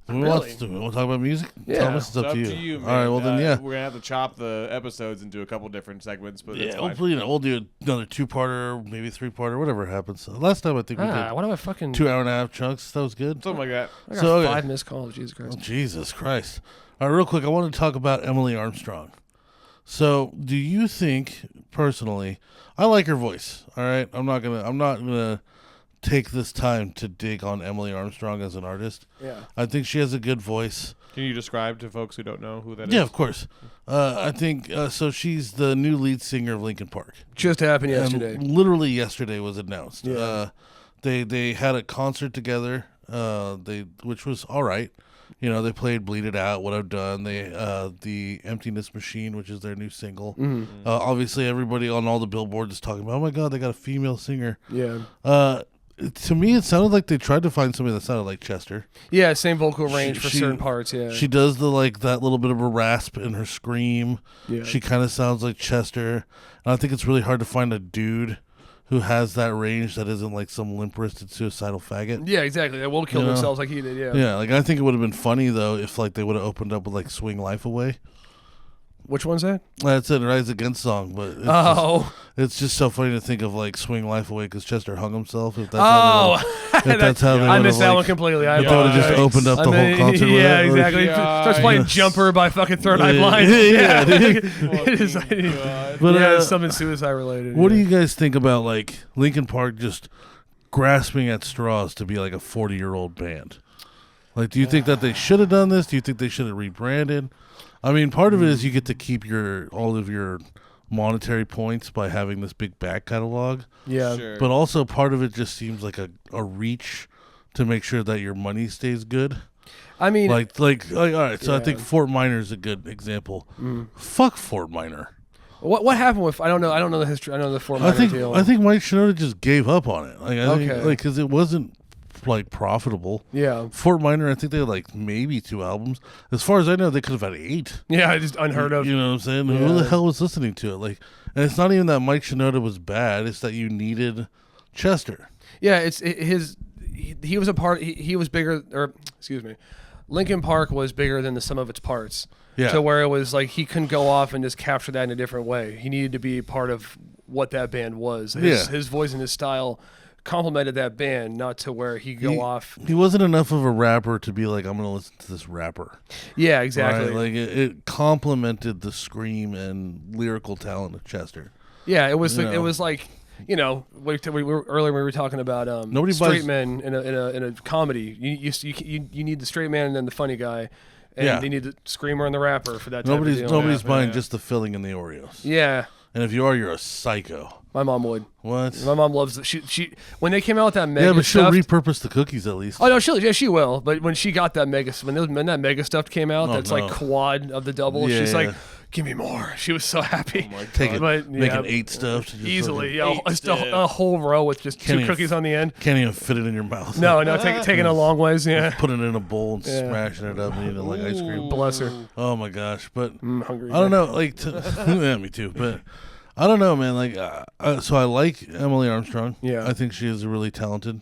Speaker 3: Do we want to talk about music?
Speaker 4: Yeah.
Speaker 3: Thomas, it's up to you.
Speaker 5: man.
Speaker 3: All right. Well then, yeah.
Speaker 5: We're gonna have to chop the episodes into a couple different segments, but it's
Speaker 3: Yeah,
Speaker 5: fine.
Speaker 3: we'll do another 2-parter, maybe 3-parter, whatever happens. Last time I think we did
Speaker 4: What am I fucking?
Speaker 3: 2.5 chunks. That was good.
Speaker 5: Something like that.
Speaker 4: I got
Speaker 3: So, okay.
Speaker 4: 5 missed calls. Jesus Christ.
Speaker 3: Oh, Jesus Christ. All right, real quick, I want to talk about Emily Armstrong. So, do you think, personally, I like her voice, all right? I'm not gonna take this time to dig on Emily Armstrong as an artist.
Speaker 4: Yeah.
Speaker 3: I think she has a good voice.
Speaker 5: Can you describe to folks who don't know who that is?
Speaker 3: Yeah, of course. I think, so she's the new lead singer of Linkin Park.
Speaker 4: Just happened yesterday.
Speaker 3: And literally yesterday was announced.
Speaker 4: Yeah.
Speaker 3: They had a concert together, which was all right. You know, they played "Bleed It Out," "What I've Done." The "Emptiness Machine," which is their new single. Obviously, everybody on all the billboards is talking about, "Oh my God, they got a female singer."
Speaker 4: Yeah.
Speaker 3: To me, it sounded like they tried to find somebody that sounded like Chester.
Speaker 4: Yeah, same vocal range for
Speaker 3: She-
Speaker 4: certain parts. Yeah.
Speaker 3: She does that little bit of a rasp in her scream.
Speaker 4: Yeah.
Speaker 3: She kind of sounds like Chester. And I think it's really hard to find a dude who has that range that isn't like some limp-wristed suicidal faggot.
Speaker 4: Yeah, exactly. They will kill
Speaker 3: You know?
Speaker 4: themselves like he did. Yeah.
Speaker 3: Yeah, like I think it would have been funny though if like they would have opened up with like "Swing Life Away."
Speaker 4: Which one's that?
Speaker 3: That's a Rise Against song, but it's just so funny to think of like Swing Life Away because Chester hung himself. If that's how they
Speaker 4: I
Speaker 3: would've,
Speaker 4: missed that
Speaker 3: like,
Speaker 4: one completely. I
Speaker 3: if they would have just
Speaker 4: apologize.
Speaker 3: opened up the whole concert with
Speaker 4: yeah,
Speaker 3: it.
Speaker 4: exactly. Starts playing Jumper by fucking Third Eye Blind.
Speaker 3: Yeah, dude.
Speaker 4: It is,
Speaker 3: But,
Speaker 4: it's something suicide related.
Speaker 3: What do you guys think about like Linkin Park just grasping at straws to be like a 40-year-old band? Like, do you think that they should have done this? Do you think they should have rebranded? I mean, part of it is you get to keep all of your monetary points by having this big back catalog.
Speaker 4: Yeah.
Speaker 5: Sure.
Speaker 3: But also part of it just seems like a reach to make sure that your money stays good.
Speaker 4: I mean,
Speaker 3: Like all right, so I
Speaker 4: Yeah.
Speaker 3: think Fort Minor is a good example. Fuck Fort Minor.
Speaker 4: what happened with? I don't know the history. I know the Fort Minor deal.
Speaker 3: I think Mike Shinoda just gave up on it. Like I think,
Speaker 4: Okay.
Speaker 3: like because it wasn't like profitable.
Speaker 4: Yeah.
Speaker 3: Fort Minor, I think they had like maybe 2 albums. As far as I know, they could have had 8.
Speaker 4: Yeah, just unheard of.
Speaker 3: You know what I'm saying?
Speaker 4: Yeah.
Speaker 3: Who the hell was listening to it? Like, and it's not even that Mike Shinoda was bad. It's that you needed Chester.
Speaker 4: Yeah, he was a part. He was bigger, or excuse me, Linkin Park was bigger than the sum of its parts.
Speaker 3: Yeah.
Speaker 4: To where it was like he couldn't go off and just capture that in a different way. He needed to be part of what that band was. His voice and his style complemented that band, not to where he could go off.
Speaker 3: He wasn't enough of a rapper to be like, I'm going to listen to this rapper.
Speaker 4: Yeah, exactly.
Speaker 3: Right? Like it complemented the scream and lyrical talent of Chester.
Speaker 4: Yeah, it was.
Speaker 3: You
Speaker 4: It
Speaker 3: know.
Speaker 4: was like, we were earlier we were talking about
Speaker 3: Nobody
Speaker 4: straight
Speaker 3: buys-
Speaker 4: men in a comedy. You need the straight man and then the funny guy, and
Speaker 3: Yeah.
Speaker 4: you need the screamer and the rapper for that. Type of deal.
Speaker 3: Nobody's buying just the filling and the Oreos.
Speaker 4: Yeah,
Speaker 3: And if you are, you're a psycho.
Speaker 4: my mom would.
Speaker 3: What?
Speaker 4: My mom loves it. She when they came out with that mega
Speaker 3: Yeah, but she'll
Speaker 4: stuffed.
Speaker 3: repurpose the cookies at least.
Speaker 4: Oh no, she will. But when she got that when that mega stuffed came out,
Speaker 3: Oh,
Speaker 4: that's
Speaker 3: no.
Speaker 4: like quad of the double. She's
Speaker 3: Yeah.
Speaker 4: like, give me more. She was so happy.
Speaker 3: Take it,
Speaker 4: But,
Speaker 3: make
Speaker 4: yeah,
Speaker 3: an 8 stuffed. just
Speaker 4: Easily,
Speaker 3: fucking-
Speaker 4: yeah, just a whole row with just
Speaker 3: Can't
Speaker 4: 2
Speaker 3: even-
Speaker 4: cookies on the end.
Speaker 3: Can't even fit it in your mouth.
Speaker 4: No, taking a long ways. Yeah,
Speaker 3: Put it in a bowl and
Speaker 4: Yeah.
Speaker 3: smashing it up and eating it like ice cream.
Speaker 4: bless her.
Speaker 3: Oh my gosh! But
Speaker 4: I'm hungry.
Speaker 3: I don't know. Like, yeah, me too. But I don't know, man. Like, so I like Emily Armstrong.
Speaker 4: Yeah.
Speaker 3: I think she is really talented.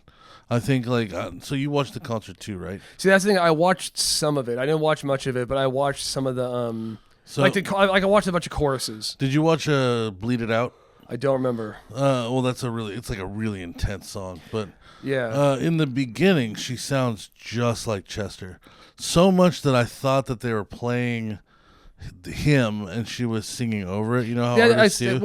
Speaker 3: I think like so you watched the concert too, right?
Speaker 4: See, that's the thing. I watched some of it. I didn't watch much of it, but I watched some of the
Speaker 3: So
Speaker 4: I watched a bunch of choruses.
Speaker 3: did you watch Bleed It Out?
Speaker 4: I don't remember.
Speaker 3: Well, it's like a really intense song, but
Speaker 4: Yeah.
Speaker 3: in the beginning, she sounds just like Chester. So much that I thought that they were playing him and she was singing over it. You know how artists do?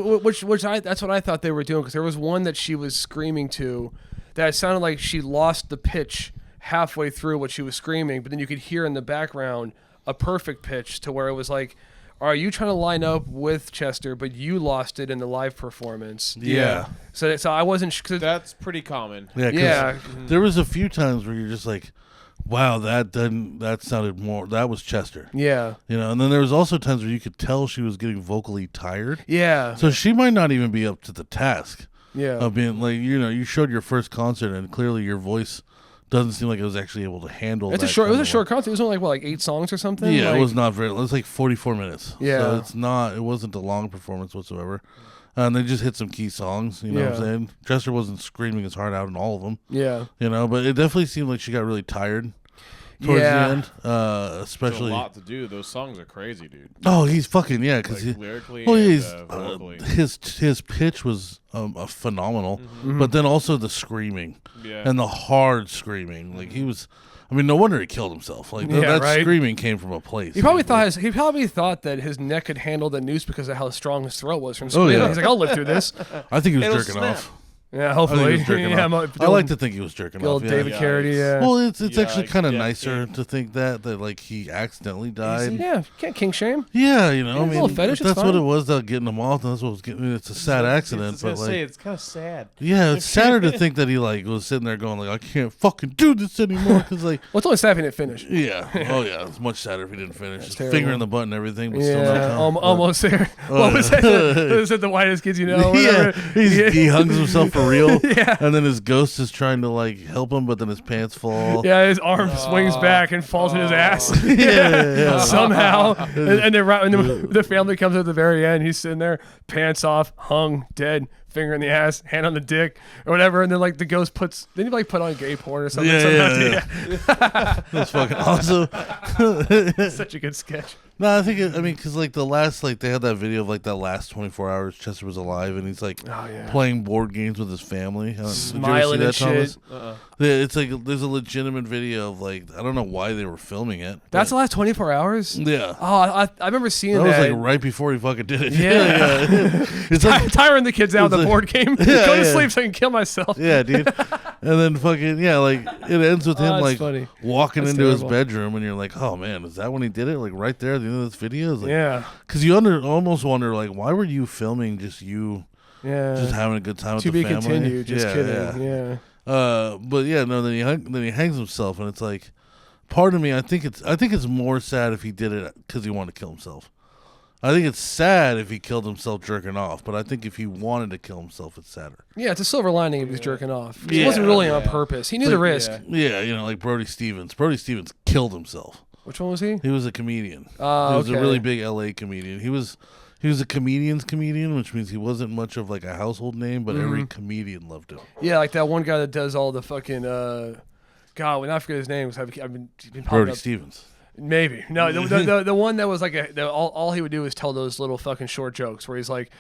Speaker 4: That's what I thought they were doing, because there was one that she was screaming to that it sounded like she lost the pitch halfway through what she was screaming, but then you could hear in the background a perfect pitch to where it was like, are you trying to line up with Chester, but you lost it in the live performance?
Speaker 3: Yeah.
Speaker 4: So I wasn't.
Speaker 5: That's pretty common.
Speaker 3: Yeah, 'cause
Speaker 4: Yeah.
Speaker 3: there was a few times where you're just like, wow, that sounded more, that was Chester.
Speaker 4: Yeah.
Speaker 3: You know, and then there was also times where you could tell she was getting vocally tired.
Speaker 4: Yeah.
Speaker 3: So she might not even be up to the task
Speaker 4: Yeah.
Speaker 3: of being like, you showed your first concert and clearly your voice doesn't seem like it was actually able to handle
Speaker 4: It was
Speaker 3: that
Speaker 4: a
Speaker 3: kind
Speaker 4: short
Speaker 3: of
Speaker 4: concert. It was only like 8 songs or something.
Speaker 3: Yeah,
Speaker 4: Like,
Speaker 3: it was not very. It was like 44 minutes.
Speaker 4: Yeah.
Speaker 3: So it wasn't a long performance whatsoever. And they just hit some key songs. You know what I'm
Speaker 4: Yeah.
Speaker 3: saying? Chester wasn't screaming his heart out in all of them.
Speaker 4: Yeah.
Speaker 3: You know, but it definitely seemed like she got really tired towards
Speaker 4: Yeah.
Speaker 3: the end.
Speaker 5: There's a
Speaker 3: Especially.
Speaker 5: lot to do. Those songs are crazy, dude.
Speaker 3: Oh, he's fucking yeah, because
Speaker 5: Like lyrically
Speaker 3: oh,
Speaker 5: and
Speaker 3: he's
Speaker 5: vocally.
Speaker 3: his pitch was phenomenal,
Speaker 4: Mm-hmm.
Speaker 3: but then also the screaming
Speaker 5: Yeah.
Speaker 3: and the hard screaming. Like he was. I mean, no wonder he killed himself. Like
Speaker 4: Yeah,
Speaker 3: that
Speaker 4: right?
Speaker 3: screaming came from a place.
Speaker 4: He probably
Speaker 3: Like,
Speaker 4: thought that his neck could handle the noose because of how strong his throat was from
Speaker 3: Oh,
Speaker 4: screaming.
Speaker 3: yeah.
Speaker 4: He's like, I'll live through this.
Speaker 3: I think he was
Speaker 5: It'll
Speaker 3: jerking
Speaker 5: snap.
Speaker 3: off.
Speaker 4: Yeah,
Speaker 3: I think
Speaker 4: hopefully.
Speaker 3: he was jerking
Speaker 4: Yeah,
Speaker 3: off. I like to think he was jerking
Speaker 4: the
Speaker 3: off.
Speaker 4: old
Speaker 3: Yeah.
Speaker 4: David
Speaker 5: Yeah.
Speaker 4: Carradine. Yeah.
Speaker 3: Well, it's actually
Speaker 5: Yikes,
Speaker 3: kind of
Speaker 5: yeah,
Speaker 3: nicer
Speaker 5: yeah.
Speaker 3: to think that like he accidentally died.
Speaker 4: Yeah, can't king shame.
Speaker 3: Yeah, you know, I
Speaker 4: a
Speaker 3: mean,
Speaker 4: little fetish,
Speaker 3: if
Speaker 4: it's
Speaker 3: that's what
Speaker 4: fine.
Speaker 3: it was. That getting him off. That's what was getting. It's a sad accident, but like,
Speaker 5: it's kind of sad.
Speaker 3: yeah, it's sadder to think that he like was sitting there going like, I can't fucking do this anymore because like,
Speaker 4: Well, it's only sad he didn't finish.
Speaker 3: yeah, oh yeah, it's much sadder if he didn't finish. Just
Speaker 4: terrible.
Speaker 3: fingering the butt and everything, but still not
Speaker 4: Yeah,
Speaker 3: come.
Speaker 4: almost there. What was that? Was it the whitest kids you know?
Speaker 3: Yeah,
Speaker 4: Whatever.
Speaker 3: he hugs himself for real,
Speaker 4: Yeah.
Speaker 3: and then his ghost is trying to like help him, but then his pants fall.
Speaker 4: Yeah, his arm swings back and falls in his ass.
Speaker 3: yeah.
Speaker 4: Somehow, and then the family comes at the very end. He's sitting there, pants off, hung, dead, finger in the ass, hand on the dick, or whatever, and then like the ghost puts. Then he like put on gay porn or something.
Speaker 3: That's fucking awesome.
Speaker 4: Such a good sketch.
Speaker 3: No, I think because like the last they had that video of like that last 24 hours Chester was alive and he's like playing board games with his family,
Speaker 4: smiling and shit.
Speaker 3: Yeah, it's like there's a legitimate video of like I don't know why they were filming it.
Speaker 4: That's the last 24 hours.
Speaker 3: Yeah.
Speaker 4: Oh, I remember seeing that.
Speaker 3: That was like right before he fucking did it.
Speaker 4: Yeah.
Speaker 3: It's like
Speaker 4: tiring the kids out with the board game. Go to sleep so I can kill myself.
Speaker 3: Yeah, dude. And then fucking like it ends with him like
Speaker 4: funny.
Speaker 3: walking
Speaker 4: That's
Speaker 3: into his
Speaker 4: terrible.
Speaker 3: bedroom and you're like, oh man, is that when he did it? Like right there at the end of this video? Like,
Speaker 4: Yeah.
Speaker 3: Because you almost wonder like why were you filming just you
Speaker 4: Yeah.
Speaker 3: just having a good time with
Speaker 4: To
Speaker 3: the
Speaker 4: be
Speaker 3: family?
Speaker 4: continued. Just kidding. Yeah.
Speaker 3: But yeah, no. Then he hangs himself, and it's like, part of me, I think it's more sad if he did it because he wanted to kill himself. I think it's sad if he killed himself jerking off, but I think if he wanted to kill himself, it's sadder.
Speaker 4: Yeah, it's a silver lining if he's jerking off. He
Speaker 3: Yeah.
Speaker 4: wasn't really on purpose. He knew the risk.
Speaker 3: Yeah, like Brody Stevens. Brody Stevens killed himself.
Speaker 4: Which one was he?
Speaker 3: He was a comedian.
Speaker 4: Oh,
Speaker 3: He was
Speaker 4: okay.
Speaker 3: a really big LA comedian. He was a comedian's comedian, which means he wasn't much of like a household name, but every comedian loved him.
Speaker 4: Yeah, like that one guy that does all the fucking God, when I forget his name, I've been popping
Speaker 3: Brody
Speaker 4: up.
Speaker 3: Stevens.
Speaker 4: Maybe no, the one that was like all he would do is tell those little fucking short jokes where he's like,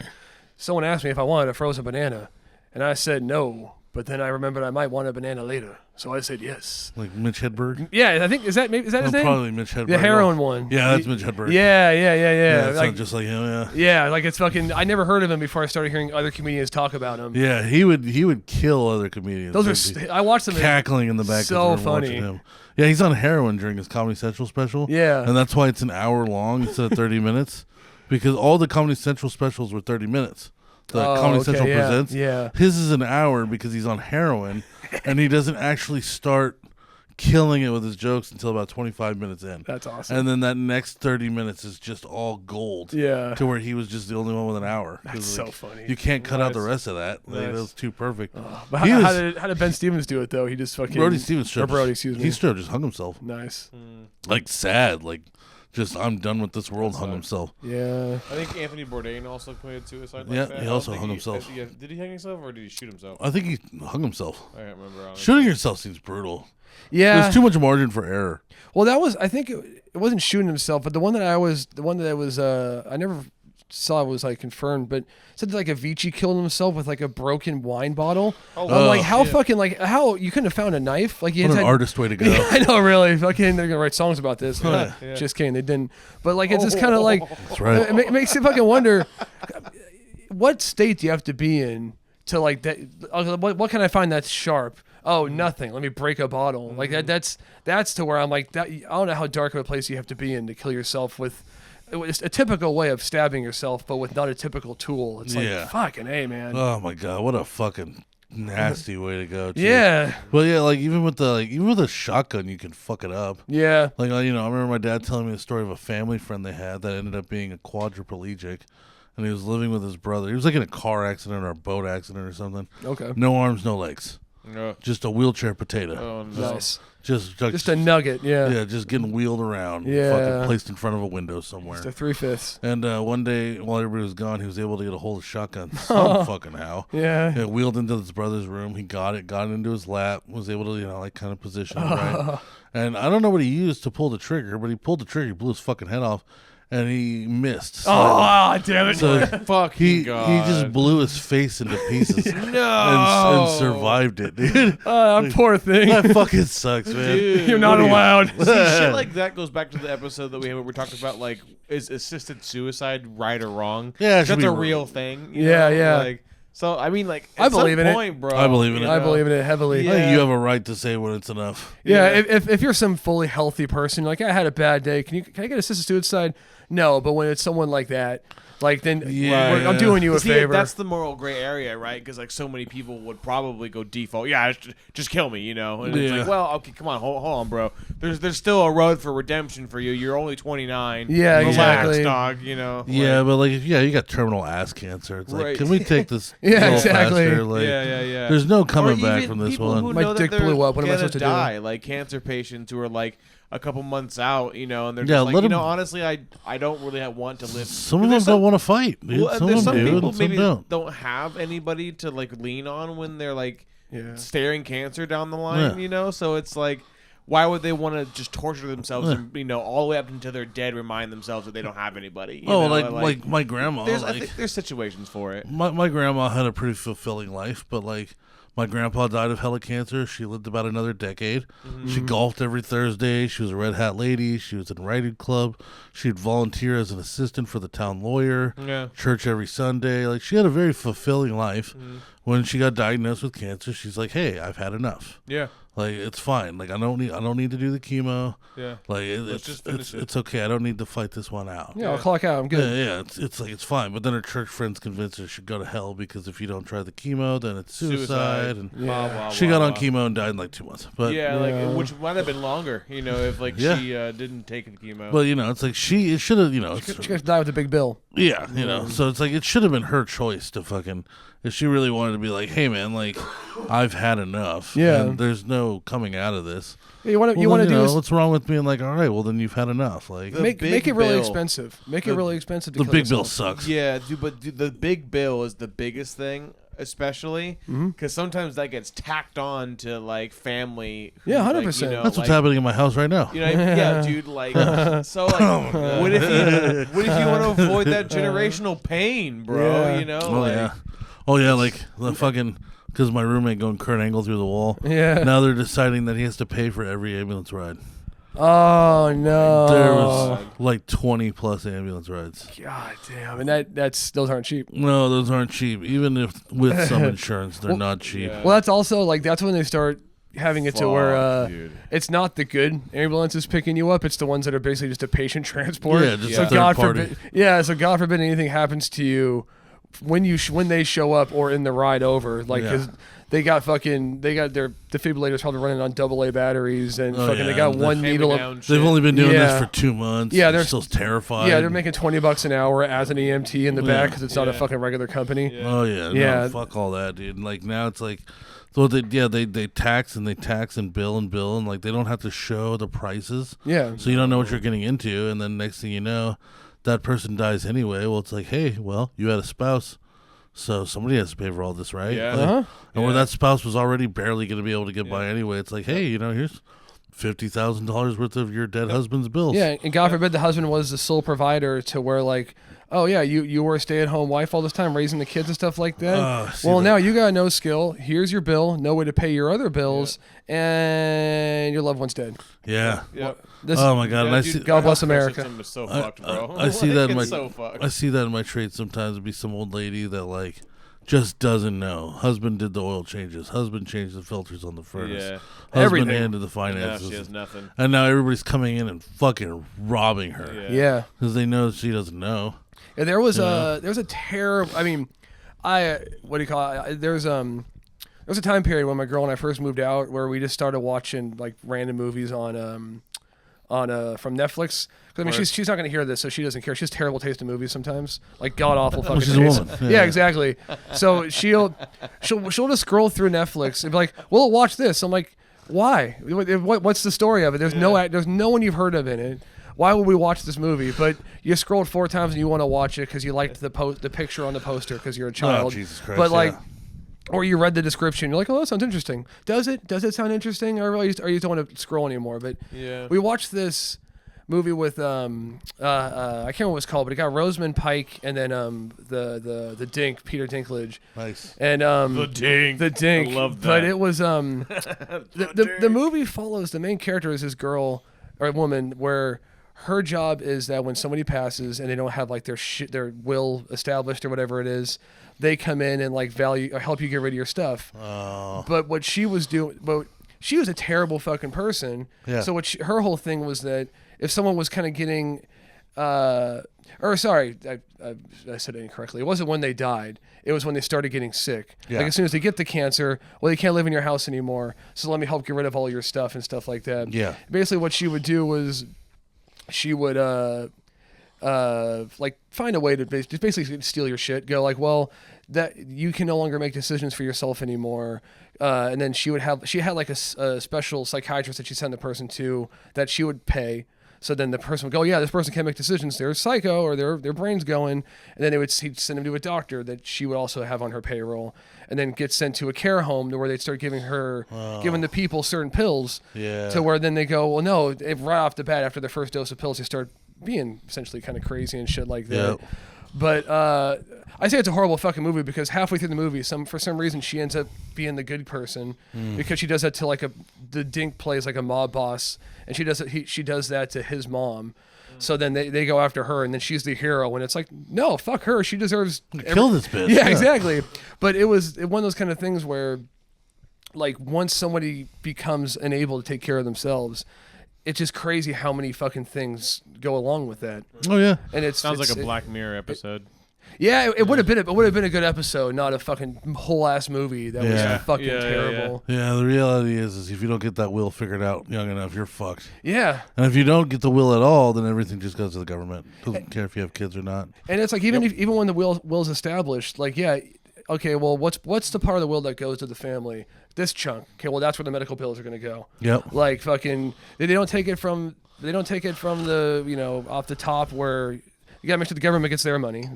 Speaker 4: someone asked me if I wanted a frozen banana, and I said no, but then I remembered I might want a banana later, so I said yes.
Speaker 3: Like Mitch Hedberg.
Speaker 4: Yeah, I think is that his name?
Speaker 3: Probably Mitch Hedberg.
Speaker 4: The heroin one.
Speaker 3: Yeah, that's Mitch Hedberg.
Speaker 4: Yeah.
Speaker 3: Yeah, it
Speaker 4: Like,
Speaker 3: sounds just like him. Yeah.
Speaker 4: yeah, like it's fucking. I never heard of him before I started hearing other comedians talk about him.
Speaker 3: Yeah, he would kill other comedians.
Speaker 4: Those
Speaker 3: They'd
Speaker 4: are. I watched them.
Speaker 3: be cackling in the back.
Speaker 4: So
Speaker 3: of the room watching
Speaker 4: funny.
Speaker 3: him. Yeah, he's on heroin during his Comedy Central special.
Speaker 4: Yeah.
Speaker 3: and that's why it's an hour long instead of 30 minutes, because all the Comedy Central specials were 30 minutes. The Comedy Central presents.
Speaker 4: Yeah.
Speaker 3: His is an hour because he's on heroin, and he doesn't actually start killing it with his jokes until about 25 minutes in.
Speaker 4: That's awesome.
Speaker 3: And then that next 30 minutes is just all gold.
Speaker 4: Yeah.
Speaker 3: To where he was just the only one with an hour.
Speaker 4: That's so funny.
Speaker 3: You can't cut out the
Speaker 5: Nice.
Speaker 3: rest of that. Like,
Speaker 4: Nice.
Speaker 3: that was too perfect.
Speaker 4: But
Speaker 3: He
Speaker 4: how
Speaker 3: was-
Speaker 4: did Ben Stevens do it though? He just fucking
Speaker 3: Brody Stevens straight
Speaker 4: or Brody, excuse me.
Speaker 3: He straight up just hung himself.
Speaker 4: Nice.
Speaker 3: Like sad. Like just I'm done with this world. Hung himself.
Speaker 4: Yeah.
Speaker 5: I think Anthony Bourdain also committed suicide.
Speaker 3: Yeah,
Speaker 5: like that.
Speaker 3: he
Speaker 5: I
Speaker 3: also
Speaker 5: don't think
Speaker 3: hung himself.
Speaker 5: Did he hang himself or did he shoot himself?
Speaker 3: I think he hung himself.
Speaker 5: I can't remember. Honestly.
Speaker 3: Shooting yourself seems brutal.
Speaker 4: Yeah.
Speaker 3: There's too much margin for error.
Speaker 4: Well, that was. I think it wasn't shooting himself, but the one that I was. I never saw was like confirmed, but said that, like Avicii killed himself with like a broken wine bottle.
Speaker 5: Oh,
Speaker 4: I'm like, how
Speaker 5: shit.
Speaker 4: fucking like how you couldn't have found a knife? Like you
Speaker 3: What
Speaker 4: had
Speaker 3: an artist way to go.
Speaker 4: Yeah, I know, really. Fucking, they're gonna write songs about this.
Speaker 3: Yeah.
Speaker 4: Just kidding, they didn't. But like, it's just kind of like
Speaker 3: That's right.
Speaker 4: it makes you fucking wonder what state do you have to be in to like that. What can I find that's sharp? Oh, nothing. Let me break a bottle. Like that's to where I'm like that. I don't know how dark of a place you have to be in to kill yourself with. It's a typical way of stabbing yourself, but with not a typical tool. It's like
Speaker 3: Yeah.
Speaker 4: fucking A, man.
Speaker 3: Oh my god, what a fucking nasty way to go. Too.
Speaker 4: Yeah,
Speaker 3: Well, yeah, like even with a shotgun, you can fuck it up.
Speaker 4: yeah.
Speaker 3: Like I remember my dad telling me the story of a family friend they had that ended up being a quadriplegic, and he was living with his brother. He was like in a car accident or a boat accident or something.
Speaker 4: Okay,
Speaker 3: No arms, no legs,
Speaker 5: No.
Speaker 3: just a wheelchair potato.
Speaker 5: Oh no.
Speaker 4: nice.
Speaker 3: Just
Speaker 4: A nugget. Yeah,
Speaker 3: yeah, just getting wheeled around.
Speaker 4: Yeah.
Speaker 3: Fucking placed in front of a window somewhere.
Speaker 4: Just a 3/5.
Speaker 3: And one day, while everybody was gone, he was able to get a hold of shotgun some fucking how.
Speaker 4: Yeah.
Speaker 3: Yeah, wheeled into his brother's room. He got it into his lap, was able to, like kind of position it right. And I don't know what he used to pull the trigger, but he pulled the trigger, he blew his fucking head off, and he missed.
Speaker 4: Oh, damn it.
Speaker 3: So
Speaker 5: Fuck
Speaker 3: he
Speaker 5: God.
Speaker 3: just blew his face into pieces
Speaker 5: No.
Speaker 3: and survived it, dude.
Speaker 4: Poor thing.
Speaker 3: That fucking sucks, man.
Speaker 5: Dude.
Speaker 4: You're not allowed.
Speaker 5: See, shit like that goes back to the episode that we had where we talked about like is assisted suicide right or wrong?
Speaker 3: Yeah, it should
Speaker 5: that's
Speaker 3: be
Speaker 5: a
Speaker 3: wrong.
Speaker 5: real thing. you
Speaker 4: Yeah,
Speaker 5: know?
Speaker 4: yeah.
Speaker 5: Like, so I mean, like
Speaker 4: I
Speaker 5: at some
Speaker 4: believe in it.
Speaker 5: point, bro.
Speaker 3: I believe in it.
Speaker 4: I believe in it heavily.
Speaker 3: I think
Speaker 5: Yeah.
Speaker 3: you have a right to say when it's enough.
Speaker 4: Yeah,
Speaker 5: Yeah.
Speaker 4: if you're some fully healthy person, like I had a bad day, can I get assisted suicide? No, but when it's someone like that, like then
Speaker 3: Yeah.
Speaker 4: I'm doing you a
Speaker 5: See,
Speaker 4: favor.
Speaker 5: that's the moral gray area, right? Because like so many people would probably go default, yeah, just kill me, you know. And it's
Speaker 3: Yeah.
Speaker 5: like, well, okay, come on, hold on, bro. There's still a road for redemption for you. You're only 29.
Speaker 4: Yeah,
Speaker 5: Relax,
Speaker 4: exactly.
Speaker 5: dog. You know.
Speaker 3: Yeah, but like, if you got terminal ass cancer. It's like,
Speaker 5: Right.
Speaker 3: can we take this
Speaker 4: Yeah,
Speaker 3: a little
Speaker 4: exactly.
Speaker 3: faster? Like,
Speaker 5: yeah.
Speaker 3: there's no coming
Speaker 5: Or
Speaker 3: back
Speaker 5: even
Speaker 3: from this
Speaker 5: people
Speaker 3: one.
Speaker 5: Who
Speaker 4: My
Speaker 5: know that
Speaker 4: dick
Speaker 5: they're
Speaker 4: blew up. What am I
Speaker 5: gonna
Speaker 4: supposed to do?
Speaker 5: die? Like cancer patients who are like, a couple months out, and they're
Speaker 3: Yeah,
Speaker 5: just like,
Speaker 3: let 'em-
Speaker 5: honestly, I don't really want to live.
Speaker 3: Some of them don't want to fight. Dude.
Speaker 5: Well,
Speaker 3: Some
Speaker 5: there's
Speaker 3: of them
Speaker 5: some
Speaker 3: do,
Speaker 5: people
Speaker 3: and some
Speaker 5: maybe
Speaker 3: don't.
Speaker 5: have anybody to like lean on when they're like
Speaker 4: Yeah.
Speaker 5: staring cancer down the line, So it's like, why would they want to just torture themselves and all the way up until they're dead, remind themselves that they don't have anybody? You know?
Speaker 3: like my grandma.
Speaker 5: I think there's situations for it.
Speaker 3: My grandma had a pretty fulfilling life, but like my grandpa died of hella cancer. She lived about another decade. She golfed every Thursday. She was a red hat lady. She was in a writing club. She'd volunteer as an assistant for the town lawyer.
Speaker 5: Yeah.
Speaker 3: Church every Sunday. Like she had a very fulfilling life. When she got diagnosed with cancer, she's like, "Hey, I've had enough.
Speaker 5: Yeah.
Speaker 3: Like it's fine. Like I don't need to do the chemo.
Speaker 5: Yeah.
Speaker 3: Like
Speaker 5: Let's just finish it.
Speaker 3: it's okay. I don't need to fight this one out.
Speaker 4: Yeah, I'll clock out. I'm good.
Speaker 3: Yeah, it's like it's fine. But then her church friends convinced her she should go to hell because if you don't try the chemo, then it's suicide. And
Speaker 5: Blah, blah,
Speaker 3: she
Speaker 5: blah,
Speaker 3: got on
Speaker 5: blah.
Speaker 3: chemo and died in like 2 months. But
Speaker 5: Like which might have been longer, if like
Speaker 3: Yeah.
Speaker 5: she didn't take the chemo.
Speaker 3: but it's like it should have
Speaker 4: She got to die with a big bill.
Speaker 3: yeah so it's like it should have been her choice to fucking if she really wanted to be like, hey man, like I've had enough.
Speaker 4: Yeah.
Speaker 3: And there's no coming out of this.
Speaker 4: You want
Speaker 3: Well,
Speaker 4: to
Speaker 3: then,
Speaker 4: do is
Speaker 3: what's wrong with being like, all right, well then you've had enough. Like
Speaker 4: make
Speaker 5: big
Speaker 4: it really
Speaker 5: bill.
Speaker 4: expensive. Make it really expensive to
Speaker 3: the
Speaker 4: kill
Speaker 3: big bill
Speaker 4: yourself.
Speaker 3: sucks.
Speaker 5: Yeah, but the big bill is the biggest thing, especially because sometimes that gets tacked on to like family.
Speaker 4: Yeah,
Speaker 5: like,
Speaker 4: 100%.
Speaker 3: That's what's happening in my house right now.
Speaker 5: Yeah, dude. Like, so like, what if you want to avoid that generational pain, bro?
Speaker 4: Yeah.
Speaker 3: Oh yeah, like the fucking because my roommate going Kurt Angle through the wall.
Speaker 4: Yeah.
Speaker 3: Now they're deciding that he has to pay for every ambulance ride.
Speaker 4: Oh no.
Speaker 3: There was like 20 plus ambulance rides.
Speaker 4: God damn, and that's those aren't cheap.
Speaker 3: No, those aren't cheap. Even if with some insurance, they're not cheap.
Speaker 5: yeah.
Speaker 4: Well, that's also like that's when they start having it to where
Speaker 5: dude.
Speaker 4: it's not the good ambulances picking you up; it's the ones that are basically just a patient transport.
Speaker 3: Yeah, just
Speaker 4: so
Speaker 3: a third
Speaker 4: God
Speaker 3: party.
Speaker 4: forbid. Yeah, so God forbid anything happens to you when they show up or in the ride over, like because.
Speaker 3: Yeah.
Speaker 4: They got their defibrillators probably running on AA batteries and
Speaker 3: Oh,
Speaker 4: fucking
Speaker 3: yeah,
Speaker 4: they got
Speaker 3: and
Speaker 4: one
Speaker 5: Hand me
Speaker 4: needle.
Speaker 5: down
Speaker 3: They've
Speaker 5: shit.
Speaker 3: only been doing
Speaker 4: Yeah.
Speaker 3: this for 2 months.
Speaker 4: Yeah,
Speaker 3: they're
Speaker 4: they're-
Speaker 3: still terrified.
Speaker 4: Yeah, they're making $20 an hour as an EMT in the back because it's not a
Speaker 5: Yeah.
Speaker 4: fucking regular company.
Speaker 5: Yeah.
Speaker 3: Oh yeah,
Speaker 4: Yeah.
Speaker 3: No, fuck all that, dude. Like now it's like, so they tax and bill and like they don't have to show the prices.
Speaker 4: Yeah.
Speaker 3: So you don't know what you're getting into, and then next thing you know, that person dies anyway. Well, it's like, hey, well, you had a spouse, so somebody has to pay for all this, right?
Speaker 5: Yeah.
Speaker 3: Like,
Speaker 4: Uh-huh.
Speaker 3: and where that spouse was already barely going to be able to get by anyway, it's like, hey, here's $50,000 worth of your dead husband's bills.
Speaker 4: Yeah, and God forbid the husband was the sole provider to where like, oh yeah, you were a stay-at-home wife all this time raising the kids and stuff like that.
Speaker 3: See
Speaker 4: Well,
Speaker 3: that-
Speaker 4: now you got no skill. Here's your bill, no way to pay your other bills, and your loved one's dead.
Speaker 3: Yeah.
Speaker 5: Yeah.
Speaker 4: This,
Speaker 3: Oh my god!
Speaker 5: Yeah,
Speaker 3: and I
Speaker 5: dude,
Speaker 3: see,
Speaker 4: God bless
Speaker 5: our healthcare
Speaker 4: America.
Speaker 5: system is so fucked, bro.
Speaker 3: I see that in
Speaker 5: It's
Speaker 3: my
Speaker 5: so fucked.
Speaker 3: I see that in my trade sometimes. It'd be some old lady that like just doesn't know. Husband did the oil changes. Husband changed the filters on the furnace.
Speaker 5: Yeah.
Speaker 3: Husband
Speaker 4: Everything.
Speaker 3: handed the
Speaker 5: Now
Speaker 3: finances.
Speaker 5: she has nothing.
Speaker 3: And now everybody's coming in and fucking robbing her
Speaker 5: Yeah.
Speaker 4: Yeah.
Speaker 3: because they know she doesn't know.
Speaker 4: Yeah, there was a terrible. I mean, what do you call it? There was a time period when my girl and I first moved out where we just started watching like random movies on from Netflix. 'Cause, I mean, she's not gonna hear this, so she doesn't care. She has terrible taste in movies sometimes, like god awful fucking.
Speaker 3: she's a
Speaker 4: taste.
Speaker 3: woman.
Speaker 4: Yeah.
Speaker 3: Yeah.
Speaker 4: Exactly. So she'll just scroll through Netflix and be like, "Well, watch this." I'm like, "Why? What's the story of it? There's no one you've heard of in it." Why would we watch this movie? But you scrolled 4 times and you want to watch it because you liked the picture on the poster because you're a child.
Speaker 3: Oh, Jesus Christ,
Speaker 4: But like,
Speaker 3: yeah.
Speaker 4: or you read the description, you're like, oh, that sounds interesting. Does it? Does it sound interesting? Or you just don't want to scroll anymore? But
Speaker 5: Yeah.
Speaker 4: we watched this movie with I can't remember what it's called, but it got Rosamund Pike and then the Dink, Peter Dinklage.
Speaker 3: Nice.
Speaker 4: And
Speaker 5: The Dink.
Speaker 4: the Dink.
Speaker 5: I love
Speaker 4: But
Speaker 5: that.
Speaker 4: it was the movie follows the main character is this girl or woman where her job is that when somebody passes and they don't have like their will established or whatever it is, they come in and like value or help you get rid of your stuff.
Speaker 3: Oh.
Speaker 4: But what she was doing, she was a terrible fucking person.
Speaker 3: Yeah.
Speaker 4: So her whole thing was that if someone was kind of getting, or sorry, I said it incorrectly. It wasn't when they died. It was when they started getting sick.
Speaker 3: Yeah.
Speaker 4: Like as soon as they get the cancer, well, you can't live in your house anymore. So let me help get rid of all your stuff and stuff like that.
Speaker 3: Yeah.
Speaker 4: Basically, what she would do was, she would like find a way to basically steal your shit. Go like, well, that you can no longer make decisions for yourself anymore. And then she had like a special psychiatrist that she sent the person to that she would pay. So then the person would go, yeah, this person can't make decisions. They're psycho or their brain's going. And then he'd send him to a doctor that she would also have on her payroll, and then get sent to a care home where they'd start giving the people certain pills.
Speaker 3: Yeah.
Speaker 4: To where then they go, well, no, right off the bat after the first dose of pills, they start being essentially kind of crazy and shit like that.
Speaker 3: Yep.
Speaker 4: But I say it's a horrible fucking movie because halfway through the movie, for some reason, she ends up being the good person because she does that to the dink plays like a mob boss, and she does that to his mom. So then they go after her, and then she's the hero, and it's like, no, fuck her, she deserves
Speaker 3: Kill this bitch.
Speaker 4: Yeah, exactly. But it was one of those kind of things where, like, once somebody becomes unable to take care of themselves, it's just crazy how many fucking things go along with that.
Speaker 3: Oh yeah.
Speaker 4: And
Speaker 5: Sounds like a Black Mirror episode.
Speaker 4: It would have been a good episode, not a fucking whole ass movie that
Speaker 3: Yeah.
Speaker 4: was fucking terrible.
Speaker 3: Yeah, the reality is if you don't get that will figured out young enough, you're fucked.
Speaker 4: Yeah.
Speaker 3: And if you don't get the will at all, then everything just goes to the government. Doesn't care if you have kids or not.
Speaker 4: And it's like even when the will's established, like, yeah, okay, well, what's the part of the will that goes to the family? This chunk. Okay, well, that's where the medical bills are going to go.
Speaker 3: Yep.
Speaker 4: Like fucking, they don't take it from the off the top where you got to make sure the government gets their money,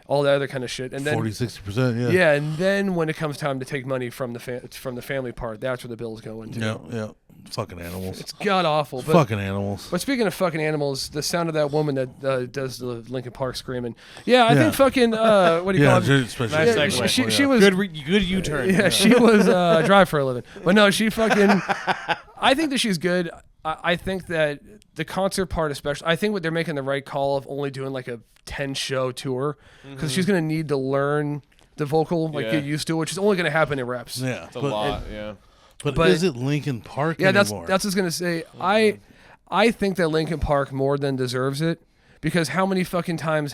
Speaker 4: all that other kind of shit, and then
Speaker 3: 40-60%. Yeah.
Speaker 4: Yeah, and then when it comes time to take money from the family part, that's where the bills go into.
Speaker 3: Yeah. Fucking animals.
Speaker 4: It's god awful. But,
Speaker 3: Fucking animals.
Speaker 4: But speaking of fucking animals, the sound of that woman that does the Linkin Park screaming. Yeah, I think fucking what do you call it?
Speaker 3: Especially
Speaker 5: Nice segue.
Speaker 4: She was
Speaker 5: Good U-turn.
Speaker 4: Yeah, she was drive for a living. But no, she fucking. I think that she's good. I think that the concert part, especially, I think what they're making the right call of only doing like a 10-show tour because she's gonna need to learn the vocal, get used to it, which is only gonna happen in reps.
Speaker 3: Yeah.
Speaker 5: It's a lot, yeah.
Speaker 3: But is it Linkin Park
Speaker 4: Yeah,
Speaker 3: anymore?
Speaker 4: that's what I was gonna say. I think that Linkin Park more than deserves it because how many fucking times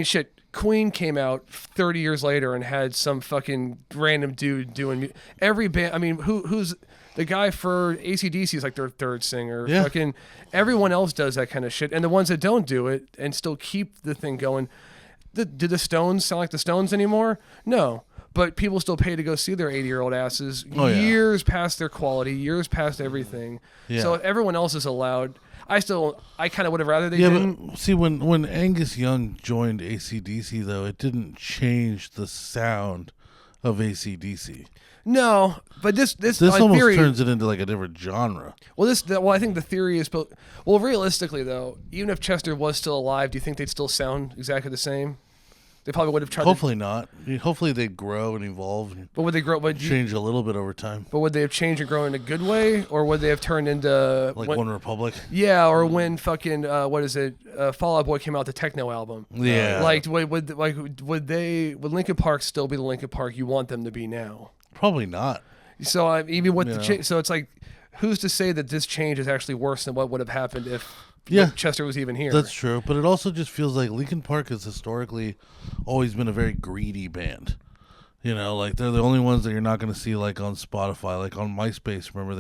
Speaker 4: shit, Queen came out 30 years later and had some fucking random dude doing every band. I mean, who's the guy for AC/DC is like their third singer.
Speaker 3: Yeah.
Speaker 4: Fucking everyone else does that kind of shit, and the ones that don't do it and still keep the thing going. Do the Stones sound like the Stones anymore? No. But people still pay to go see their 80-year-old asses years past their quality, years past everything.
Speaker 3: Yeah.
Speaker 4: So if everyone else is allowed, I kind of would have rather they
Speaker 3: Yeah,
Speaker 4: didn't.
Speaker 3: but see, when Angus Young joined AC/DC, though, it didn't change the sound of AC/DC.
Speaker 4: No, but this
Speaker 3: almost
Speaker 4: theory,
Speaker 3: turns it into like a different genre.
Speaker 4: Well, I think the theory is, well, realistically though, even if Chester was still alive, do you think they'd still sound exactly the same? They probably would have tried.
Speaker 3: Hopefully not. I mean, hopefully they'd grow and evolve and
Speaker 4: But would they grow?
Speaker 3: change a little bit over time.
Speaker 4: But would they have changed and grown in a good way, or would they have turned into
Speaker 3: Like One Republic.
Speaker 4: Yeah, or when fucking what is it? Fall Out Boy came out the techno album.
Speaker 3: Yeah.
Speaker 4: Would Linkin Park still be the Linkin Park you want them to be now?
Speaker 3: Probably not.
Speaker 4: So even with the change, so it's like, who's to say that this change is actually worse than what would have happened if Chester was even here?
Speaker 3: That's true. But it also just feels like Linkin Park has historically always been a very greedy band. You know, like they're the only ones that you're not going to see like on Spotify, like on MySpace. Remember,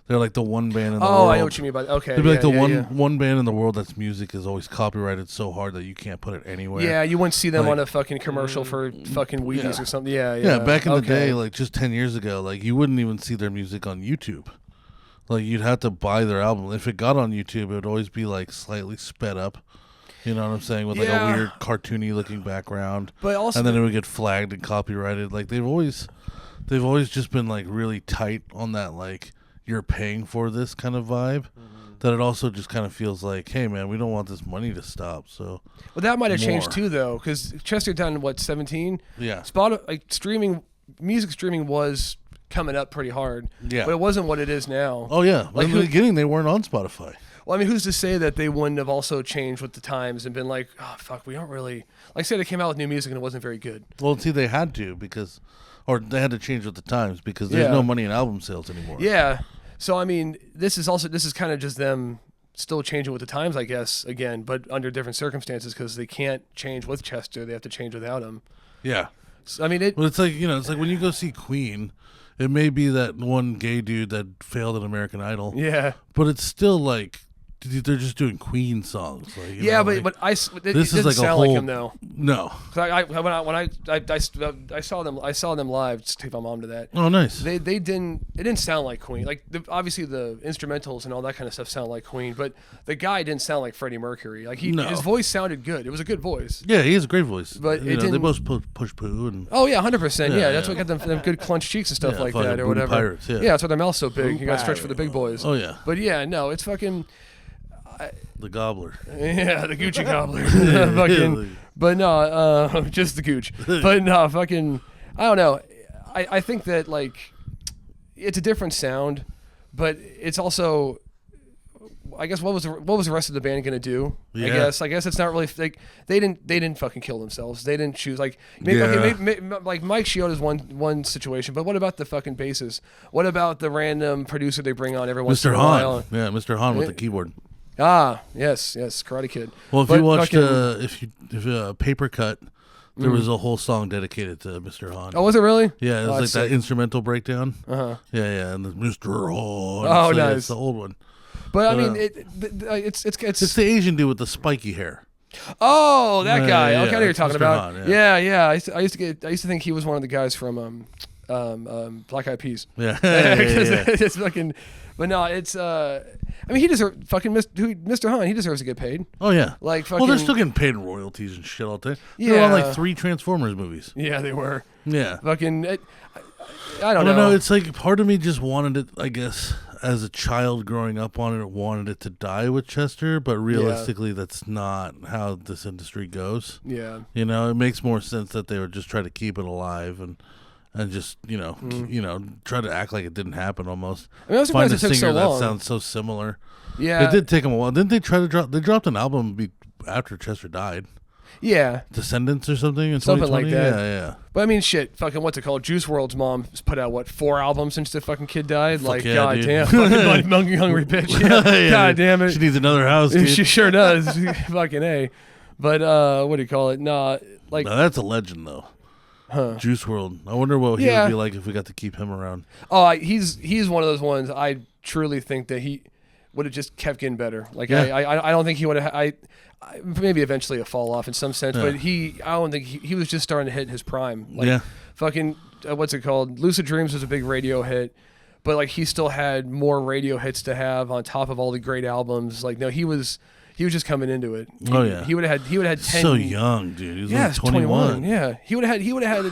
Speaker 3: they're like the one band in the world.
Speaker 4: Oh, I know what you mean by okay.
Speaker 3: They'd be like the one band in the world that's music is always copyrighted so hard that you can't put it anywhere.
Speaker 4: Yeah, you wouldn't see them on a fucking commercial for fucking Wheaties or something. Yeah.
Speaker 3: Yeah, back in the day, like just 10 years ago, like you wouldn't even see their music on YouTube. Like you'd have to buy their album. If it got on YouTube, it would always be like slightly sped up. You know what I'm saying? With like a weird cartoony looking background.
Speaker 4: But also,
Speaker 3: and then it would get flagged and copyrighted. Like they've always just been like really tight on that like you're paying for this kind of vibe. That it also just kind of feels like, hey man, we don't want this money to stop. So
Speaker 4: well, that might have changed too though, because Chester done what 17.
Speaker 3: Yeah.
Speaker 4: Music streaming was coming up pretty hard.
Speaker 3: Yeah.
Speaker 4: But it wasn't what it is now.
Speaker 3: Oh yeah.
Speaker 4: Like
Speaker 3: in the beginning, they weren't on Spotify.
Speaker 4: Well, I mean, who's to say that they wouldn't have also changed with the times and been like, oh, fuck, we don't really... Like, say they came out with new music and it wasn't very good.
Speaker 3: Well, see, they had to or they had to change with the times because there's no money in album sales anymore.
Speaker 4: Yeah. So, I mean, this is kind of just them still changing with the times, I guess, again, but under different circumstances because they can't change with Chester. They have to change without him.
Speaker 3: Yeah.
Speaker 4: So, I mean,
Speaker 3: Well, it's like, it's like when you go see Queen, it may be that one gay dude that failed at American Idol.
Speaker 4: Yeah.
Speaker 3: But it's still like they're just doing Queen songs. Like, you
Speaker 4: Yeah,
Speaker 3: know,
Speaker 4: but
Speaker 3: like,
Speaker 4: it
Speaker 3: this is
Speaker 4: didn't
Speaker 3: like a
Speaker 4: sound
Speaker 3: whole
Speaker 4: like him though.
Speaker 3: No.
Speaker 4: 'Cause I saw them live. Just take my mom to that.
Speaker 3: Oh, nice.
Speaker 4: It didn't sound like Queen. Like obviously the instrumentals and all that kind of stuff sound like Queen, but the guy didn't sound like Freddie Mercury. Like
Speaker 3: No.
Speaker 4: his voice sounded good. It was a good voice.
Speaker 3: Yeah, he has a great voice.
Speaker 4: But
Speaker 3: you
Speaker 4: it
Speaker 3: know, they
Speaker 4: didn't-
Speaker 3: both push poo and
Speaker 4: Oh yeah, 100%. Yeah,
Speaker 3: Yeah,
Speaker 4: that's
Speaker 3: yeah.
Speaker 4: what got them good clench cheeks and stuff
Speaker 3: Yeah,
Speaker 4: like
Speaker 3: fucking
Speaker 4: that or
Speaker 3: booty
Speaker 4: whatever.
Speaker 3: pirates, yeah.
Speaker 4: that's why their mouth's so big.
Speaker 5: Boo
Speaker 4: You got to stretch for the big
Speaker 5: pirates.
Speaker 4: boys.
Speaker 3: oh yeah,
Speaker 4: But yeah, no, it's fucking
Speaker 3: the gobbler.
Speaker 4: yeah, the Gucci gobbler. Fucking, but no, just the gooch. But no, fucking, I don't know. I think that like it's a different sound, but it's also, I guess what was the rest of the band gonna do?
Speaker 3: Yeah.
Speaker 4: I guess it's not really like they didn't fucking kill themselves. They didn't choose like maybe,
Speaker 3: Yeah.
Speaker 4: okay, maybe like Mike Chioda's one situation, but what about the fucking bassist? What about the random producer they bring on every once in
Speaker 3: Mr.
Speaker 4: a while?
Speaker 3: Han. Yeah, Mr. Han with
Speaker 4: Yeah.
Speaker 3: the keyboard.
Speaker 4: Ah, yes, Karate Kid.
Speaker 3: Well, if
Speaker 4: But
Speaker 3: you watched,
Speaker 4: fucking-
Speaker 3: if Paper Cut, there was a whole song dedicated to Mr. Han.
Speaker 4: Oh, was it really?
Speaker 3: Yeah, it
Speaker 4: Oh,
Speaker 3: was like
Speaker 4: that's
Speaker 3: that
Speaker 4: sick.
Speaker 3: instrumental breakdown.
Speaker 4: Uh-huh.
Speaker 3: Yeah, and the Mr. Han.
Speaker 4: Oh,
Speaker 3: So, yeah,
Speaker 4: nice.
Speaker 3: it's the old one.
Speaker 4: But I mean,
Speaker 3: Yeah.
Speaker 4: it's
Speaker 3: It's the Asian dude with the spiky hair.
Speaker 4: oh, that guy.
Speaker 3: Yeah,
Speaker 4: Okay, I know who you're
Speaker 3: it's
Speaker 4: talking
Speaker 3: Mr.
Speaker 4: about.
Speaker 3: Han,
Speaker 4: yeah. I used to think he was one of the guys from Black Eyed Peas.
Speaker 3: Yeah,
Speaker 4: It's fucking, but no, it's I mean, he deserves fucking Mr. Han. He deserves to get paid.
Speaker 3: Oh yeah.
Speaker 4: Like fucking.
Speaker 3: Well, they're still getting paid in royalties and shit all the time. They're on
Speaker 4: Yeah.
Speaker 3: like 3 Transformers movies.
Speaker 4: Yeah, they were
Speaker 3: Yeah.
Speaker 4: fucking. I
Speaker 3: I
Speaker 4: don't
Speaker 3: don't
Speaker 4: know.
Speaker 3: know. It's like part of me just wanted it. I guess as a child growing up on it, wanted it to die with Chester, but realistically, that's not how this industry goes.
Speaker 4: Yeah.
Speaker 3: You know, it makes more sense that they would just try to keep it alive and just try to act like it didn't happen almost.
Speaker 4: I mean, I was
Speaker 3: Find
Speaker 4: surprised
Speaker 3: a
Speaker 4: it took
Speaker 3: singer
Speaker 4: so
Speaker 3: that
Speaker 4: long.
Speaker 3: sounds so similar.
Speaker 4: Yeah.
Speaker 3: It did take them a while. Didn't they try to drop? They dropped an album after Chester died.
Speaker 4: Yeah.
Speaker 3: Descendants or something in
Speaker 4: Something like
Speaker 3: 2020?
Speaker 4: that.
Speaker 3: Yeah.
Speaker 4: But I mean, shit, fucking what's it called? Juice WRLD's mom has put out 4 albums since the fucking kid died. Like,
Speaker 3: yeah,
Speaker 4: god
Speaker 3: dude.
Speaker 4: damn, fucking monkey hungry bitch. Yeah.
Speaker 3: Yeah,
Speaker 4: God damn it.
Speaker 3: She needs another house, dude.
Speaker 4: She sure does. Fucking A. But what do you call it? Nah, like
Speaker 3: Now, that's a legend, though.
Speaker 4: Huh.
Speaker 3: Juice WRLD. I wonder what he
Speaker 4: Yeah.
Speaker 3: would be like if we got to keep him around.
Speaker 4: he's one of those ones I truly think that he would have just kept getting better. Like
Speaker 3: Yeah.
Speaker 4: I don't think he would have. Maybe eventually a fall off in some sense,
Speaker 3: Yeah.
Speaker 4: but I don't think he was just starting to hit his prime. Like,
Speaker 3: Yeah.
Speaker 4: Fucking what's it called? Lucid Dreams was a big radio hit, but like he still had more radio hits to have on top of all the great albums. Like no, he was just coming into it.
Speaker 3: Oh, yeah.
Speaker 4: He would have had 10.
Speaker 3: So young, dude. He was
Speaker 4: Yeah,
Speaker 3: like 21.
Speaker 4: Yeah, he would have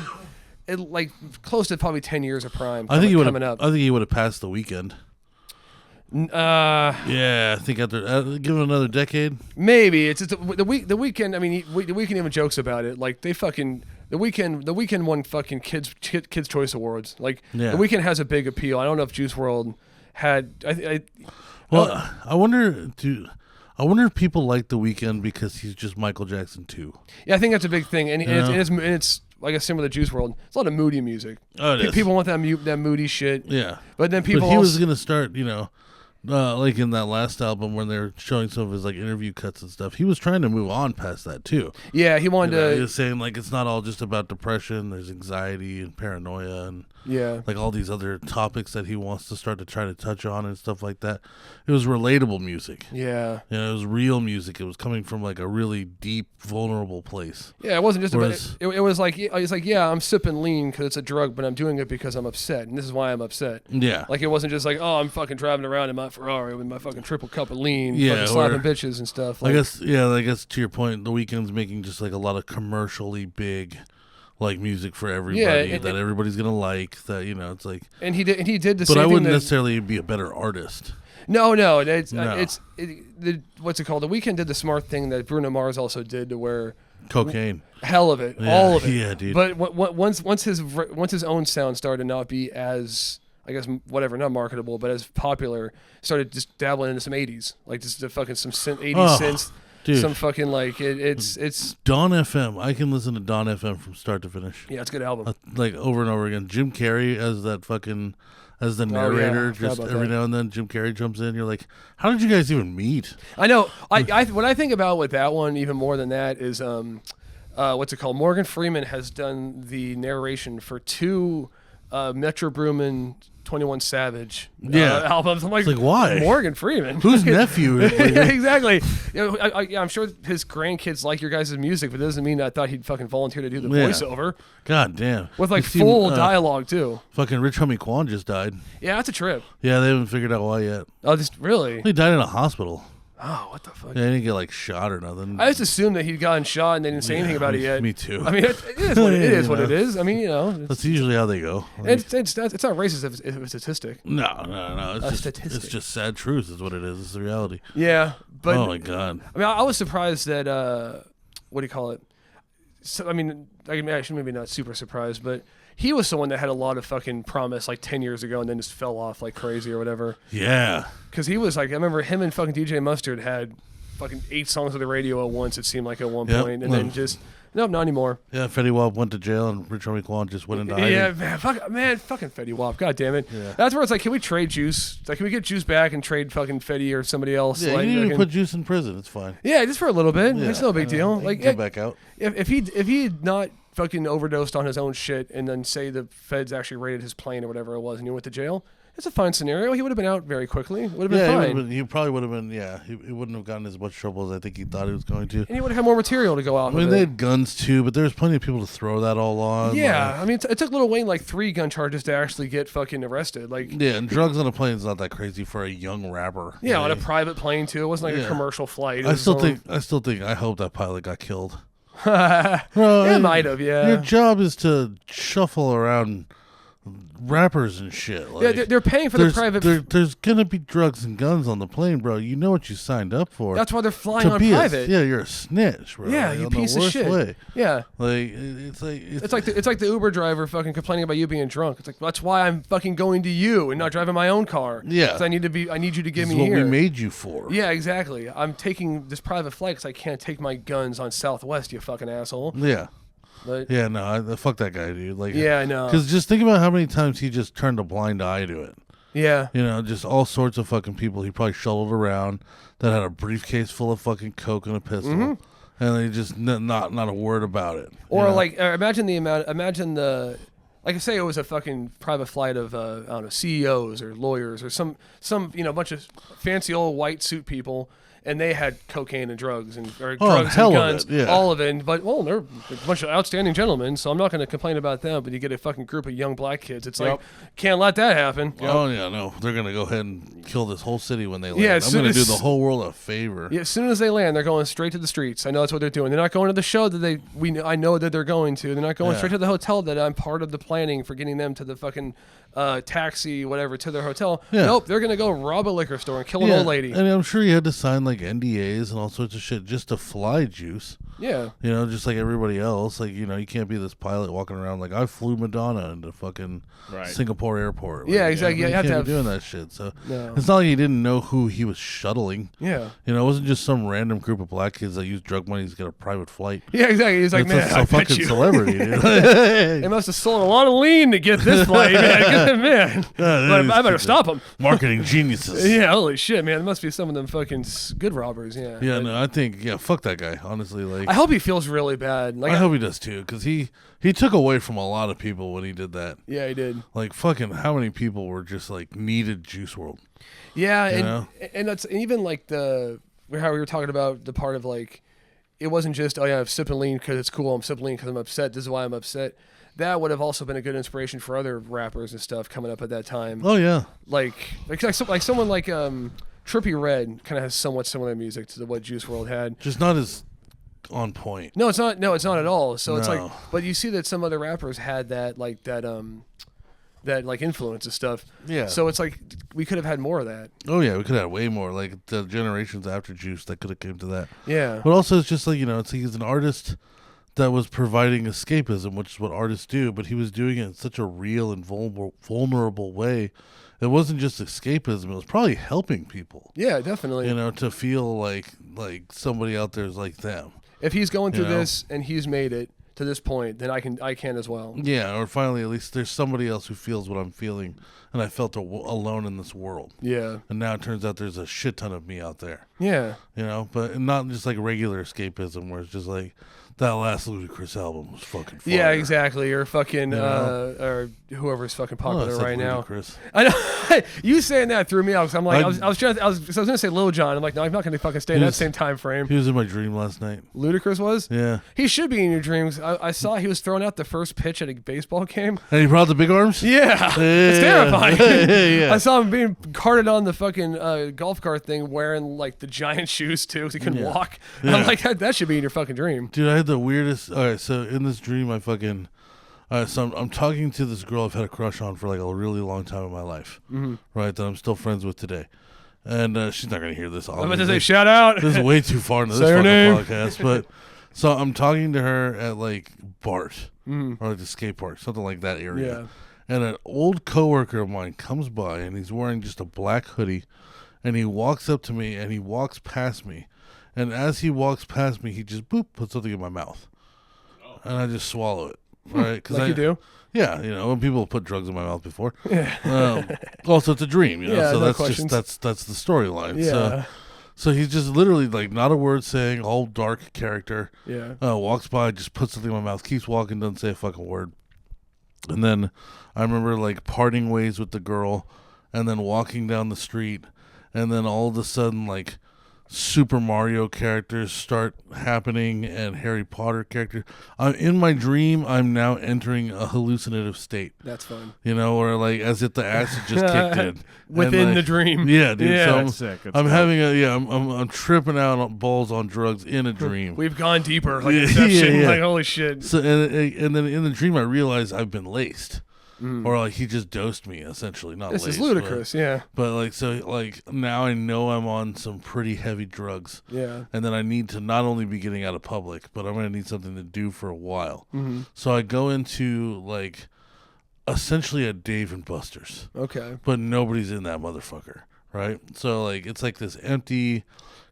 Speaker 4: had like close to probably 10 years of prime.
Speaker 3: I think he would
Speaker 4: coming
Speaker 3: have.
Speaker 4: up.
Speaker 3: I think he would have passed the Weekend. Yeah, I think after give him another decade.
Speaker 4: Maybe it's just the weekend. I mean, the weekend even jokes about it. Like they fucking the weekend won fucking kids choice awards. Like
Speaker 3: Yeah.
Speaker 4: the weekend has a big appeal. I don't know if Juice WRLD had.
Speaker 3: I wonder if people like the Weekend because he's just Michael Jackson too.
Speaker 4: Yeah, I think that's a big thing, and,
Speaker 3: Yeah.
Speaker 4: it's like a similar to Juice WRLD. It's a lot of moody music.
Speaker 3: Oh, it is.
Speaker 4: People want that moody shit.
Speaker 3: Yeah,
Speaker 4: But then people
Speaker 3: But he was
Speaker 4: also-
Speaker 3: gonna start, like in that last album when they were showing some of his like interview cuts and stuff. He was trying to move on past that too.
Speaker 4: Yeah, he wanted
Speaker 3: He
Speaker 4: to.
Speaker 3: was saying like it's not all just about depression. There's anxiety and paranoia and
Speaker 4: Yeah.
Speaker 3: like all these other topics that he wants to start to try to touch on and stuff like that. It was relatable music.
Speaker 4: Yeah.
Speaker 3: It was real music. It was coming from like a really deep, vulnerable place.
Speaker 4: Yeah, it wasn't just
Speaker 3: Whereas-
Speaker 4: about it was like yeah, I'm sipping lean because it's a drug, but I'm doing it because I'm upset, and this is why I'm upset.
Speaker 3: Yeah.
Speaker 4: Like it wasn't just like, oh, I'm fucking driving around in my Ferrari with my fucking triple cup of lean,
Speaker 3: Yeah,
Speaker 4: fucking slapping
Speaker 3: or-
Speaker 4: bitches and stuff.
Speaker 3: I
Speaker 4: Like,
Speaker 3: guess to your point, The Weeknd's making just like a lot of commercially big like music for everybody
Speaker 4: and-
Speaker 3: that everybody's gonna like. That it's like.
Speaker 4: and he did the
Speaker 3: But
Speaker 4: same
Speaker 3: I
Speaker 4: thing
Speaker 3: wouldn't
Speaker 4: that,
Speaker 3: necessarily be a better artist.
Speaker 4: No,
Speaker 3: No.
Speaker 4: what's it called? The Weeknd did the smart thing that Bruno Mars also did, to where
Speaker 3: Cocaine.
Speaker 4: hell of it,
Speaker 3: Yeah,
Speaker 4: all of it.
Speaker 3: yeah, dude.
Speaker 4: But once his own sound started to not be as, I guess, whatever, not marketable, but as popular, started just dabbling into some 80s, like just the fucking some 80s
Speaker 3: Oh,
Speaker 4: synths,
Speaker 3: dude.
Speaker 4: some fucking like it's
Speaker 3: Dawn FM. I can listen to Dawn FM from start to finish.
Speaker 4: yeah, it's a good album.
Speaker 3: Like over and over again. Jim Carrey as the
Speaker 4: yeah,
Speaker 3: narrator.
Speaker 4: I forgot
Speaker 3: Just
Speaker 4: about
Speaker 3: every
Speaker 4: that.
Speaker 3: now and then Jim Carrey jumps in. You're like, how did you guys even meet?
Speaker 4: I know. I when I think about with that one, even more than that is what's it called? Morgan Freeman has done the narration for 2 Metro Boomin 21 Savage
Speaker 3: albums.
Speaker 4: I'm like,
Speaker 3: it's like, why?
Speaker 4: Morgan Freeman.
Speaker 3: Whose nephew?
Speaker 4: Yeah, exactly. You know, I'm sure his grandkids like your guys' music, but it doesn't mean I thought he'd fucking volunteer to do the voiceover.
Speaker 3: God damn.
Speaker 4: With like full dialogue too.
Speaker 3: Fucking Rich Homie Quan just died.
Speaker 4: Yeah, that's a trip.
Speaker 3: Yeah, they haven't figured out why yet.
Speaker 4: Oh, just really?
Speaker 3: He died in a hospital.
Speaker 4: Oh, what the fuck?
Speaker 3: Yeah, he didn't get like shot or nothing.
Speaker 4: I just assumed that he'd gotten shot and they didn't say anything about it yet.
Speaker 3: Me too.
Speaker 4: I mean, it is what it is. I mean, you know,
Speaker 3: that's usually how they go.
Speaker 4: It's not racist if it's a statistic.
Speaker 3: No. It's
Speaker 4: statistic.
Speaker 3: It's just sad truth is what it is. It's the reality.
Speaker 4: Yeah, but
Speaker 3: oh my god.
Speaker 4: I mean, I was surprised that what do you call it? So, I mean, actually maybe not super surprised, but he was someone that had a lot of fucking promise like 10 years ago and then just fell off like crazy or whatever.
Speaker 3: Yeah.
Speaker 4: Because he was like, I remember him and fucking DJ Mustard had fucking 8 songs on the radio at once, it seemed like at one point, and then just, nope, not anymore.
Speaker 3: Yeah, Fetty Wap went to jail and Rich Homie Quan just went into hiding.
Speaker 4: Yeah, fucking Fetty Wap, god damn it.
Speaker 3: Yeah.
Speaker 4: That's where it's like, can we trade Juice? Like, can we get Juice back and trade fucking Fetty or somebody else?
Speaker 3: Yeah,
Speaker 4: like,
Speaker 3: you need to put Juice in prison, it's fine.
Speaker 4: Yeah, just for a little bit.
Speaker 3: Yeah.
Speaker 4: It's no big deal. Like,
Speaker 3: get back out.
Speaker 4: If he had not fucking overdosed on his own shit and then say the feds actually raided his plane or whatever it was and he went to jail, it's a fine scenario. He would have been out very quickly. Would have been fine.
Speaker 3: He probably would have been, he wouldn't have gotten as much trouble as I think he thought he was going to.
Speaker 4: And he would have had more material to go out with.
Speaker 3: I mean, they had guns too, but there was plenty of people to throw that all on.
Speaker 4: Yeah, I mean, it took Lil Wayne like 3 gun charges to actually get fucking arrested. Like,
Speaker 3: yeah, and drugs on a plane is not that crazy for a young rapper.
Speaker 4: Yeah, on a private plane too. It wasn't like a commercial flight.
Speaker 3: I still think, I hope that pilot got killed.
Speaker 4: It might have, yeah.
Speaker 3: Your job is to shuffle around rappers and shit. Like,
Speaker 4: yeah, they're paying for the private.
Speaker 3: There's gonna be drugs and guns on the plane, bro. You know what you signed up for.
Speaker 4: That's why they're flying on private.
Speaker 3: Yeah, you're a snitch, bro.
Speaker 4: Yeah,
Speaker 3: like,
Speaker 4: you piece of shit.
Speaker 3: Way.
Speaker 4: Yeah,
Speaker 3: like
Speaker 4: it's like the Uber driver fucking complaining about you being drunk. It's like, that's why I'm fucking going to you and not driving my own car.
Speaker 3: Yeah,
Speaker 4: I need you to give me
Speaker 3: what
Speaker 4: here.
Speaker 3: we made you for.
Speaker 4: Yeah, exactly. I'm taking this private flight because I can't take my guns on Southwest. You fucking asshole.
Speaker 3: Yeah.
Speaker 4: But,
Speaker 3: yeah, no, fuck that guy, dude. Like,
Speaker 4: yeah, I know.
Speaker 3: Because just think about how many times he just turned a blind eye to it.
Speaker 4: Yeah.
Speaker 3: You know, just all sorts of fucking people he probably shuttled around that had a briefcase full of fucking coke and a pistol, and they just not a word about it.
Speaker 4: Or like, imagine the. Like I say, it was a fucking private flight of I don't know, CEOs or lawyers or some bunch of fancy old white suit people, and they had cocaine and drugs and drugs and guns, all of it. But they're a bunch of outstanding gentlemen, so I'm not going to complain about them. But you get a fucking group of young black kids. It's like, can't let that happen.
Speaker 3: Oh yeah, no, they're gonna go ahead and kill this whole city when they land.
Speaker 4: Yeah,
Speaker 3: I'm gonna do the whole world a favor.
Speaker 4: Yeah, as soon as they land, they're going straight to the streets. I know that's what they're doing. They're not going to the show that I know that they're going to. They're not going straight to the hotel that I'm part of the planning for getting them to the fucking taxi, whatever, to their hotel.
Speaker 3: Yeah.
Speaker 4: Nope, they're gonna go rob a liquor store and kill an old lady.
Speaker 3: And I'm sure you had to sign like NDAs and all sorts of shit just to fly Juice.
Speaker 4: Yeah.
Speaker 3: You know, just like everybody else. Like, you know, you can't be this pilot walking around like, I flew Madonna into fucking Singapore airport. Like,
Speaker 4: yeah, exactly.
Speaker 3: You
Speaker 4: have
Speaker 3: can't
Speaker 4: to
Speaker 3: be doing that shit. So
Speaker 4: no.
Speaker 3: It's not like he didn't know who he was shuttling.
Speaker 4: Yeah.
Speaker 3: You know, it wasn't just some random group of black kids that use drug money to get a private flight.
Speaker 4: Yeah, exactly. He's like,
Speaker 3: it's
Speaker 4: man,
Speaker 3: a fucking celebrity, dude.
Speaker 4: They must have sold a lot of lean to get this flight, man. But I better stop them.
Speaker 3: Marketing geniuses.
Speaker 4: Yeah, holy shit, man. There must be some of them fucking good robbers. Yeah.
Speaker 3: Yeah, no, I think fuck that guy. Honestly, like,
Speaker 4: I hope he feels really bad. Like,
Speaker 3: I hope he does too, because he took away from a lot of people when he did that.
Speaker 4: Yeah, he did.
Speaker 3: Like, fucking, how many people were just like needed Juice WRLD?
Speaker 4: Yeah, and that's even like how we were talking about the part of like, it wasn't just, oh yeah, I'm sipping lean because it's cool. I'm sipping lean because I'm upset. This is why I'm upset. That would have also been a good inspiration for other rappers and stuff coming up at that time.
Speaker 3: Oh yeah,
Speaker 4: like someone like Trippie Redd kind of has somewhat similar music to what Juice WRLD had.
Speaker 3: Just not as on point.
Speaker 4: No, it's not. No, it's not at all. So it's like, but you see that some other rappers had that like influence and stuff. Yeah. So it's like we could have had more of that.
Speaker 3: Oh yeah, we could have had way more. Like the generations after Juice that could have came to that.
Speaker 4: Yeah.
Speaker 3: But also, it's just like, you know, it's like he's an artist that was providing escapism, which is what artists do, but he was doing it in such a real and vulnerable way. It wasn't just escapism; it was probably helping people.
Speaker 4: Yeah, definitely.
Speaker 3: You know, to feel like somebody out there is like them.
Speaker 4: If he's going through this and he's made it to this point, then I can as well.
Speaker 3: Yeah, or finally, at least there's somebody else who feels what I'm feeling, and I felt alone in this world.
Speaker 4: Yeah.
Speaker 3: And now it turns out there's a shit ton of me out there.
Speaker 4: Yeah.
Speaker 3: You know, but not just like regular escapism where it's just like that last Ludacris album was fucking fire.
Speaker 4: Yeah, exactly. Or fucking, or whoever's fucking popular right now.
Speaker 3: Ludacris.
Speaker 4: I know. You saying that threw me out. I'm like, I was gonna say Lil Jon. I'm like, no, I'm not gonna fucking stay in that same time frame.
Speaker 3: He was in my dream last night.
Speaker 4: Ludacris was.
Speaker 3: Yeah.
Speaker 4: He should be in your dreams. I saw he was throwing out the first pitch at a baseball game.
Speaker 3: And he brought the big arms.
Speaker 4: Yeah, it's terrifying.
Speaker 3: Yeah.
Speaker 4: I saw him being carted on the fucking golf cart thing, wearing like the giant shoes too, because he couldn't walk.
Speaker 3: Yeah.
Speaker 4: I'm like, that should be in your fucking dream.
Speaker 3: Dude, I had the weirdest. All right, so in this dream, I fucking. So I'm talking to this girl I've had a crush on for like a really long time in my life, right? That I'm still friends with today, and she's not gonna hear this.
Speaker 4: I'm about to say shout out.
Speaker 3: This is way too far into this
Speaker 4: Say her
Speaker 3: fucking
Speaker 4: name.
Speaker 3: podcast, but so I'm talking to her at like BART or like the skate park, something like that area.
Speaker 4: Yeah.
Speaker 3: And an old coworker of mine comes by, and he's wearing just a black hoodie, and he walks up to me, and he walks past me, and as he walks past me, he just boop puts something in my mouth, and I just swallow it. Right,
Speaker 4: Like you do?
Speaker 3: Yeah, you know, when people put drugs in my mouth before. Also, it's a dream, you know.
Speaker 4: Yeah,
Speaker 3: so
Speaker 4: no
Speaker 3: that's
Speaker 4: questions.
Speaker 3: just that's the storyline.
Speaker 4: Yeah.
Speaker 3: So he's just literally like not a word saying, all dark character.
Speaker 4: Yeah.
Speaker 3: Walks by, just puts something in my mouth, keeps walking, doesn't say a fucking word. And then I remember like parting ways with the girl, and then walking down the street, and then all of a sudden like Super Mario characters start happening and Harry Potter characters. In my dream, I'm now entering a hallucinative state.
Speaker 4: That's fun.
Speaker 3: You know, or like as if the acid just kicked in
Speaker 4: Within
Speaker 3: And, like,
Speaker 4: the dream.
Speaker 3: Yeah, dude.
Speaker 4: Yeah.
Speaker 3: So
Speaker 5: That's sick. That's
Speaker 3: I'm
Speaker 5: dope.
Speaker 3: having I'm tripping out on balls on drugs in a dream.
Speaker 4: We've gone deeper, like
Speaker 3: Yeah,
Speaker 4: Inception.
Speaker 3: yeah.
Speaker 4: Like holy shit.
Speaker 3: So and then in the dream, I realize I've been laced. Or like he just dosed me, essentially. Not
Speaker 4: This
Speaker 3: laced,
Speaker 4: is ludicrous. Yeah.
Speaker 3: But like so, like now I know I'm on some pretty heavy drugs.
Speaker 4: Yeah.
Speaker 3: And then I need to not only be getting out of public, but I'm going to need something to do for a while.
Speaker 4: Mm-hmm.
Speaker 3: So I go into like essentially a Dave and Buster's,
Speaker 4: Okay.
Speaker 3: but nobody's in that motherfucker, right? So like it's like this empty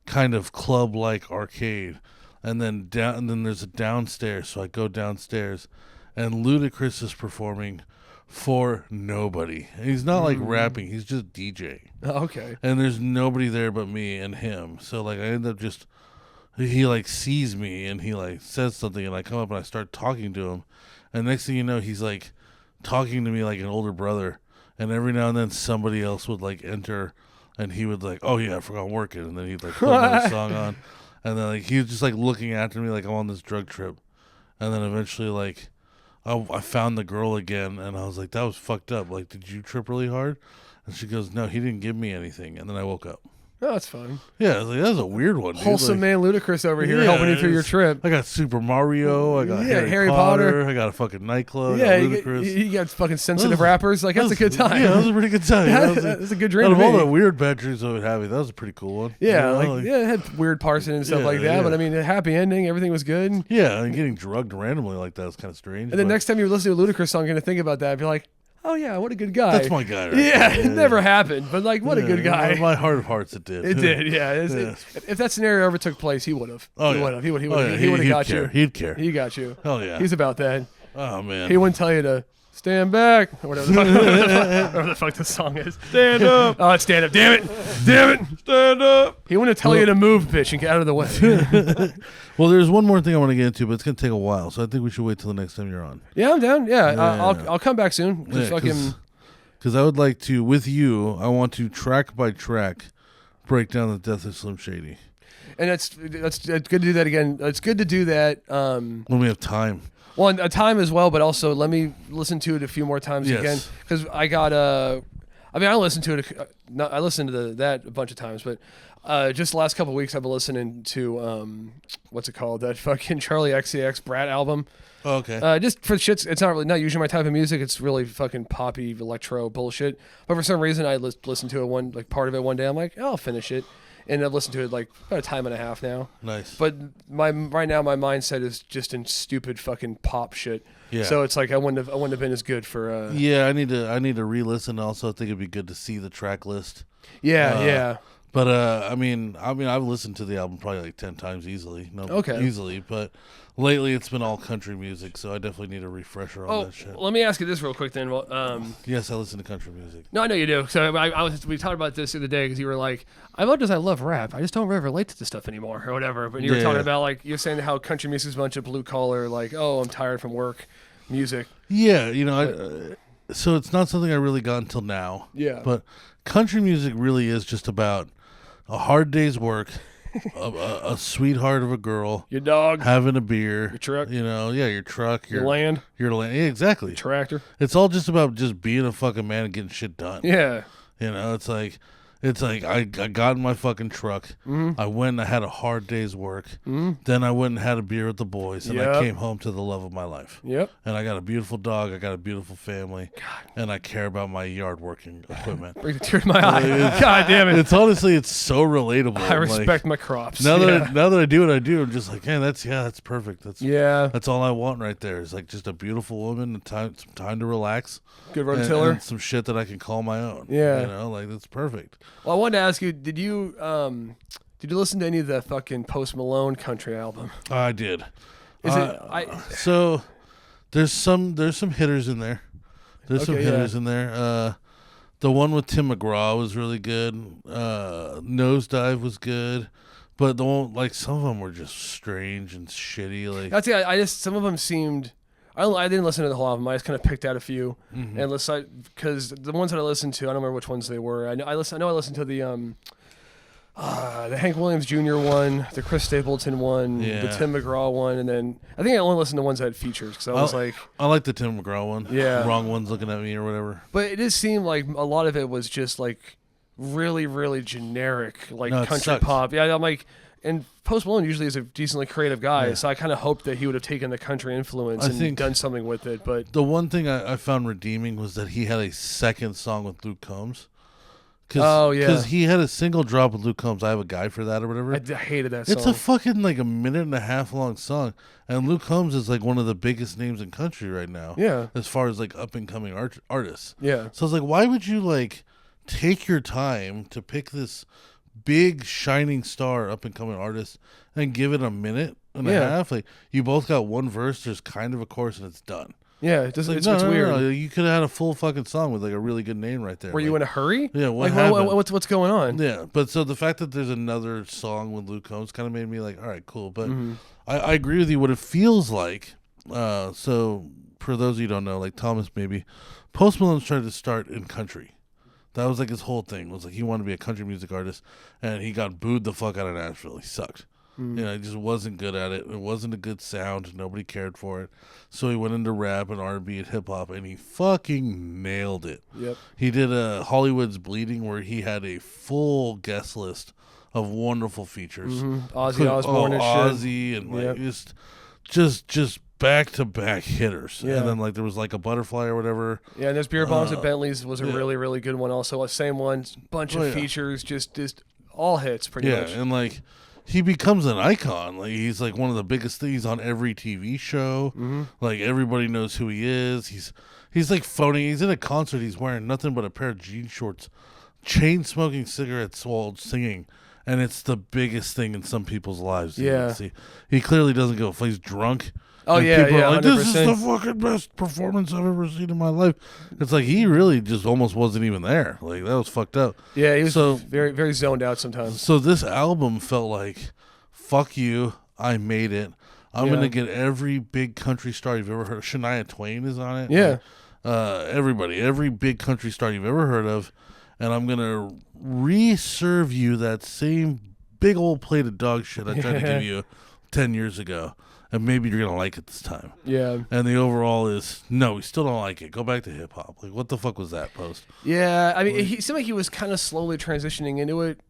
Speaker 3: kind of club-like arcade, and then there's a downstairs. So I go downstairs, and Ludacris is performing for nobody. And he's not like rapping; he's just DJing.
Speaker 4: Okay.
Speaker 3: And there's nobody there but me and him. So like I end up just he like sees me and he like says something, and I come up and I start talking to him, and next thing you know he's like talking to me like an older brother, and every now and then somebody else would like enter and he would like, oh yeah, I forgot I'm working, and then he'd like put another song on, and then like he was just like looking after me like I'm on this drug trip, and then eventually like I found the girl again, and I was like, that was fucked up. Like, did you trip really hard? And she goes, no, he didn't give me anything. And then I woke up.
Speaker 4: Oh, that's fun.
Speaker 3: Yeah, I was like, that was a weird one, dude.
Speaker 4: Wholesome
Speaker 3: like,
Speaker 4: man Ludacris over here
Speaker 3: yeah,
Speaker 4: helping you through your
Speaker 3: it's-
Speaker 4: trip.
Speaker 3: I got Super Mario. I got
Speaker 4: Yeah,
Speaker 3: Harry Potter. I got a fucking nightclub.
Speaker 4: Yeah,
Speaker 3: I got
Speaker 4: you
Speaker 3: Ludacris.
Speaker 4: got fucking sensitive
Speaker 3: That was-
Speaker 4: rappers. Like, that's a good time.
Speaker 3: Yeah, that was a pretty good time.
Speaker 4: That's a good dream
Speaker 3: Out
Speaker 4: to
Speaker 3: of all
Speaker 4: me.
Speaker 3: the weird bad dreams I would have, that was a pretty cool one.
Speaker 4: Yeah,
Speaker 3: You know,
Speaker 4: like, yeah, it had weird parsing and stuff
Speaker 3: Yeah,
Speaker 4: like that,
Speaker 3: yeah.
Speaker 4: but I mean, a happy ending, everything was good. And
Speaker 3: Yeah, and getting drugged randomly like that was kind of strange.
Speaker 4: then
Speaker 3: but
Speaker 4: next time you listen to a Ludacris song, you're gonna think about that and be like, oh yeah, what a good guy.
Speaker 3: that's my guy, right?
Speaker 4: Yeah,
Speaker 3: there.
Speaker 4: it never happened, but like, what a good guy.
Speaker 3: In my heart of hearts, it did.
Speaker 4: It did, yeah.
Speaker 3: Yeah.
Speaker 4: If that scenario ever took place, he would have.
Speaker 3: Oh,
Speaker 4: he
Speaker 3: yeah.
Speaker 4: would have. He would. He
Speaker 3: Oh,
Speaker 4: would.
Speaker 3: yeah,
Speaker 4: He would have
Speaker 3: he'd
Speaker 4: got
Speaker 3: care.
Speaker 4: you.
Speaker 3: He'd care.
Speaker 4: He got you.
Speaker 3: Hell yeah.
Speaker 4: He's about that.
Speaker 3: Oh man.
Speaker 4: He wouldn't tell you to stand back or whatever whatever the fuck the song is. Stand up. Oh, it's stand up. Damn it. Damn it. Stand up. He wouldn't tell you to move, bitch, and get out of the way.
Speaker 3: Well, there's one more thing I want to get into, but it's gonna take a while, so I think we should wait till the next time you're on.
Speaker 4: Yeah, I'm down. Yeah,
Speaker 3: Yeah.
Speaker 4: I'll come back soon. Just fucking.
Speaker 3: Because I would like to, with you, I want to track by track break down the death of Slim Shady
Speaker 4: And it's good to do that again. It's good to do that.
Speaker 3: when we have time.
Speaker 4: Well, a time as well, but also let me listen to it a few more times
Speaker 3: Yes.
Speaker 4: again because I got I mean, I listened to it. I listened to that a bunch of times, but just the last couple of weeks, I've been listening to what's it called? That fucking Charlie XCX Brat album.
Speaker 3: Oh, okay.
Speaker 4: Just for shits, it's not usually my type of music. It's really fucking poppy electro bullshit. But for some reason, I listened to it part of it one day. I'm like, oh, I'll finish it, and I've listened to it like about a time and a half now.
Speaker 3: Nice.
Speaker 4: But right now my mindset is just in stupid fucking pop shit.
Speaker 3: Yeah.
Speaker 4: So it's like I wouldn't have been as good for.
Speaker 3: Yeah, I need to re-listen. Also, I think it'd be good to see the track list.
Speaker 4: Yeah.
Speaker 3: But I mean, I've listened to the album probably like 10 times easily. No,
Speaker 4: Okay.
Speaker 3: easily. But lately, it's been all country music, so I definitely need a refresher on that shit.
Speaker 4: Let me ask you this real quick then. Well,
Speaker 3: Yes, I listen to country music.
Speaker 4: no, I know you do. So we talked about this the other day because you were like, I love rap. I just don't really relate to this stuff anymore or whatever. But you were talking about like you're saying how country music is a bunch of blue collar, like, oh, I'm tired from work music.
Speaker 3: Yeah, so it's not something I really got until now.
Speaker 4: Yeah.
Speaker 3: But country music really is just about a hard day's work, a sweetheart of a girl,
Speaker 4: Your dog,
Speaker 3: having a beer,
Speaker 4: your truck,
Speaker 3: your truck,
Speaker 4: your land,
Speaker 3: yeah, exactly.
Speaker 4: tractor.
Speaker 3: It's all just about just being a fucking man and getting shit done.
Speaker 4: Yeah.
Speaker 3: It's like I got in my fucking truck. I went and I had a hard day's work. Then I went and had a beer with the boys, and I came home to the love of my life.
Speaker 4: Yep.
Speaker 3: And I got a beautiful dog. I got a beautiful family. And I care about my yard working equipment.
Speaker 4: Brings a tear to my eye. God damn it.
Speaker 3: It's honestly, it's so relatable.
Speaker 4: I respect my crops.
Speaker 3: Now that I do what I do, I'm just like, man, that's perfect. That's all I want right there. Is like just a beautiful woman, and some time to relax.
Speaker 4: Good
Speaker 3: and
Speaker 4: rototiller.
Speaker 3: some shit that I can call my own.
Speaker 4: Yeah.
Speaker 3: Like that's perfect.
Speaker 4: Well, I wanted to ask you, did you listen to any of the fucking Post Malone country album?
Speaker 3: I did.
Speaker 4: So
Speaker 3: there's some hitters in there. In there. The one with Tim McGraw was really good. Nosedive was good. But the one, like, some of them were just strange and shitty. Like,
Speaker 4: I'd say some of them seemed. I didn't listen to the whole album. I just kind of picked out a few and listened because the ones that I listened to, I don't remember which ones they were. I know I listened to the Hank Williams Jr. one, the Chris Stapleton one, the Tim McGraw one, and then I think I only listened to ones that had features because I was like,
Speaker 3: I like the Tim McGraw one.
Speaker 4: Yeah,
Speaker 3: Wrong One's Looking at Me or whatever.
Speaker 4: But it did seem like a lot of it was just like really, really generic, like country pop. Yeah, I'm like. And Post Malone usually is a decently creative guy, so I kind of hoped that he would have taken the country influence and done something with it. But
Speaker 3: the one thing I found redeeming was that he had a second song with Luke Combs.
Speaker 4: Because
Speaker 3: he had a single drop with Luke Combs. I Have a Guy for That or whatever.
Speaker 4: I hated that song.
Speaker 3: It's a fucking like a minute and a half long song. And Luke Combs is like one of the biggest names in country right now.
Speaker 4: Yeah.
Speaker 3: As far as like up and coming artists.
Speaker 4: Yeah.
Speaker 3: So I was like, why would you like take your time to pick this big shining star up and coming artist and give it a minute and a half? Like, you both got one verse, there's kind of a chorus, and it's done.
Speaker 4: Yeah, it's weird.
Speaker 3: No. You could have had a full fucking song with like a really good name right there.
Speaker 4: Were you in a hurry?
Speaker 3: Yeah,
Speaker 4: what's going on?
Speaker 3: Yeah, but so the fact that there's another song with Luke Combs kind of made me like, all right, cool. But I agree with you. What it feels like, so for those of you who don't know, like Thomas maybe, Post Malone's tried to start in country. That was like his whole thing. It was like he wanted to be a country music artist, and he got booed the fuck out of Nashville. He sucked. He just wasn't good at it. It wasn't a good sound. Nobody cared for it. So he went into rap and R&B and hip hop, and he fucking nailed it.
Speaker 4: Yep.
Speaker 3: He did a Hollywood's Bleeding where he had a full guest list of wonderful features.
Speaker 4: Ozzy Osbourne and
Speaker 3: Ozzy and like just back-to-back hitters.
Speaker 4: Yeah.
Speaker 3: And then like there was like a Butterfly or whatever.
Speaker 4: Yeah, and there's Beer Bombs at Bentley's was a really, really good one also. Same one, bunch of features, just all hits pretty much.
Speaker 3: Yeah, and like he becomes an icon. Like he's like one of the biggest things on every TV show. Like everybody knows who he is. He's like phoning. He's in a concert. He's wearing nothing but a pair of jean shorts, chain smoking cigarettes while singing. And it's the biggest thing in some people's lives.
Speaker 4: Yeah.
Speaker 3: See, he clearly doesn't go. He's drunk.
Speaker 4: Oh,
Speaker 3: and
Speaker 4: yeah,
Speaker 3: people are like,
Speaker 4: 100%.
Speaker 3: this is the fucking best performance I've ever seen in my life. It's like he really just almost wasn't even there. Like that was fucked up.
Speaker 4: Yeah, he was very, very zoned out sometimes.
Speaker 3: So this album felt like, fuck you, I made it. I'm gonna get every big country star you've ever heard of. Shania Twain is on it.
Speaker 4: Yeah.
Speaker 3: Everybody, every big country star you've ever heard of, and I'm gonna reserve you that same big old plate of dog shit I tried to give you 10 years ago. And maybe you're going to like it this time.
Speaker 4: Yeah.
Speaker 3: And the overall is, no, we still don't like it. Go back to hip-hop. Like, what the fuck was that, Post?
Speaker 4: Yeah, I mean, he seemed like he was kind of slowly transitioning into it,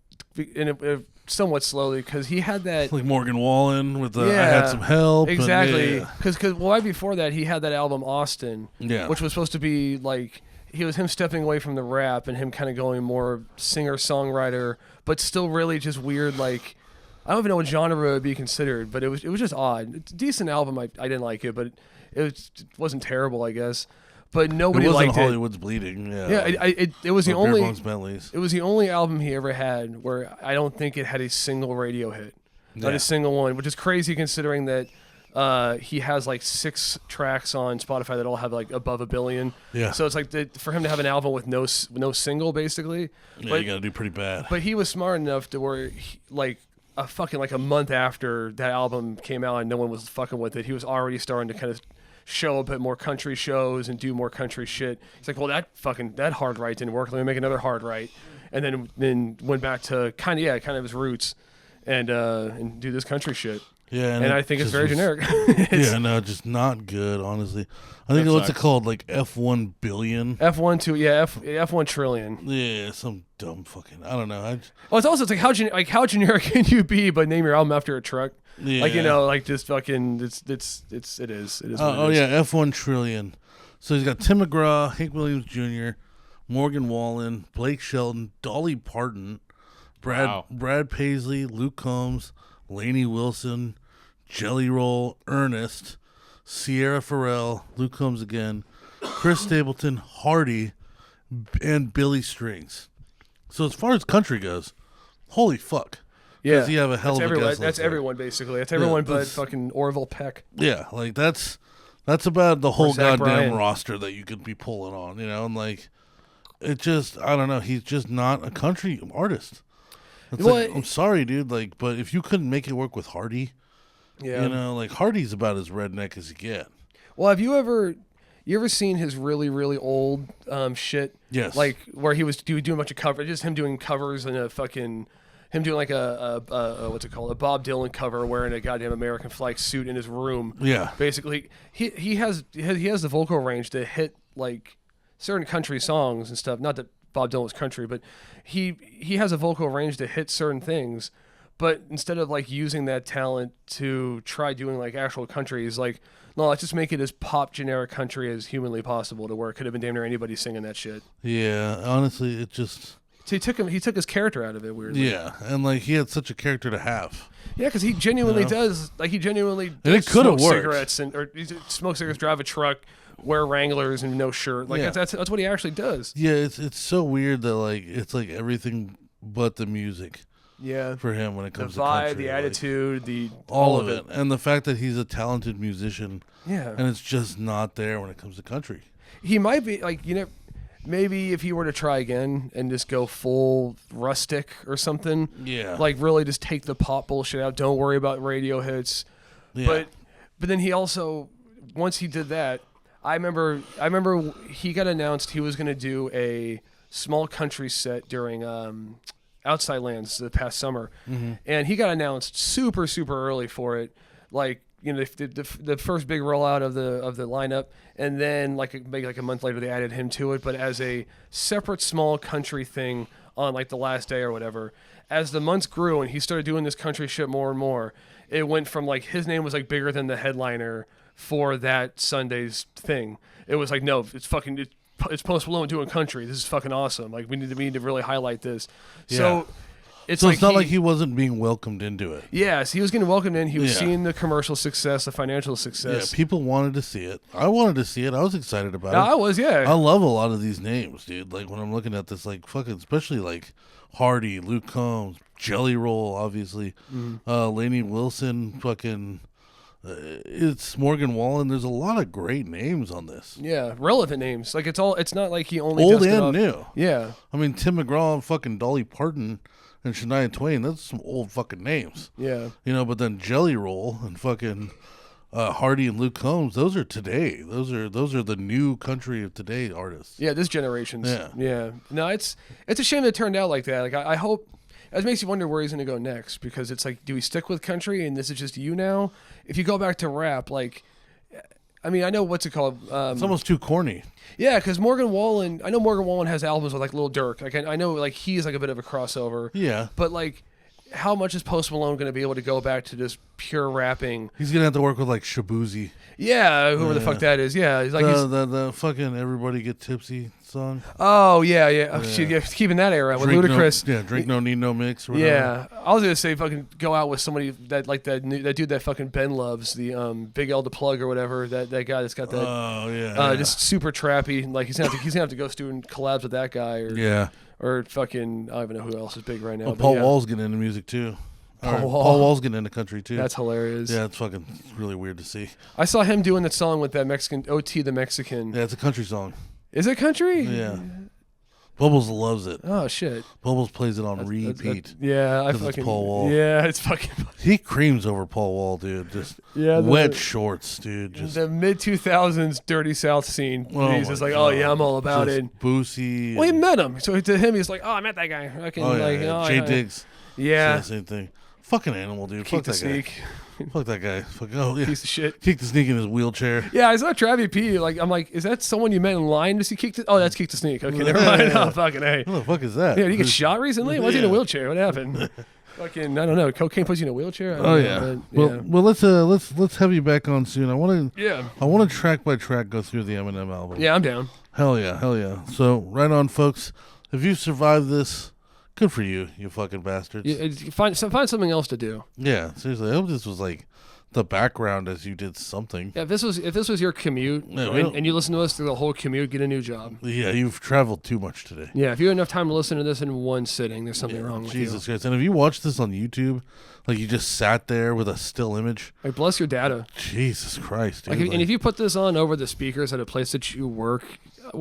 Speaker 4: somewhat slowly, because he had that...
Speaker 3: Like Morgan Wallen with the I Had Some Help.
Speaker 4: Exactly. Because right before that, he had that album, Austin, which was supposed to be, like... He was him stepping away from the rap and him kind of going more singer-songwriter, but still really just weird, like... I don't even know what genre it would be considered, but it was just odd. It's a decent album. I didn't like it, but it wasn't terrible, I guess. but
Speaker 3: It
Speaker 4: nobody
Speaker 3: wasn't
Speaker 4: liked it.
Speaker 3: Hollywood's Bleeding. Yeah.
Speaker 4: Yeah, it was the
Speaker 3: Or Beer
Speaker 4: only
Speaker 3: Bongs Bentleys.
Speaker 4: it was the only album he ever had where I don't think it had a single radio hit, not
Speaker 3: Yeah.
Speaker 4: a single one, which is crazy considering that he has like 6 tracks on Spotify that all have like above 1 billion.
Speaker 3: Yeah.
Speaker 4: So it's like for him to have an album with no single basically.
Speaker 3: Yeah,
Speaker 4: but,
Speaker 3: you gotta do pretty bad.
Speaker 4: but he was smart enough to where a month after that album came out and no one was fucking with it, he was already starting to kind of show up at more country shows and do more country shit. He's like, well, that hard right didn't work. Let me make another hard right, and then went back to kind of his roots, and do this country shit.
Speaker 3: Yeah,
Speaker 4: And I think it's
Speaker 3: just
Speaker 4: very
Speaker 3: was-
Speaker 4: generic.
Speaker 3: Yeah, no, just not good. Honestly, I think what's it called? Like F1 billion.
Speaker 4: F1 trillion.
Speaker 3: Yeah, some dumb fucking. I don't know.
Speaker 4: It's like how generic can you be, but name your album after a truck?
Speaker 3: Yeah.
Speaker 4: Like like just fucking. It is.
Speaker 3: Oh yeah, F1 trillion. So he's got Tim McGraw, Hank Williams Jr., Morgan Wallen, Blake Shelton, Dolly Parton, Brad Paisley, Luke Combs, Lainey Wilson, Jelly Roll, Ernest, Sierra Farrell, Luke Combs again, Chris Stapleton, Hardy, and Billy Strings. So as far as country goes, holy fuck.
Speaker 4: Yeah,
Speaker 3: Does he have a hell of a guest list
Speaker 4: That's
Speaker 3: there?
Speaker 4: everyone basically. That's everyone but
Speaker 3: that's-
Speaker 4: fucking Orville Peck.
Speaker 3: Yeah, like that's about the whole
Speaker 4: Zach
Speaker 3: goddamn
Speaker 4: Bryan.
Speaker 3: roster that you could be pulling on, and like it just I don't know, he's just not a country artist. It's like, I'm sorry, dude, like, but if you couldn't make it work with Hardy,
Speaker 4: Yeah.
Speaker 3: like Hardy's about as redneck as you get.
Speaker 4: Well, have you ever seen his really really old shit?
Speaker 3: Yes.
Speaker 4: Like where he was doing a bunch of covers, just him doing covers and him doing like a what's it called, a Bob Dylan cover wearing a goddamn American flag suit in his room.
Speaker 3: Yeah.
Speaker 4: Basically, he has the vocal range to hit like certain country songs and stuff. Not that Bob Dylan was country, but he has a vocal range to hit certain things. But instead of like using that talent to try doing like actual country, he's like, no, let's just make it as pop generic country as humanly possible to where it could have been damn near anybody singing that shit.
Speaker 3: Yeah, honestly, it just
Speaker 4: So he took his character out of it weirdly.
Speaker 3: yeah, and like he had such a character to have.
Speaker 4: Yeah, because he genuinely does. Like he genuinely
Speaker 3: And it
Speaker 4: does
Speaker 3: coulda
Speaker 4: smoke
Speaker 3: worked.
Speaker 4: cigarettes or he smoke cigarettes, drive a truck, wear Wranglers and no shirt. Like
Speaker 3: Yeah.
Speaker 4: that's what he actually does.
Speaker 3: Yeah, it's so weird that like it's like everything but the music
Speaker 4: Yeah,
Speaker 3: for him when it
Speaker 4: the
Speaker 3: comes to
Speaker 4: vibe,
Speaker 3: country.
Speaker 4: the
Speaker 3: like,
Speaker 4: attitude, the
Speaker 3: all of it, and the fact that he's a talented musician.
Speaker 4: Yeah,
Speaker 3: And it's just not there when it comes to country.
Speaker 4: he might be like maybe if he were to try again and just go full rustic or something.
Speaker 3: Yeah.
Speaker 4: Like really just take the pop bullshit out. Don't worry about radio hits.
Speaker 3: Yeah.
Speaker 4: But then he also, once he did that, I remember he got announced he was going to do a small country set during Outside Lands the past summer, and he got announced super early for it, like the first big rollout of the lineup, and then maybe like a month later they added him to it, but as a separate small country thing on like the last day or whatever. As the months grew and he started doing this country shit more and more, it went from like his name was like bigger than the headliner for that Sunday's thing. It was like, no, it's Post Malone doing country. This is fucking awesome. Like we need to really highlight this. So it's
Speaker 3: So
Speaker 4: like
Speaker 3: it's not like he wasn't being welcomed into it.
Speaker 4: Yes, he was getting welcomed in. He was
Speaker 3: Yeah.
Speaker 4: seeing the commercial success, the financial
Speaker 3: Yeah,
Speaker 4: success.
Speaker 3: people wanted to see it. I wanted to see it. I was excited about it.
Speaker 4: I was, yeah.
Speaker 3: I love a lot of these names, dude. Like when I'm looking at this, like fucking, especially like Hardy, Luke Combs, Jelly Roll, obviously, Lainey Wilson, fucking, it's Morgan Wallen. There's a lot of great names on this.
Speaker 4: Yeah, relevant names. Like it's not like he only
Speaker 3: Old
Speaker 4: dusted
Speaker 3: and
Speaker 4: off-
Speaker 3: new.
Speaker 4: Yeah.
Speaker 3: I mean, Tim McGraw and fucking Dolly Parton and Shania Twain. That's some old fucking names.
Speaker 4: Yeah.
Speaker 3: But then Jelly Roll and fucking Hardy and Luke Combs. Those are today. Those are the new country of today artists.
Speaker 4: Yeah, this generation's.
Speaker 3: Yeah.
Speaker 4: Yeah. No, it's a shame that it turned out like that. Like I hope it makes you wonder where he's going to go next, because it's like, do we stick with country and this is just you now? If you go back to rap, like, I mean, I know what's it called?
Speaker 3: It's almost too corny.
Speaker 4: Yeah, because Morgan Wallen has albums with like Lil Durk. Like I know like he's like a bit of a crossover.
Speaker 3: Yeah.
Speaker 4: But like, how much is Post Malone going to be able to go back to just pure rapping?
Speaker 3: He's gonna have to work with like Shabuzi.
Speaker 4: Yeah, whoever the fuck that is. Yeah, he's like
Speaker 3: The fucking everybody get tipsy song.
Speaker 4: Oh yeah. Oh, shit, yeah, keeping that era with Ludacris.
Speaker 3: Drink no need no mix. Or whatever.
Speaker 4: Yeah, I was gonna say fucking go out with somebody that like that dude that fucking Ben loves, the Big L the Plug or whatever, that guy that's got that.
Speaker 3: Oh yeah.
Speaker 4: Just super trappy. Like he's gonna have to go doing collabs with that guy or fucking I don't even know who else is big right now.
Speaker 3: Well,
Speaker 4: but
Speaker 3: Paul
Speaker 4: yeah.
Speaker 3: Wall's getting into music too.
Speaker 4: Paul
Speaker 3: Wall's getting into country too.
Speaker 4: That's hilarious.
Speaker 3: Yeah, it's really weird to see.
Speaker 4: I saw him doing that song with that Mexican OT the Mexican.
Speaker 3: Yeah, it's a country song.
Speaker 4: Is it country?
Speaker 3: Yeah. Bubbles loves it.
Speaker 4: Oh shit.
Speaker 3: Bubbles plays it on repeat.
Speaker 4: Yeah, I
Speaker 3: 'Cause
Speaker 4: fucking.
Speaker 3: it's Paul Wall.
Speaker 4: Yeah, it's fucking.
Speaker 3: He creams over Paul Wall, dude. Just
Speaker 4: Yeah,
Speaker 3: wet shorts, dude. Just
Speaker 4: The mid 2000s dirty South scene.
Speaker 3: Oh
Speaker 4: He's
Speaker 3: my
Speaker 4: just like,
Speaker 3: God.
Speaker 4: oh yeah, I'm all about
Speaker 3: just
Speaker 4: it.
Speaker 3: Boosie.
Speaker 4: Well, he met him, so to him, he's like, oh, I met that guy. Fucking,
Speaker 3: Oh yeah,
Speaker 4: like,
Speaker 3: yeah.
Speaker 4: oh,
Speaker 3: Jay
Speaker 4: yeah.
Speaker 3: Diggs.
Speaker 4: Yeah.
Speaker 3: Same thing. Fucking animal, dude.
Speaker 4: Keep
Speaker 3: Fuck
Speaker 4: the
Speaker 3: that guy.
Speaker 4: sneak.
Speaker 3: Fuck that guy. Fuck, oh yeah.
Speaker 4: Piece of shit.
Speaker 3: Kick the sneak in his wheelchair.
Speaker 4: Yeah, I saw Travis P. Like, I'm like, is that someone you met in line to see Kick the... Oh, that's Kick the Sneak. Okay, never mind. Oh, fucking A.
Speaker 3: What the fuck is that?
Speaker 4: Yeah, did he get shot recently? Why was he in a
Speaker 3: Yeah.
Speaker 4: wheelchair? What happened? Fucking, I don't know. Cocaine puts you in a wheelchair? I don't
Speaker 3: Oh
Speaker 4: know,
Speaker 3: yeah.
Speaker 4: but,
Speaker 3: Well, let's have you back on soon. I want to track by track go through the Eminem album.
Speaker 4: Yeah, I'm down.
Speaker 3: Hell yeah. So right on, folks. If you survived this, good for you, you fucking bastards.
Speaker 4: Yeah, find something else to do.
Speaker 3: Yeah, seriously. I hope this was like the background as you did something.
Speaker 4: Yeah, if this was your commute and you listen to us through the whole commute, get a new job.
Speaker 3: Yeah, you've traveled too much today.
Speaker 4: Yeah, if you had enough time to listen to this in one sitting, there's something wrong with
Speaker 3: Jesus Christ. And if you watch this on YouTube, like you just sat there with a still image,
Speaker 4: you. Like, bless your data.
Speaker 3: Jesus Christ, dude.
Speaker 4: Like, and if you put this on over the speakers at a place that you work,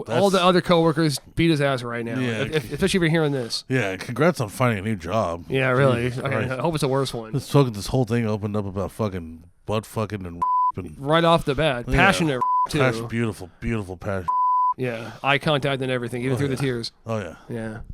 Speaker 4: all the other coworkers beat his ass right now.
Speaker 3: Yeah.
Speaker 4: Especially if you're hearing this.
Speaker 3: yeah, congrats on finding a new job.
Speaker 4: Yeah, really.
Speaker 3: Jesus
Speaker 4: Okay,
Speaker 3: Christ.
Speaker 4: I hope it's a worse one.
Speaker 3: This whole thing opened up about fucking butt fucking and
Speaker 4: Right off the bat.
Speaker 3: Yeah.
Speaker 4: Passionate too.
Speaker 3: passion, beautiful passion.
Speaker 4: Yeah. Eye contact and everything, even through the tears.
Speaker 3: Oh yeah.
Speaker 4: Yeah.